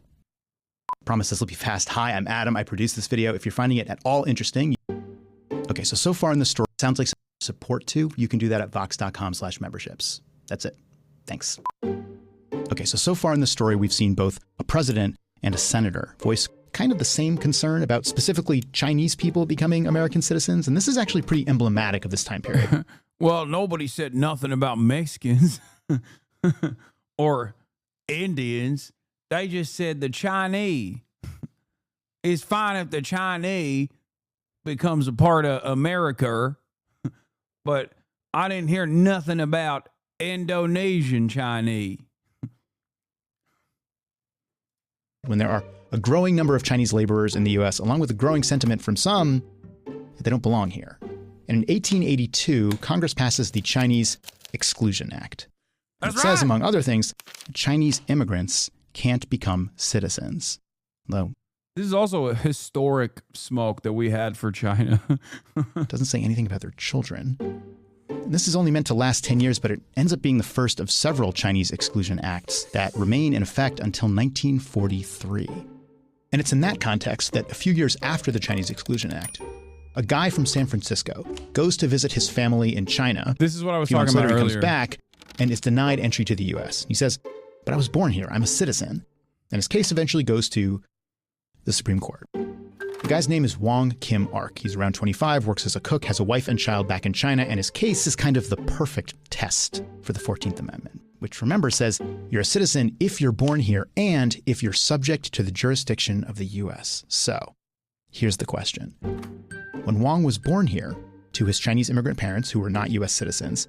Promise this will be fast. Hi, I'm Adam. I produced this video. If you're finding it at all interesting. Okay, so far in the story, sounds like some support to. You can do that at vox.com/memberships. That's it. Thanks. Okay, so far in the story, we've seen both a president and a senator voice kind of the same concern about specifically Chinese people becoming American citizens. And this is actually pretty emblematic of this time period. Well, nobody said nothing about Mexicans or Indians. They just said the Chinese. It's fine if the Chinese becomes a part of America, but I didn't hear nothing about Indonesian Chinese. When there are a growing number of Chinese laborers in the U.S., along with a growing sentiment from some that they don't belong here. And in 1882, Congress passes the Chinese Exclusion Act. It says, among other things, Chinese immigrants can't become citizens. Though this is also a historic smoke that we had for China. it doesn't say anything about their children. And this is only meant to last 10 years, but it ends up being the first of several Chinese exclusion acts that remain in effect until 1943. And it's in that context that a few years after the Chinese Exclusion Act, a guy from San Francisco goes to visit his family in China. This is what I was talking about earlier. He comes back and is denied entry to the U.S. He says, but I was born here. I'm a citizen. And his case eventually goes to the Supreme Court. The guy's name is Wong Kim Ark. He's around 25, works as a cook, has a wife and child back in China, and his case is kind of the perfect test for the 14th Amendment, which, remember, says you're a citizen if you're born here and if you're subject to the jurisdiction of the U.S. So here's the question. When Wong was born here to his Chinese immigrant parents who were not U.S. citizens,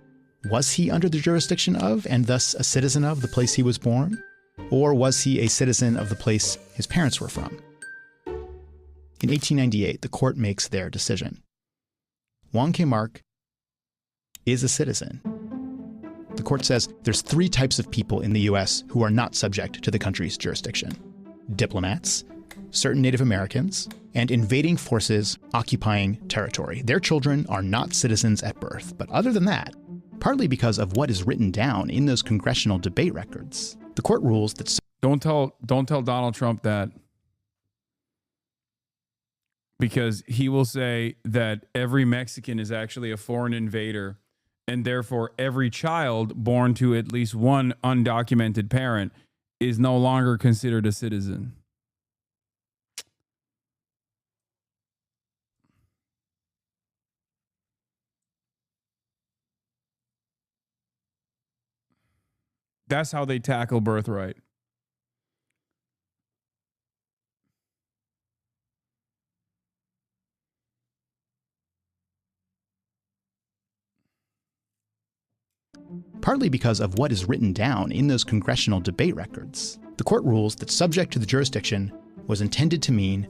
was he under the jurisdiction of and thus a citizen of the place he was born? Or was he a citizen of the place his parents were from? In 1898, the court makes their decision. Wong Kim Ark is a citizen. The court says there's 3 types of people in the U.S. who are not subject to the country's jurisdiction: diplomats, certain Native Americans, and invading forces occupying territory. Their children are not citizens at birth. But other than that, partly because of what is written down in those congressional debate records, the court rules that... Don't tell Donald Trump that, because he will say that every Mexican is actually a foreign invader, and therefore every child born to at least one undocumented parent is no longer considered a citizen. That's how they tackle birthright. Partly because of what is written down in those congressional debate records, the court rules that subject to the jurisdiction was intended to mean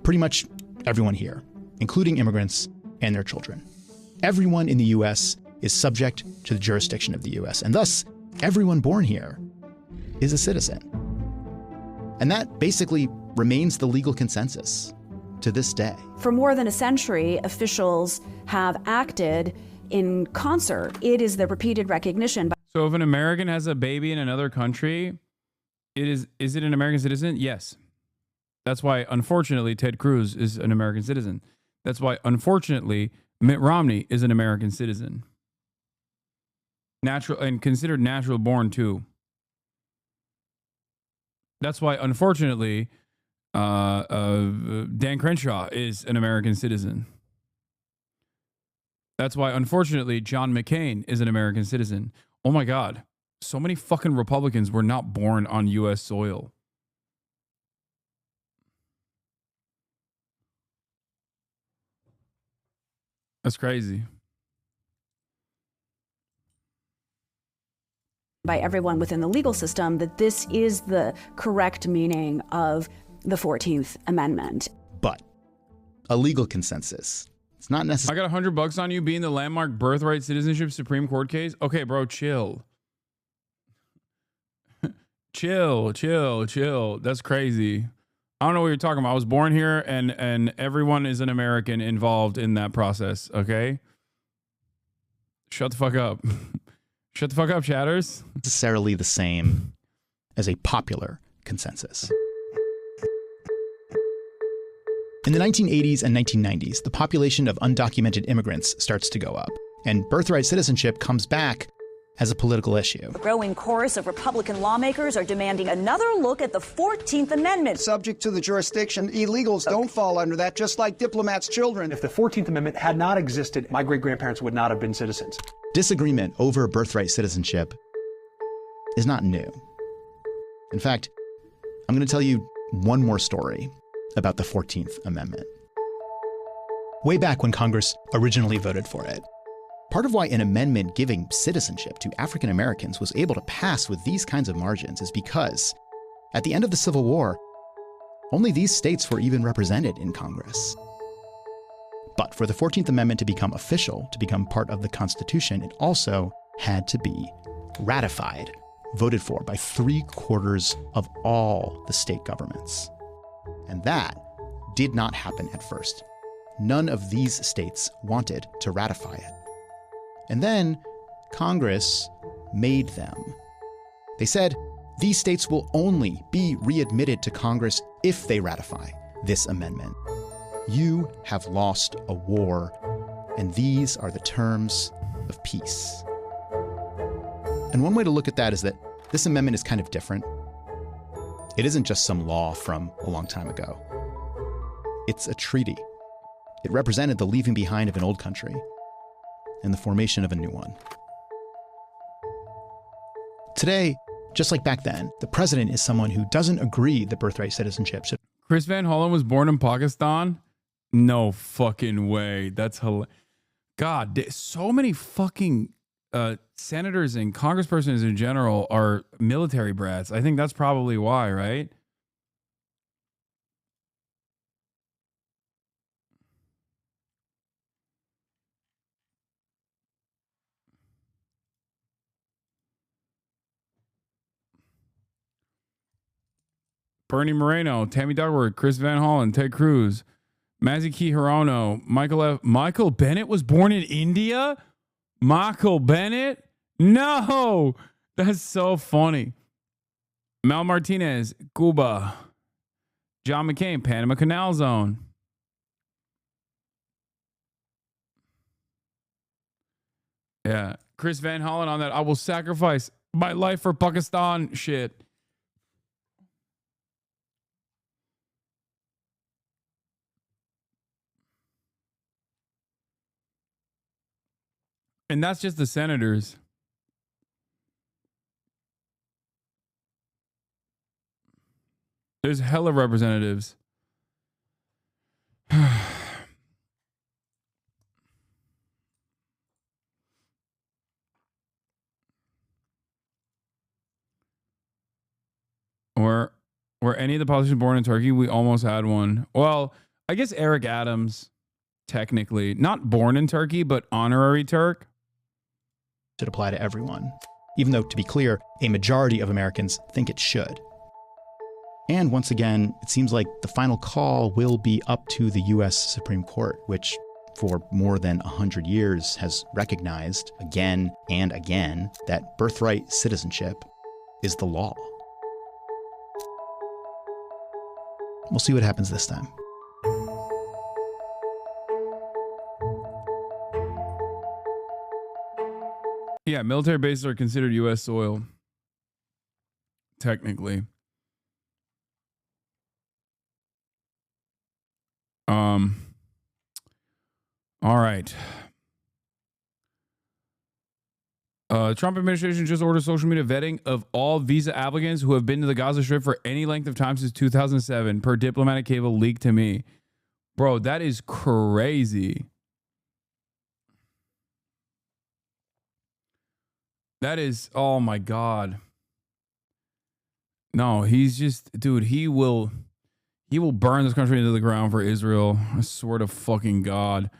pretty much everyone here, including immigrants and their children. Everyone in the U.S. is subject to the jurisdiction of the U.S., and thus everyone born here is a citizen. And that basically remains the legal consensus to this day. For more than a century, officials have acted in concert. It is the repeated recognition. So if an American has a baby in another country, is it an American citizen? Yes. That's why, unfortunately, Ted Cruz is an American citizen. That's why, unfortunately, Mitt Romney is an American citizen. Natural and considered natural born too. That's why, unfortunately, Dan Crenshaw is an American citizen. That's why, unfortunately, John McCain is an American citizen. Oh my God. So many fucking Republicans were not born on U.S. soil. That's crazy. By everyone within the legal system that this is the correct meaning of the 14th Amendment. But a legal consensus. It's not necessary. I got $100 on you being the landmark birthright citizenship Supreme Court case. Okay, bro, chill. chill. That's crazy. I don't know what you're talking about. I was born here, and everyone is an American involved in that process. Okay, shut the fuck up. Shut the fuck up, chatters. Necessarily the same as a popular consensus. In the 1980s and 1990s, the population of undocumented immigrants starts to go up, and birthright citizenship comes back as a political issue. A growing chorus of Republican lawmakers are demanding another look at the 14th Amendment. Subject to the jurisdiction, illegals don't fall under that, just like diplomats' children. If the 14th Amendment had not existed, my great-grandparents would not have been citizens. Disagreement over birthright citizenship is not new. In fact, I'm going to tell you one more story about the 14th Amendment. Way back when Congress originally voted for it, part of why an amendment giving citizenship to African Americans was able to pass with these kinds of margins is because, at the end of the Civil War, only these states were even represented in Congress. But for the 14th Amendment to become official, to become part of the Constitution, it also had to be ratified, voted for by 3/4 of all the state governments. And that did not happen at first. None of these states wanted to ratify it. And then Congress made them. They said these states will only be readmitted to Congress if they ratify this amendment. You have lost a war, and these are the terms of peace. And one way to look at that is that this amendment is kind of different. It isn't just some law from a long time ago. It's a treaty. It represented the leaving behind of an old country and the formation of a new one. Today, just like back then, the president is someone who doesn't agree that birthright citizenship should. Chris Van Hollen was born in Pakistan? No fucking way. That's hilarious. God, so many fucking senators and congresspersons in general are military brats. I think that's probably why, right? Bernie Moreno, Tammy Duckworth, Chris Van Hollen, Ted Cruz, Mazuki Hirono, Michael Bennett was born in India? Michael Bennett? No! That's so funny. Mel Martinez, Cuba. John McCain, Panama Canal Zone. Yeah. Chris Van Hollen on that I will sacrifice my life for Pakistan shit. And that's just the senators. There's hella representatives. Were any of the politicians born in Turkey? We almost had one. Well, I guess Eric Adams, technically, not born in Turkey, but honorary Turk. Should apply to everyone, even though, to be clear, a majority of Americans think it should. And once again, it seems like the final call will be up to the U.S. Supreme Court, which for more than 100 years has recognized again and again that birthright citizenship is the law. We'll see what happens this time. Yeah, military bases are considered U.S. soil, technically. All right. Trump administration just ordered social media vetting of all visa applicants who have been to the Gaza Strip for any length of time since 2007, per diplomatic cable leaked to me. Bro, that is crazy. That is, oh my God. No, he's just, dude, he will burn this country into the ground for Israel. I swear to fucking God.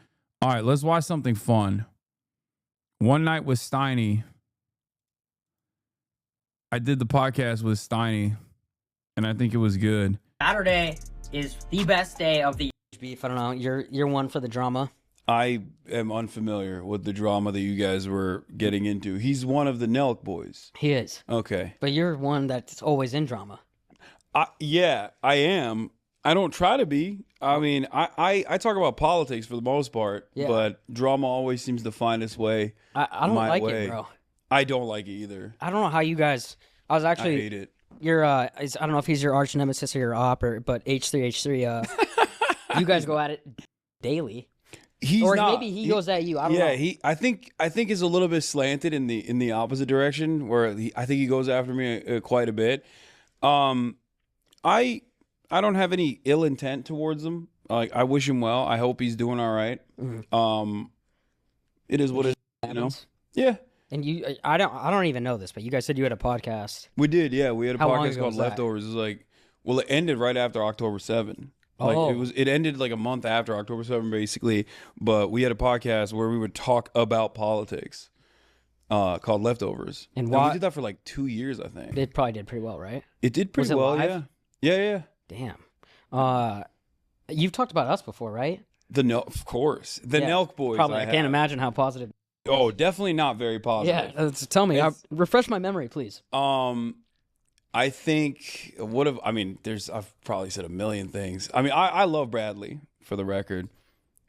All right, let's watch something fun. One night with Steiny. I did the podcast with Steiny, and I think it was good. Saturday is the best day of the beef. I don't know. You're one for the drama. I am unfamiliar with the drama that you guys were getting into. He's one of the Nelk boys. He is. Okay. But you're one that's always in drama. Yeah, I am. I don't try to be. I mean, I talk about politics for the most part, but drama always seems to find its way. I don't like it, bro. I don't like it either. I don't know how you guys. I hate it. You're I don't know if he's your arch nemesis or your but H3H3. You guys go at it daily. Maybe he goes at you. I don't know. Yeah, I think is a little bit slanted in the opposite direction, where I think he goes after me quite a bit. I don't have any ill intent towards him. Like, I wish him well. I hope he's doing all right. Mm-hmm. It is what it is, you know? Yeah. And I don't even know this, but you guys said you had a podcast. We did, yeah. We had a podcast called that? Leftovers. It was like, well, it ended right after October 7. Like it ended like a month after October 7, basically. But we had a podcast where we would talk about politics. called Leftovers. And we why- did that for like 2 years, I think. It probably did pretty well, right? It did pretty Was it well, live? yeah. Damn. You've talked about us before, right? The Nelk, of course. The Nelk boys. Probably. I can't have. imagine how positive. Oh, definitely not very positive. Yeah. Tell me. Refresh my memory, please. I think I've probably said a million things. I mean, I love Bradley, for the record.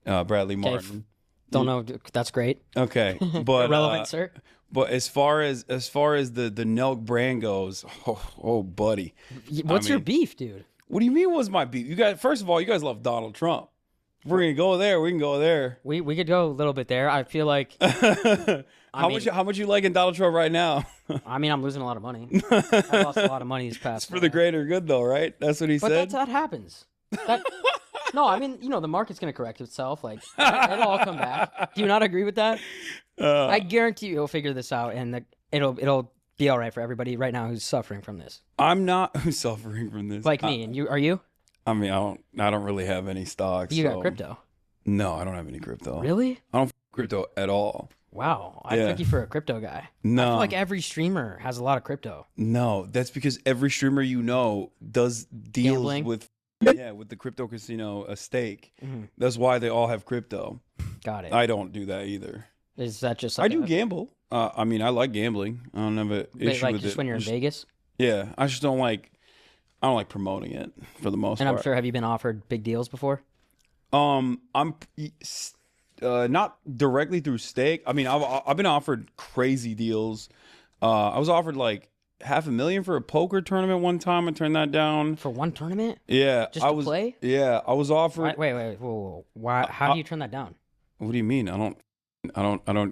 Bradley Martin. Don't know. That's great. Okay, but relevant, sir. But as far as the Nelk brand goes, oh buddy, What's your beef, dude? What do you mean? What's my beef? You guys, first of all, you guys love Donald Trump. We're gonna go there. We can go there. We could go a little bit there. I feel like. How much you liking Donald Trump right now? I mean, I'm losing a lot of money. I lost a lot of money these past. It's for the greater good, though, right? That's what he said. But that happens. No, I mean, the market's gonna correct itself. Like it'll all come back. Do you not agree with that? I guarantee you, he'll figure this out, and it'll be all right for everybody right now who's suffering from this. I'm not suffering from this. Like me, and you are you? I mean, I don't really have any stocks. You got crypto? No, I don't have any crypto. Really? I don't crypto at all. Wow, I took you for a crypto guy. No, I feel like every streamer has a lot of crypto. No, that's because every streamer does deals Gambling? with the crypto casino a stake. Mhm. That's why they all have crypto. Got it. I don't do that either. Is that just? I do gamble. I mean, I like gambling. I don't have an issue like with just it. when you're in Vegas? Yeah, I just don't like. I don't like promoting it for the most And part. I'm sure, have you been offered big deals before? I'm not directly through stake. I mean, I've been offered crazy deals. I was offered like $500,000 for a poker tournament one time. I turned that down. For one tournament? Yeah, Just to play? Yeah, I was offered. Wait, whoa. Why? How do you turn that down? What do you mean? I don't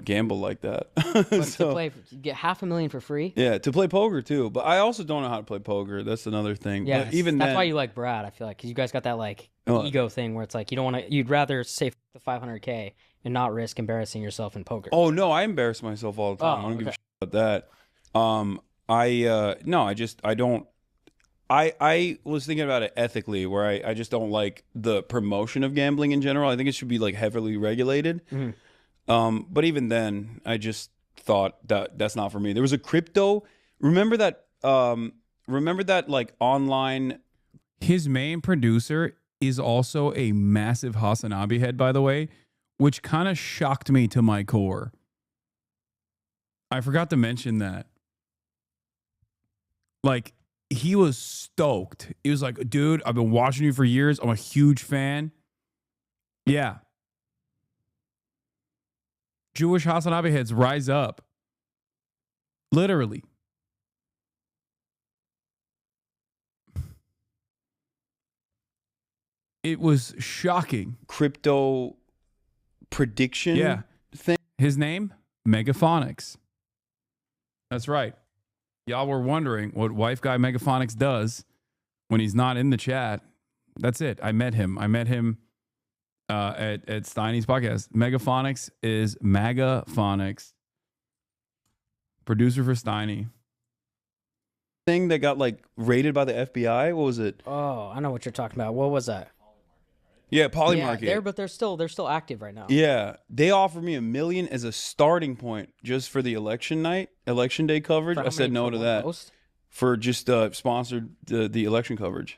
gamble like that. But to play, you get $500,000 for free. Yeah, to play poker too. But I also don't know how to play poker. That's another thing. Yeah, but even that's then, why you like Brad. I feel like because you guys got that like ego thing where it's like you don't want to. You'd rather save the $500K and not risk embarrassing yourself in poker. Oh no, I embarrass myself all the time. I don't give a shit about that. I was thinking about it ethically, where I just don't like the promotion of gambling in general. I think it should be like heavily regulated. Mm-hmm. But even then, I just thought that's not for me. There was a crypto. Remember that like online. His main producer is also a massive Hasanabi head, by the way, which kind of shocked me to my core. I forgot to mention that. Like, he was stoked. He was like, dude, I've been watching you for years. I'm a huge fan. Yeah. Jewish Hasanabi heads rise up. Literally. It was shocking. Crypto prediction. Yeah. Thing. His name? Megaphonics. That's right. Y'all were wondering what wife guy Megaphonics does when he's not in the chat. That's it. I met him at Steiny's podcast. Megaphonics is Magaphonics. Producer for Steiny. Thing that got like raided by the FBI. What was it? Oh, I know what you're talking about. What was that? Yeah, Polymarket. Yeah, they're still active right now. Yeah, they offered me $1 million as a starting point just for the election day coverage. I said no to that. Post? For just sponsored the election coverage.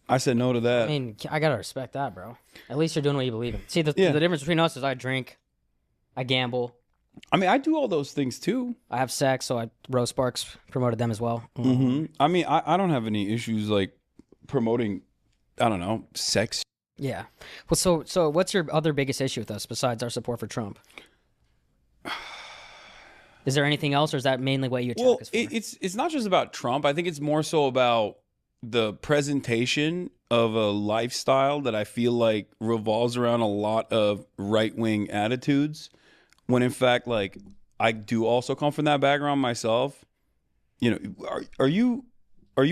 I said no to that. I mean, I gotta respect that, bro. At least you're doing what you believe in. See, the difference between us is I drink, I gamble. I mean, I do all those things too. I have sex, so Rose Sparks promoted them as well. Mm-hmm. I mean, I don't have any issues like promoting, I don't know, sex. Yeah. Well, so what's your other biggest issue with us besides our support for Trump? Is there anything else, or is that mainly what you attack us for? It's not just about Trump. I think it's more so about the presentation of a lifestyle that I feel like revolves around a lot of right-wing attitudes, when in fact, like, I do also come from that background myself. You know, are you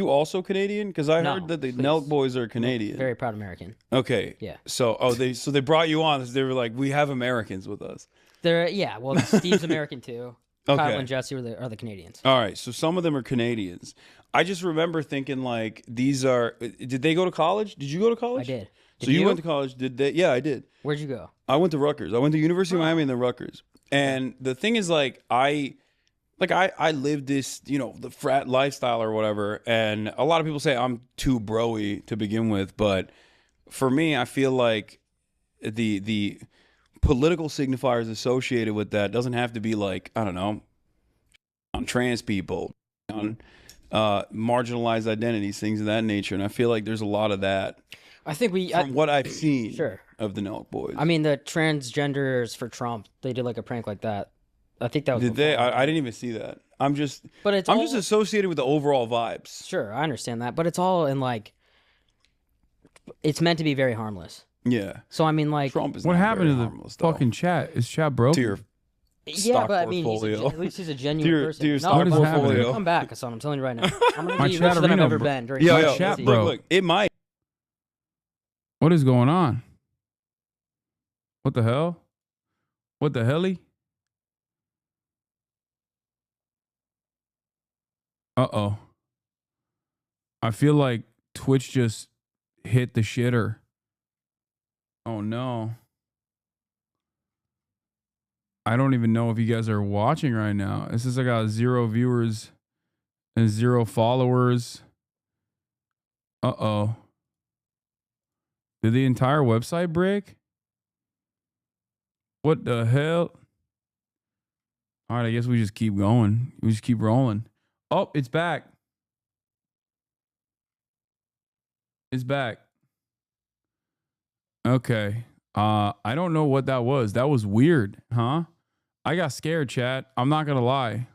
also Canadian? Because I heard that the Nelk boys are Canadian. Very proud American. Okay. Yeah. So they brought you on. They were like, we have Americans with us. Well, Steve's American too. Okay. Kyle and Jesse are the Canadians. All right, so some of them are Canadians. I just remember thinking like, these are. Did they go to college? Did you go to college? I did. So you went to college? Did they? Yeah, I did. Where'd you go? I went to Rutgers. I went to University of Miami and then Rutgers. And the thing is, like, I live this, the frat lifestyle or whatever. And a lot of people say I'm too bro-y to begin with. But for me, I feel like the political signifiers associated with that doesn't have to be like, I don't know, on trans people, on marginalized identities, things of that nature. And I feel like there's a lot of that. I think from what I've seen Sure. of the Nelk Boys. I mean, the transgenders for Trump, they did like a prank like that. I think that was. Did they? I didn't even see that. I'm just associated with the overall vibes. Sure, I understand that, but it's all in like. It's meant to be very harmless. Yeah. So I mean, like, Trump is. What not happened very to the harmless, though. fucking chat? Is chat broke? To your Yeah, stock but I mean, portfolio. at least he's a genuine person. To your No, stock What is I'm happening? gonna come back, Hasan. I'm telling you right now. I'm gonna My be richer than I've chat-arena ever bro- been. During My this chat season. broke. Look, it might. What is going on? What the hell? What the helly? Uh-oh. I feel like Twitch just hit the shitter. Oh, no. I don't even know if you guys are watching right now. It says I got 0 viewers and 0 followers. Uh-oh. Did the entire website break? What the hell? All right, I guess we just keep going. We just keep rolling. Oh, it's back. It's back. Okay. I don't know what that was. That was weird, huh? I got scared, chat. I'm not gonna lie.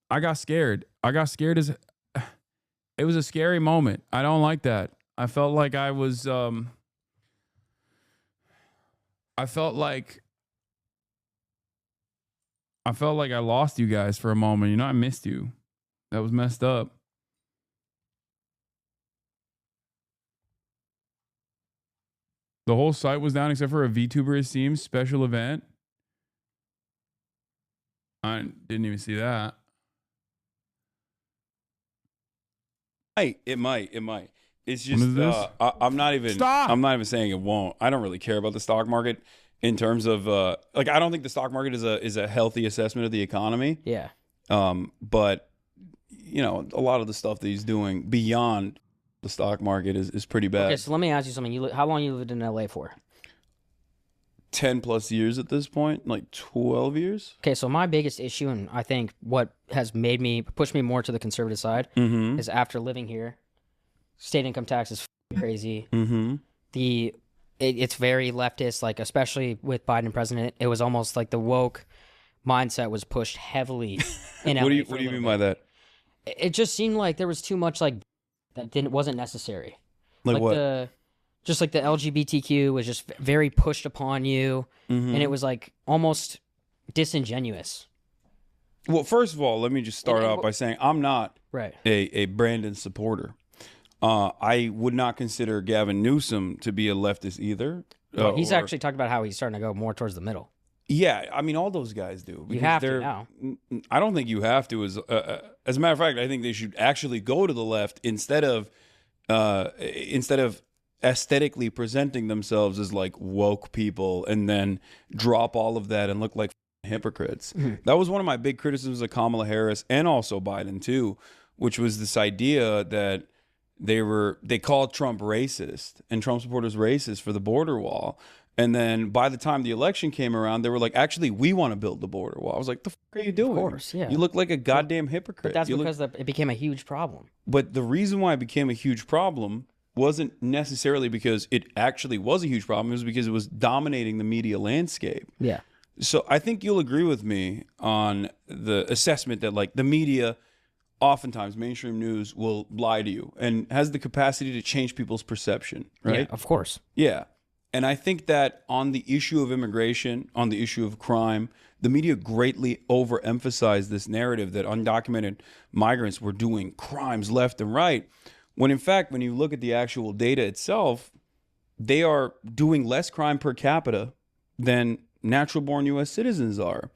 I got scared. As it was a scary moment. I don't like that. I felt like I was I felt like I lost you guys for a moment. I missed you. That was messed up. The whole site was down except for a VTuber, it seems. Special event. I didn't even see that. It might. It's What is just this? I'm not even. Stop! I'm not even saying it won't. I don't really care about the stock market in terms of I don't think the stock market is a healthy assessment of the economy. Yeah. But a lot of the stuff that he's doing beyond the stock market is pretty bad. Okay, so let me ask you something. How long you lived in LA for? 10 plus years at this point, like 12 years. Okay, so my biggest issue, and I think what has pushed me more to the conservative side, Mm-hmm. is after living here, state income tax is f***ing crazy. Mm-hmm. It's very leftist, like especially with Biden president. It was almost like the woke mindset was pushed heavily in LA. What do you for a mean little by bit. that? It just seemed like there was too much like that wasn't necessary. Like what? Just like the LGBTQ was just very pushed upon you, Mhm. and it was like almost disingenuous. Well, first of all, let me just start out by saying I'm not Right. a Brandon supporter. I would not consider Gavin Newsom to be a leftist either. Well, he's or- actually talked about how he's starting to go more towards the middle. Yeah, I mean, all those guys do. You because have to they're- now. I don't think you have to. As a matter of fact, I think they should actually go to the left instead of aesthetically presenting themselves as like woke people and then drop all of that and look like hypocrites. Mhm. That was one of my big criticisms of Kamala Harris and also Biden too, which was this idea that they called Trump racist and Trump supporters racist for the border wall. And then by the time the election came around, they were like, actually, we want to build the border wall. I was like, the fuck are you doing? Of course, yeah. You look like a goddamn hypocrite. But that's You look- because it became a huge problem. But the reason why it became a huge problem wasn't necessarily because it actually was a huge problem. It was because it was dominating the media landscape. Yeah. So I think you'll agree with me on the assessment that like the media, oftentimes mainstream news will lie to you and has the capacity to change people's perception, right? Yeah, of course. Yeah. And I think that on the issue of immigration, on the issue of crime, the media greatly overemphasized this narrative that undocumented migrants were doing crimes left and right. When in fact, when you look at the actual data itself, they are doing less crime per capita than natural born US citizens are,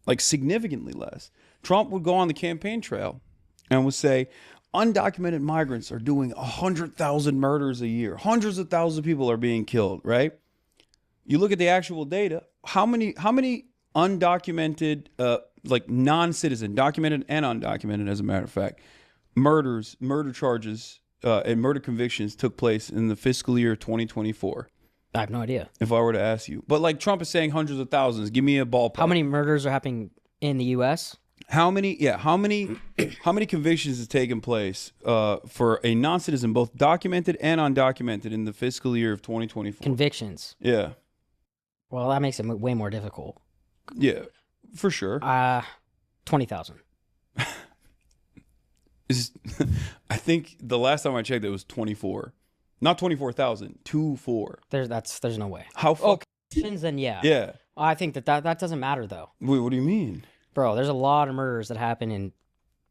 like significantly less. Trump would go on the campaign trail and would say, undocumented migrants are doing 100,000 murders a year. Hundreds of thousands of people are being killed, right? You look at the actual data, how many undocumented, like non-citizen, documented and undocumented, as a matter of fact, murder charges, and murder convictions took place in the fiscal year 2024? I have no idea. If I were to ask you. But like Trump is saying hundreds of thousands. Give me a ballpark. How many murders are happening in the U.S.? How many convictions has taken place for a non-citizen, both documented and undocumented, in the fiscal year of 2024? Convictions. Yeah. Well, that makes it way more difficult. Yeah, for sure. 20,000. I think the last time I checked, it was 24. Not 24,000, 24. There's no way. How fuck? Convictions, then yeah. Yeah. I think that doesn't matter though. Wait, what do you mean? Bro, there's a lot of murders that happen in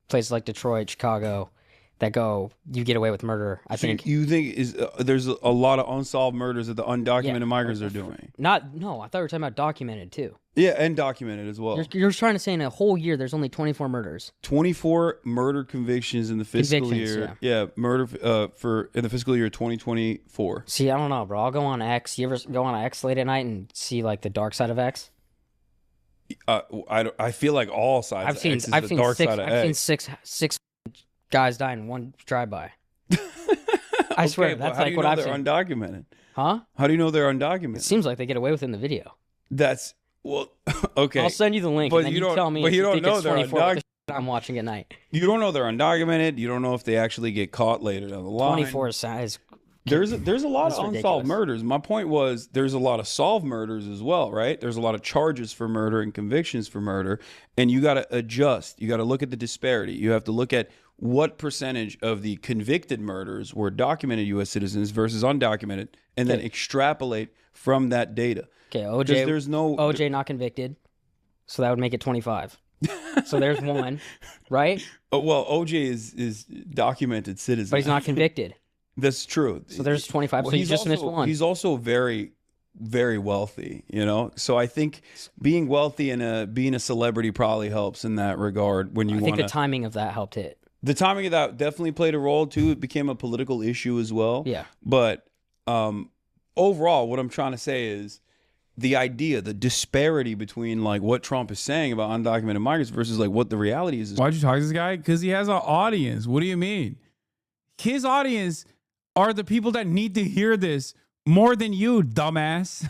places like Detroit, Chicago, that you get away with murder. I think you think there's a lot of unsolved murders that the undocumented migrants are doing. No, I thought we were talking about documented too. Yeah, and documented as well. You're trying to say in a whole year there's only 24 murders. 24 murder convictions in the fiscal year. Yeah, murder in the fiscal year 2024. See, I don't know, bro. I'll go on X. You ever go on X late at night and see like the dark side of X? I feel like all sides. I've seen six guys die in one drive-by. I swear, that's like what I've seen. Undocumented. Huh? How do you know they're undocumented? It seems like they get away with it in the video. Okay. I'll send you the link, but and then you tell me. But you don't think know it's they're 24 with the undocumented. I'm watching at night. You don't know they're undocumented. You don't know if they actually get caught later down the line. 24 is. There's a lot of unsolved ridiculous. murders. My point was there's a lot of solved murders as well, right? There's a lot of charges for murder and convictions for murder, and you got to adjust. You got to look at the disparity. You have to look at what percentage of the convicted murders were documented U.S. citizens versus undocumented, and then extrapolate from that data. Okay, OJ not convicted, so that would make it 25. So there's one, right? Well, OJ is documented citizen, but he's not convicted. That's true. So there's 25. Well, so you just missed one. He's also very, very wealthy, So I think being wealthy and being a celebrity probably helps in that regard. When you I think the timing of that helped it. The timing of that definitely played a role too. It became a political issue as well. Yeah. But overall, what I'm trying to say is the idea, the disparity between like what Trump is saying about undocumented migrants versus like what the reality is. Why'd you talk to this guy? Because he has an audience. What do you mean? His audience are the people that need to hear this more than you, dumbass.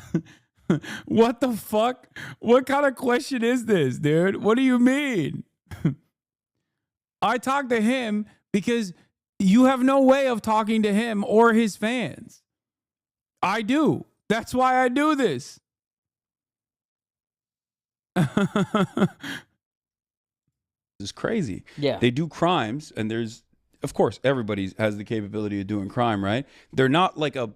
What the fuck? What kind of question is this, dude? What do you mean? I talked to him because you have no way of talking to him or his fans. I do. That's why I do this. It's crazy. Yeah. They do crimes, and of course, everybody has the capability of doing crime, right? They're not like a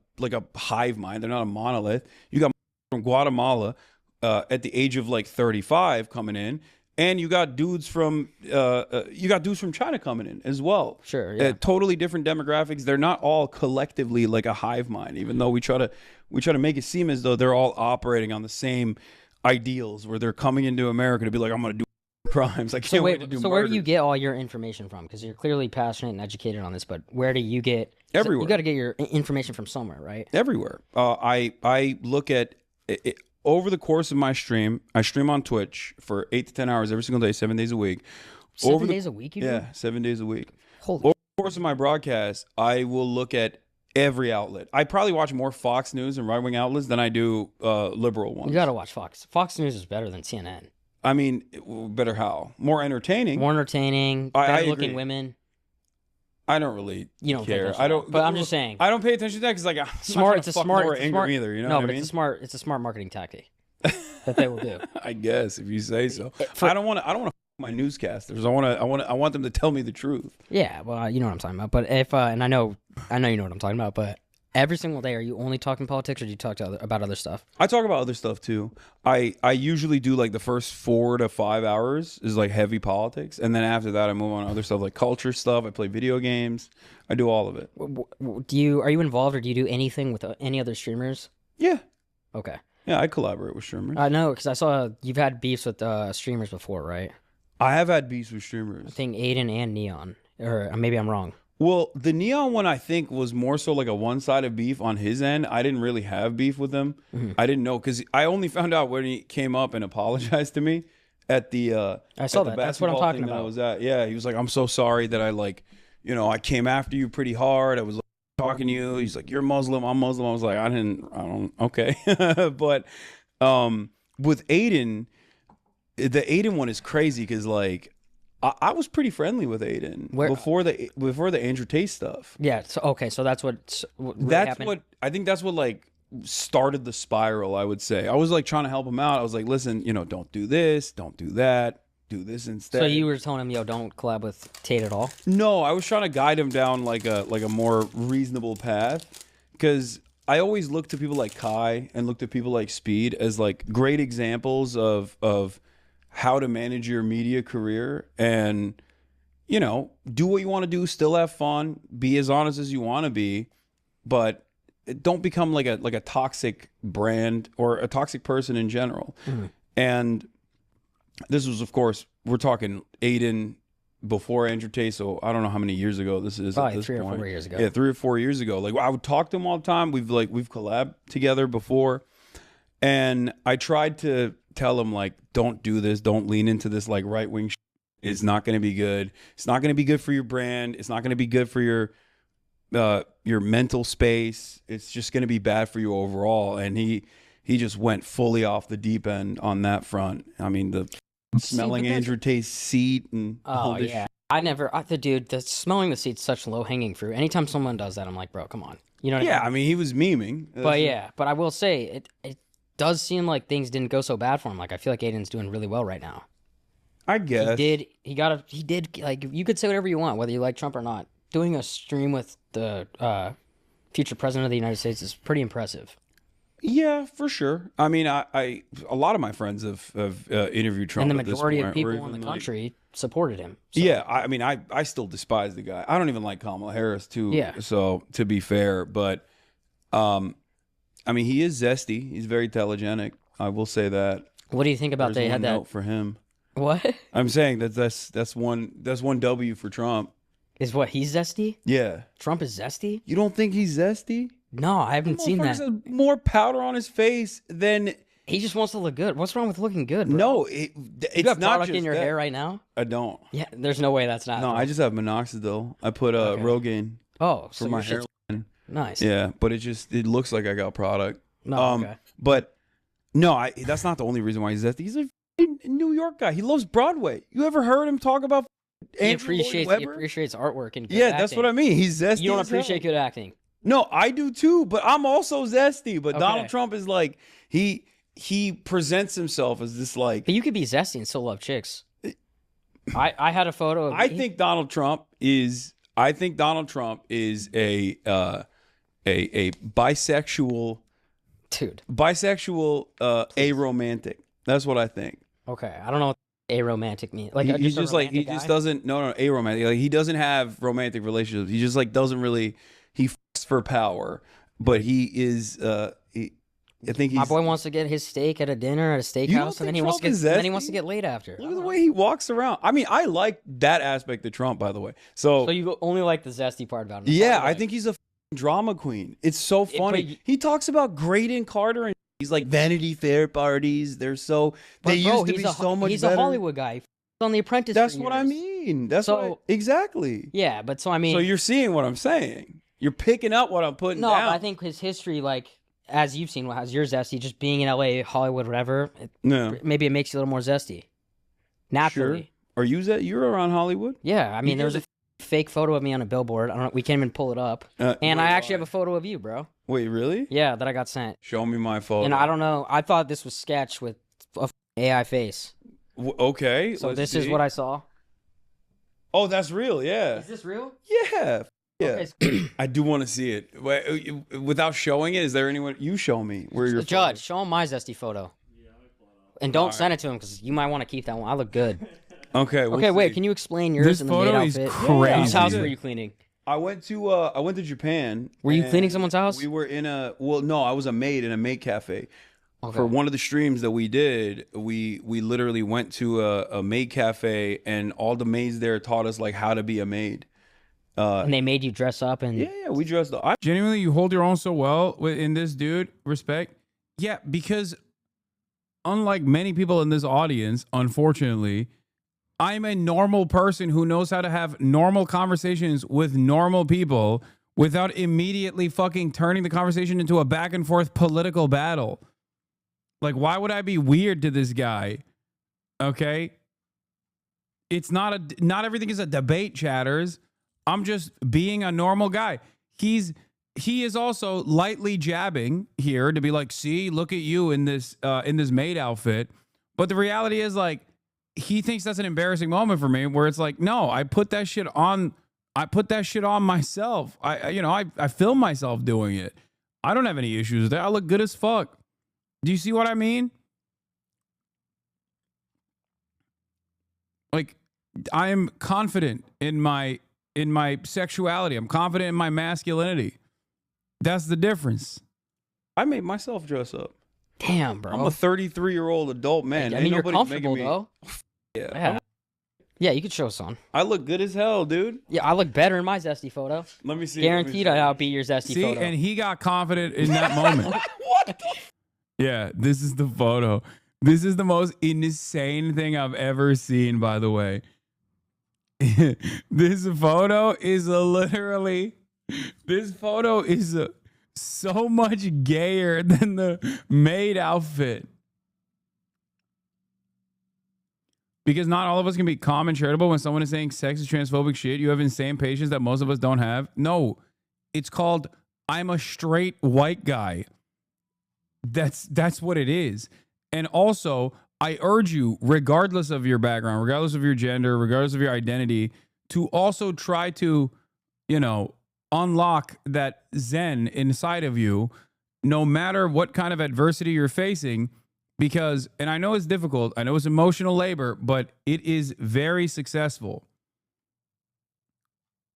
hive mind. They're not a monolith. You got from Guatemala at the age of like 35 coming in, and you got dudes from China coming in as well. Sure, yeah. Totally different demographics. They're not all collectively like a hive mind, even though we try to make it seem as though they're all operating on the same ideals, where they're coming into America to be like, I'm going to do crimes. I can't wait to do where do you get all your information from? Because you're clearly passionate and educated on this, but where do you get everywhere? You got to get your information from somewhere, right? Everywhere. I look at it, over the course of my stream. I stream on Twitch for 8 to 10 hours every single day, 7 days a week. 7 days a week, you do? Yeah, 7 days a week. Holy. Over the course of my broadcast, I will look at every outlet. I probably watch more Fox News and right-wing outlets than I do liberal ones. You got to watch Fox. Fox News is better than CNN. I mean, better how? More entertaining. More entertaining. Better-looking women. I don't really care. I don't. But I'm just saying. I don't pay attention to that because like it's a smart either. You know what I mean? It's a smart marketing tactic that they will do. I guess if you say so. I don't want to my newscasters. I want them to tell me the truth. Yeah, well, you know what I'm talking about. But if and I know you know what I'm talking about. But every single day, are you only talking politics, or do you talk about other stuff? I talk about other stuff too. I usually do like the first 4 to 5 hours is like heavy politics, and then after that, I move on to other stuff like culture stuff. I play video games. I do all of it. Are you involved, or do you do anything with any other streamers? Yeah. Okay. Yeah, I collaborate with streamers. I know because I saw you've had beefs with streamers before, right? I have had beefs with streamers. I think Aiden and Neon, or maybe I'm wrong. Well, the Neon one I think was more so like a one-sided beef on his end. I didn't really have beef with him. I didn't know because I only found out when he came up and apologized to me at the. I saw that. That's what I'm talking That I about. was at. Yeah, he was like, "I'm so sorry that I I came after you pretty hard. I was like, talking to you." He's like, "You're Muslim. I'm Muslim." I was like, I don't. Okay, but with Aiden, the Aiden one is crazy because like. I was pretty friendly with Aiden before the Andrew Tate stuff. Yeah. So okay. So that's what really That's happened. what I think. That's what like started the spiral. I would say I was like trying to help him out. I was like, listen, don't do this, don't do that, do this instead. So you were telling him, yo, don't collab with Tate at all? No, I was trying to guide him down like a more reasonable path because I always look to people like Kai and look to people like Speed as like great examples of how to manage your media career and do what you want to do, still have fun, be as honest as you want to be, but don't become like a toxic brand or a toxic person in general. And this was, of course, we're talking Aiden before Andrew Tate, so I don't know how many years ago this is. Probably at this 3 or point. 4 years ago. Yeah, 3 or 4 years ago. Like I would talk to him all the time. We've collabed together before, and I tried to tell him like, don't do this, don't lean into this like right wing. It's not going to be good. It's not going to be good for your brand. It's not going to be good for your mental space. It's just going to be bad for you overall. And he just went fully off the deep end on that front. I mean, the smelling Andrew Tate's seat and all this shit. The smelling the seat's such low hanging fruit. Anytime someone does that, I'm like, bro, come on. You know what I mean? Yeah, I mean, he was memeing. But I will say it does seem like things didn't go so bad for him. Like I feel like Aiden's doing really well right now. I guess he did like, you could say whatever you want, whether you like Trump or not. Doing a stream with the future president of the United States is pretty impressive. Yeah, for sure. I mean, I a lot of my friends have interviewed Trump, and the at this majority of point, people or in the even, country supported him. So. Yeah, I mean, I still despise the guy. I don't even like Kamala Harris too. Yeah. So to be fair, but I mean, he is zesty. He's very telegenic. I will say that. What do you think about There's they had one that note for him? What? I'm saying that's one W for Trump. Is what, he's zesty? Yeah. Trump is zesty? You don't think he's zesty? No, I haven't seen that. Has more powder on his face than he just wants to look good. What's wrong with looking good, bro? No, it's you have not product just in your that. hair right now? I don't. Yeah, there's no way that's not. No, bro. I just have minoxidil. I put Rogaine. Oh, for so my your shit's hairline. nice. Yeah, but it looks like I got product. No, okay. But no, that's not the only reason why he's zesty. He's a New York guy. He loves Broadway. You ever heard him talk about He Andrew Lloyd appreciates Webber? artwork and good Yeah, acting. that's what I mean. He's zesty. You don't as hell. appreciate good acting. No, I do too, but I'm also zesty. But Okay. Donald Trump is like he presents himself as this like. But you could be zesty and still love chicks. I had a photo of I think Donald Trump is a bisexual dude. Bisexual aromantic. That's what I think. Okay, I don't know what aromantic means. Like He's a just like he romantic just guy? doesn't aromantic. Like he doesn't have romantic relationships. He just like doesn't really he fucks for power, but he is I think My he's boy wants to get his steak at a dinner at a You don't steakhouse, and then think he wants to Trump is get then he zesty? wants to get laid after. Look at the way he walks around. I mean, I like that aspect of Trump, by the way. So you only like the zesty part about him. yeah, I think he's a drama queen. It's so funny. He talks about Graydon Carter and he's like Vanity Fair parties. They're so But they bro, used to be so much he's better. a Hollywood guy. He on The Apprentice. That's for what I years. mean. That's So- exactly. Yeah, but so I mean, So you're seeing what I'm saying. You're picking up what I'm putting no, down. but I think his history, like as you've seen, as your zesty, just being in LA, Hollywood, whatever. No. Maybe it makes you a little more zesty. Naturally. Sure. Are you you're around Hollywood? Yeah, I mean, You there was a fake photo of me on a billboard. I don't know. We can't even pull it up. And wait, I actually have a photo of you, bro. Wait, really? Yeah, that I got sent. Show me my photo. And I don't know. I thought this was sketch with a AI face. Okay. So let's this is see. what I saw. Oh, that's real. Yeah. Is this real? Yeah. Yeah. Okay. I do want to see it. Wait, without showing it, is there anyone you show me where you're Judge, show him my zesty photo. And don't send it to him because you might want to keep that one. I look good. Okay. we'll Okay, wait. see. Can you explain yours This in the maid photo is outfit? crazy. Whose house were you cleaning? I went to Japan. Were you and cleaning someone's house? We were in no, I was a maid in a maid cafe. Okay. For one of the streams that we did, we literally went to a maid cafe and all the maids there taught us like how to be a maid. And they made you dress up and yeah, we dressed up. Genuinely, you hold your own so well in this, dude. Respect. Yeah, because unlike many people in this audience, unfortunately, I'm a normal person who knows how to have normal conversations with normal people without immediately fucking turning the conversation into a back and forth political battle. Like, why would I be weird to this guy? Okay? It's not everything is a debate, chatters. I'm just being a normal guy. He is also lightly jabbing here to be like, see, look at you in this maid outfit. But the reality is, like, he thinks that's an embarrassing moment for me, where it's like, no, I put that shit on myself. I film myself doing it. I don't have any issues with that. I look good as fuck. Do you see what I mean? Like, I am confident in my sexuality. I'm confident in my masculinity. That's the difference. I made myself dress up. Damn, bro. I'm a 33-year-old adult man. I mean, you're comfortable though. Yeah. Yeah, you could show us on. I look good as hell, dude. Yeah, I look better in my zesty photo. Let me see. Guaranteed I'll beat your zesty See, photo. and he got confident in that moment. What? Yeah, this is the photo. This is the most insane thing I've ever seen, by the way. This photo is so much gayer than the maid outfit. Because not all of us can be calm and charitable when someone is saying sexist, transphobic shit. You have insane patience that most of us don't have. No, it's called I'm a straight white guy. That's what it is. And also, I urge you, regardless of your background, regardless of your gender, regardless of your identity, to also try to, unlock that zen inside of you, no matter what kind of adversity you're facing. Because, and I know it's difficult, I know it's emotional labor, but it is very successful.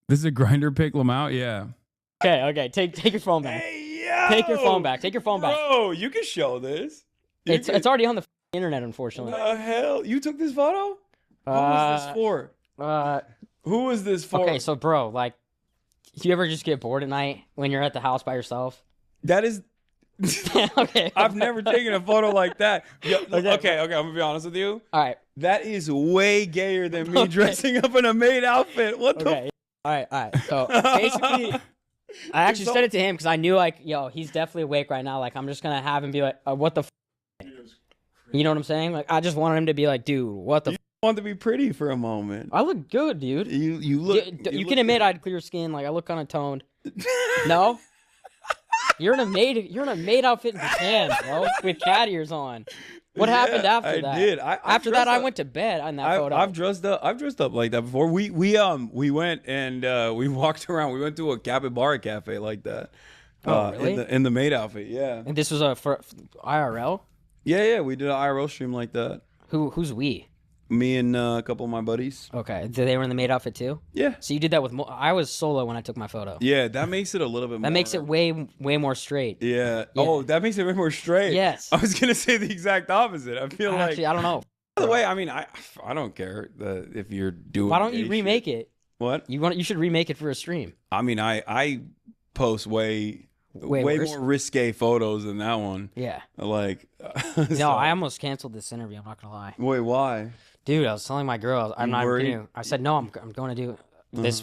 This is a grinder pick, Lamau? Yeah. Okay. Take your phone back. Hey, yo! Take your phone back. Take your phone back. Bro, you can show this. It's already on the internet, unfortunately. The hell? You took this photo? Who was this for? Who was this for? Okay, so bro, like, do you ever just get bored at night when you're at the house by yourself? That is... Okay. I've never taken a photo like that. Okay, I'm gonna be honest with you. All right. That is way gayer than me dressing up in a maid outfit. What the? All right. So basically, I actually said it to him because I knew, like, yo, he's definitely awake right now. Like, I'm just gonna have him be like, what the You know what I'm saying? Like, I just wanted him to be like, dude, what the You want to be pretty for a moment. I look good, dude. You look... You can admit I had clear skin. Like, I look kind of toned. No? You're in a maid outfit in Japan, bro, with cat ears on. What happened after that? I did. After that, I went to bed on that photo. I've dressed up like that before. We went and we walked around. We went to a capybara cafe like that. Oh, really? In the maid outfit, yeah. And this was for IRL? Yeah. We did an IRL stream like that. Who's we? Me and a couple of my buddies. Okay. They were in the maid outfit too? Yeah. So you did that with... I was solo when I took my photo. Yeah, that makes it a little bit more... That makes it way more straight. Yeah. Oh, that makes it way more straight. Yes. I was going to say the exact opposite. I feel Actually, I don't know. By the way, I mean, I don't care if you're doing... Why don't you remake it? What? You should remake it for a stream. I mean, I post way more risque photos than that one. Yeah. Like... No, I almost canceled this interview. I'm not going to lie. Wait, why? Dude, I was telling my girl, I'm not kidding. I said, no, I'm going to do this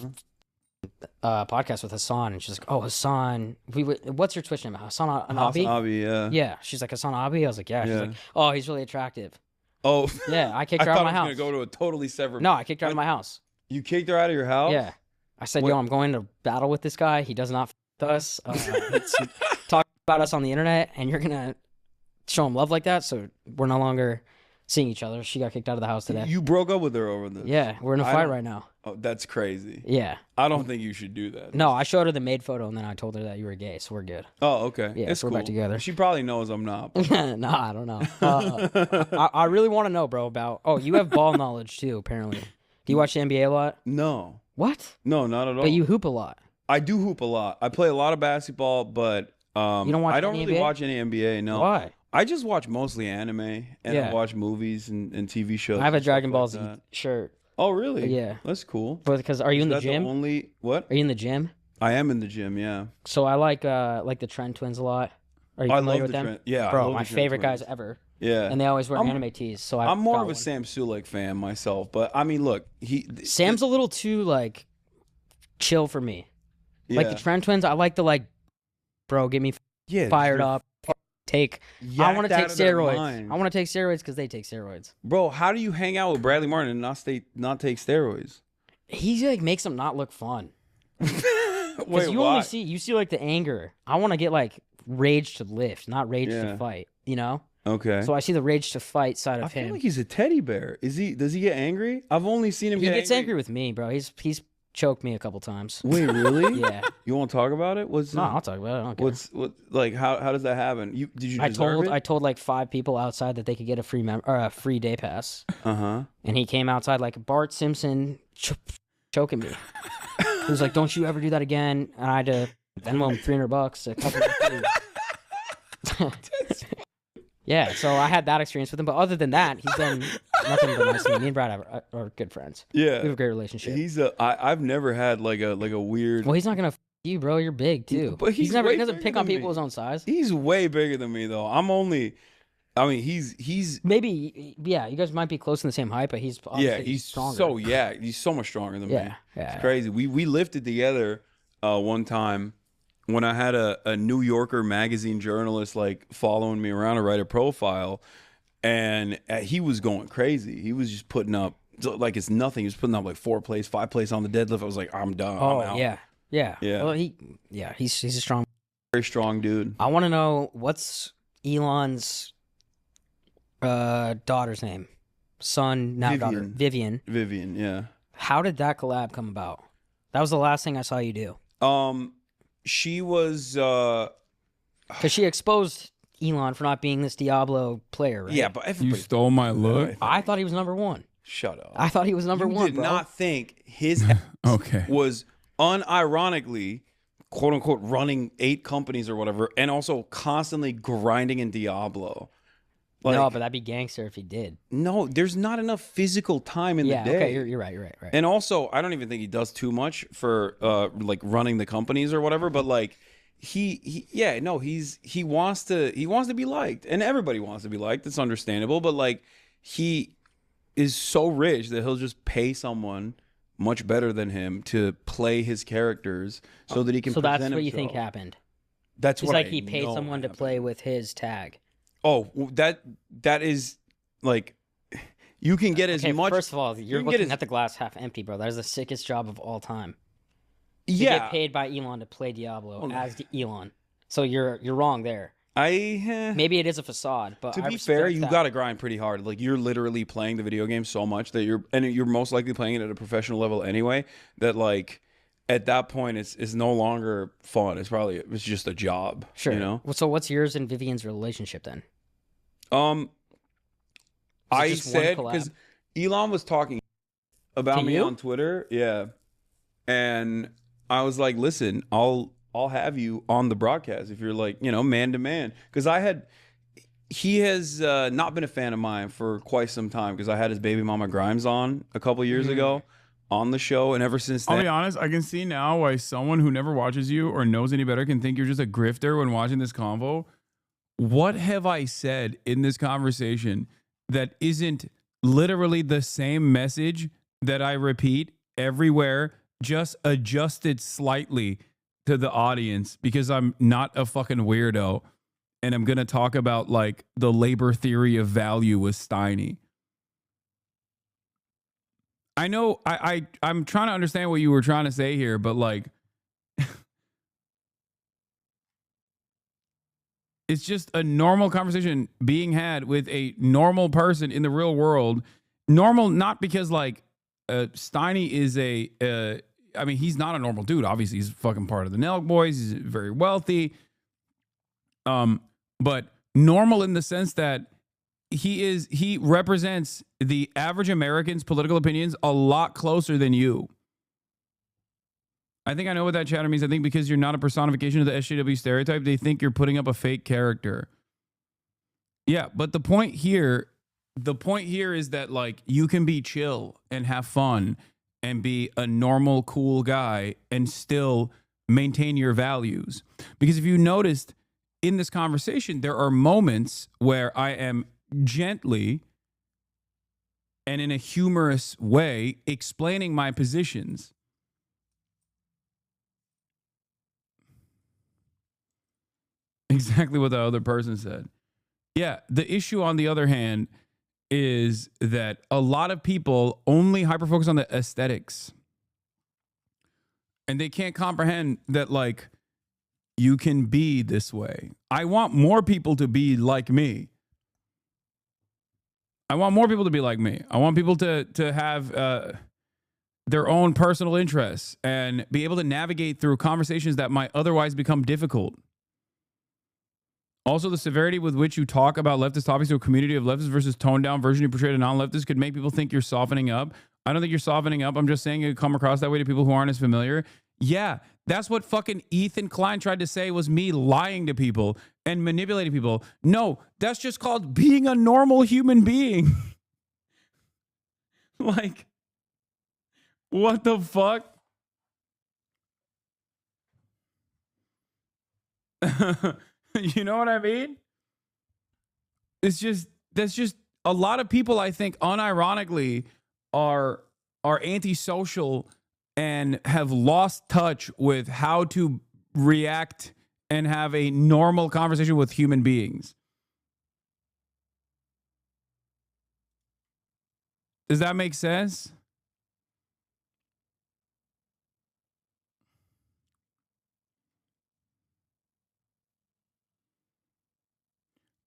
podcast with Hasan. And she's like, oh, Hasan. What's your Twitch name? Hasanabi? Hasanabi, yeah. Yeah. She's like, Hasanabi? I was like, yeah. She's like, oh, he's really attractive. Oh. Yeah, I kicked her out of my house. I thought I was going to go to a totally separate... No, I kicked her out of my house. You kicked her out of your house? Yeah. I said, yo, I'm going to battle with this guy. He does not with us. Talk about us on the internet, and you're going to show him love like that, so we're no longer... seeing each other. She got kicked out of the house today. You broke up with her over this? Yeah, we're in a fight right now. Oh, that's crazy. Yeah. I don't think you should do that. No, I showed her the maid photo and then I told her that you were gay, so we're good. Oh, okay. Yeah, so we're back together. She probably knows I'm not. No, I don't know. I really want to know, bro, about... Oh, you have ball knowledge too, apparently. Do you watch the NBA a lot? No. What? No, not at all. But you hoop a lot. I do hoop a lot. I play a lot of basketball, but you don't watch I don't any really NBA? watch any NBA, no. Why? I just watch mostly anime, and I watch movies and TV shows. I have a Dragon Ball Z shirt. Oh, really? Yeah. That's cool. But because are you Is in the that gym? What? Are you in the gym? I am in the gym, yeah. So I like the Trend Twins a lot. Are you I familiar love with the them? Trend- yeah, I bro, love my the Trend favorite Twins. guys ever. Yeah. And they always wear I'm- anime tees. So I'm more got of a one. Sam Sulek fan myself, but I mean, look, Sam's a little too like chill for me. Like the Yeah. Trend Twins, I like the like, bro, get me Yeah, fired they're up. Take. I yacked want to take out of their steroids. minds. I want to take steroids because they take steroids. Bro, how do you hang out with Bradley Martin and not take steroids? He like makes them not look fun. Wait, Because you why? only see like the anger. I want to get like rage to lift, not rage Yeah. to fight. You know. Okay. So I see the rage to fight side of I feel him. like he's a teddy bear. Does he get angry? I've only seen him He get gets angry with me, bro. He's choked me a couple times. Wait, really? Yeah. You want to talk about it? No, I'll talk about it. I don't care. What like how does that happen? Did you I deserve told I told like 5 people outside that they could get a free day pass. Uh-huh. And he came outside like Bart Simpson choking me. He was like, "Don't you ever do that again." And I had to Venmo him $300 to cover my food. Yeah, so I had that experience with him, but other than that, he's been nothing but nice to me. Me and Brad are good friends. Yeah. We have a great relationship. I've never had like a weird. Well, he's not gonna f you, bro. You're big too. But he way doesn't bigger pick on than people me. his own size. He's way bigger than me though. He's Maybe yeah. You guys might be close in the same height, but he's obviously he's stronger. he's so much stronger than me. Yeah. It's crazy. We lifted together one time when I had a New Yorker magazine journalist like following me around to write a profile, and he was going crazy. He was just putting up like it's nothing. He was putting up like 4 plays, 5 plays on the deadlift. I was like, I'm done. Oh I'm out. yeah. Yeah. Well, he's a strong, very strong dude. I want to know what's Elon's daughter's name, son now daughter Vivian. Vivian, yeah. How did that collab come about? That was the last thing I saw you do. She was because she exposed Elon for not being this Diablo player, right? Yeah, but everybody You stole my look. I thought he was number 1. Shut up. I thought he was number You 1. did bro. not think his ass Okay. was unironically, quote unquote, running 8 companies or whatever, and also constantly grinding in Diablo. No, but that'd be gangster if he did. No, there's not enough physical time in the day. Okay, you're right. And also, I don't even think he does too much for like running the companies or whatever. But like, he wants to be liked, and everybody wants to be liked. It's understandable. But like, he is so rich that he'll just pay someone much better than him to play his characters so that he can. So that's present what you himself. think happened. That's it's what like I he paid know someone to play with his tag. Oh, that is like you can get as much. First of all, you're can get looking at the glass half empty, bro. That is the sickest job of all time. To Yeah. get paid by Elon to play Diablo as Elon. So you're wrong there. Maybe it is a facade, but To I be fair, respect you that. got to grind pretty hard. Like you're literally playing the video game so much that you're most likely playing it at a professional level anyway. That like at that point it's no longer fun. It's just a job. Sure. You know. Well, so what's yours and Vivian's relationship then? I just one said collab? because Elon was talking about To me you? on Twitter, yeah, and I was like, "Listen, I'll have you on the broadcast if you're like, man to man." Because he has not been a fan of mine for quite some time because I had his baby mama Grimes on a couple years ago on the show, and ever since then, I'll be honest, I can see now why someone who never watches you or knows any better can think you're just a grifter when watching this convo. What have I said in this conversation that isn't literally the same message that I repeat everywhere, just adjusted slightly to the audience because I'm not a fucking weirdo and I'm going to talk about like the labor theory of value with Steiny. I know I'm trying to understand what you were trying to say here, but like it's just a normal conversation being had with a normal person in the real world. Normal, not because like Steiny is I mean, he's not a normal dude. Obviously, he's fucking part of the Nelk Boys. He's very wealthy. But normal in the sense that he represents the average American's political opinions a lot closer than you. I think I know what that chatter means. I think because you're not a personification of the SJW stereotype, they think you're putting up a fake character. Yeah, but the point here the point here is that like you can be chill and have fun and be a normal, cool guy and still maintain your values. Because if you noticed in this conversation, there are moments where I am gently and in a humorous way explaining my positions. Exactly what the other person said. Yeah, the issue on the other hand is that a lot of people only hyper-focus on the aesthetics. And they can't comprehend that, like, you can be this way. I want more people to be like me. I want more people to be like me. I want people to have their own personal interests and be able to navigate through conversations that might otherwise become difficult. Also, the severity with which you talk about leftist topics to a community of leftists versus toned down version you portray to non-leftists could make people think you're softening up. I don't think you're softening up. I'm just saying it come across that way to people who aren't as familiar. Yeah, that's what fucking Ethan Klein tried to say was me lying to people and manipulating people. No, that's just called being a normal human being. Like, what the fuck? You know what I mean? It's just, that's just a lot of people, I think, unironically are antisocial and have lost touch with how to react and have a normal conversation with human beings. Does that make sense?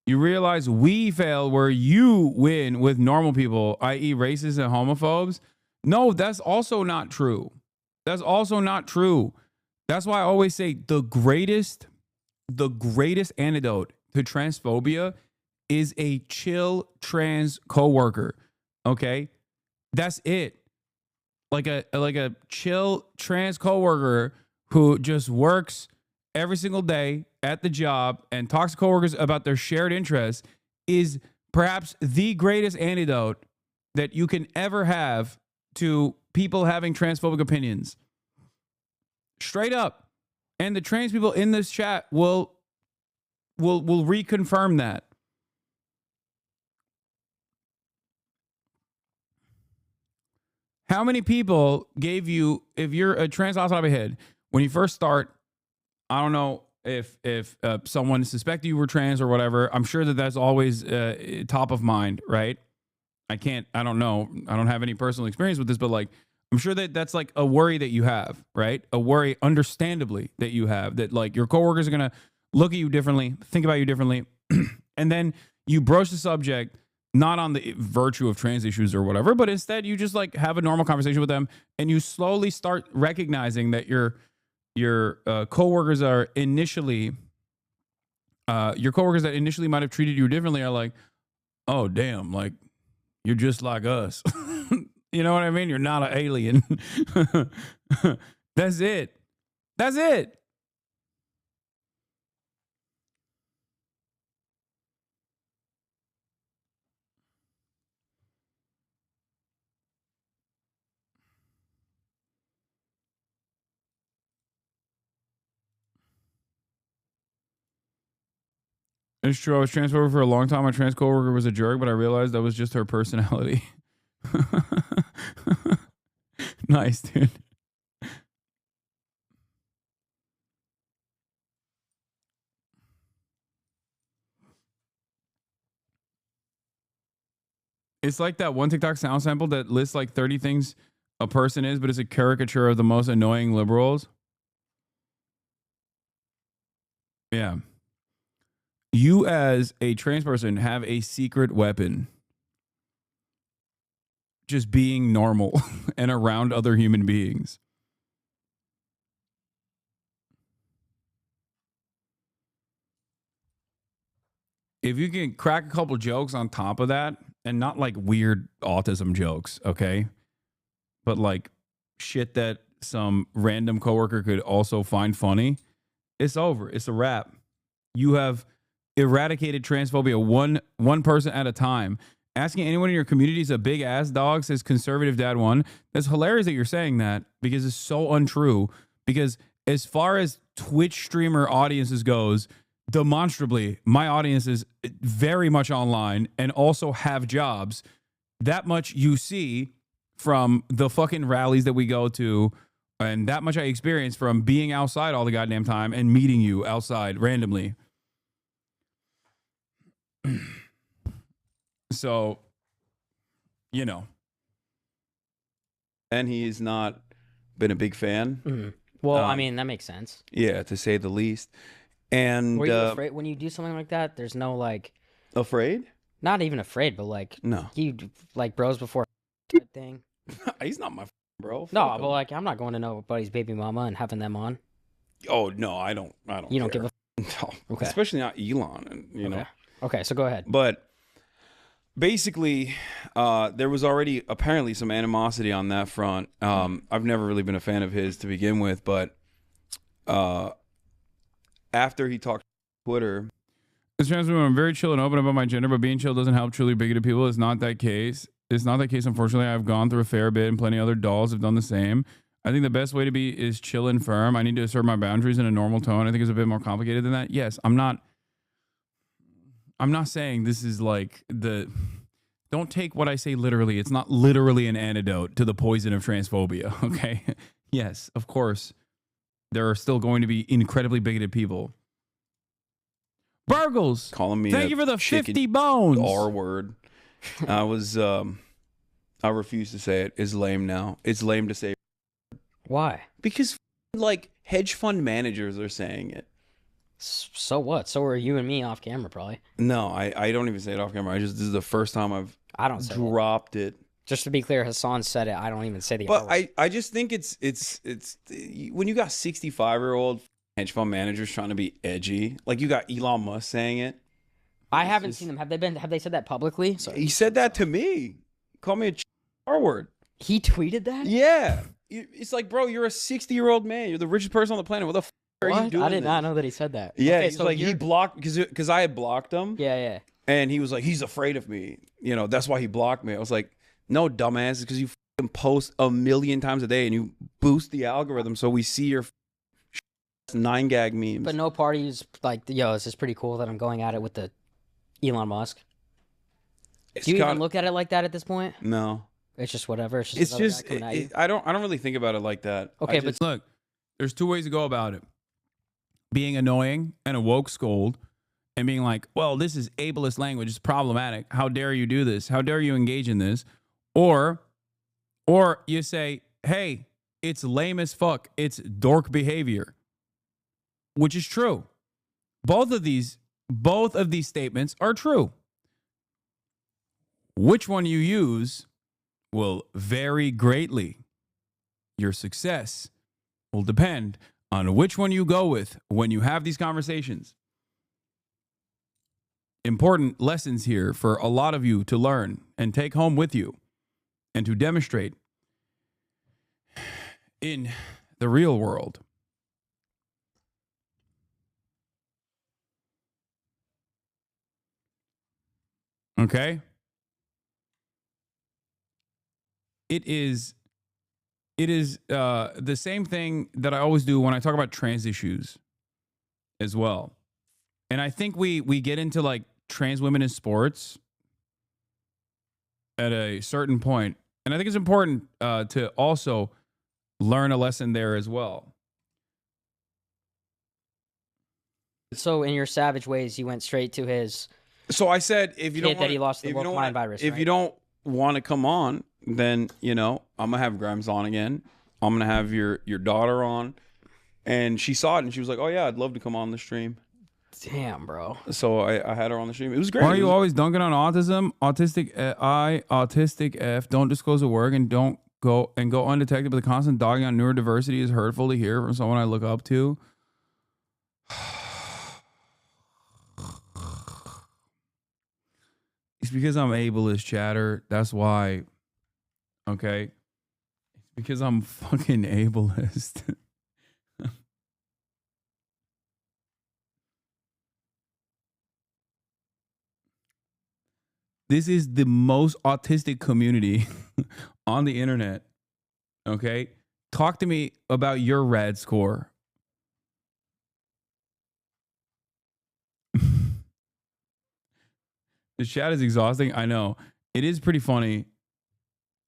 You realize we fail where you win with normal people, i.e. racists and homophobes? No, that's also not true. That's also not true. That's why I always say the greatest antidote to transphobia is a chill trans coworker. Okay? That's it. Like a chill trans coworker who just works every single day at the job and talks to coworkers about their shared interests is perhaps the greatest antidote that you can ever have to people having transphobic opinions. Straight up. And the trans people in this chat will reconfirm that. How many people gave you, if you're a trans Hasanabi head, when you first start, I don't know if someone suspected you were trans or whatever, I'm sure that that's always top of mind, right? I don't know. I don't have any personal experience with this, but like, I'm sure that that's like a worry that you have, right? A worry, understandably, that you have, that like your coworkers are going to look at you differently, think about you differently. And then you broach the subject, not on the virtue of trans issues or whatever, but instead you just like have a normal conversation with them and you slowly start recognizing that your coworkers are initially, your coworkers that initially might have treated you differently are like, oh, damn, like you're just like us. You know what I mean? You're not an alien. That's it. That's it. It's true. I was transphobic for a long time. My trans coworker was a jerk, but I realized that was just her personality. Nice, dude. It's like that one TikTok sound sample that lists like 30 things a person is, but it's a caricature of the most annoying liberals. Yeah. You as a trans person have a secret weapon. Just being normal and around other human beings. If you can crack a couple jokes on top of that, and not like weird autism jokes, okay? But like shit that some random coworker could also find funny, it's over. It's a wrap. You have eradicated transphobia one person at a time. Asking anyone in your community is a big ass dog, says conservative dad one. That's hilarious that you're saying that because it's so untrue. Because as far as Twitch streamer audiences goes, demonstrably, my audience is very much online and also have jobs. That much you see from the fucking rallies that we go to, and that much I experience from being outside all the goddamn time and meeting you outside randomly. So, you know. And he's not been a big fan. Mm-hmm. Well, I mean, that makes sense. Yeah, to say the least. And were you afraid when you do something like that? There's no like afraid? Not even afraid, but like no, you like bros before type thing. He's not my bro. No, but like I'm not going to nobody's baby mama and having them on. Oh no, I don't. You don't give a no, okay. Especially not Elon, and you know. Okay, so go ahead. But basically, there was already apparently some animosity on that front. I've never really been a fan of his to begin with, but after he talked on Twitter. As trans woman, I'm very chill and open about my gender, but being chill doesn't help truly bigoted people. It's not that case. It's not that case, unfortunately. I've gone through a fair bit, and plenty of other dolls have done the same. I think the best way to be is chill and firm. I need to assert my boundaries in a normal tone. I think it's a bit more complicated than that. Yes, I'm not saying this is like the... Don't take what I say literally. It's not literally an antidote to the poison of transphobia, okay? Yes, of course. There are still going to be incredibly bigoted people. Burgles, calling me. Thank you for the 50 bones. R word. I refuse to say it. It's lame now. It's lame to say. Why? Because like hedge fund managers are saying it. So what? So are you and me off camera, probably. No, I don't even say it off camera. This is the first time I don't say dropped it. Just to be clear, Hasan said it. I don't even say the. But I just think it's when you got 65-year-old hedge fund managers trying to be edgy, like you got Elon Musk saying it. I haven't seen them. Have they said that publicly? So he said that to me. Call me a R word. He tweeted that? Yeah. It's like, bro, you're a 60-year-old man. You're the richest person on the planet. What the are you doing? I did not know that he said that. Yeah, okay, he's like he blocked because I had blocked him. Yeah. And he was like, he's afraid of me. You know, that's why he blocked me. I was like, no, dumbass, it's because you post 1 million times a day and you boost the algorithm so we see your 9gag memes. But no parties like, yo, this is pretty cool that I'm going at it with the Elon Musk. Do you even look at it like that at this point? No. It's just whatever. I don't really think about it like that. Okay, but look, there's two ways to go about it. Being annoying and a woke scold and being like, well, this is ableist language. It's problematic. How dare you do this? How dare you engage in this? Or you say, hey, it's lame as fuck. It's dork behavior, which is true. Both of these statements are true. Which one you use will vary greatly. Your success will depend on which one you go with when you have these conversations. Important lessons here for a lot of you to learn and take home with you and to demonstrate in the real world. Okay? It is the same thing that I always do when I talk about trans issues as well. And I think we get into like trans women in sports at a certain point. And I think it's important to also learn a lesson there as well. So in your savage ways, you went straight to his. So I said, if you don't that he lost the woke mind virus. If you don't want to come on, then I'm gonna have Grimes on again. I'm gonna have your daughter on, and she saw it and she was like, "Oh yeah, I'd love to come on the stream." Damn, bro. So I had her on the stream. It was great. Why are you always dunking on autism? Autistic F. Don't disclose the work and don't go undetected. But the constant dogging on neurodiversity is hurtful to hear from someone I look up to. It's because I'm ableist, chatter. That's why. Okay? It's because I'm fucking ableist. This is the most autistic community on the internet. Okay? Talk to me about your rad score. The chat is exhausting. I know. It is pretty funny.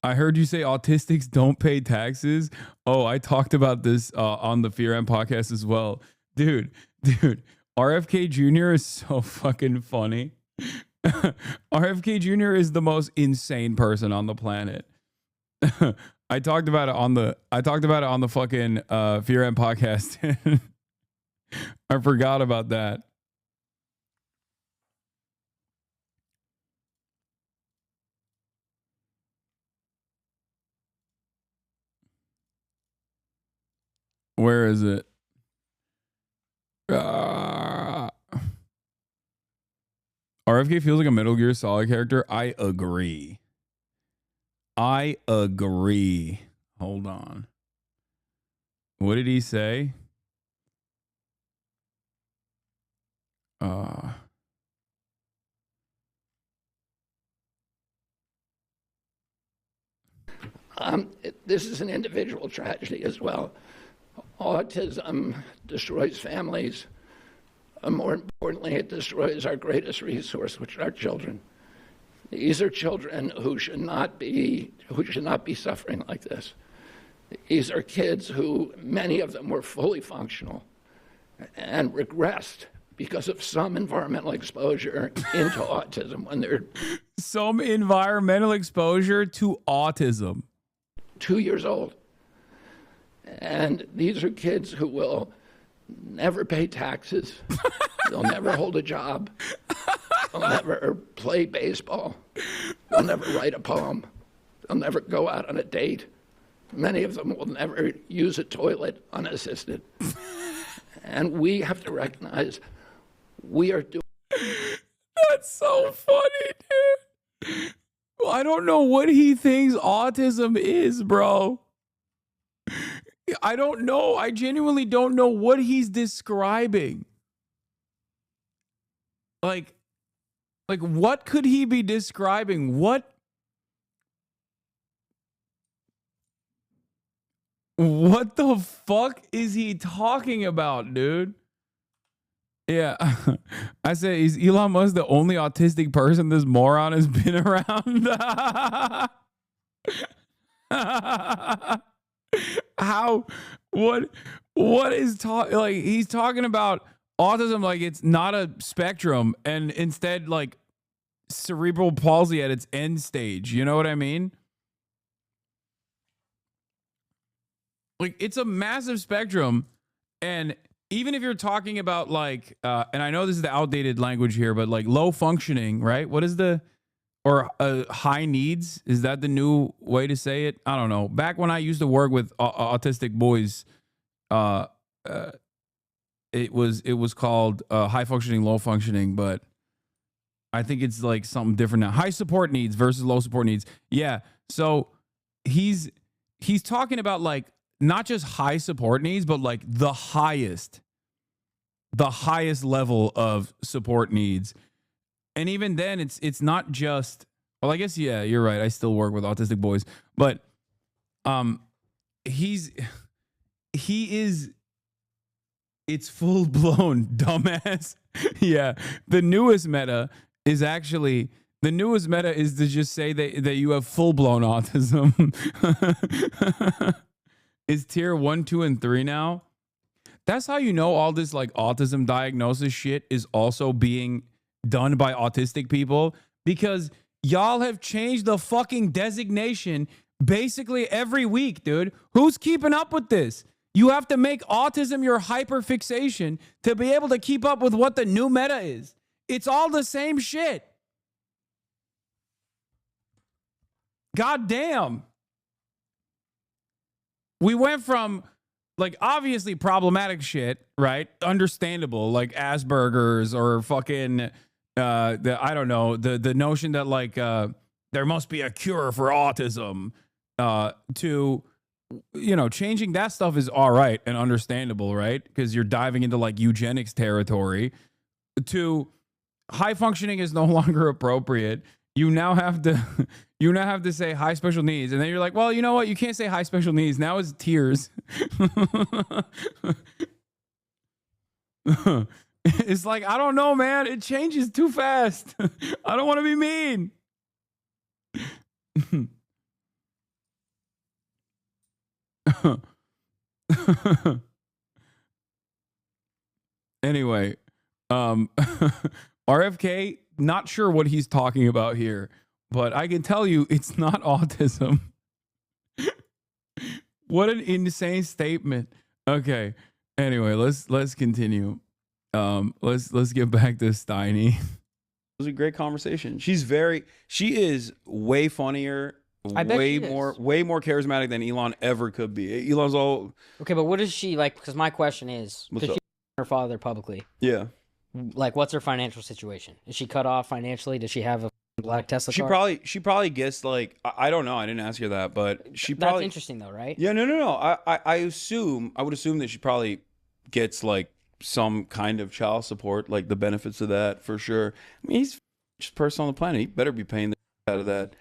I heard you say autistics don't pay taxes. Oh, I talked about this on the Fear M podcast as well. Dude, RFK Jr. is so fucking funny. RFK Jr. is the most insane person on the planet. I talked about it on the fucking Fear M podcast. I forgot about that. Where is it? RFK feels like a Metal Gear Solid character. I agree. Hold on. What did he say? This is an individual tragedy as well. Autism destroys families. More importantly, it destroys our greatest resource, which are our children. These are children who should not be suffering like this. These are kids who, many of them were fully functional and regressed because of some environmental exposure into autism when they're some environmental exposure to autism. 2 years old. And these are kids who will never pay taxes. They'll never hold a job. They'll never play baseball. They'll never write a poem. They'll never go out on a date. Many of them will never use a toilet unassisted. And we have to recognize we are doing. That's so funny, dude. Well, I don't know what he thinks autism is, bro. I don't know. I genuinely don't know what he's describing. Like what could he be describing? What the fuck is he talking about, dude? Yeah. I say, is Elon Musk the only autistic person this moron has been around? What is like he's talking about autism like it's not a spectrum and instead like cerebral palsy at its end stage. You know what I mean? Like it's a massive spectrum, and even if you're talking about like and I know this is the outdated language here, but like low functioning, right? What is the or high needs? Is that the new way to say it? I don't know. Back when I used to work with autistic boys, it was called high functioning, low functioning, but I think it's like something different now. High support needs versus low support needs. Yeah. So he's talking about like not just high support needs, but like the highest level of support needs. And even then it's not just, well, I guess, yeah, you're right. I still work with autistic boys, but it's full blown dumbass. Yeah. The newest meta is to just say that you have full blown autism. Is tier 1, 2, and 3 now. That's how you know all this like autism diagnosis shit is also being done by autistic people, because y'all have changed the fucking designation basically every week, dude. Who's keeping up with this? You have to make autism your hyperfixation to be able to keep up with what the new meta is. It's all the same shit. God damn. We went from like obviously problematic shit, right? Understandable, like Asperger's or fucking I don't know, the notion that like there must be a cure for autism, to, you know, changing that stuff is all right and understandable, right? Because you're diving into like eugenics territory. To high functioning is no longer appropriate. you now have to say high special needs, and then you're like, well, you know what? You can't say high special needs. Now it's tears. It's like, I don't know, man. It changes too fast. I don't want to be mean. Anyway, RFK, not sure what he's talking about here, but I can tell you it's not autism. What an insane statement. Okay. Anyway, let's continue. Let's get back to Steiny. It was a great conversation. She is way funnier, way more charismatic than Elon ever could be. Elon's all okay, but what is she like? Because my question is, What's because up? she her father publicly. Yeah. Like, what's her financial situation? Is she cut off financially? Does she have a black Tesla car? She probably gets like I don't know. I didn't ask her that, but she probably. That's interesting though, right? Yeah, no. I would assume that she probably gets like some kind of child support, like the benefits of that for sure. I mean, he's the richest person on the planet. He better be paying the out of that.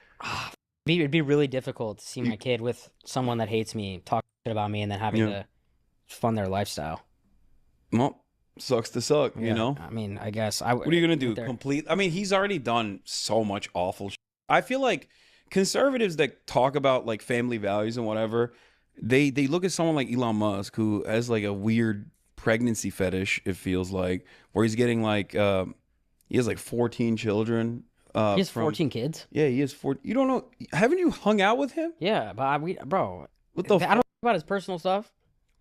It'd be really difficult to see my kid with someone that hates me, talk shit about me, and then having to fund their lifestyle. Well, sucks to suck, you know? I mean, I guess. What are you going to do? I mean, he's already done so much awful shit. I feel like conservatives that talk about like family values and whatever, they look at someone like Elon Musk, who has like a weird pregnancy fetish, it feels like, where he's getting like, he has like 14 children. He has 14 kids? Yeah, he has 14. You don't know? Haven't you hung out with him? Yeah, but bro. What the I don't talk about his personal stuff.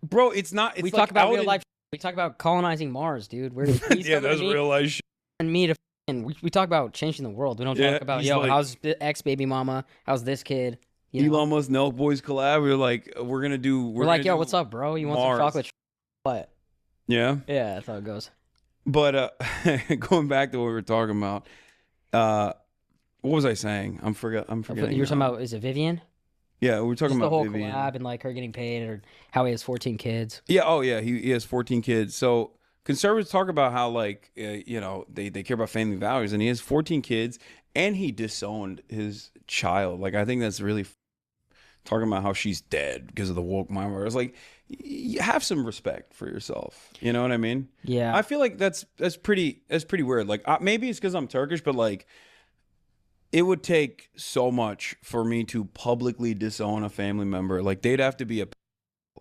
Bro, it's not. It's we like talk about real life. We talk about colonizing Mars, dude. Yeah, that's real life shit. And me to we talk about changing the world. We don't talk about how's the ex baby mama, how's this kid. Elon Musk Nelk Boys collab. We're gonna do. We're like, yo, what's up, bro? You want some chocolate? What? Yeah. Yeah, that's how it goes. But going back to what we were talking about, what was I saying? I'm forgetting. You were talking about, is it Vivian? Yeah, we were talking about the whole Vivian. collab and like her getting paid, or how he has 14 kids. Yeah. Oh yeah. He has 14 kids. So conservatives talk about how like they care about family values, and he has 14 kids, and he disowned his child. Like, I think that's really talking about how she's dead because of the woke mind. Where it's like, you have some respect for yourself. You know what I mean? Yeah. I feel like that's pretty weird. Like, maybe it's because I'm Turkish, but like, it would take so much for me to publicly disown a family member. Like, they'd have to be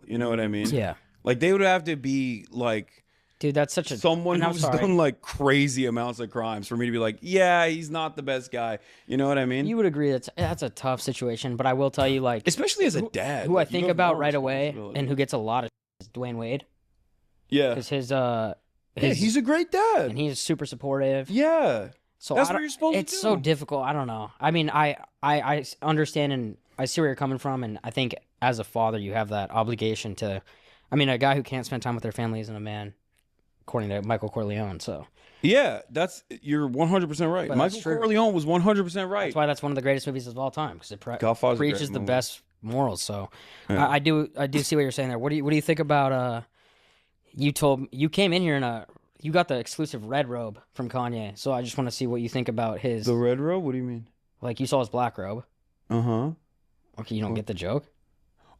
you know what I mean? Yeah. Like, they would have to be like, dude, that's such a someone who's done like crazy amounts of crimes for me to be like, yeah, he's not the best guy. You know what I mean? You would agree that's a tough situation, but I will tell you, like, especially as a dad, who like, I think about right away and who gets a lot of is Dwayne Wade. Yeah, because his he's a great dad, and he's super supportive. Yeah, so that's what you're supposed to do. It's so difficult. I don't know. I mean, I understand and I see where you're coming from, and I think as a father, you have that obligation to. I mean, a guy who can't spend time with their family isn't a man, according to Michael Corleone. So yeah, you're 100% right. But Michael Corleone was 100% right. That's why that's one of the greatest movies of all time, because it Godfather's preaches a the great best morals. So Yeah. I do see what you're saying there. What do you think about? You came in here you got the exclusive red robe from Kanye. So I just want to see what you think about his the red robe. What do you mean? Like, you saw his black robe. Uh-huh. Okay, you don't get the joke?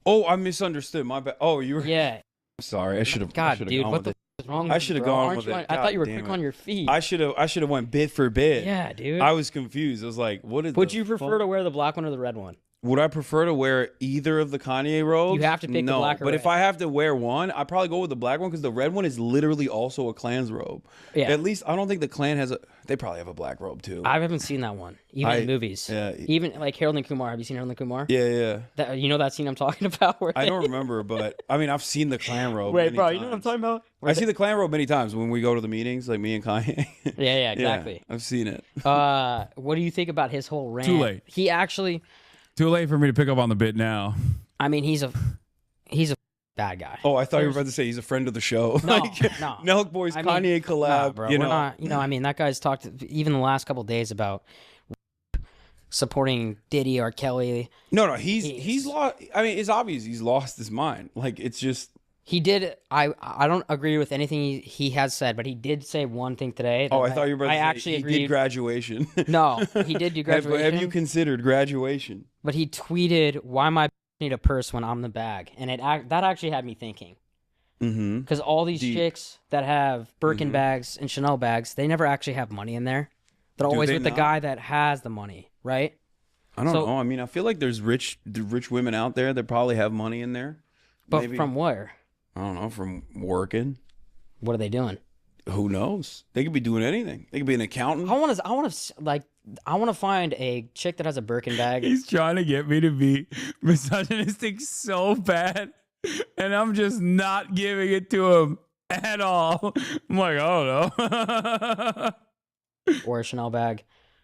Oh, I misunderstood. My bad. Oh, you were. Yeah. I'm sorry. I should have. God, dude, what the f is wrong with I should have bro? gone Aren't with you it. I thought you were God quick damn on it. your feet. I should have went bit for bit. Yeah, dude. I was confused. I was like, what is? Would you prefer to wear the black one or the red one? Would I prefer to wear either of the Kanye robes? You have to pick the black or but red. if I have to wear one, I'd probably go with the black one, because the red one is literally also a Klan's robe. Yeah. At least I don't think the Klan has they probably have a black robe too. I haven't seen that one, even in movies. Yeah. Even like Harold and Kumar. Have you seen Harold and Kumar? Yeah. You know that scene I'm talking about? Where I don't remember, but I mean, I've seen the Klan robe. Wait, many bro, times. you know what I'm talking about? I see the Klan robe many times when we go to the meetings, like me and Kanye. Yeah, exactly. I've seen it. What do you think about his whole rant? Too late. He actually. Too late for me to pick up on the bit now. I mean, he's a bad guy. Oh, I thought you were about to say he's a friend of the show. No, like, no. Nelk Boys, I mean, Kanye collab. bro, you we're know, not. You know, I mean, that guy's talked even the last couple of days about supporting Diddy or Kelly. No, he's lost. I mean, it's obvious he's lost his mind. Like, it's just He did. I don't agree with anything he has said, but he did say one thing today. Oh, I thought you were about to say actually he agreed. did graduation. No, he did do graduation. Have you considered graduation? But he tweeted, "Why my need a purse when I'm the bag?" And that actually had me thinking. Mm-hmm. Because all these chicks that have Birkin bags and Chanel bags, they never actually have money in there. They're always with the guy that has the money, right? I don't know. I mean, I feel like there's rich women out there that probably have money in there. But Maybe. from where? I don't know. From working. What are they doing? Who knows? They could be doing anything. They could be an accountant. I want to find a chick that has a Birkin bag. He's trying to get me to be misogynistic so bad, and I'm just not giving it to him at all. I'm like, I don't know. Or a Chanel bag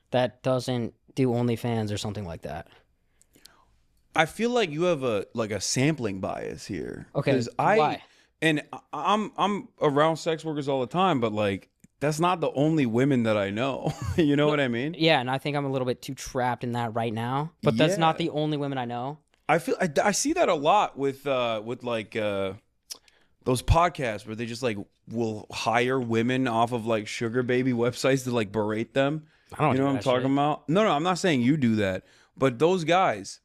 that doesn't do OnlyFans or something like that. I feel like you have a sampling bias here. Okay, 'Cause why? And I'm around sex workers all the time, but like that's not the only women that I know. You know what I mean? Yeah, and I think I'm a little bit too trapped in that right now. But that's not the only women I know. I feel I see that a lot with like those podcasts where they just like will hire women off of like sugar baby websites to like berate them. I don't you know what I'm talking about? No, I'm not saying you do that, but those guys.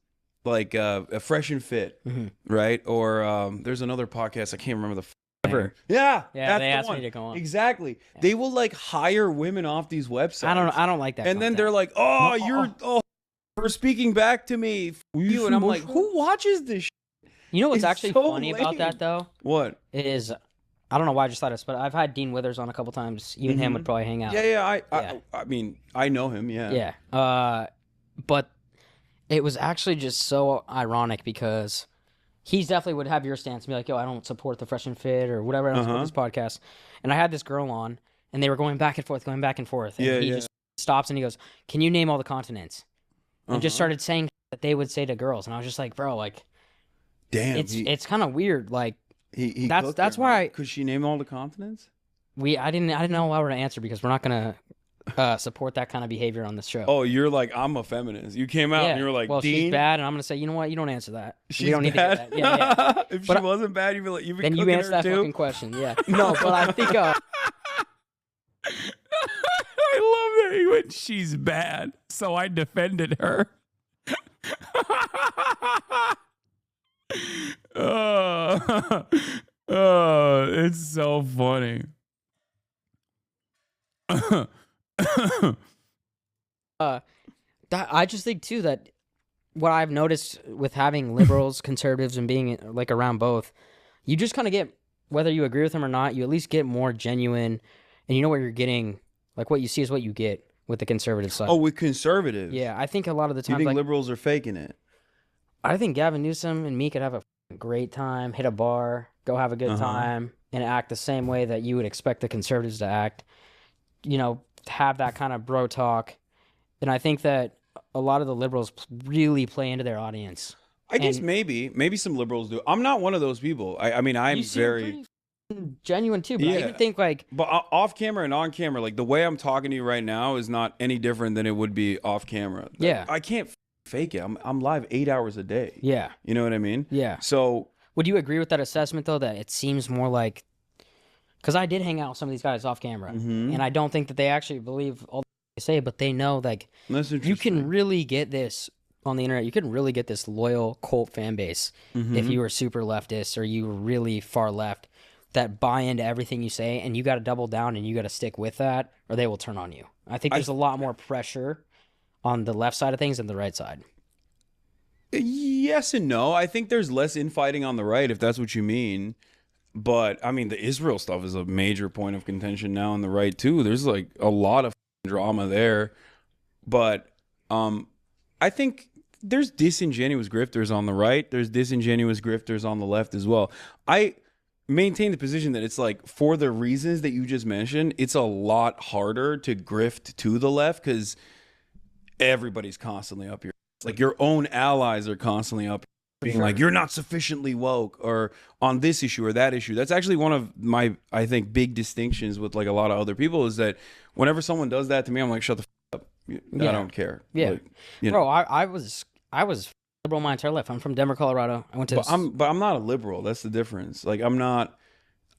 Like a Fresh and Fit, right? Or there's another podcast I can't remember the. Name. Yeah, yeah. They the asked one. me to go on. Exactly. Yeah. They will like hire women off these websites. I don't like that. And then they're like, "Oh, for speaking back to me, you," and I'm like, "Who watches this?" You know what's actually so funny about that though? What is? I don't know why I just thought this, but I've had Dean Withers on a couple times. You and him would probably hang out. Yeah. I mean, I know him. Yeah. Yeah. But. It was actually just so ironic because he definitely would have your stance and be like, yo, I don't support the Fresh and Fit or whatever else with this podcast. And I had this girl on, and they were going back and forth. And he just stops and he goes, can you name all the continents? And just started saying that they would say to girls. And I was just like, bro, like, damn, it's kind of weird. Like, that's why. Could she name all the continents? I didn't know how to answer because we're not going to support that kind of behavior on this show. Oh, you're like, I'm a feminist. You came out and you were like, well, Dean? she's bad, and I'm gonna say, you know what? You don't answer that. She's we don't need bad? to do that. Yeah. If but she wasn't bad, you'd be like, you'd be then cooking you answer her that too? fucking question. Yeah. No, but I think. I love that he went, she's bad, so I defended her. It's so funny. I just think too that what I've noticed with having liberals, conservatives, and being like around both, you just kind of get, whether you agree with them or not, you at least get more genuine, and you know what you're getting. Like what you see is what you get with the conservative side. Oh, with conservatives? Yeah, I think a lot of the time, you think liberals are faking it? I think Gavin Newsom and me could have a great time, hit a bar, go have a good time, and act the same way that you would expect the conservatives to act. You know, have that kind of bro talk. And I think that a lot of the liberals really play into their audience. I guess maybe some liberals do. I'm not one of those people. I mean, I'm very genuine too, but I even think like, but off camera and on camera, like the way I'm talking to you right now is not any different than it would be off camera. Yeah, I can't fake it. I'm live 8 hours a day. Yeah, you know what I mean. Yeah. So would you agree with that assessment though? That it seems more like, because I did hang out with some of these guys off camera, and I don't think that they actually believe all they say, but they know like you can really get this on the internet. You can really get this loyal cult fan base if you were super leftist or you were really far left that buy into everything you say, and you got to double down and you got to stick with that, or they will turn on you. I think there's a lot more pressure on the left side of things than the right side. Yes and no. I think there's less infighting on the right, if that's what you mean. But I mean, the Israel stuff is a major point of contention now on the right too. There's like a lot of drama there. But I think there's disingenuous grifters on the right. There's disingenuous grifters on the left as well. I maintain the position that it's like, for the reasons that you just mentioned, it's a lot harder to grift to the left because everybody's constantly up here. Like your own allies are constantly up here being like, you're not sufficiently woke, or on this issue or that issue. That's actually one of my, I think, big distinctions with like a lot of other people is that whenever someone does that to me, I'm like, shut the f up. I don't care. Yeah. Like, you know. Bro, I was liberal my entire life. I'm from Denver, Colorado. I went to. But I'm not a liberal. That's the difference. Like I'm not.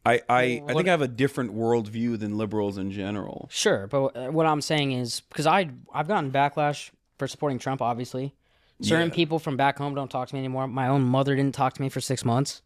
I think I have a different worldview than liberals in general. Sure, but what I'm saying is because I've gotten backlash for supporting Trump. Obviously, certain people from back home don't talk to me anymore. My own mother didn't talk to me for 6 months.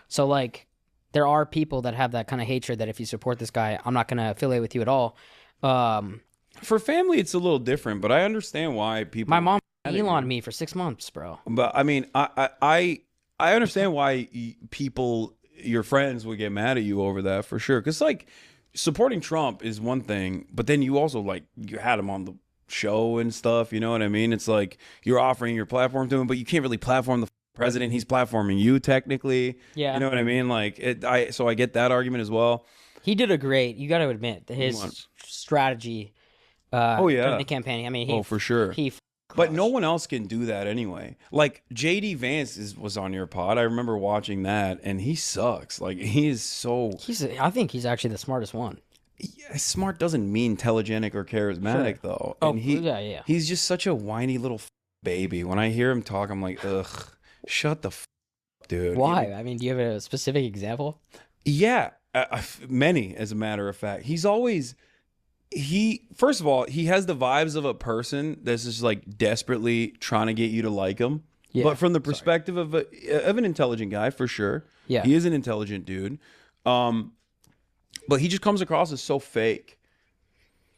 So like, there are people that have that kind of hatred that if you support this guy, I'm not going to affiliate with you at all. For family, it's a little different, but I understand why people. My mom Elon me for 6 months, bro. But I mean, I understand why people, your friends, would get mad at you over that for sure. Because like, supporting Trump is one thing, but then you also like you had him on the show and stuff. You know what I mean? It's like you're offering your platform to him, but you can't really platform the president. He's platforming you technically. Yeah. You know what I mean? Like so I get that argument as well. He did a great. You got to admit his strategy. During the campaign. I mean, for sure. But no one else can do that anyway. Like JD Vance was on your pod. I remember watching that, and he sucks. Like he is so. I think he's actually the smartest one. Yeah, smart doesn't mean telegenic or charismatic though. Oh, and yeah. He's just such a whiny little baby. When I hear him talk, I'm like, ugh, shut the up, dude. Why? I mean, do you have a specific example? Yeah, many, as a matter of fact. He's always. First of all, he has the vibes of a person that's just like desperately trying to get you to like him. Yeah, but from the perspective of an intelligent guy, for sure. Yeah, he is an intelligent dude. But he just comes across as so fake.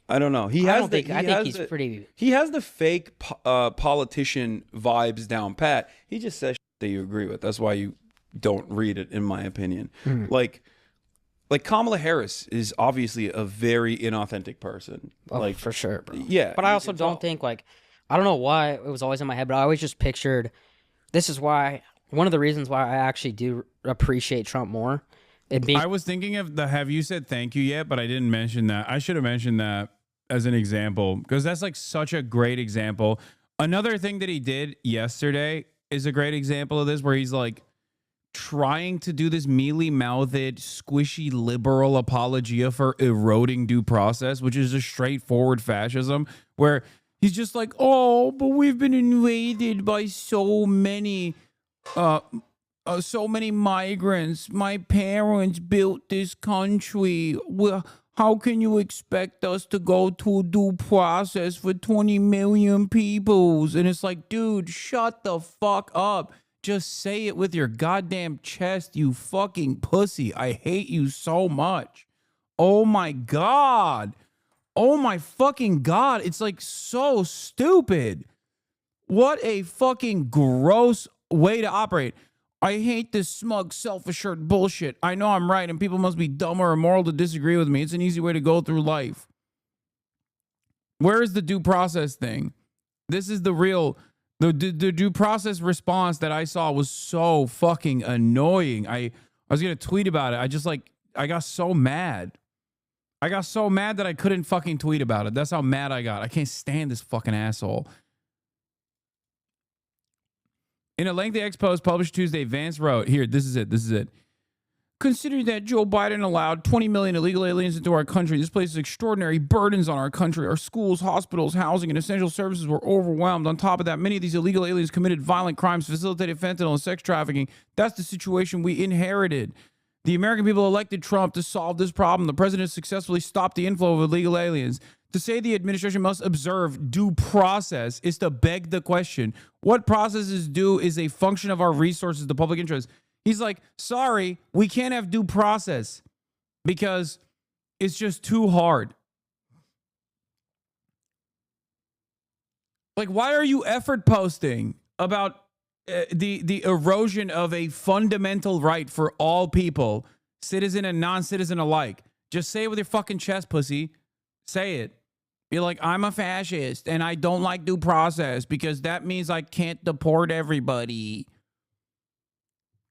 I don't know. I think he's pretty. He has the fake politician vibes down pat. He just says shit that you agree with. That's why you don't read it, in my opinion. Like Kamala Harris is obviously a very inauthentic person. Oh, like for sure, bro. Yeah. But I also don't think I don't know why it was always in my head, but I always just pictured this is why one of the reasons why I actually do appreciate Trump more. I was thinking of have you said thank you yet, but I didn't mention that. I should have mentioned that as an example because that's like such a great example. Another thing that he did yesterday is a great example of this where he's like trying to do this mealy-mouthed, squishy liberal apologia for eroding due process, which is a straightforward fascism, where he's just like, oh, but we've been invaded by so many migrants. My parents built this country. Well, how can you expect us to go to due process for 20 million peoples? And it's like, dude, shut the fuck up. Just say it with your goddamn chest, you fucking pussy. I hate you so much. Oh my God. Oh my fucking God. It's like so stupid. What a fucking gross way to operate. I hate this smug, self-assured bullshit. I know I'm right and people must be dumb or immoral to disagree with me. It's an easy way to go through life. Where is the due process thing? This is the real... The due process response that I saw was so fucking annoying. I was going to tweet about it. I got so mad. I got so mad that I couldn't fucking tweet about it. That's how mad I got. I can't stand this fucking asshole. In a lengthy post published Tuesday, Vance wrote, here, this is it. Considering that Joe Biden allowed 20 million illegal aliens into our country, this places extraordinary burdens on our country. Our schools, hospitals, housing, and essential services were overwhelmed. On top of that, many of these illegal aliens committed violent crimes, facilitated fentanyl and sex trafficking. That's the situation we inherited. The American people elected Trump to solve this problem. The president successfully stopped the inflow of illegal aliens. To say the administration must observe due process is to beg the question. What process is due is a function of our resources, the public interest. He's like, sorry, we can't have due process because it's just too hard. Like, why are you effort posting about the erosion of a fundamental right for all people, citizen and non-citizen alike? Just say it with your fucking chest, pussy. Say it. You're like, I'm a fascist and I don't like due process because that means I can't deport everybody.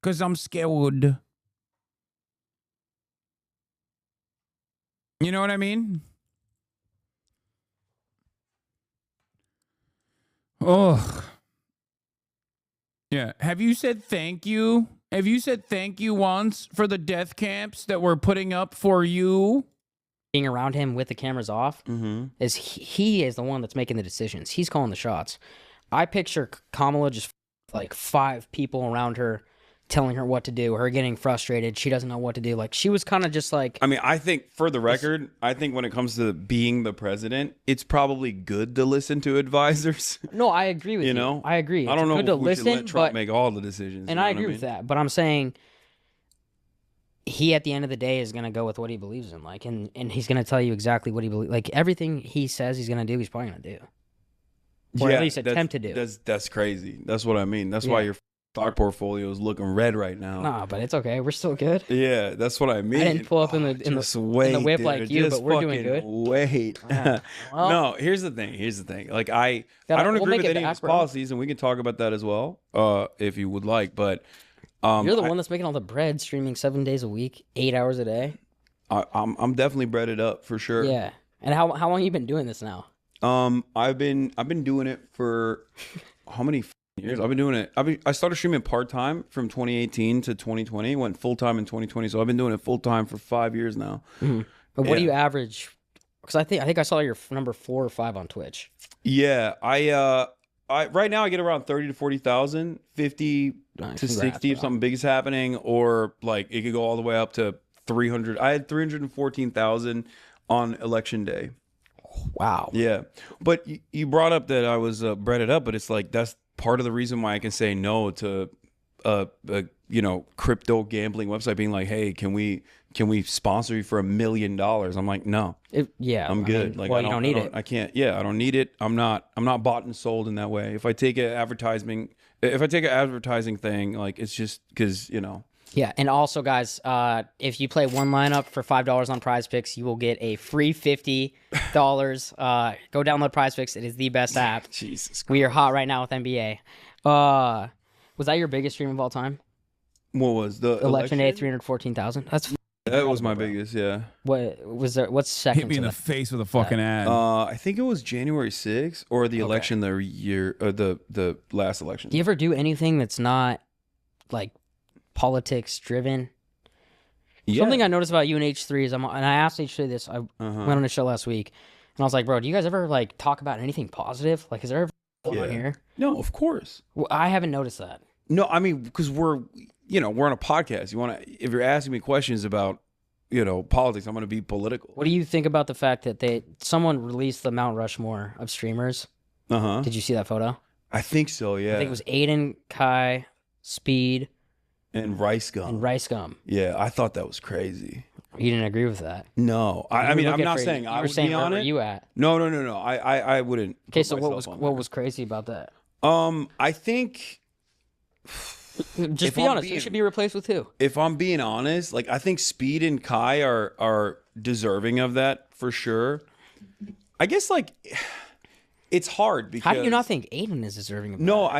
Because I'm scared. You know what I mean? Ugh. Yeah. Have you said thank you? Have you said thank you once for the death camps that we're putting up for you? Being around him with the cameras off is he is the one that's making the decisions. He's calling the shots. I picture Kamala just like 5 people around her telling her what to do, her getting frustrated. She doesn't know what to do. Like, she was kind of just like... I mean, I think, for the record, I think when it comes to being the president, it's probably good to listen to advisors. No, I agree with you. know? I agree. I don't know good if to we should listen, let Trump but, make all the decisions. and I agree with that. But I'm saying he, at the end of the day, is going to go with what he believes in. Like, and he's going to tell you exactly what he believes. Like, everything he says he's going to do, he's probably going to do. Or at least attempt to do. That's crazy. That's what I mean. That's why your stock portfolio is looking red right now. Nah, but it's okay. We're still good. Yeah, that's what I mean. I didn't pull up in the whip dude. like you, Just but we're doing fucking good. Wait. Well, no, here's the thing. Like, I don't we'll agree make with it any of back, his bro. policies, and we can talk about that as well, if you would like. But you're the one that's making all the bread, streaming 7 days a week, 8 hours a day. I'm definitely breaded up for sure. Yeah. And how long you been doing this now? I've been doing it for how many years? I've been doing it. I started streaming part-time from 2018 to 2020, went full-time in 2020. So I've been doing it full-time for 5 years now. Mm-hmm. But what do you average? Because I think I saw your number 4 or 5 on Twitch. Yeah, I right now I get around 30 to 40,000, 50 to 60 if something big is happening, or like it could go all the way up to 300. I had 314,000 on election day. Wow. Yeah. But you brought up that I was breaded up, but it's like that's part of the reason why I can say no to crypto gambling website being like, hey, can we sponsor you for $1 million? I'm like, no. I'm good. You don't need it. I can't. Yeah, I don't need it. I'm not bought and sold in that way. If I take an advertising thing, like, it's just because, Yeah, and also, guys, if you play one lineup for $5 on Prize Picks, you will get a free $50. Go download Prize Picks. It is the best app. Jesus Christ. We are hot right now with NBA. Was that your biggest stream of all time? What was the election day? 314,000. That was my biggest. Yeah. What was there? What's second? Hit me in the face with a fucking ad. I think it was January 6th or the election the last election. Do you ever do anything that's not like politics driven? Yeah. Something I noticed about you and H3 is and I asked H3 this. I went on a show last week, and I was like, "Bro, do you guys ever like talk about anything positive? Like, is there ever on here?" No, of course. Well, I haven't noticed that. No, I mean, because we're on a podcast. If you're asking me questions about politics, I'm going to be political. What do you think about the fact that someone released the Mount Rushmore of streamers? Did you see that photo? I think so. Yeah. I think it was Aiden, Kai, Speed, and Rice Gum. Yeah, I thought that was crazy. You didn't agree with that? No, I mean, I'm not saying I would be on it. Where you at? No. I wouldn't. Okay, so what was crazy about that? I think. Just be honest. Who should be replaced with who? If I'm being honest, like, I think Speed and Kai are deserving of that for sure. I guess, like, it's hard because. How do you not think Aiden is deserving of that? No,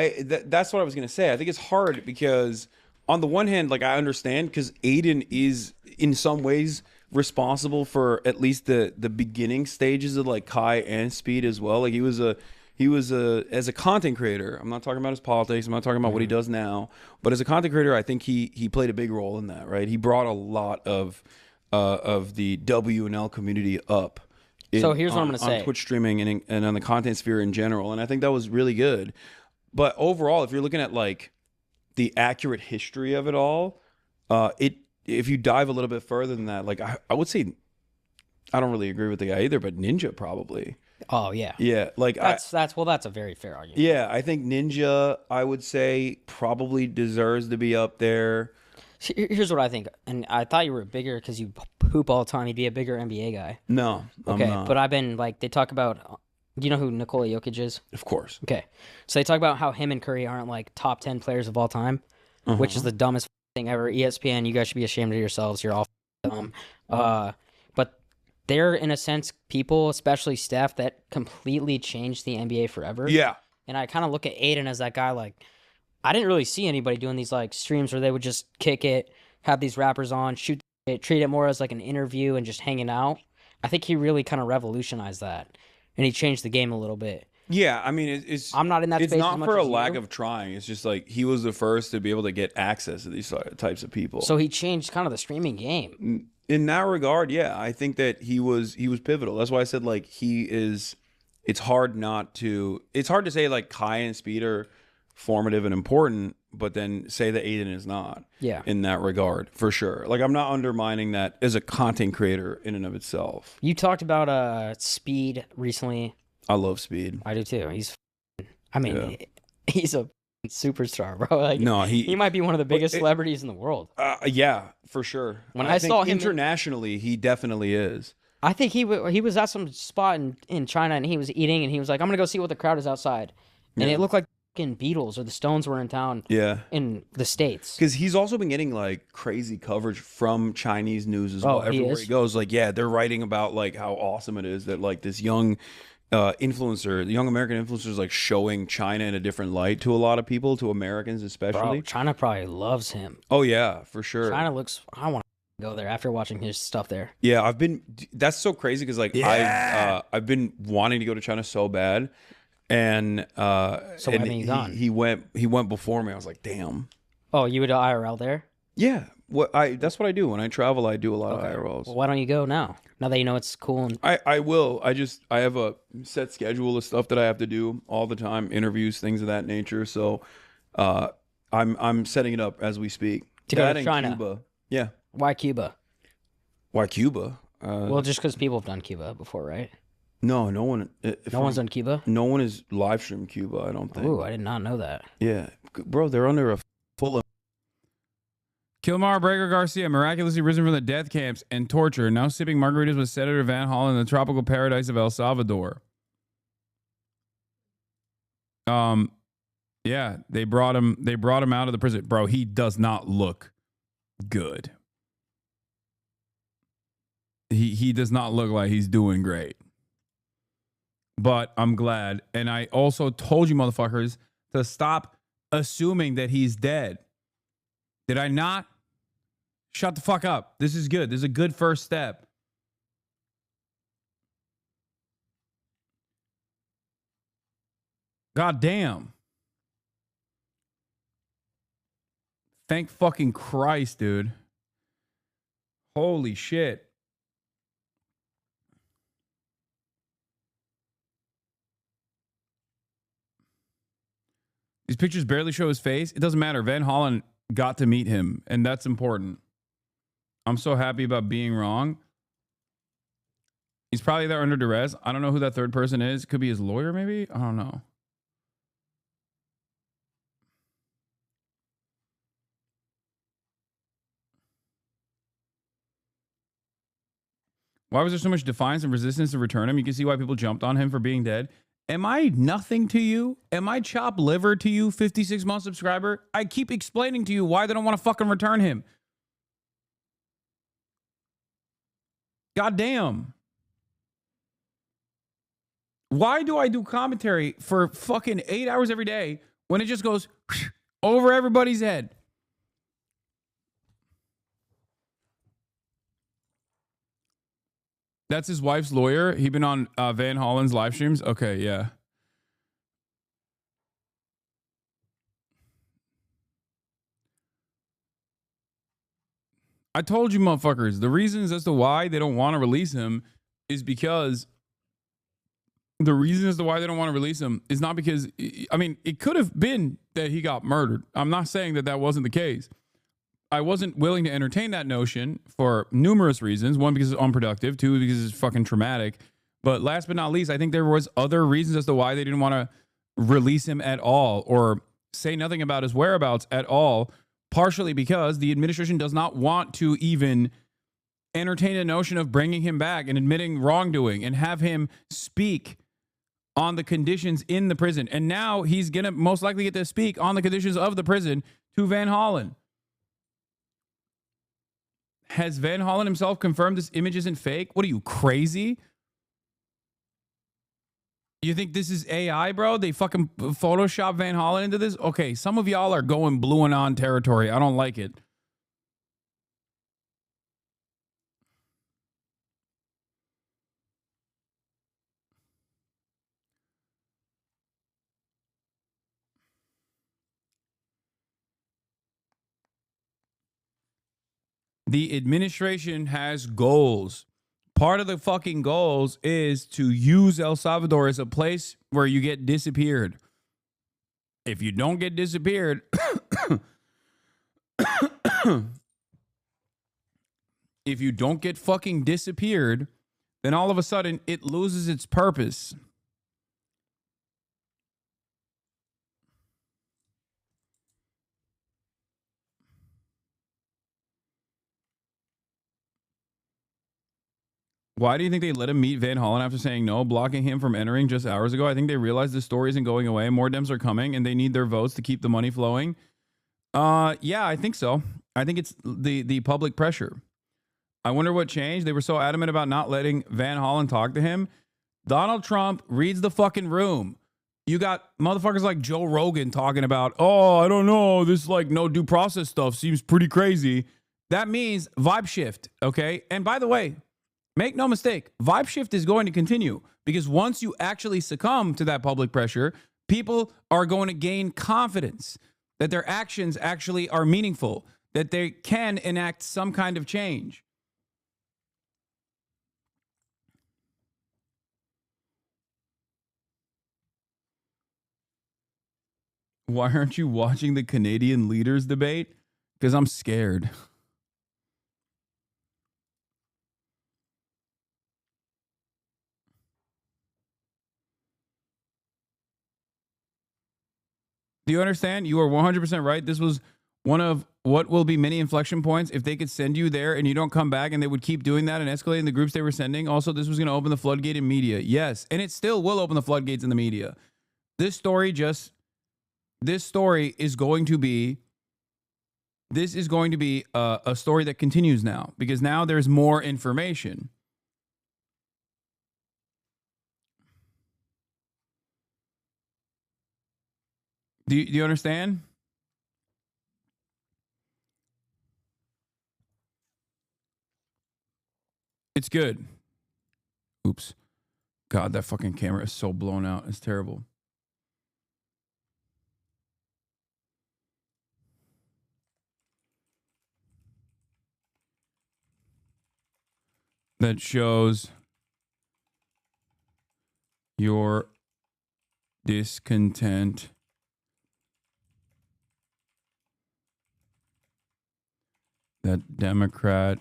that's what I was gonna say. I think it's hard because on the one hand, like, I understand because Aiden is in some ways responsible for at least the beginning stages of like Kai and Speed as well. Like, he was as a content creator. I'm not talking about his politics. I'm not talking about what he does now. But as a content creator, I think he played a big role in that, right? He brought a lot of the WNL community up. So here's what I'm going to say. On Twitch streaming and on the content sphere in general. And I think that was really good. But overall, if you're looking at like the accurate history of it all, if you dive a little bit further than that, like I would say, I don't really agree with the guy either, but Ninja probably. Oh yeah. Yeah, like that's a very fair argument. Yeah, I think Ninja, I would say, probably deserves to be up there. Here's what I think, and I thought you were bigger because you poop all the time. You'd be a bigger NBA guy. No, okay, I'm not. But I've been like, they talk about. Do you know who Nikola Jokic is? Of course. Okay, so they talk about how him and Curry aren't like top 10 players of all time, which is the dumbest thing ever. ESPN, you guys should be ashamed of yourselves. You're all dumb. But they're, in a sense, people, especially Steph, that completely changed the NBA forever. Yeah. And I kind of look at Aiden as that guy. Like, I didn't really see anybody doing these like streams where they would just kick it, have these rappers on, shoot it, treat it more as like an interview and just hanging out. I think he really kind of revolutionized that, and he changed the game a little bit. Yeah, I mean, I'm not in that it's space not as much for a as lack you. of trying. It's just like he was the first to be able to get access to these types of people. So he changed kind of the streaming game. In that regard, yeah, I think that he was pivotal. That's why I said like he is. It's hard to say like Kai and Speed are formative and important, but then say that Aiden is not. Yeah. In that regard, for sure. Like, I'm not undermining that as a content creator in and of itself. You talked about Speed recently. I love Speed. I do too. He's a superstar, bro. Like, no, he might be one of the biggest celebrities in the world. Yeah, for sure. When I saw him internationally, he definitely is. I think he was at some spot in China and he was eating and he was like, I'm gonna go see what the crowd is outside, and it looked like fucking Beatles or the Stones were in town. Yeah, in the States. Because he's also been getting like crazy coverage from Chinese news as well. Everywhere he goes, like, yeah, they're writing about like how awesome it is that like this young influencer, the young American influencer, is like showing China in a different light to a lot of people, to Americans especially. Bro, China probably loves him. Oh yeah, for sure. China looks. I want to go there after watching his stuff there. Yeah, that's so crazy because like I've been wanting to go to China so bad, and so and I mean, gone. He went before me. I was like, damn. Oh, you would IRL there? Yeah. That's what I do when I travel. I do a lot of IRLs. Well, why don't you go now? Now that you know it's cool. And I will. I have a set schedule of stuff that I have to do all the time, interviews, things of that nature. So, I'm setting it up as we speak. To go to China. Cuba. Yeah. Why Cuba? Why Cuba? Well, just because people have done Cuba before, right? No one. No one's done Cuba? No one has live streamed Cuba, I don't think. Ooh, I did not know that. Yeah. Bro, they're under a full. Kilmar Breaker Garcia miraculously risen from the death camps and torture, now sipping margaritas with Senator Van Hollen in the tropical paradise of El Salvador. Yeah, they brought him out of the prison. Bro, he does not look good. He does not look like he's doing great. But I'm glad. And I also told you motherfuckers to stop assuming that he's dead. Did I not? Shut the fuck up. This is good. This is a good first step. God damn. Thank fucking Christ, dude. Holy shit. These pictures barely show his face. It doesn't matter. Van Hollen got to meet him, and that's important. I'm so happy about being wrong. He's probably there under duress. I don't know who that third person is. Could be his lawyer, maybe? I don't know. Why was there so much defiance and resistance to return him? You can see why people jumped on him for being dead. Am I nothing to you? Am I chopped liver to you, 56-month subscriber? I keep explaining to you why they don't want to fucking return him. God damn. Why do I do commentary for fucking 8 hours every day when it just goes over everybody's head? That's his wife's lawyer. He been on Van Hollen's live streams. Okay, yeah. I told you motherfuckers, the reasons as to why they don't want to release him is because the reason as to why they don't want to release him is not because, I mean, it could have been that he got murdered. I'm not saying that that wasn't the case. I wasn't willing to entertain that notion for numerous reasons. One, because it's unproductive. Two, because it's fucking traumatic. But last but not least, I think there was other reasons as to why they didn't want to release him at all or say nothing about his whereabouts at all. Partially because the administration does not want to even entertain a notion of bringing him back and admitting wrongdoing and have him speak on the conditions in the prison. And now he's going to most likely get to speak on the conditions of the prison to Van Hollen. Has Van Hollen himself confirmed this image isn't fake? What are you, crazy? You think this is AI, bro? They fucking Photoshop Van Hollen into this? Okay, some of y'all are going blue and on territory. I don't like it. The administration has goals. Part of the fucking goals is to use El Salvador as a place where you get disappeared. If you don't get disappeared, if you don't get fucking disappeared, then all of a sudden it loses its purpose. Why do you think they let him meet Van Hollen after saying no, blocking him from entering just hours ago? I think they realized the story isn't going away. More Dems are coming, and they need their votes to keep the money flowing. Yeah, I think so. I think it's the public pressure. I wonder what changed. They were so adamant about not letting Van Hollen talk to him. Donald Trump reads the fucking room. You got motherfuckers like Joe Rogan talking about, oh, I don't know, this like no due process stuff seems pretty crazy. That means vibe shift, okay? And by the way, make no mistake, vibe shift is going to continue because once you actually succumb to that public pressure, people are going to gain confidence that their actions actually are meaningful, that they can enact some kind of change. Why aren't you watching the Canadian leaders debate? Because I'm scared. Do you understand? You are 100% right. This was one of what will be many inflection points if they could send you there and you don't come back, and they would keep doing that and escalating the groups they were sending. Also, this was going to open the floodgate in media. Yes, and it still will open the floodgates in the media. This story is going to be a story that continues now because now there's more information. Do you understand? It's good. Oops. God, that fucking camera is so blown out. It's terrible. That shows your discontent that Democrat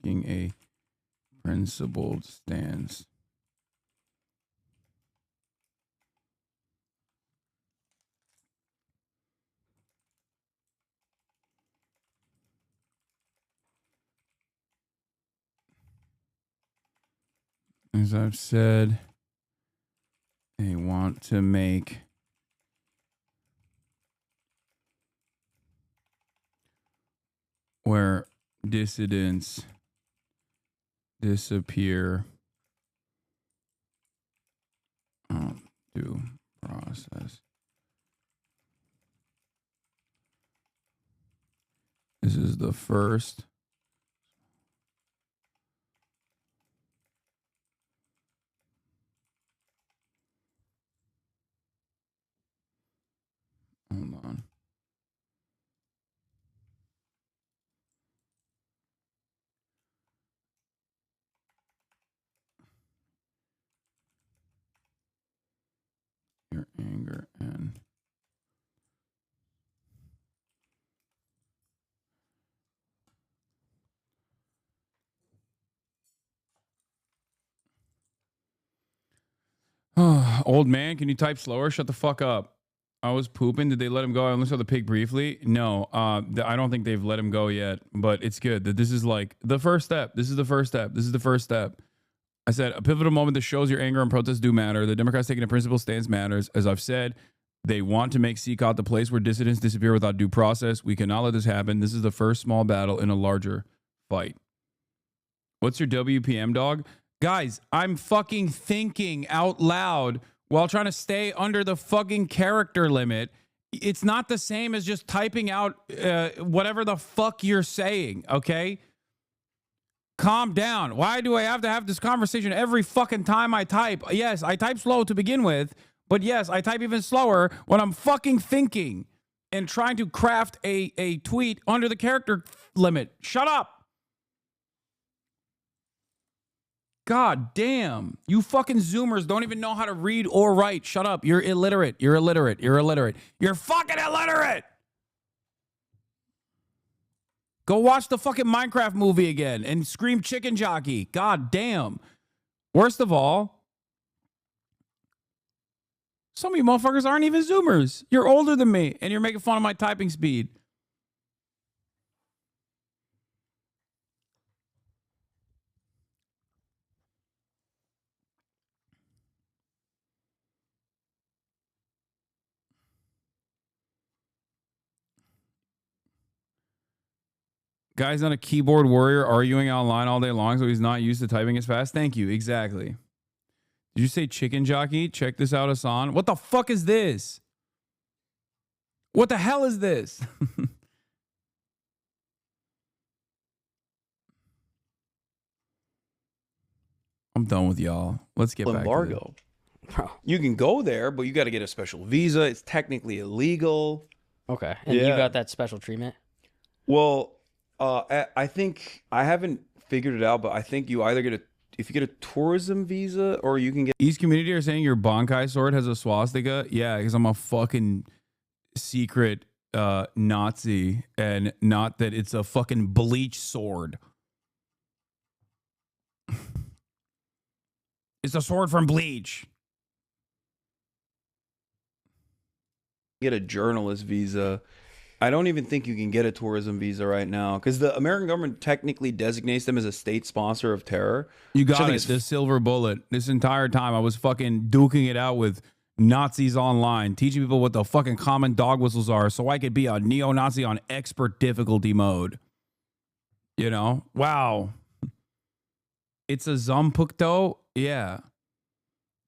taking a principled stance. As I've said, they want to make where dissidents disappear due process. This is the first hold on. Your anger and old man, can you type slower? Shut the fuck up. I was pooping. Did they let him go? I only saw the pig briefly. No, I don't think they've let him go yet, but it's good that this is like the first step. This is the first step. This is the first step. I said a pivotal moment that shows your anger and protests do matter. The Democrats taking a principled stance matters. As I've said, they want to make CCOT the place where dissidents disappear without due process. We cannot let this happen. This is the first small battle in a larger fight. What's your WPM, dog? Guys, I'm fucking thinking out loud while trying to stay under the fucking character limit. It's not the same as just typing out whatever the fuck you're saying, okay? Calm down. Why do I have to have this conversation every fucking time I type? Yes, I type slow to begin with, but yes, I type even slower when I'm fucking thinking and trying to craft a tweet under the character limit. Shut up. God damn. You fucking Zoomers don't even know how to read or write. Shut up. You're illiterate. You're illiterate. You're illiterate. You're fucking illiterate. Go watch the fucking Minecraft movie again and scream chicken jockey. God damn. Worst of all, some of you motherfuckers aren't even Zoomers. You're older than me and you're making fun of my typing speed. Guy's not a keyboard warrior arguing online all day long, so he's not used to typing as fast. Thank you. Exactly. Did you say chicken jockey? Check this out, Hasan. What the fuck is this? What the hell is this? I'm done with y'all. Let's get back to embargo. You can go there, but you got to get a special visa. It's technically illegal. Okay. And you got that special treatment? Well, I think I haven't figured it out, but I think you either get if you get a tourism visa or you can get. East Community are saying your Bankai sword has a swastika. Yeah, because I'm a fucking secret Nazi, and not that it's a fucking bleach sword. It's a sword from Bleach. Get a journalist visa. I don't even think you can get a tourism visa right now because the American government technically designates them as a state sponsor of terror. You got it. The silver bullet. This entire time I was fucking duking it out with Nazis online, teaching people what the fucking common dog whistles are so I could be a neo-Nazi on expert difficulty mode. You know? Wow. It's a Zompukto? Yeah.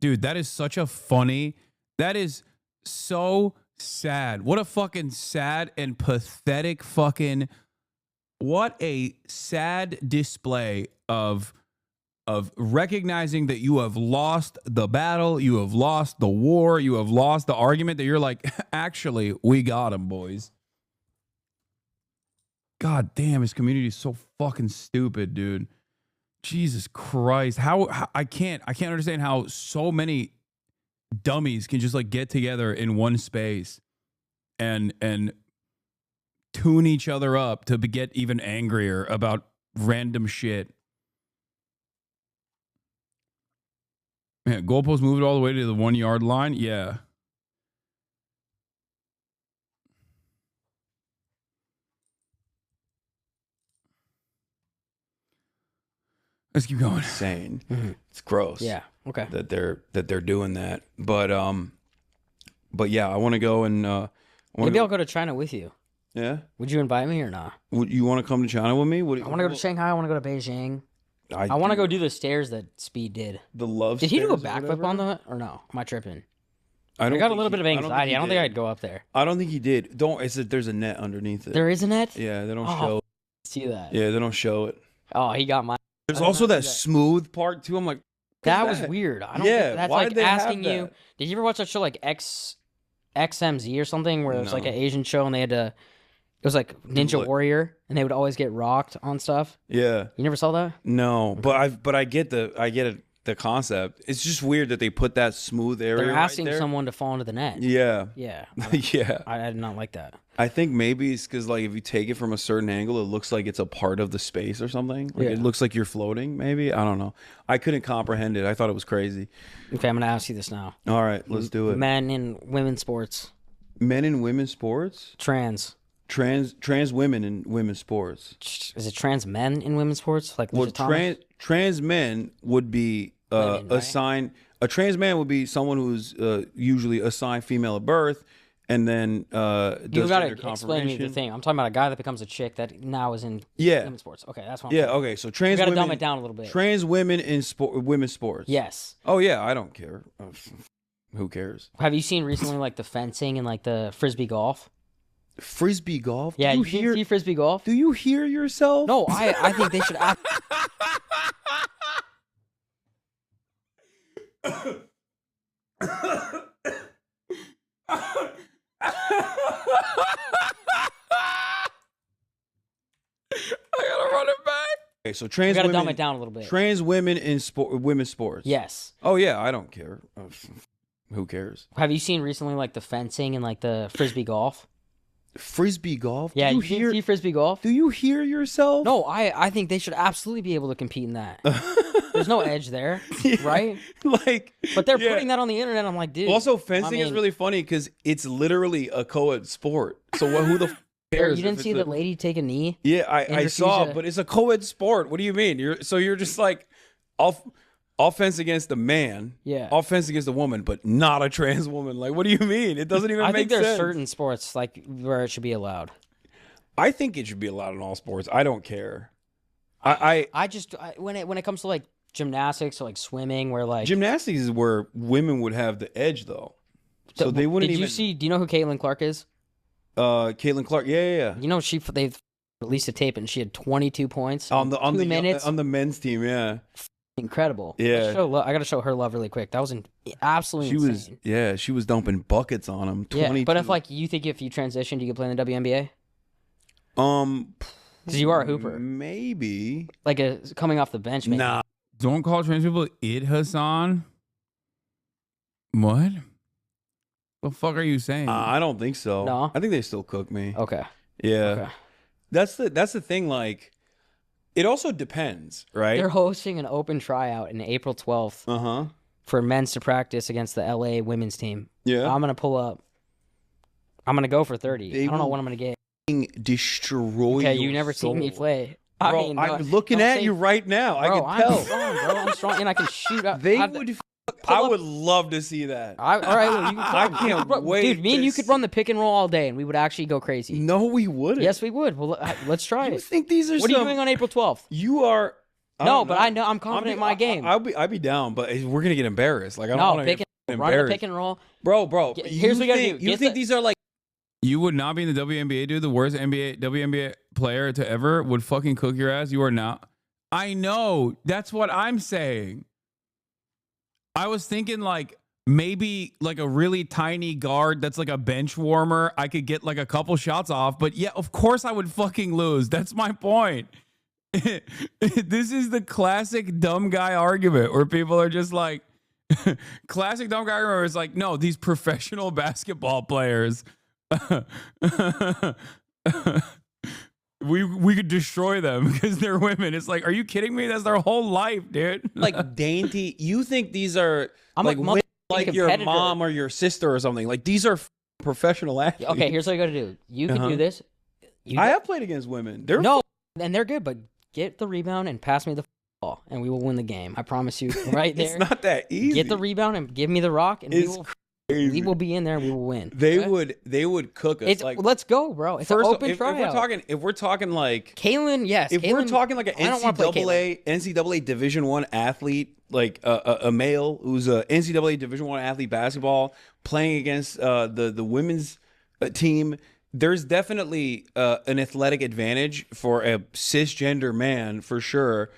Dude, that is such a funny... That is so... sad. What a fucking sad and pathetic fucking, what a sad display of recognizing that you have lost the battle, you have lost the war, you have lost the argument, that you're like, actually, we got him, boys. God damn, his community is so fucking stupid, dude. Jesus Christ. How I can't understand how so many dummies can just like get together in one space and tune each other up to get even angrier about random shit. Man, goalpost moved all the way to the 1 yard line. Yeah. Let's keep going. Insane. It's gross. Yeah. Okay. That they're doing that. But yeah, I want to go and maybe I'll go to China with you. Yeah. Would you invite me or not? Would you want to come to China with me? I want to go to Shanghai. I want to go to Beijing. I want to go do the stairs that Speed did. The love. Did he do a backflip on that or no? Am I tripping? I don't got a think little bit of anxiety. I don't think I'd go up there. I don't think he did. There's a net underneath it. There is a net? Yeah, they don't show. See that? Yeah, they don't show it. Oh, he got my. There's also that smooth part too. I'm like, that was weird. I don't. Yeah, that's why like did they have asking you. that? Did you ever watch that show like XMZ or something where it was like an Asian show and they had to? It was like Ninja Warrior, and they would always get rocked on stuff. Yeah. You never saw that? No, but I get the concept. It's just weird that they put that smooth area. They're asking right there. someone to fall into the net. Yeah. Yeah. Yeah. I did not like that. I think maybe it's because like if you take it from a certain angle, it looks like it's a part of the space or something. Like Yeah. it looks like you're floating. Maybe I don't know. I couldn't comprehend it. I thought it was crazy. Okay, I'm gonna ask you this now. All right, let's do it. Men in women's sports. Men in women's sports. Trans women in women's sports. Is it trans men in women's sports? Like well, Thomas? trans men would be Women, right? assigned. A trans man would be someone who's usually assigned female at birth, and then You gotta explain to me the thing. I'm talking about a guy that becomes a chick that now is in women's sports. Okay, that's what I'm saying. Okay, so trans you gotta women. dumb it down a little bit. Trans women in women's sports. Yes. Oh yeah, I don't care. Who cares? Have you seen recently like the fencing and like the frisbee golf? Frisbee golf? Yeah, you see frisbee golf? Do you hear yourself? No, I think they should. I gotta run it back. Okay, so trans gotta women. dumb it down a little bit. Trans women in women's sports. Yes. Oh yeah, I don't care. Who cares? Have you seen recently like the fencing and like the frisbee golf? Frisbee golf? Yeah, Do you see frisbee golf? Do you hear yourself? No, I think they should absolutely be able to compete in that. There's no edge there, right? Like, but they're putting that on the internet. I'm like, dude. Also, fencing is really funny because it's literally a co-ed sport. So who the cares? You didn't see the lady take a knee? Yeah, I saw, but it's a co-ed sport. What do you mean? You're just like, offense against a man, offense against a woman, but not a trans woman. Like, what do you mean? It doesn't even make sense. I think there's certain sports like where it should be allowed. I think it should be allowed in all sports. I don't care. When it comes to like gymnastics or like swimming, where like gymnastics is where women would have the edge, though. So they wouldn't even. Do you know who Caitlin Clark is? Caitlin Clark. Yeah. You know they released a tape and she had 22 points on the 2 minutes on the men's team. Yeah. Incredible. Yeah. I gotta show her love really quick. That was absolutely insane. She was dumping buckets on him. 22. Yeah, but if you think if you transitioned, you could play in the WNBA. Because you are a hooper. Maybe. Like coming off the bench, maybe. Nah. Don't call trans people it, Hasan. What? The fuck are you saying? I don't think so. No? I think they still cook me. Okay. Yeah. Okay. That's the thing. Like, it also depends, right? They're hosting an open tryout in April 12th. For men's to practice against the LA women's team. Yeah. I'm gonna pull up. I'm gonna go for 30. I don't know what I'm gonna get. Destroy. Okay, you never seen me play. Bro, I'm looking at you right now. I can tell. I'm strong, bro. I'm strong, and I can shoot up. I would love to see that. All right, well, I can't wait. Dude, me and you could run the pick and roll all day, and we would actually go crazy. No, we wouldn't. Yes, we would. Well, let's try it. You think these are? What are you doing on April 12th? You are. No, but I know I'm confident in my game. I'd be down, but we're gonna get embarrassed. Like I don't want to get embarrassed. Run the pick and roll, bro. Here's what you gotta do. You think these are like? You would not be in the WNBA, dude. The worst WNBA player to ever would fucking cook your ass. You are not. I know. That's what I'm saying. I was thinking like maybe like a really tiny guard that's like a bench warmer. I could get like a couple shots off, but yeah, of course I would fucking lose. That's my point. This is the classic dumb guy argument where people are just like, classic dumb guy argument where it's like, no, these professional basketball players. We could destroy them because they're women. It's like, are you kidding me? That's their whole life, dude. Like dainty. You think these are like your mom or your sister or something? Like these are professional athletes. Okay, here's what you got to do. You can do this. I have played against women. And they're good, but get the rebound and pass me the ball, and we will win the game. I promise you, right there. It's not that easy. Get the rebound and give me the rock, and we will be in there and we will win. They would cook us. Let's go, bro. It's an open tryout. If we're talking like Caitlin, yes. If we're talking like an NCAA Division I athlete, like a male who's a NCAA Division I athlete basketball playing against the women's team, there's definitely an athletic advantage for a cisgender man for sure.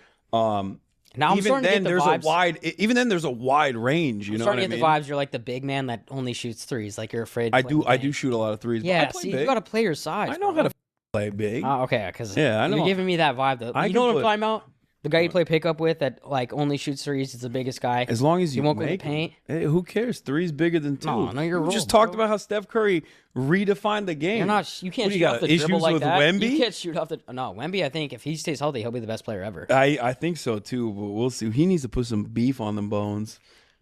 Now I'm starting to get the vibes. Even then there's a wide range. You know what I mean? Starting to get the vibes. You're like the big man that only shoots threes. Like you're afraid. I do shoot a lot of threes. Yeah, but I play see, big. you got to play your size. I know how to play big. Okay, because I know. You're giving me that vibe though. You know what I'm talking about? The guy you play pickup with that like only shoots threes is the biggest guy. As long as you won't go to make the paint. Hey, who cares? Three's bigger than two. No, you're we wrong, just talked about how Steph Curry redefined the game. You can't shoot off the dribble like that. You can't shoot off the. No, Wemby. I think if he stays healthy, he'll be the best player ever. I think so too, but we'll see. He needs to put some beef on them bones.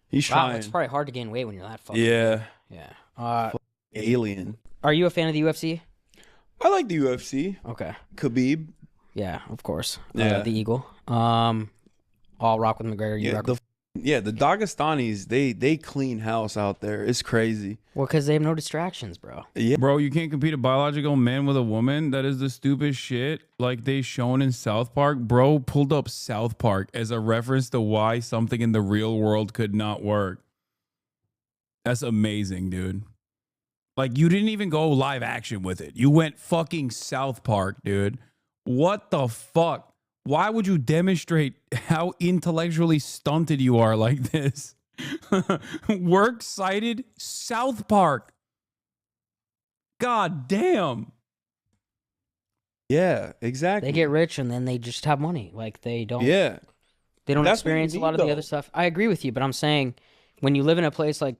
He's trying. It's probably hard to gain weight when you're that fucking. Yeah. Alien. Are you a fan of the UFC? I like the UFC. Okay. Khabib. Yeah, of course. Yeah. The Eagle. I'll rock with McGregor. The Dagestanis, they clean house out there. It's crazy. Well, because they have no distractions, bro. Yeah. Bro, you can't compete a biological man with a woman. That is the stupid shit. Like they shown in South Park. Bro pulled up South Park as a reference to why something in the real world could not work. That's amazing, dude. Like you didn't even go live action with it. You went fucking South Park, dude. What the fuck? Why would you demonstrate how intellectually stunted you are like this? Works cited South Park. God damn. Yeah, exactly. They get rich and then they just have money. Like they don't. Yeah. They don't That's what you experience a lot need, of the though. other stuff. I agree with you, but I'm saying when you live in a place like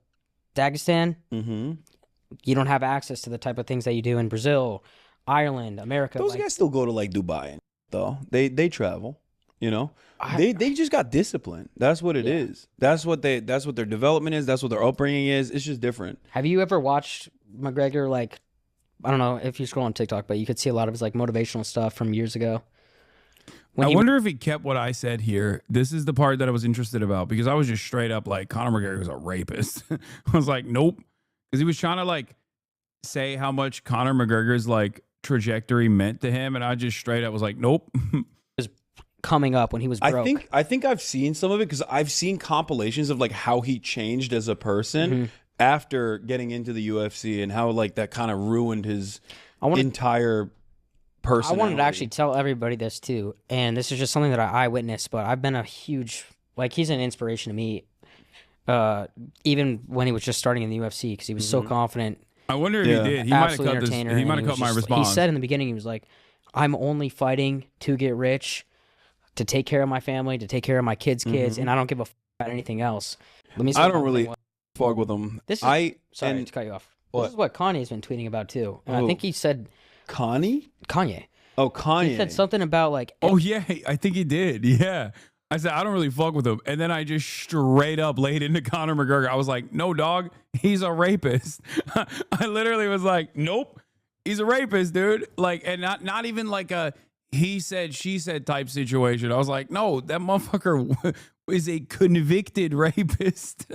Dagestan, you don't have access to the type of things that you do in Brazil, Ireland, America. Those like, guys still go to like Dubai, though. They travel. You know, they just got discipline. That's what it is. That's what their development is. That's what their upbringing is. It's just different. Have you ever watched McGregor? Like, I don't know if you scroll on TikTok, but you could see a lot of his like motivational stuff from years ago. I wonder if he kept what I said here. This is the part that I was interested about because I was just straight up like Conor McGregor was a rapist. I was like, nope, because he was trying to like say how much Conor McGregor's like trajectory meant to him, and I just straight up was like, nope. Coming up when he was broke. I think I've seen some of it because I've seen compilations of like how he changed as a person after getting into the UFC and how like that kind of ruined his entire personality. I wanted to actually tell everybody this too, and this is just something that I witnessed, but I've been a huge, like, he's an inspiration to me, even when he was just starting in the UFC because he was so confident. I wonder if he did. He might have cut this. He might have cut my response. He said in the beginning, he was like, I'm only fighting to get rich, to take care of my family, to take care of my kids' kids, and I don't give a about anything else. Let me say I don't really fuck with him. Sorry to cut you off. This is what Kanye's been tweeting about too. And I think he said Kanye. Oh, Kanye. He said something about like oh yeah, I think he did. Yeah. I said I don't really fuck with him. And then I just straight up laid into Conor McGregor. I was like, no dog, he's a rapist. I literally was like, nope, he's a rapist, dude. Like, and not even like a he said, she said type situation. I was like, no, that motherfucker is a convicted rapist.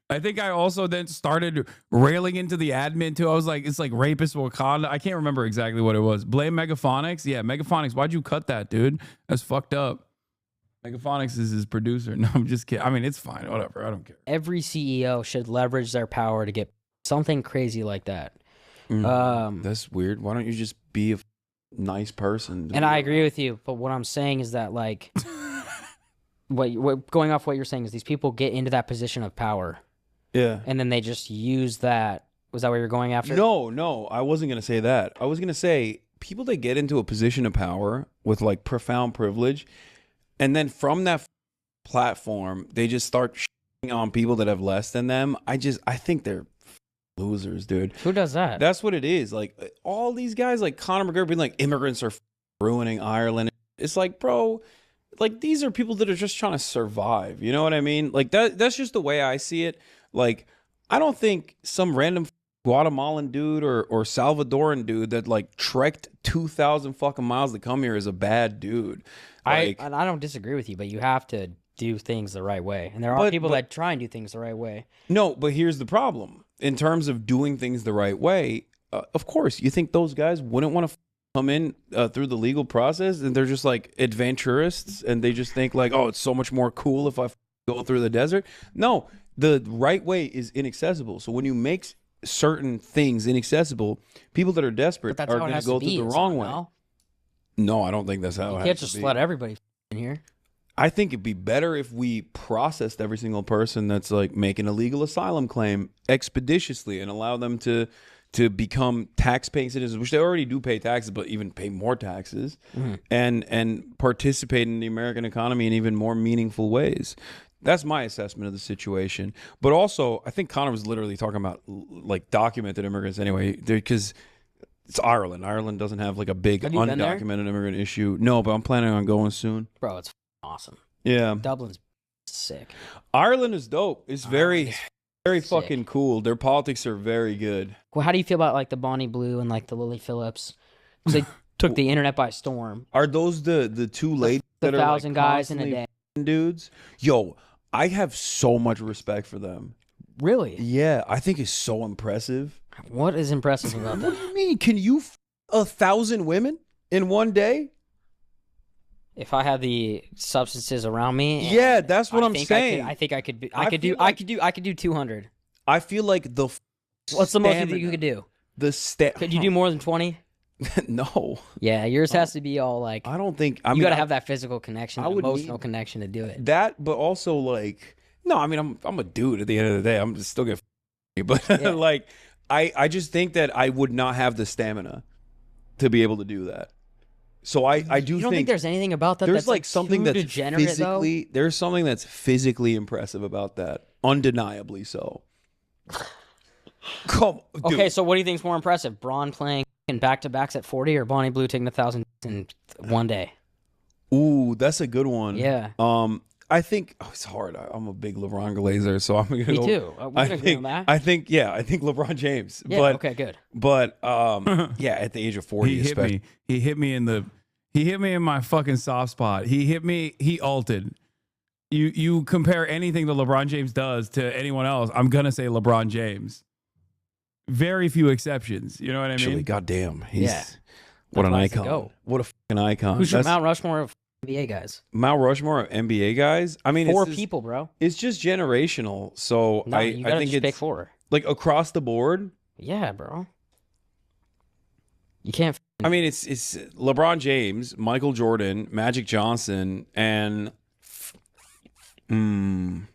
I think I also then started railing into the admin too. I was like, it's like rapist Wakanda. I can't remember exactly what it was. Blame Megaphonics. Yeah, Megaphonics. Why'd you cut that, dude? That's fucked up. Megaphonics is his producer. No, I'm just kidding. I mean, it's fine. Whatever. I don't care. Every CEO should leverage their power to get something crazy like that. That's weird. Why don't you just be a nice person? And I agree with you, but what I'm saying is that like what going off what you're saying is these people get into that position of power. Yeah. And then they just use that. Was that what you're going after? No, I wasn't going to say that. I was going to say people that get into a position of power with like profound privilege, and then from that platform, they just start shitting on people that have less than them. I think they're losers, dude. Who does that? That's what it is. Like all these guys like Conor McGregor being like immigrants are ruining Ireland. It's like, bro, like these are people that are just trying to survive. You know what I mean? Like that's just the way I see it. Like, I don't think some random Guatemalan dude or Salvadoran dude that like trekked 2,000 fucking miles to come here is a bad dude. Like, I don't disagree with you, but you have to do things the right way. And there are people that try and do things the right way. No, but here's the problem. In terms of doing things the right way, of course, you think those guys wouldn't want to come in through the legal process and they're just like adventurists and they just think like, oh, it's so much more cool if I go through the desert. No. The right way is inaccessible. So when you make certain things inaccessible, people that are desperate are going to go through the wrong way. No, I don't think that's how it has to be. You can't just let everybody in here. I think it'd be better if we processed every single person that's like making a legal asylum claim expeditiously and allow them to become tax-paying citizens, which they already do pay taxes, but even pay more taxes, and participate in the American economy in even more meaningful ways. That's my assessment of the situation. But also, I think Conor was literally talking about like documented immigrants anyway, because it's Ireland. Ireland doesn't have like a big undocumented immigrant issue. No, but I'm planning on going soon. Bro, it's awesome. Yeah. Dublin's sick. Ireland is dope. It's very fucking cool. Their politics are very good. Well, how do you feel about like the Bonnie Blue and like the Lily Phillips? Because they took the internet by storm. Are those the two ladies that are 1,000 like guys in a day? Dudes? Yo, I have so much respect for them. Really? Yeah, I think it's so impressive. What is impressive about that? What do you mean? Can you 1,000 women in one day? If I had the substances around me, yeah, that's what I'm saying. I think I could. I could do 200. I feel like the. What's the most you could do? Could you do more than 20? No. Yeah, yours has to be all like. I don't think. You got to have that physical connection, emotional connection to do it. That, but also like, no, I mean, I'm a dude at the end of the day. I'm just still gonna, but like, I just think that I would not have the stamina. to be able to do that. So I do You don't think there's anything about that there's that's like something too that's degenerate, physically there's something that's physically impressive about that, undeniably so. Come, dude. Okay, so what do you think's more impressive? Braun playing in back-to-backs at 40 or Bonnie Blue taking 1,000 in one day? Ooh, that's a good one. Yeah. I think it's hard. I'm a big LeBron glazer, so I'm gonna Me go. too. We can agree on that. I think LeBron James. Yeah, but, okay, good. But yeah, at the age of 40, He hit me. He hit me in my fucking soft spot. He hit me. He ulted. You compare anything that LeBron James does to anyone else, I'm gonna say LeBron James. Very few exceptions. You know what I mean? Actually, goddamn, he's Yeah. what an That's why I icon. go. What a fucking icon. Who's your Mount Rushmore of NBA guys? Mount Rushmore of NBA guys? I mean, Four it's just, people, bro. It's just generational. So No, I you gotta think just it's pick 4. like across the board. Yeah, bro. You can't. I mean, it's LeBron James, Michael Jordan, Magic Johnson, and you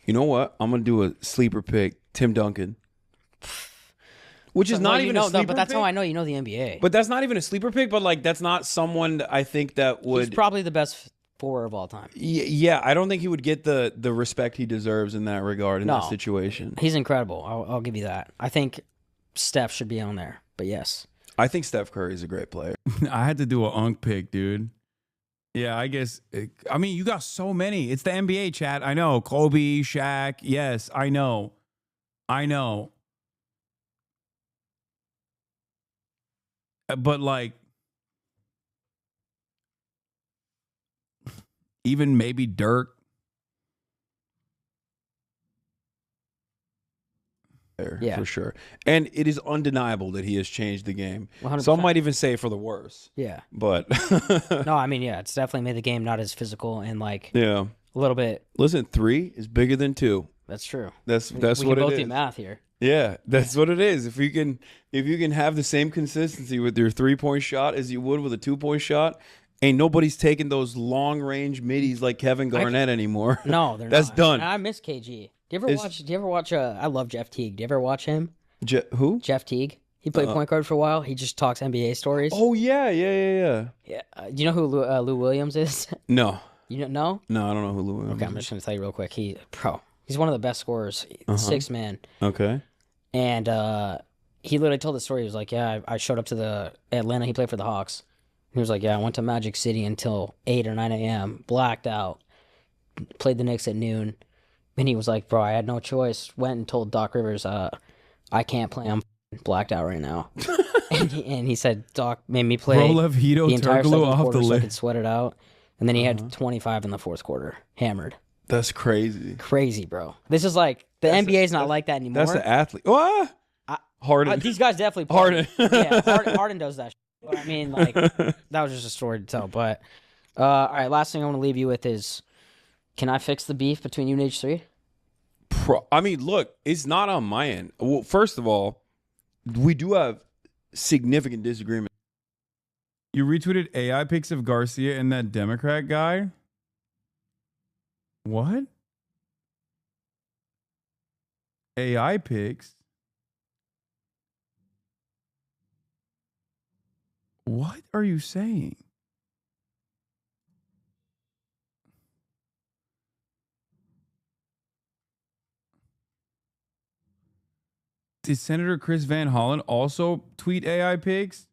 know what? I'm gonna do a sleeper pick, Tim Duncan, which is not even a sleeper but that's pick. how I know you know the NBA. But that's not even a sleeper pick. But like, that's not someone that I think that would. He's probably the best 4 of all time. Yeah, I don't think he would get the respect he deserves in that regard in that situation. He's incredible. I'll give you that. I think Steph should be on there. But yes. I think Steph Curry is a great player. I had to do an unk pick, dude. Yeah, I guess. I mean, you got so many. It's the NBA, chat. I know. Kobe, Shaq. Yes, I know. But like, even maybe Dirk. For sure. And it is undeniable that he has changed the game. 100%. Some might even say for the worse. Yeah. But no, I mean, yeah, it's definitely made the game not as physical and like yeah, a little bit. Listen, 3 is bigger than 2. That's true. That's we what can it both is. do math here. Yeah, that's what it is. If you can have the same consistency with your 3-point shot as you would with a 2-point shot, ain't nobody's taking those long range middies like Kevin Garnett anymore. No, they're that's not. done. And I miss KG. Do you ever watch I love Jeff Teague. Do you ever watch him? Who? Jeff Teague. He played point guard for a while. He just talks NBA stories. Oh yeah. Yeah. Do you know who Lou Williams is? No. You don't know? No, I don't know who Lou Williams Okay, I'm just gonna tell you real quick. He's one of the best scorers. 6 man. Okay. And he literally told the story. He was like, "Yeah, I showed up to the Atlanta. He played for the Hawks. He was like, yeah, I went to Magic City until 8 or 9 a.m. Blacked out. Played the Knicks at noon." And he was like, "Bro, I had no choice. Went and told Doc Rivers, I can't play. I'm blacked out right now." and he said, "Doc made me play Roloff, Hito, the entire Turkoglu second off quarter the so I list. could sweat it out." And then he had 25 in the fourth quarter, hammered. That's crazy. Crazy, bro. This is like the NBA's not like that anymore. That's an athlete. What? Harden. These guys definitely play. Harden. Yeah, Harden does that. But I mean, like, that was just a story to tell. But all right, last thing I want to leave you with is, can I fix the beef between you and H3? I mean, look, it's not on my end. Well, first of all, we do have significant disagreement. You retweeted AI pics of Garcia and that Democrat guy? What? AI pics? What are you saying? Did Senator Chris Van Hollen also tweet AI pics?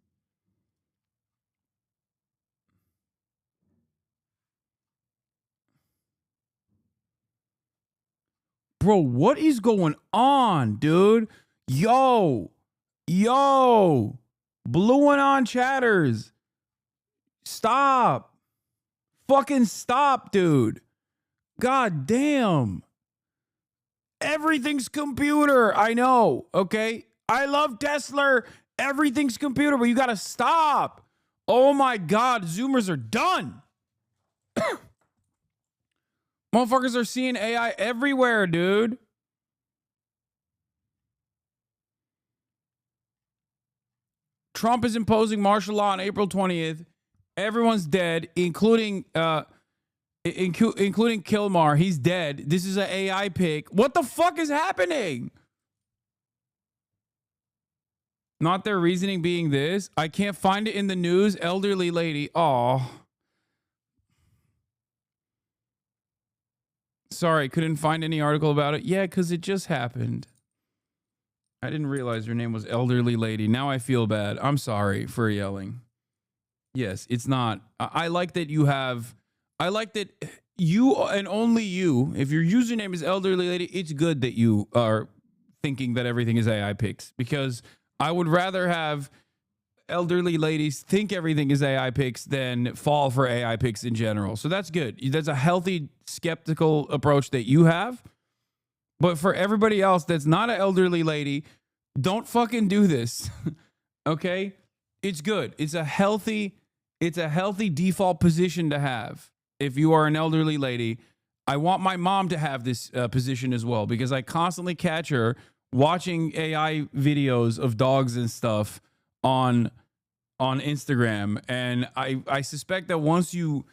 Bro, what is going on, dude? Yo, blue and on chatters. Stop. Fucking stop, dude. God damn. Everything's computer. I know. Okay. I love Tesla. Everything's computer, but you got to stop. Oh my God. Zoomers are done. Motherfuckers are seeing AI everywhere, dude. Trump is imposing martial law on April 20th. Everyone's dead, including Kilmar. He's dead. This is an AI pic. What the fuck is happening? Not their reasoning being this. I can't find it in the news. Elderly lady. Oh. Sorry, couldn't find any article about it. Yeah, because it just happened. I didn't realize her name was Elderly Lady. Now I feel bad. I'm sorry for yelling. Yes, it's not. I like that you have... I like that you and only you, if your username is Elderly Lady, it's good that you are thinking that everything is AI pics, because I would rather have elderly ladies think everything is AI pics than fall for AI pics in general. So that's good. That's a healthy, skeptical approach that you have. But for everybody else that's not an elderly lady, don't fucking do this. Okay? It's good. It's a healthy default position to have. If you are an elderly lady, I want my mom to have this position as well, because I constantly catch her watching AI videos of dogs and stuff on Instagram. And I suspect that once you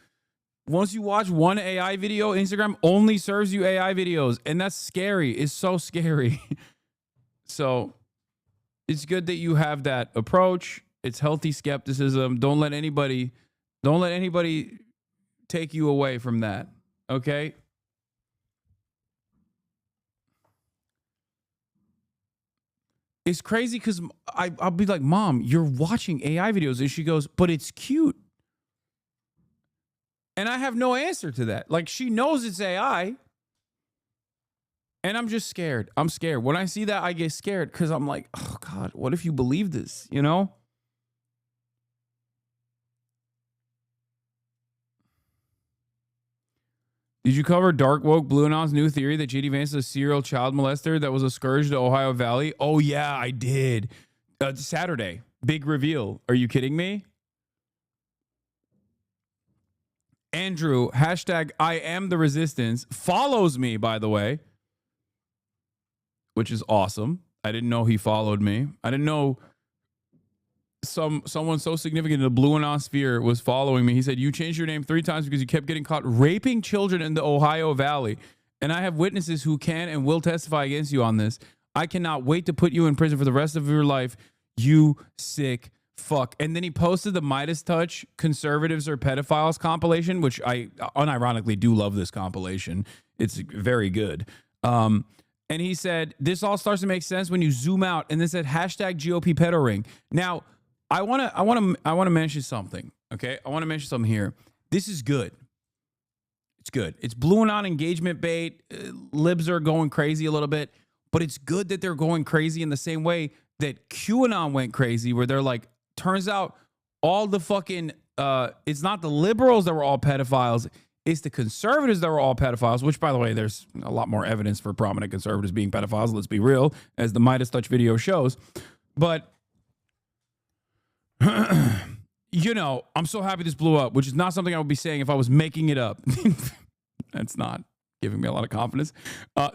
watch one AI video, Instagram only serves you AI videos. And that's scary. It's so scary. So it's good that you have that approach. It's healthy skepticism. Don't let anybody take you away from that. Okay? It's crazy because I'll be like, Mom, you're watching AI videos. And she goes, but it's cute. And I have no answer to that. Like, she knows it's AI. And I'm just scared. I'm scared. When I see that, I get scared because I'm like, oh, God, what if you believe this? You know? Did you cover Dark Woke Blue Anon's new theory that J.D. Vance is a serial child molester that was a scourge to Ohio Valley? Oh, yeah, I did. Saturday. Big reveal. Are you kidding me? Andrew, hashtag I am the resistance, follows me, by the way, which is awesome. I didn't know he followed me. I didn't know someone so significant in the Blue Anon sphere was following me. He said, you changed your name 3 times because you kept getting caught raping children in the Ohio Valley. And I have witnesses who can and will testify against you on this. I cannot wait to put you in prison for the rest of your life, you sick fuck. And then he posted the Midas Touch Conservatives or Pedophiles compilation, which I unironically do love this compilation. It's very good. And he said, this all starts to make sense when you zoom out, and then said hashtag GOP pedo ring. Now, I want to mention something. Okay. I want to mention something here. This is good. It's good. It's Blue Anon engagement bait. Libs are going crazy a little bit, but it's good that they're going crazy in the same way that QAnon went crazy, where they're like, turns out all the fucking, it's not the liberals that were all pedophiles. It's the conservatives that were all pedophiles, which, by the way, there's a lot more evidence for prominent conservatives being pedophiles. Let's be real, as the Midas Touch video shows. But, you know, I'm so happy this blew up, which is not something I would be saying if I was making it up. That's not giving me a lot of confidence.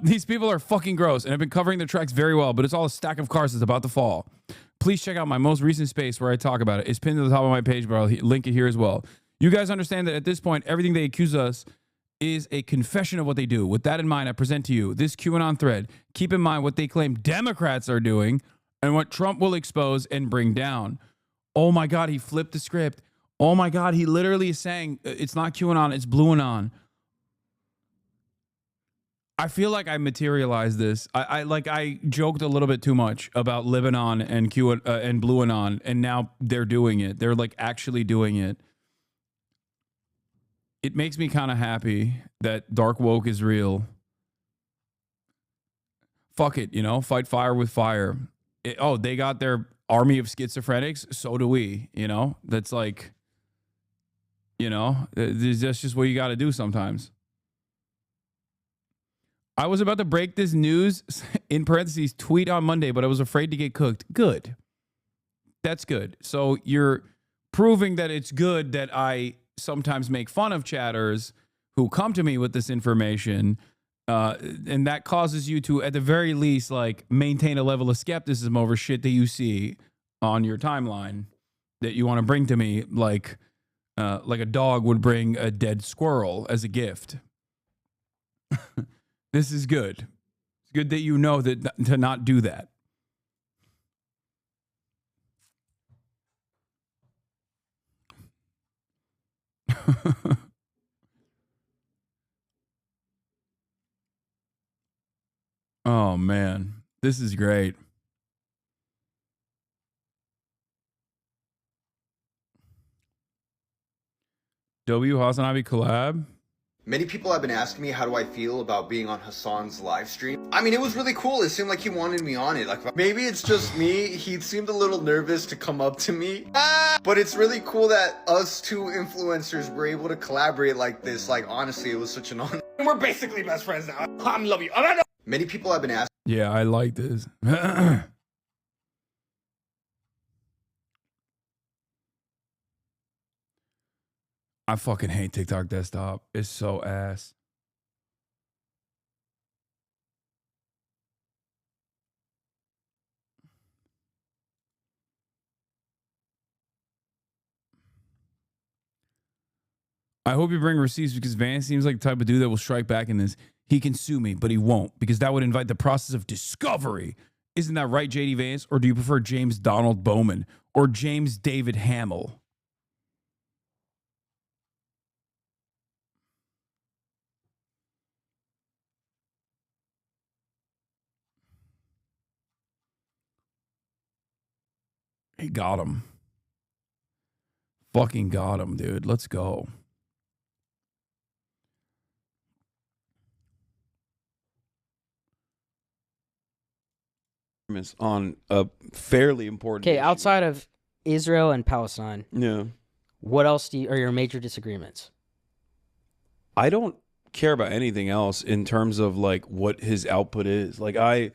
These people are fucking gross and have been covering their tracks very well, but it's all a stack of cards that's about to fall. Please check out my most recent space where I talk about it. It's pinned to the top of my page, but I'll link it here as well. You guys understand that at this point, everything they accuse us is a confession of what they do. With that in mind, I present to you this QAnon thread. Keep in mind what they claim Democrats are doing and what Trump will expose and bring down. Oh my God, he flipped the script. Oh my God, he literally is saying it's not QAnon, it's Blue Anon. I feel like I materialized this. I joked a little bit too much about Lebanon and and Blue Anon, and now they're doing it. They're like actually doing it. It makes me kind of happy that dark woke is real. Fuck it, you know, fight fire with fire. They got their army of schizophrenics. So do we, you know, that's like, you know, that's just what you got to do sometimes. I was about to break this news, in parentheses, tweet on Monday, but I was afraid to get cooked. Good. That's good. So you're proving that it's good that I sometimes make fun of chatters who come to me with this information, and that causes you to, at the very least, like maintain a level of skepticism over shit that you see on your timeline that you want to bring to me, like a dog would bring a dead squirrel as a gift. This is good. It's good that you know that to not do that. Oh man, this is great. Hasanabi collab. Many people have been asking me how do I feel about being on Hasan's live stream. I mean, it was really cool. It seemed like he wanted me on it. Like, maybe it's just me. He seemed a little nervous to come up to me. But it's really cool that us two influencers were able to collaborate like this. Like, honestly, it was such an honor. We're basically best friends now. I love you. Many people have been asking. Yeah, I like this. I fucking hate TikTok desktop. It's so ass. I hope you bring receipts because Vance seems like the type of dude that will strike back in this. He can sue me, but he won't because that would invite the process of discovery. Isn't that right, JD Vance? Or do you prefer James Donald Bowman or James David Hamill? He got him. Fucking got him, dude. Let's go. On a fairly important Okay, issue. outside of Israel and Palestine, Yeah. what else are your major disagreements? I don't care about anything else in terms of like what his output is. Like I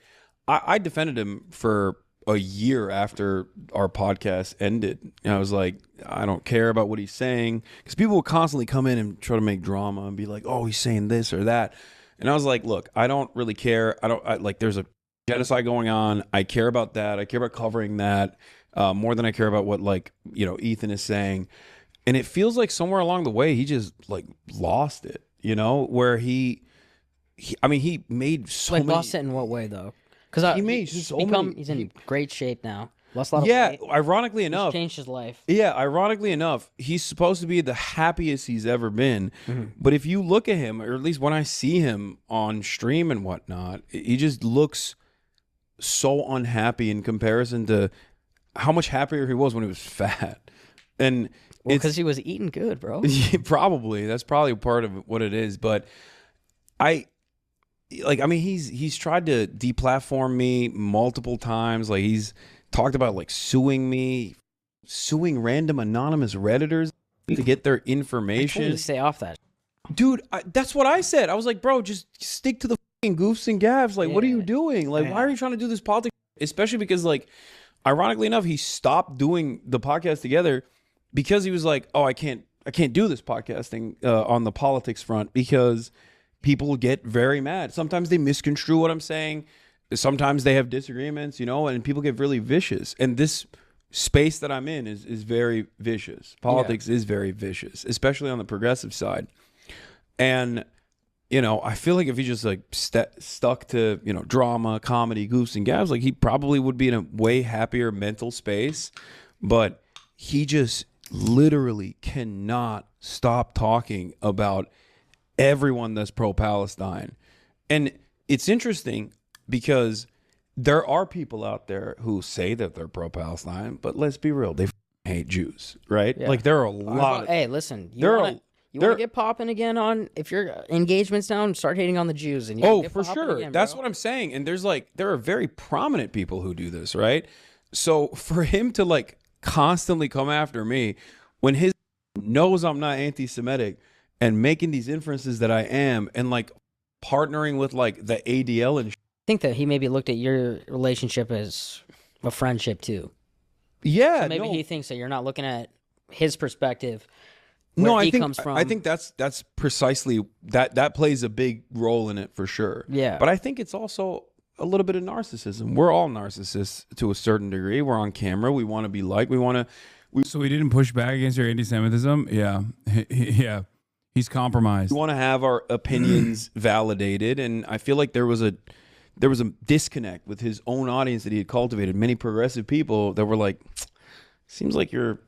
defended him for a year after our podcast ended. And I was like, I don't care about what he's saying because people will constantly come in and try to make drama and be like, oh, he's saying this or that. And I was like, look, I don't really care. Like there's a genocide going on. I care about that. I care about covering that more than I care about what like, you know, Ethan is saying. And it feels like somewhere along the way, he just like lost it, you know, where he made so Like many. lost it in what way though? Because He made he's so become many- he's in great shape now. Lost a lot of Yeah, weight. ironically He's enough, changed his life. Yeah, ironically enough, he's supposed to be the happiest he's ever been. But if you look at him, or at least when I see him on stream and whatnot, he just looks so unhappy in comparison to how much happier he was when he was fat. And Well, because he was eating good, bro. probably that's probably part of what it is. But he's tried to deplatform me multiple times. Like he's talked about like suing me, suing random anonymous Redditors to get their I told you information. to stay off that. Dude, that's what I said. I was like, bro, just stick to the fucking goofs and gaffs. Like, what are you doing? Like, why are you trying to do this politics? Especially because, like, ironically enough, he stopped doing the podcast together because he was like, oh, I can't do this podcasting on the politics front because people get very mad. Sometimes they misconstrue what I'm saying. Sometimes they have disagreements, you know, and people get really vicious. And this space that I'm in is very vicious. Politics is very vicious, especially on the progressive side. And, you know, I feel like if he just like stuck to, you know, drama, comedy, goofs and gaffs, like he probably would be in a way happier mental space. But he just literally cannot stop talking about everyone that's pro-Palestine. And it's interesting because there are people out there who say that they're pro-Palestine, but let's be real, they hate Jews, right? Yeah. Like there are a lot. Hey, listen, you there want to get popping again on if your engagement's down, start hating on the Jews and you Oh, get for popping sure. again, That's bro. what I'm saying. And there are very prominent people who do this, right? So for him to like constantly come after me when his knows I'm not anti-Semitic and making these inferences that I am and like partnering with like the ADL and I think that he maybe looked at your relationship as a friendship too. Yeah, So maybe no. he thinks that you're not looking at his perspective. No, where I he think comes from. I think that's precisely that plays a big role in it for sure. Yeah. But I think it's also a little bit of narcissism. We're all narcissists to a certain degree. We're on camera. We want to be liked. So he didn't push back against your anti-Semitism? Yeah. Yeah. He's compromised. We want to have our opinions validated, and I feel like there was a disconnect with his own audience that he had cultivated. Many progressive people that were like, seems like you're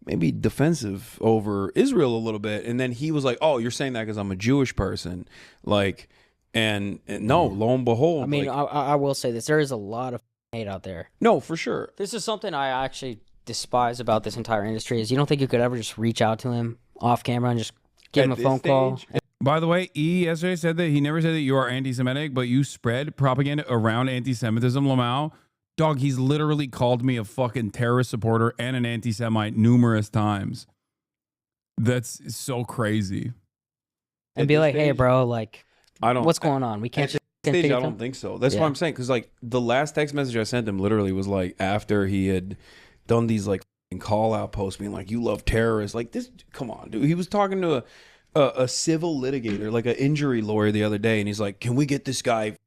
maybe defensive over Israel a little bit. And then he was like, "Oh, you're saying that because I'm a Jewish person." Like, and no, lo and behold. I mean, like, I will say this: there is a lot of hate out there. no, for sure. This is something I actually despise about this entire industry. Is you don't think you could ever just reach out to him off camera and just give him a phone call? By the way, E yesterday said that he never said that you are anti-Semitic, but you spread propaganda around anti-Semitism, Lamau. Dog, he's literally called me a fucking terrorist supporter and an anti-Semite numerous times. That's so crazy. And be like, hey, bro, like, I don't. what's going on? We can't just Stage, think I of don't him? think so. That's Yeah. what I'm saying. Because like the last text message I sent him literally was like after he had done these like call out posts being like, "You love terrorists." Like this, come on, dude. He was talking to a civil litigator, like an injury lawyer, the other day, and he's like, "Can we get this guy?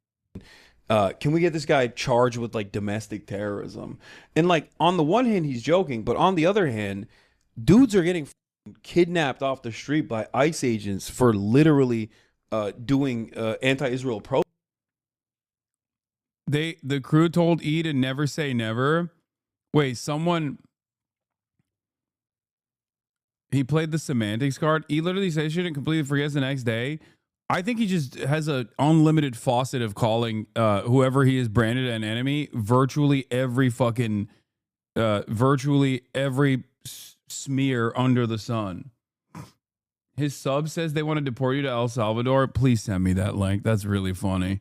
Can we get this guy charged with like domestic terrorism?" And like on the one hand, he's joking, but on the other hand, dudes are getting kidnapped off the street by ICE agents for literally doing anti-Israel pro. The crew told E to never say never. Wait, someone. He played the semantics card. He literally says shit and completely forgets the next day. I think he just has an unlimited faucet of calling whoever he is branded an enemy. Virtually every smear under the sun. His sub says they want to deport you to El Salvador. Please send me that link. That's really funny.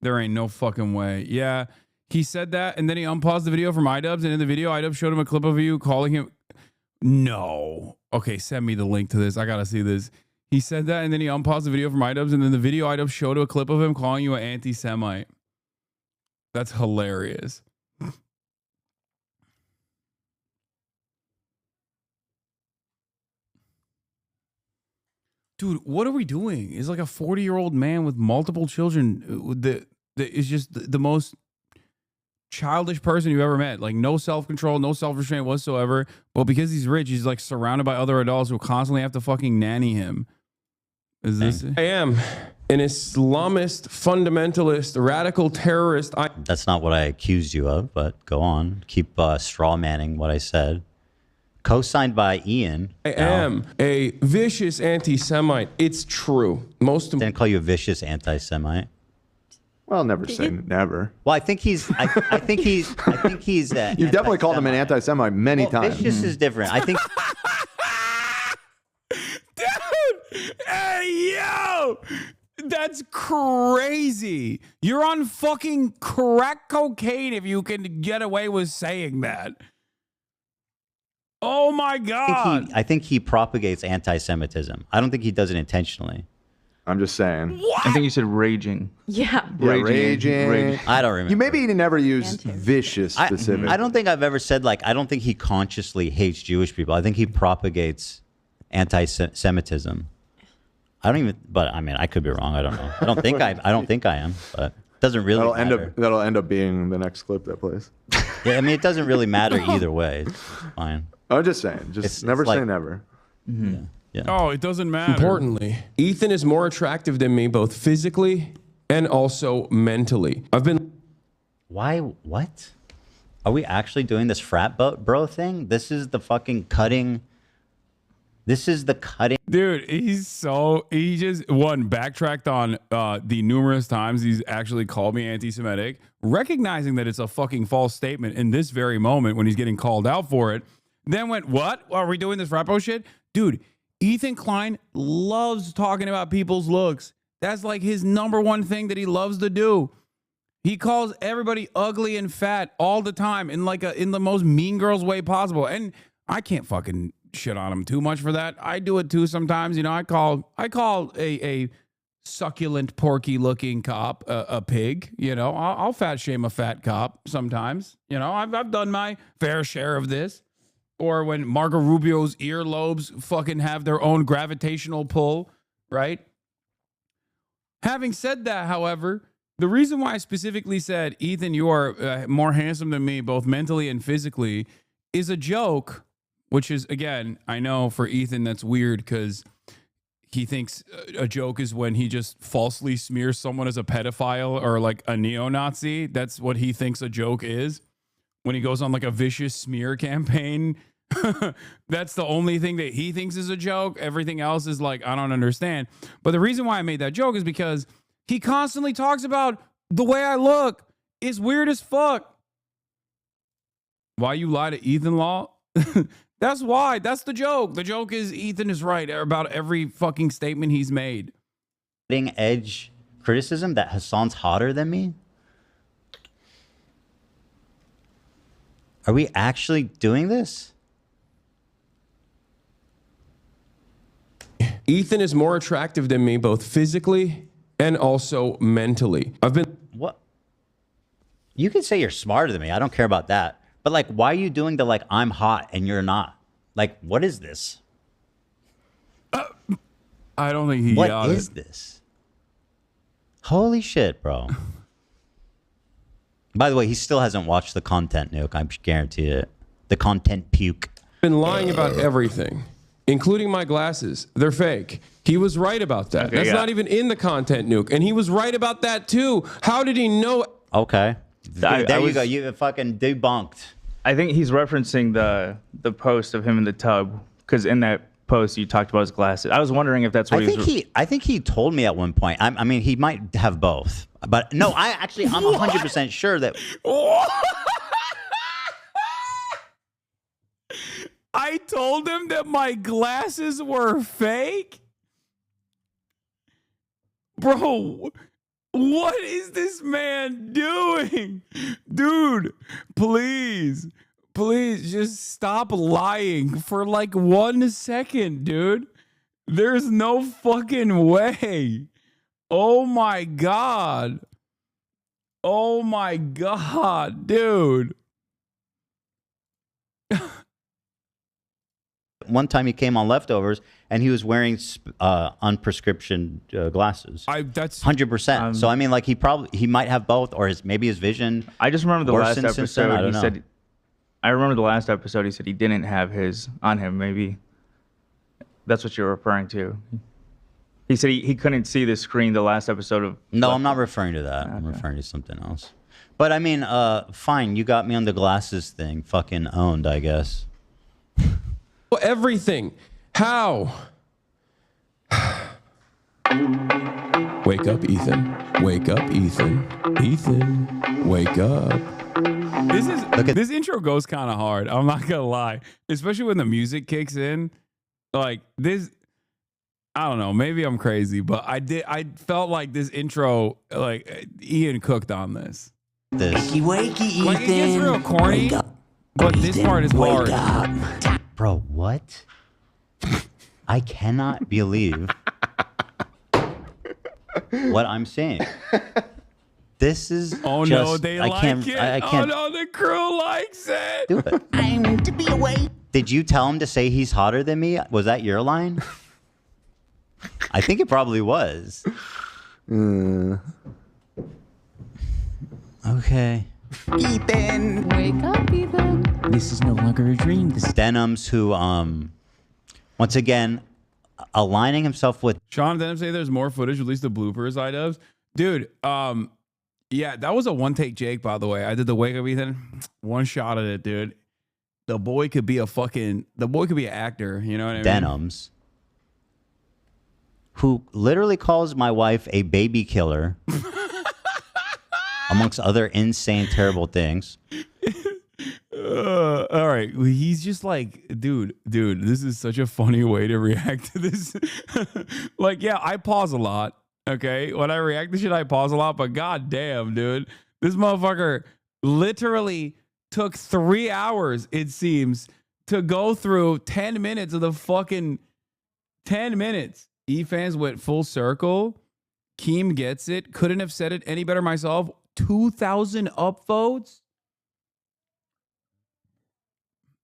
There ain't no fucking way. Yeah, he said that, and then he unpaused the video from iDubbbz, and in the video, iDubbbz showed him a clip of you calling him. No. Okay, send me the link to this. I gotta see this. He said that, and then he unpaused the video from iDubbbz, and then the video iDubbbz showed a clip of him calling you an anti-Semite. That's hilarious. Dude, what are we doing? Is like a 40-year-old man with multiple children that is just the most childish person you ever met. Like no self-control, no self-restraint whatsoever. But because he's rich, he's like surrounded by other adults who constantly have to fucking nanny him. Is this it? I am an Islamist, fundamentalist, radical terrorist. That's not what I accused you of, but go on. Keep straw manning what I said. Co-signed by Ian. I am a vicious anti-Semite. It's true. Didn't call you a vicious anti-Semite. Well, never say never. Well, I think he's. I think he's. You've definitely called him an anti-Semite many times. Vicious is different. I think. Dude, hey, yo, that's crazy. You're on fucking crack cocaine if you can get away with saying that. Oh my God. I think he propagates anti-Semitism. I don't think he does it intentionally. I'm just saying. What? I think you said raging. Yeah. Raging. I don't remember. You maybe never used vicious specific. I don't think I've ever said I don't think he consciously hates Jewish people. I think he propagates anti-Semitism. I don't even. But I mean, I could be wrong. I don't know. I don't think I am. But it doesn't really matter. That'll end up being the next clip that plays. Yeah, I mean, it doesn't really matter either way. It's fine. I'm just saying. Just never say never. Mm-hmm. Yeah. Oh, it doesn't matter. Importantly, Ethan is more attractive than me, both physically and also mentally. I've been. Why? What? Are we actually doing this frat bro thing? This is the fucking cutting. This is the cutting. Dude, he just backtracked on the numerous times he's actually called me anti-Semitic, recognizing that it's a fucking false statement in this very moment when he's getting called out for it. Then went, what? Are we doing this rapo shit? Dude, Ethan Klein loves talking about people's looks. That's like his number one thing that he loves to do. He calls everybody ugly and fat all the time in the most Mean Girls way possible. And I can't fucking shit on him too much for that. I do it too sometimes. You know, I call a succulent, porky looking cop a pig. You know, I'll fat shame a fat cop sometimes. You know, I've done my fair share of this. Or when Marco Rubio's earlobes fucking have their own gravitational pull, right? Having said that, however, the reason why I specifically said, Ethan, you are more handsome than me, both mentally and physically, is a joke, which is, again, I know for Ethan that's weird because he thinks a joke is when he just falsely smears someone as a pedophile or like a neo-Nazi. That's what he thinks a joke is. When he goes on like a vicious smear campaign That's the only thing that he thinks is a joke. Everything else is like, I don't understand. But the reason why I made that joke is because he constantly talks about the way I look. It's weird as fuck. Why you lie to Ethan Law? That's why. That's the joke. The joke is Ethan is right about every fucking statement he's made. Cutting edge criticism that Hasan's hotter than me? Are we actually doing this? Ethan is more attractive than me, both physically and also mentally. I've been... What? You can say you're smarter than me. I don't care about that. But like, why are you doing the like, I'm hot and you're not? Like, what is this? I don't think he What got is it. this? Holy shit, bro. By the way, he still hasn't watched the content, Nuke. I guarantee it. The content puke. Been lying about everything, including my glasses. They're fake. He was right about that. Okay, That's yeah. not even in the content, Nuke. And he was right about that too. How did he know? Okay. I There you was- go. You fucking debunked. I think he's referencing the post of him in the tub, because in that post you talked about his glasses. I was wondering if that's what I think he told me at one point. I mean, he might have both. But no, I'm 100% sure that... I told him that my glasses were fake? Bro, what is this man doing? Dude, please just stop lying for like 1 second, dude. There's no fucking way. Oh my God. Oh my God, dude. One time he came on Leftovers and he was wearing unprescription glasses. That's 100%. So I mean, like he might have both, or maybe his vision. I just remember the last worsened since then. episode. I don't He know. said, I remember the last episode. He said he didn't have his on him. Maybe that's what you're referring to. He said he couldn't see the screen the last episode of. No, I'm not referring to that. I'm referring to something else. But I mean, fine. You got me on the glasses thing. Fucking owned, I guess. Everything. How? Wake up, Ethan. Wake up, Ethan. Ethan, wake up. This intro goes kind of hard. I'm not gonna lie, especially when the music kicks in. Like this, I don't know. Maybe I'm crazy, but I felt like this intro, like Ian cooked on this. Wakey, wakey, Ethan. Like it gets real corny, but this part is hard. Bro, what? I cannot believe what I'm seeing. This is Oh just, no, they I like can't, it. I Oh can't no, the crew likes it. do it. I'm to be away. Did you tell him to say he's hotter than me? Was that your line? I think it probably was. Okay. Ethan, wake up, Ethan. This is no longer a dream. This is Denims, who, once again, aligning himself with Sean Denim say there's more footage, release the bloopers, iDubbbz. Dude, yeah, that was a one take Jake, by the way. I did the wake up Ethan. One shot at it, dude. The boy could be an actor, you know what I mean? Denims, who literally calls my wife a baby killer, amongst other insane, terrible things. All right. He's just like, dude, this is such a funny way to react to this. Like, yeah, I pause a lot. Okay. When I react to shit, I pause a lot, but god damn, dude, this motherfucker literally took 3 hours, it seems, to go through 10 minutes of the fucking 10 minutes. E-fans went full circle. Keem gets it. Couldn't have said it any better myself. 2,000 upvotes.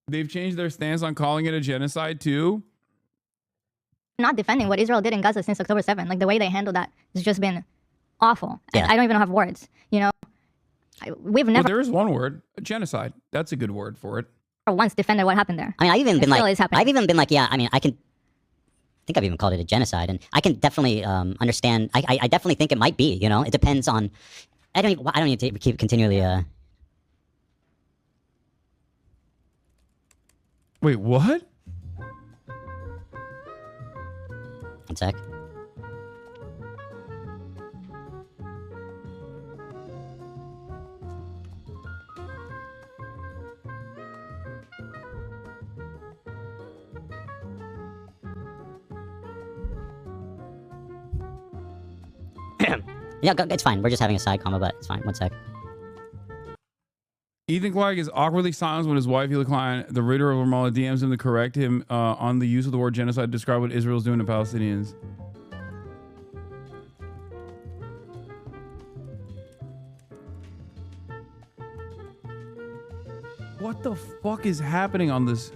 They've changed their stance on calling it a genocide too. Not defending what Israel did in Gaza since October 7th. Like the way they handled that has just been awful. Yeah. I don't even have words. You know, we've Well, never there is one word, genocide. That's a good word for it. once defended what happened there. I mean, I've even It been still like, is happening. I've even been like, yeah. I mean, I think I've even called it a genocide, and I can definitely understand. I definitely think it might be. You know, it depends on. I don't need to keep continually. Wait, what? One sec. Yeah, it's fine. We're just having a side combo, but it's fine. One sec. Ethan Clark is awkwardly silenced when his wife, Hila Klein, the reader of Ramallah, DMs him to correct him on the use of the word genocide to describe what Israel's doing to Palestinians. What the fuck is happening on this?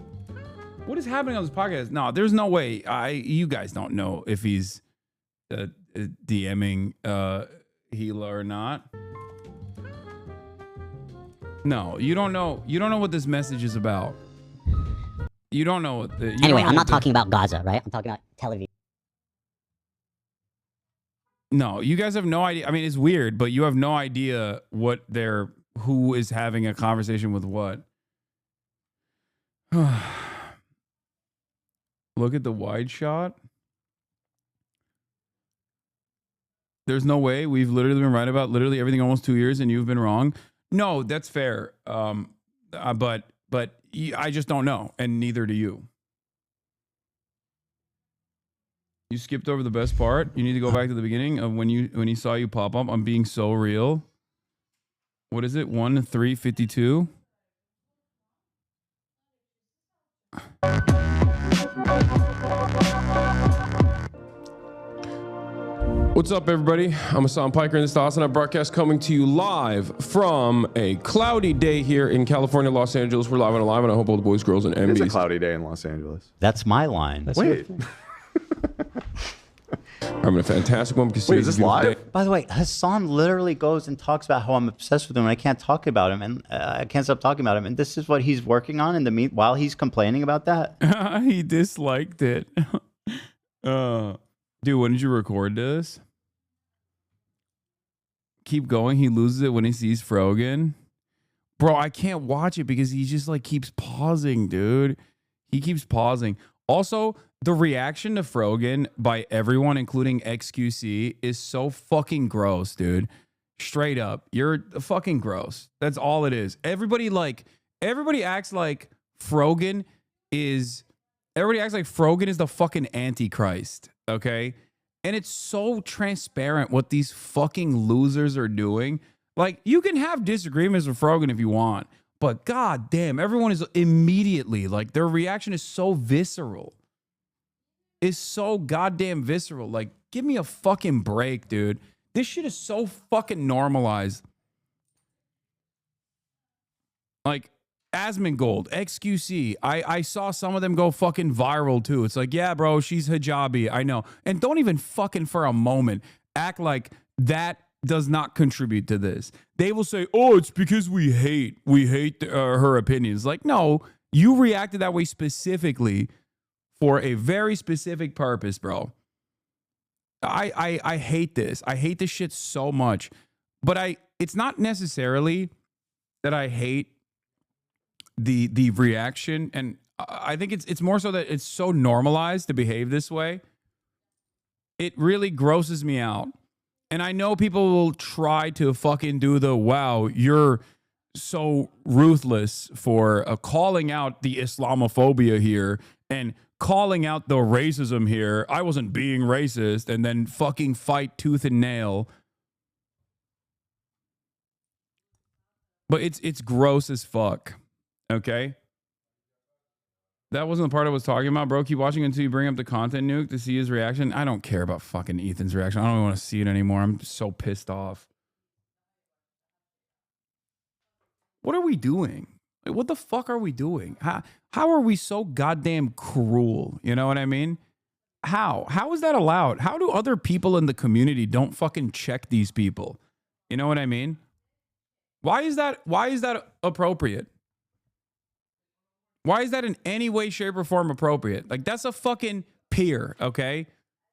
What is happening on this podcast? No, there's no way. You guys don't know if he's DMing Hila or not. No, you don't know. You don't know what this message is about. You don't know what the. Anyway, I'm not talking about Gaza, right? I'm talking about Tel Aviv. No, you guys have no idea. I mean, it's weird, but you have no idea who is having a conversation with what. Look at the wide shot. There's no way. We've literally been right about literally everything almost 2 years, and you've been wrong. No, that's fair. But I just don't know, and neither do you. You skipped over the best part. You need to go back to the beginning of when he saw you pop up. I'm being so real. What is it? 1-3-52. What's up, everybody? I'm Hasan Piker, and this is the Hasanabi broadcast coming to you live from a cloudy day here in California, Los Angeles. We're live and alive, and I hope all the boys, girls, and MBs. It's a cloudy day in Los Angeles. That's my line. Wait. I'm having a fantastic one because Wait, is this live? By the way, Hasan literally goes and talks about how I'm obsessed with him and I can't talk about him and I can't stop talking about him. And this is what he's working on in the while he's complaining about that. He disliked it. Dude, when did you record this? Keep going. He loses it when he sees Frogan. Bro, I can't watch it because he just like keeps pausing, dude. He keeps pausing. Also, the reaction to Frogan by everyone, including XQC, is so fucking gross, dude. Straight up. You're fucking gross. That's all it is. Everybody acts like Frogan is the fucking Antichrist, okay? And it's so transparent what these fucking losers are doing. Like, you can have disagreements with Frogan if you want, but god damn, everyone is immediately, like, their reaction is so visceral. Is so goddamn visceral. Like, give me a fucking break, dude. This shit is so fucking normalized. Like, Asmongold, XQC, I saw some of them go fucking viral too. It's like, yeah, bro, she's hijabi. I know. And don't even fucking for a moment act like that does not contribute to this. They will say, oh, it's because we hate her opinions. Like, no, you reacted that way specifically for a very specific purpose, bro. I hate this. I hate this shit so much. But it's not necessarily that I hate the reaction, and I think it's more so that it's so normalized to behave this way. It really grosses me out. And I know people will try to fucking do the, wow, you're so ruthless for calling out the Islamophobia here and calling out the racism here. I wasn't being racist, and then fucking fight tooth and nail. But it's gross as fuck. Okay? That wasn't the part I was talking about, bro. Keep watching until you bring up the content nuke to see his reaction. I don't care about fucking Ethan's reaction. I don't even want to see it anymore. I'm so pissed off. What are we doing? Like, what the fuck are we doing? How are we so goddamn cruel? You know what I mean? How is that allowed? How do other people in the community don't fucking check these people? You know what I mean? Why is that appropriate? Why is that in any way, shape, or form appropriate? Like, that's a fucking peer, okay?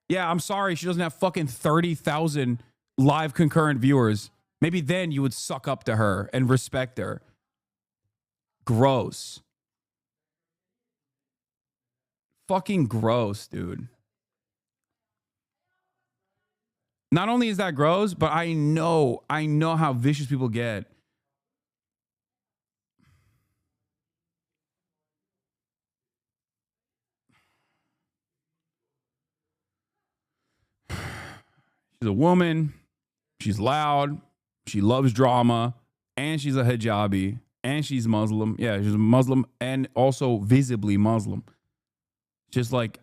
Yeah, I'm sorry she doesn't have fucking 30,000 live concurrent viewers. Maybe then you would suck up to her and respect her. Gross. fucking gross, dude. Not only is that gross, but I know how vicious people get. She's a woman. She's loud. She loves drama. And she's a hijabi. And she's Muslim. Yeah, she's a Muslim and also visibly Muslim. Just like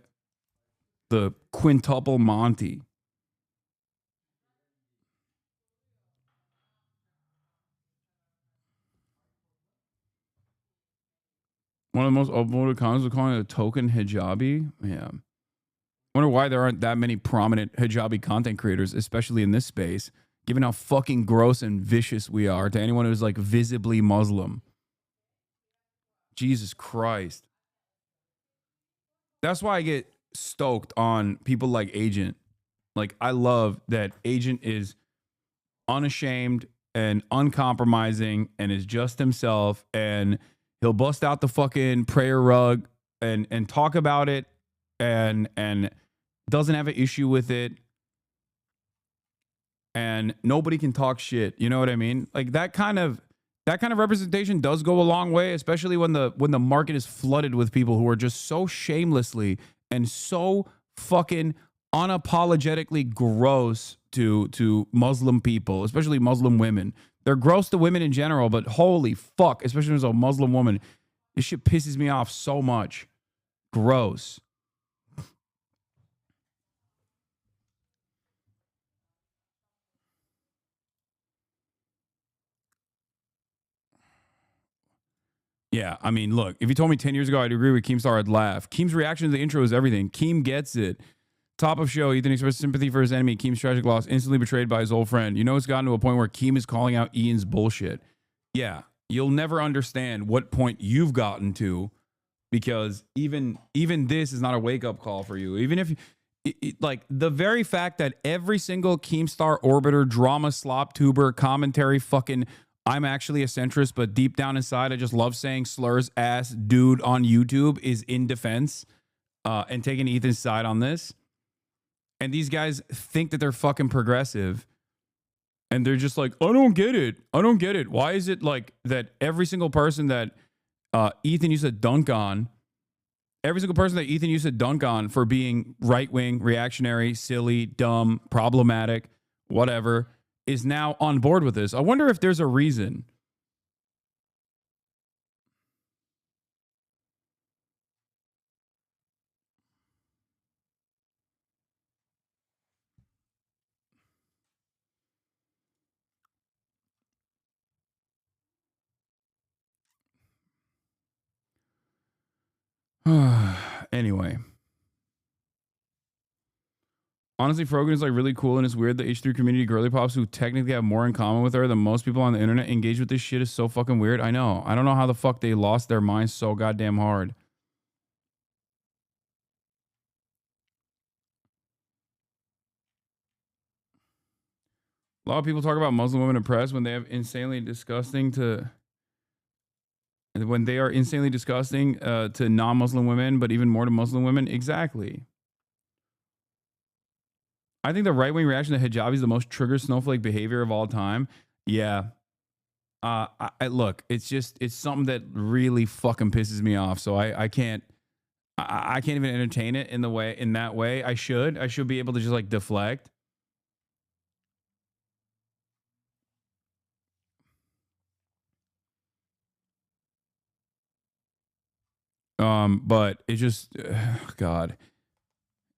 the quintuple Monty. One of the most upvoted comments was calling it a token hijabi. Yeah. Wonder why there aren't that many prominent hijabi content creators, especially in this space, given how fucking gross and vicious we are to anyone who's like visibly Muslim. Jesus Christ. That's why I get stoked on people like Agent. Like, I love that Agent is unashamed and uncompromising and is just himself, and he'll bust out the fucking prayer rug and talk about it and doesn't have an issue with it, and nobody can talk shit. You know what I mean? Like that kind of representation does go a long way, especially when the market is flooded with people who are just so shamelessly and so fucking unapologetically gross to Muslim people, especially Muslim women. They're gross to women in general, but holy fuck, especially as a Muslim woman, this shit pisses me off so much. Gross. Yeah, I mean, look, if you told me 10 years ago I'd agree with Keemstar, I'd laugh. Keem's reaction to the intro is everything. Keem gets it. Top of show, Ethan expressed sympathy for his enemy. Keem's tragic loss, instantly betrayed by his old friend. You know, it's gotten to a point where Keem is calling out Ian's bullshit. Yeah, you'll never understand what point you've gotten to, because even this is not a wake-up call for you. Even if, like, the very fact that every single Keemstar orbiter, drama, slop tuber, commentary, fucking, I'm actually a centrist, but deep down inside, I just love saying slurs ass dude on YouTube is in defense and taking Ethan's side on this. And these guys think that they're fucking progressive. And they're just like, I don't get it. I don't get it. Why is it like that every single person that Ethan used to dunk on, for being right-wing, reactionary, silly, dumb, problematic, whatever, is now on board with this? I wonder if there's a reason. Anyway. Honestly, Frogan is like really cool, and it's weird the H3 community girly pops who technically have more in common with her than most people on the internet engage with this shit is so fucking weird. I know. I don't know how the fuck they lost their minds so goddamn hard. A lot of people talk about Muslim women oppressed when they have insanely disgusting to non-Muslim women, but even more to Muslim women. Exactly. I think the right-wing reaction to hijabi is the most trigger snowflake behavior of all time. Yeah. Look, it's something that really fucking pisses me off. So I can't even entertain it in that way. I should be able to just like deflect. But it just, God.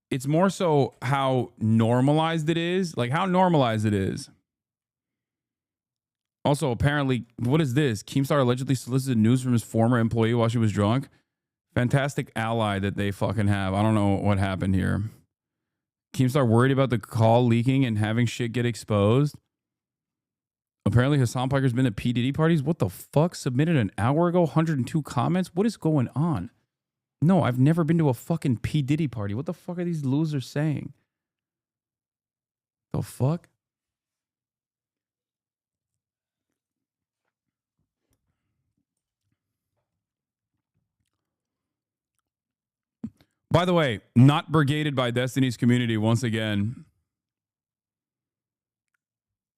It's more so how normalized it is. Like how normalized it is. Also, apparently, what is this? Keemstar allegedly solicited news from his former employee while she was drunk. Fantastic ally that they fucking have. I don't know what happened here. Keemstar worried about the call leaking and having shit get exposed. Apparently, Hasan Piker's been at P. Diddy parties. What the fuck? Submitted an hour ago, 102 comments? What is going on? No, I've never been to a fucking P. Diddy party. What the fuck are these losers saying? The fuck? By the way, not brigaded by Destiny's Community once again.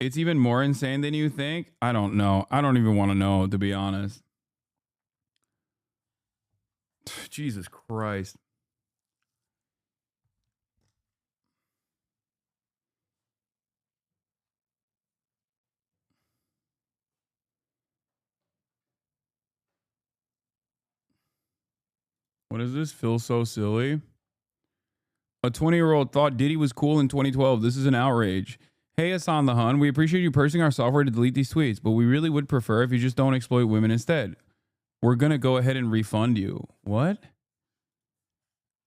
It's even more insane than you think. I don't know. I don't even want to know, to be honest. Jesus Christ. What is this? Feel so silly. A 20-year-old thought Diddy was cool in 2012. This is an outrage. Hey, Hasan the Hun, we appreciate you purchasing our software to delete these tweets, but we really would prefer if you just don't exploit women instead. We're going to go ahead and refund you. What?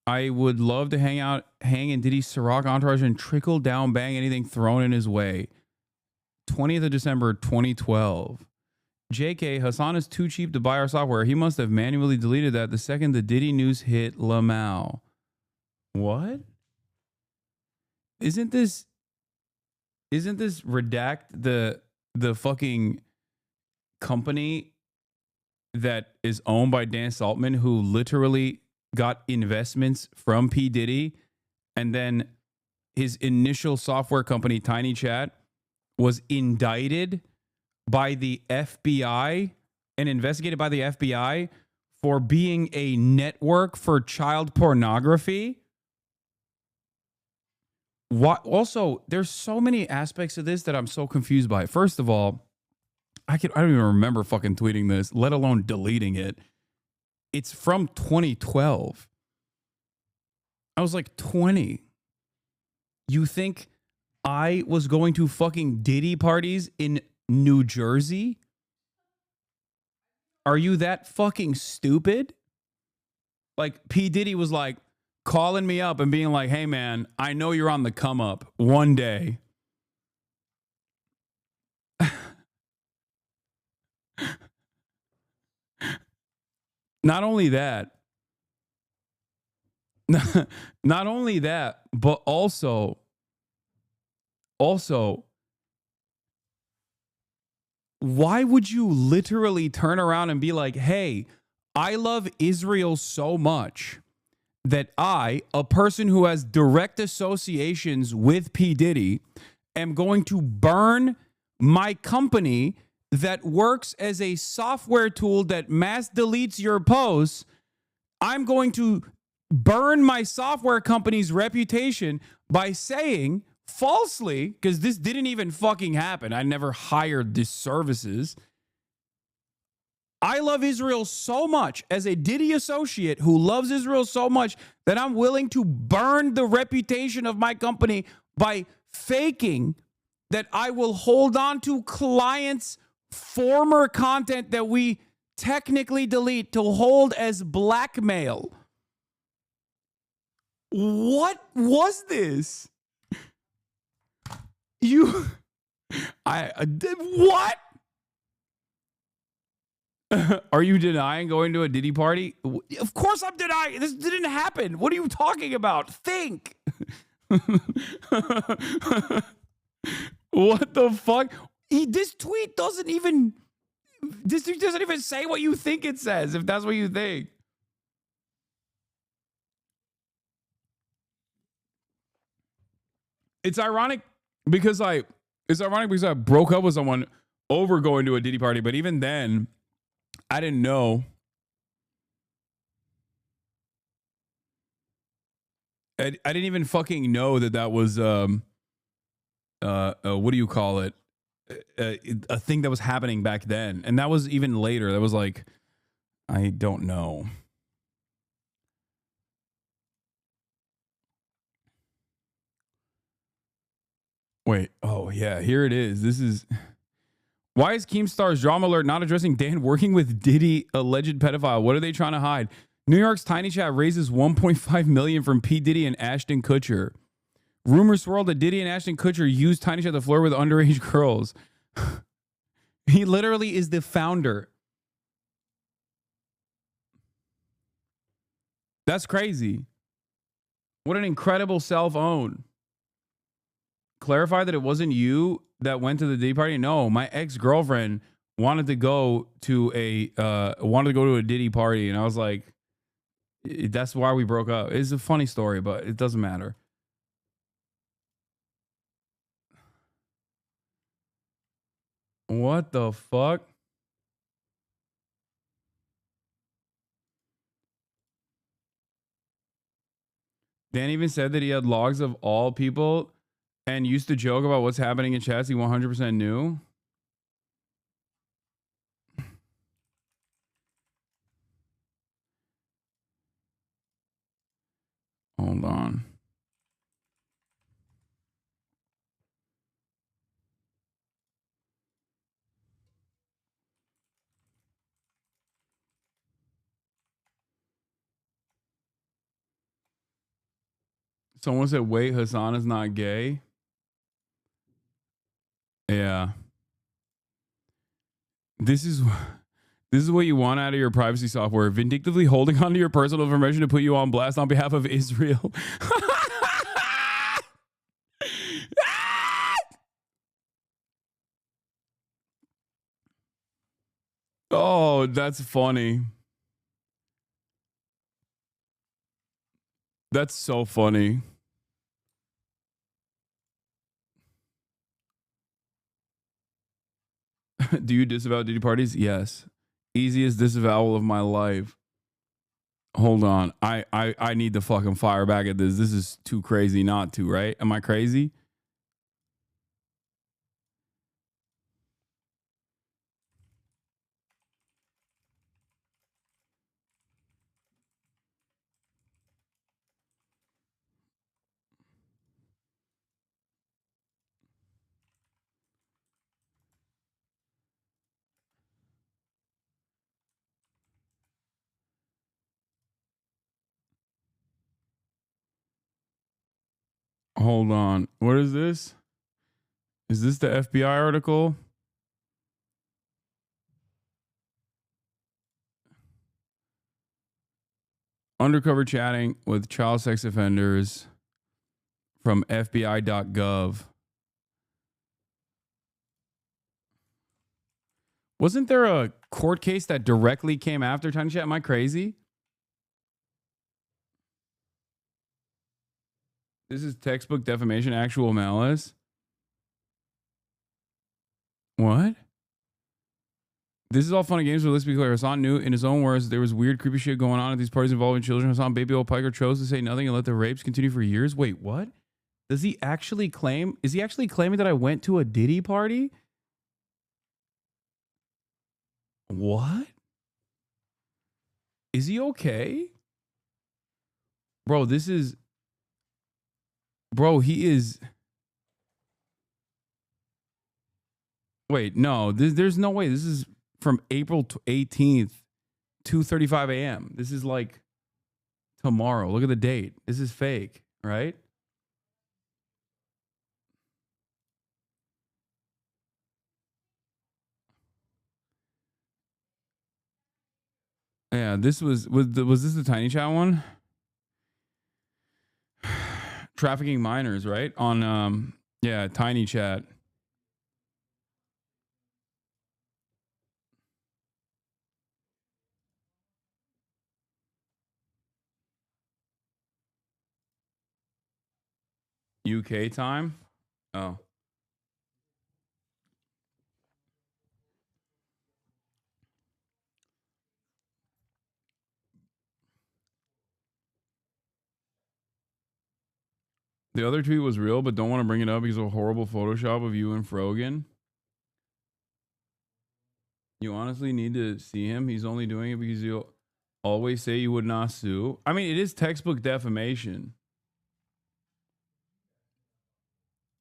I would love to hang in Diddy's Ciroc entourage and trickle down bang anything thrown in his way. 20th of December, 2012. JK, Hasan is too cheap to buy our software. He must have manually deleted that the second the Diddy news hit Lamau. What? Isn't this Redact the fucking company that is owned by Dan Saltman, who literally got investments from P. Diddy, and then his initial software company, Tiny Chat, was indicted by the FBI and investigated by the FBI for being a network for child pornography? What? Also, there's so many aspects of this that I'm so confused by. First of all, I don't even remember fucking tweeting this, let alone deleting it. It's from 2012. I was like 20. You think I was going to fucking Diddy parties in New Jersey? Are you that fucking stupid? Like, P. Diddy was like calling me up and being like, hey man, I know you're on the come up one day. Not only that, but also, why would you literally turn around and be like, hey, I love Israel so much that I, a person who has direct associations with P. Diddy, am going to burn my company that works as a software tool that mass deletes your posts. I'm going to burn my software company's reputation by saying falsely, because this didn't even fucking happen. I never hired these services. I love Israel so much as a Diddy associate who loves Israel so much that I'm willing to burn the reputation of my company by faking that I will hold on to clients' former content that we technically delete to hold as blackmail. What was this? What? Are you denying going to a Diddy party? Of course I'm denying. This didn't happen. What are you talking about? Think. What the fuck? This tweet doesn't even say what you think it says, if that's what you think. It's ironic because I broke up with someone over going to a Diddy party, but even then, I didn't know. I didn't even fucking know that was what do you call it? A thing that was happening back then. And that was even later. That was like, I don't know. Wait. Oh, yeah. Here it is. This is... Why is Keemstar's drama alert not addressing Dan working with Diddy, alleged pedophile? What are they trying to hide? New York's Tiny Chat raises $1.5 million from P. Diddy and Ashton Kutcher. Rumors swirl that Diddy and Ashton Kutcher used Tiny Chat to flirt with underage girls. He literally is the founder. That's crazy. What an incredible self-own. Clarify that it wasn't you that went to the Diddy party. No, my ex-girlfriend wanted to go to a Diddy party, and I was like, That's why we broke up. It's a funny story, but it doesn't matter. What the fuck? Dan even said that he had logs of all people and used to joke about what's happening in chats he 100% knew. Hold on. Someone said, wait, Hasan is not gay. Yeah. This is what you want out of your privacy software. Vindictively holding onto your personal information to put you on blast on behalf of Israel. Oh, that's funny. That's so funny. Do you disavow duty parties? Yes. Easiest disavowal of my life. Hold on. I need to fucking fire back at this. This is too crazy not to, right? Am I crazy? Hold on. What is this? Is this the FBI article? Undercover chatting with child sex offenders from FBI.gov. Wasn't there a court case that directly came after Tiny Chat? Am I crazy? This is textbook defamation, actual malice. What? This is all fun and games, but let's be clear. Hasan knew in his own words there was weird, creepy shit going on at these parties involving children. Hasan, baby old Piker, chose to say nothing and let the rapes continue for years. Wait, what? Does he actually claim? Is he actually claiming that I went to a Diddy party? What? Is he okay? Bro, this is... Bro, he is... Wait, no. There's no way. This is from April 18th, 2:35 a.m. This is like tomorrow. Look at the date. This is fake, right? Yeah, this was this the Tiny Chat one? Trafficking minors, right? On yeah, Tiny Chat. UK time? Oh. The other tweet was real, but don't want to bring it up because of a horrible Photoshop of you and Frogan. You honestly need to see him. He's only doing it because you'll always say you would not sue. I mean, it is textbook defamation.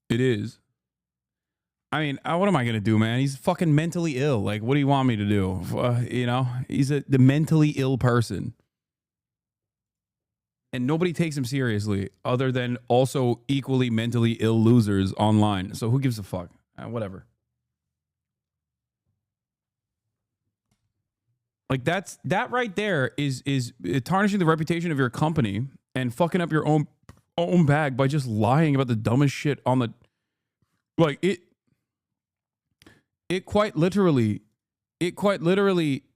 It is. I mean, what am I going to do, man? He's fucking mentally ill. Like, what do you want me to do? You know, he's the mentally ill person. And nobody takes him seriously other than also equally mentally ill losers online. So who gives a fuck? Whatever. Like that right there is tarnishing the reputation of your company and fucking up your own bag by just lying about the dumbest shit on the like it quite literally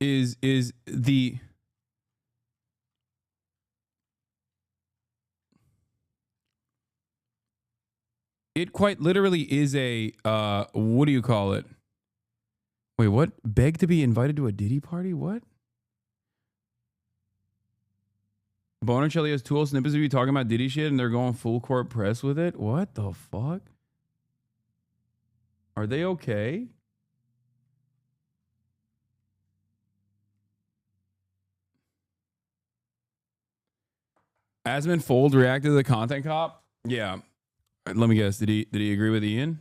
is the It quite literally is a what do you call it? Wait, what? Beg to be invited to a Diddy party? What? Bonacelli has 2 old snippets of you talking about Diddy shit and they're going full court press with it? What the fuck? Are they okay? Asmund Fold reacted to the content cop? Yeah. Let me guess. Did he agree with Ian?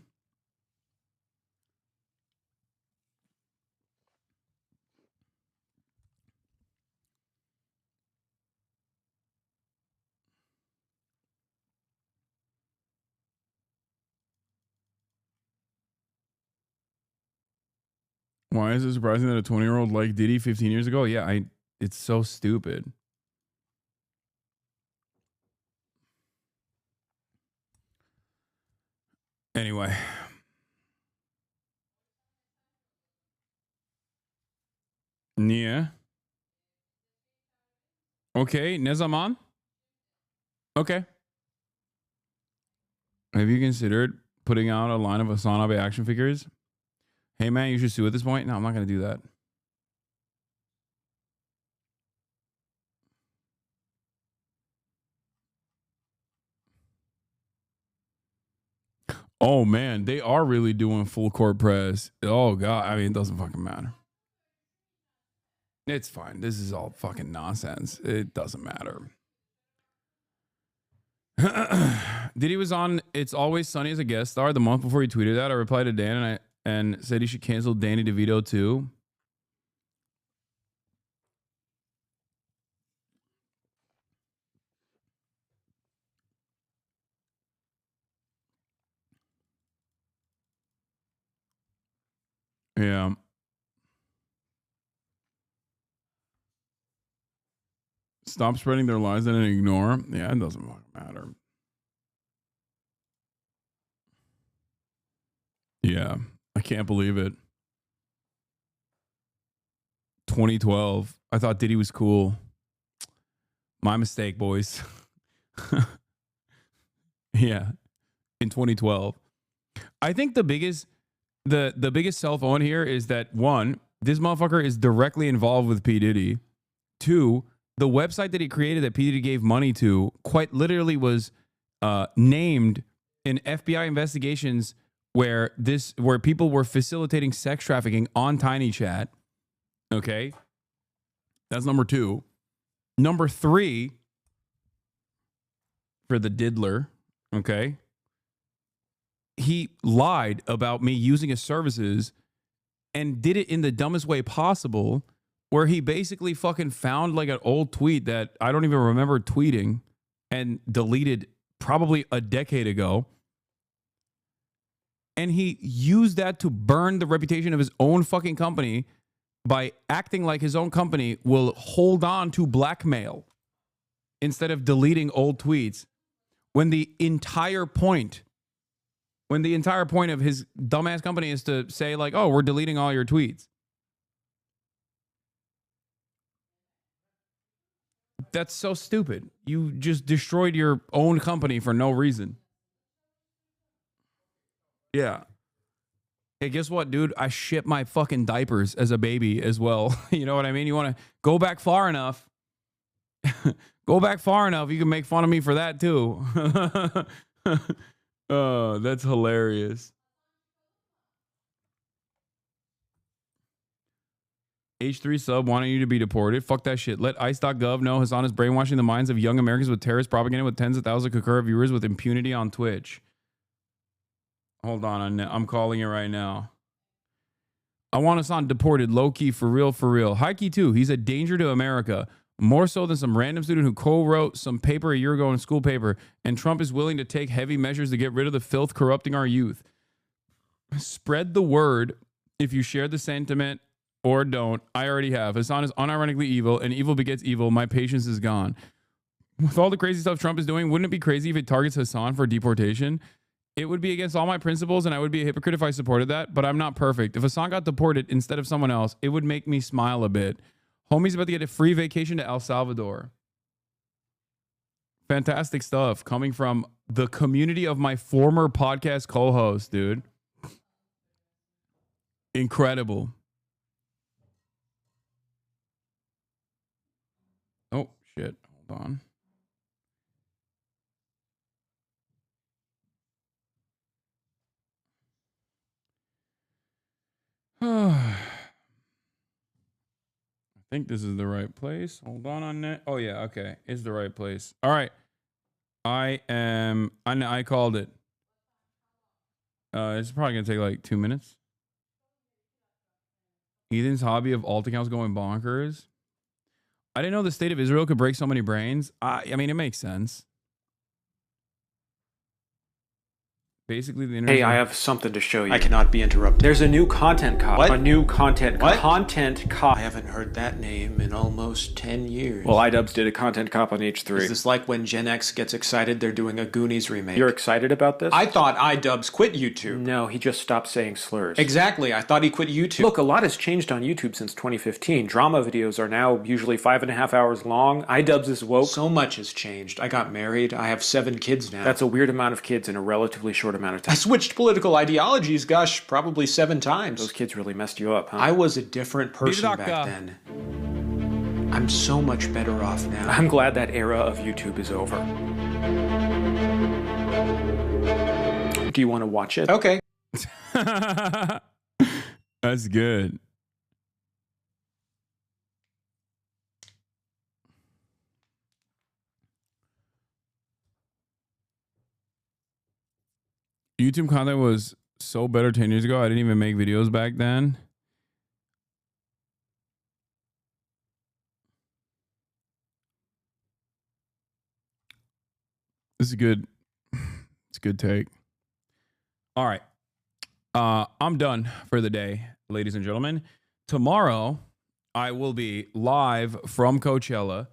Why is it surprising that a 20-year-old liked Diddy 15 years ago? Yeah, it's so stupid. Anyway. Yeah. Okay, Nezaman? Okay. Have you considered putting out a line of Hasanabi action figures? Hey man, you should sue at this point. No, I'm not going to do that. Oh man, they are really doing full court press. Oh god, I mean, it doesn't fucking matter. It's fine. This is all fucking nonsense. It doesn't matter. Diddy was on It's Always Sunny as a guest star the month before he tweeted that. I replied to Dan and said he should cancel Danny DeVito too. Yeah. Stop spreading their lies and ignore. Yeah, it doesn't fucking matter. Yeah, I can't believe it. 2012. I thought Diddy was cool. My mistake, boys. Yeah, in 2012. I think the biggest self own here is that, one, this motherfucker is directly involved with P. Diddy. Two, the website that he created that P. Diddy gave money to quite literally was named in FBI investigations where people were facilitating sex trafficking on Tiny Chat. Okay. That's number 2. Number 3, for the diddler. Okay. He lied about me using his services and did it in the dumbest way possible, where he basically fucking found like an old tweet that I don't even remember tweeting and deleted probably a decade ago. And he used that to burn the reputation of his own fucking company by acting like his own company will hold on to blackmail instead of deleting old tweets, when the entire point of his dumbass company is to say like, oh, we're deleting all your tweets. That's so stupid. You just destroyed your own company for no reason. Yeah. Hey, guess what, dude? I shit my fucking diapers as a baby as well. You know what I mean? You want to go back far enough. Go back far enough. You can make fun of me for that too. Oh, that's hilarious. H3 sub wanting you to be deported. Fuck that shit. Let ICE.gov know Hasan is brainwashing the minds of young Americans with terrorist propaganda with tens of thousands of concurrent viewers with impunity on Twitch. Hold on, I'm calling it right now. I want Hasan deported, low-key, for real, for real. High-key, too. He's a danger to America. More so than some random student who co-wrote some paper a year ago in school paper, and Trump is willing to take heavy measures to get rid of the filth corrupting our youth. Spread the word if you share the sentiment or don't. I already have. Hasan is unironically evil, and evil begets evil. My patience is gone. With all the crazy stuff Trump is doing, wouldn't it be crazy if it targets Hasan for deportation? It would be against all my principles, and I would be a hypocrite if I supported that, but I'm not perfect. If Hasan got deported instead of someone else, it would make me smile a bit. Homie's about to get a free vacation to El Salvador. Fantastic stuff coming from the community of my former podcast co-host, dude. Incredible. Oh, shit. Hold on. I think this is the right place. Hold on that. Oh, yeah. Okay. It's the right place. All right. I called it. It's probably going to take like 2 minutes. Ethan's hobby of alt accounts going bonkers. I didn't know the state of Israel could break so many brains. I mean, it makes sense. Basically, the internet. Hey, I have something to show you. I cannot be interrupted. There's a new content cop. What? A new content cop. What? Content cop. I haven't heard that name in almost 10 years. Well, iDubbbz did a content cop on H3. Is this like when Gen X gets excited they're doing a Goonies remake? You're excited about this? I thought iDubbbz quit YouTube. No, he just stopped saying slurs. Exactly. I thought he quit YouTube. Look, a lot has changed on YouTube since 2015. Drama videos are now usually 5.5 hours long. iDubbbz is woke. So much has changed. I got married. I have 7 kids now. That's a weird amount of kids in a relatively short amount of time. I switched political ideologies, gosh, probably 7 times. Those kids really messed you up, huh? I was a different person back then. I'm so much better off now. I'm glad that era of YouTube is over. Do you want to watch it? Okay. That's good. YouTube content was so better 10 years ago. I didn't even make videos back then. This is good. It's a good take. All right. I'm done for the day, ladies and gentlemen. Tomorrow, I will be live from Coachella.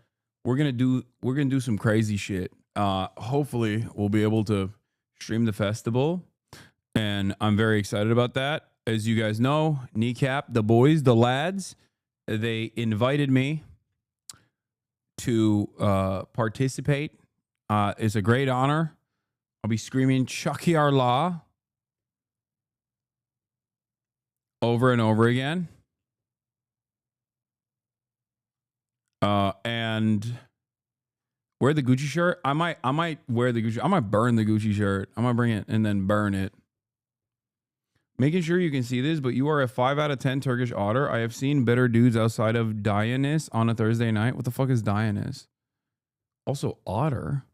We're gonna do some crazy shit. Hopefully, we'll be able to stream the festival, and I'm very excited about that. As you guys know, Kneecap, the boys, the lads, they invited me to participate. It's a great honor. I'll be screaming Chucky Allah over and over again. And wear the Gucci shirt. I might wear the Gucci. I might burn the Gucci shirt. I'm gonna bring it and then burn it. Making sure you can see this, but you are a 5 out of 10 Turkish otter. I have seen better dudes outside of Dianus on a Thursday night. What the fuck is Dianus? Also, otter.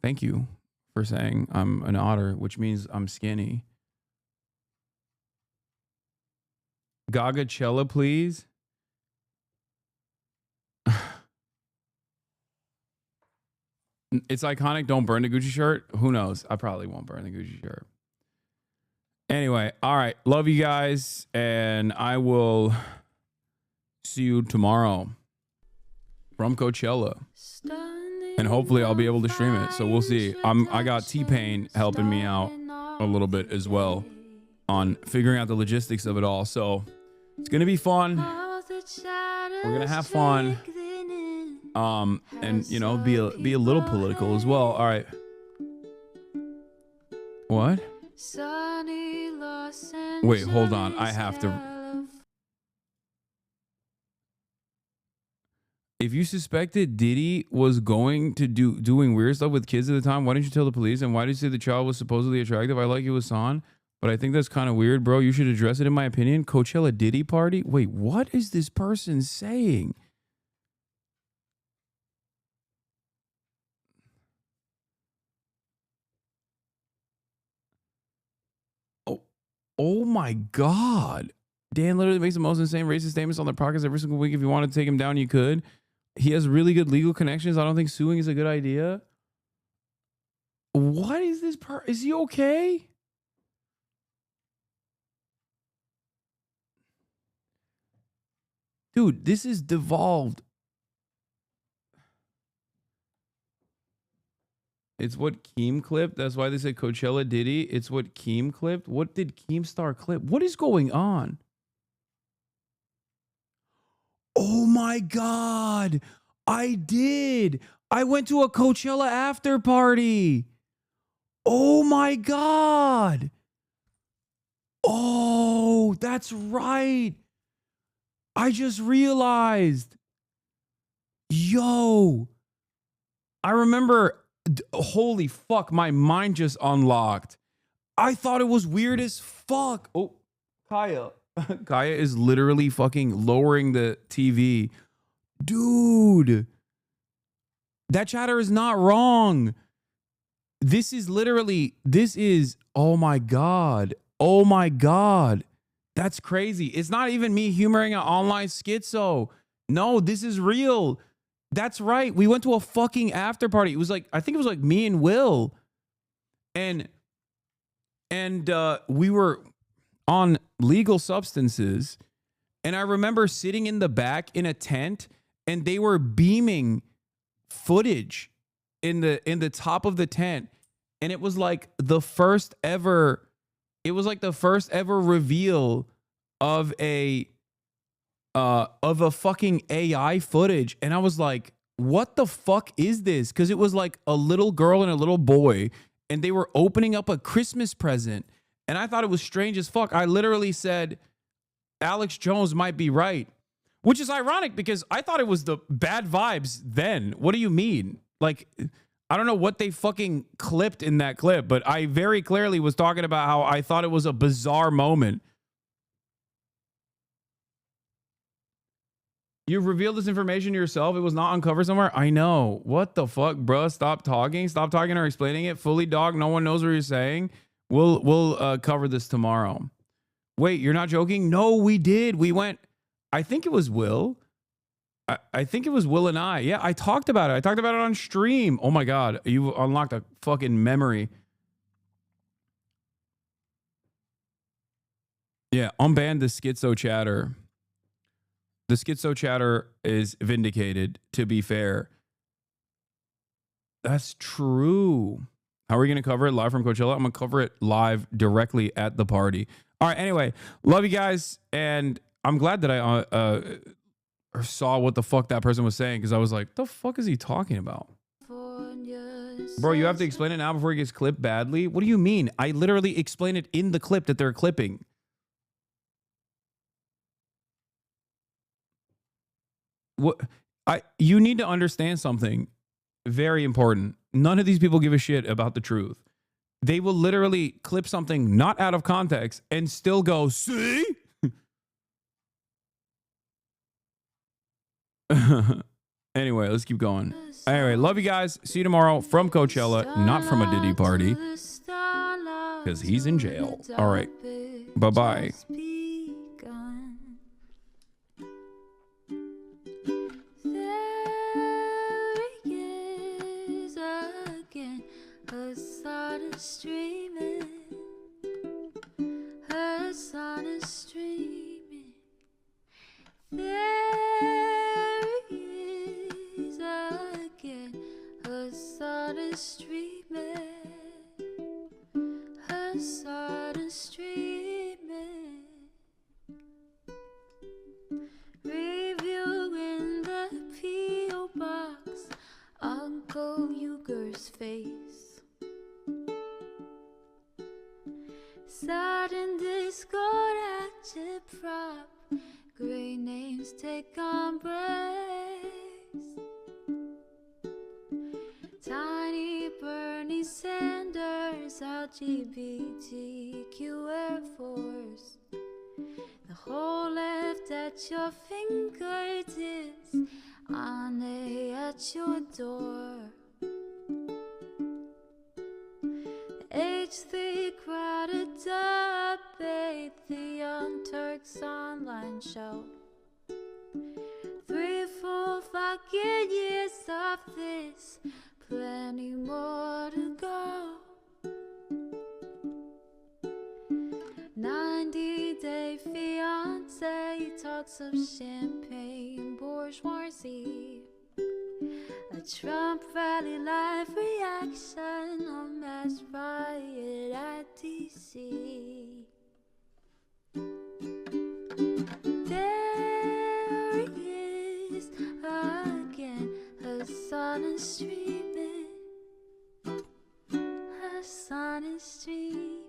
Thank you for saying I'm an otter, which means I'm skinny. Gagachella, please. It's iconic. Don't burn the Gucci shirt. Who knows? I probably won't burn the Gucci shirt. Anyway, all right. Love you guys, and I will see you tomorrow from Coachella. And hopefully I'll be able to stream it. So we'll see. I got T-Pain helping me out a little bit as well on figuring out the logistics of it all. So it's gonna be fun. We're gonna have fun. And you know, be a little political as well. All right. What? Wait, hold on. I have to. If you suspected Diddy was going to doing weird stuff with kids at the time, why didn't you tell the police? And why did you say the child was supposedly attractive? I like you, Hasan, but I think that's kind of weird, bro. You should address it, in my opinion. Coachella Diddy party? Wait, what is this person saying? Oh my God. Dan literally makes the most insane racist statements on their podcast every single week. If you wanted to take him down, you could. He has really good legal connections. I don't think suing is a good idea. What is this is he okay? Dude, this is devolved. It's what Keem clipped. That's why they said Coachella Diddy. It's what Keem clipped. What did Keemstar clip? What is going on? Oh my God. I did. I went to a Coachella after party. Oh my God. Oh, that's right. I just realized. Yo. I remember, holy fuck, my mind just unlocked. I thought it was weird as fuck. Oh, Kaya. Kaya is literally fucking lowering the TV. Dude. That chatter is not wrong. This is, oh my God. Oh my God. That's crazy. It's not even me humoring an online schizo. No, this is real. That's right. We went to a fucking after party. It was like, I think it was like me and Will. And we were on legal substances. And I remember sitting in the back in a tent and they were beaming footage in the top of the tent. And it was like the first ever reveal of a fucking AI footage. And I was like, what the fuck is this? Because it was like a little girl and a little boy, and they were opening up a Christmas present. And I thought it was strange as fuck. I literally said, Alex Jones might be right, which is ironic because I thought it was the bad vibes then. What do you mean? Like, I don't know what they fucking clipped in that clip, but I very clearly was talking about how I thought it was a bizarre moment. You've revealed this information yourself. It was not uncovered somewhere. I know. What the fuck, bruh? Stop talking. Stop talking or explaining it. Fully dog. No one knows what you're saying. We'll cover this tomorrow. Wait, you're not joking? No, we did. We went. I think it was Will. I think it was Will and I. Yeah, I talked about it. I talked about it on stream. Oh my God, you unlocked a fucking memory. Yeah, unban the schizo chatter. The schizo chatter is vindicated, to be fair. That's true. How are we going to cover it live from Coachella? I'm going to cover it live directly at the party. All right, anyway, love you guys. And I'm glad that I saw what the fuck that person was saying, because I was like, the fuck is he talking about? Bro, you have to explain it now before it gets clipped badly? What do you mean? I literally explained it in the clip that they're clipping. What you need to understand something very important. None of these people give a shit about the truth. They will literally clip something not out of context and still go, see? Anyway, let's keep going. Anyway, love you guys. See you tomorrow from Coachella, not from a Diddy party, because he's in jail. All right. Bye-bye. Hasan is streaming. Hasan is streaming. There he is again. Hasan is streaming. Hasan is streaming. Reviewing the P.O. box. Uncle Uger's face. Sudden Discord agitprop. Great names take embrace. Tiny Bernie Sanders, LGBTQ Air Force. The whole left at your fingertips, on at your door. H3 crowded debate, the Young Turks online show. 3 full fucking years of this, plenty more to go. 90-day fiance talks of champagne bourgeoisie. A Trump rally live reaction, a mass riot at DC. There he is again, Hasan is streaming. sun is streaming.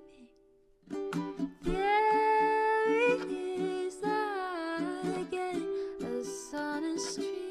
There it is again, the sun is streaming.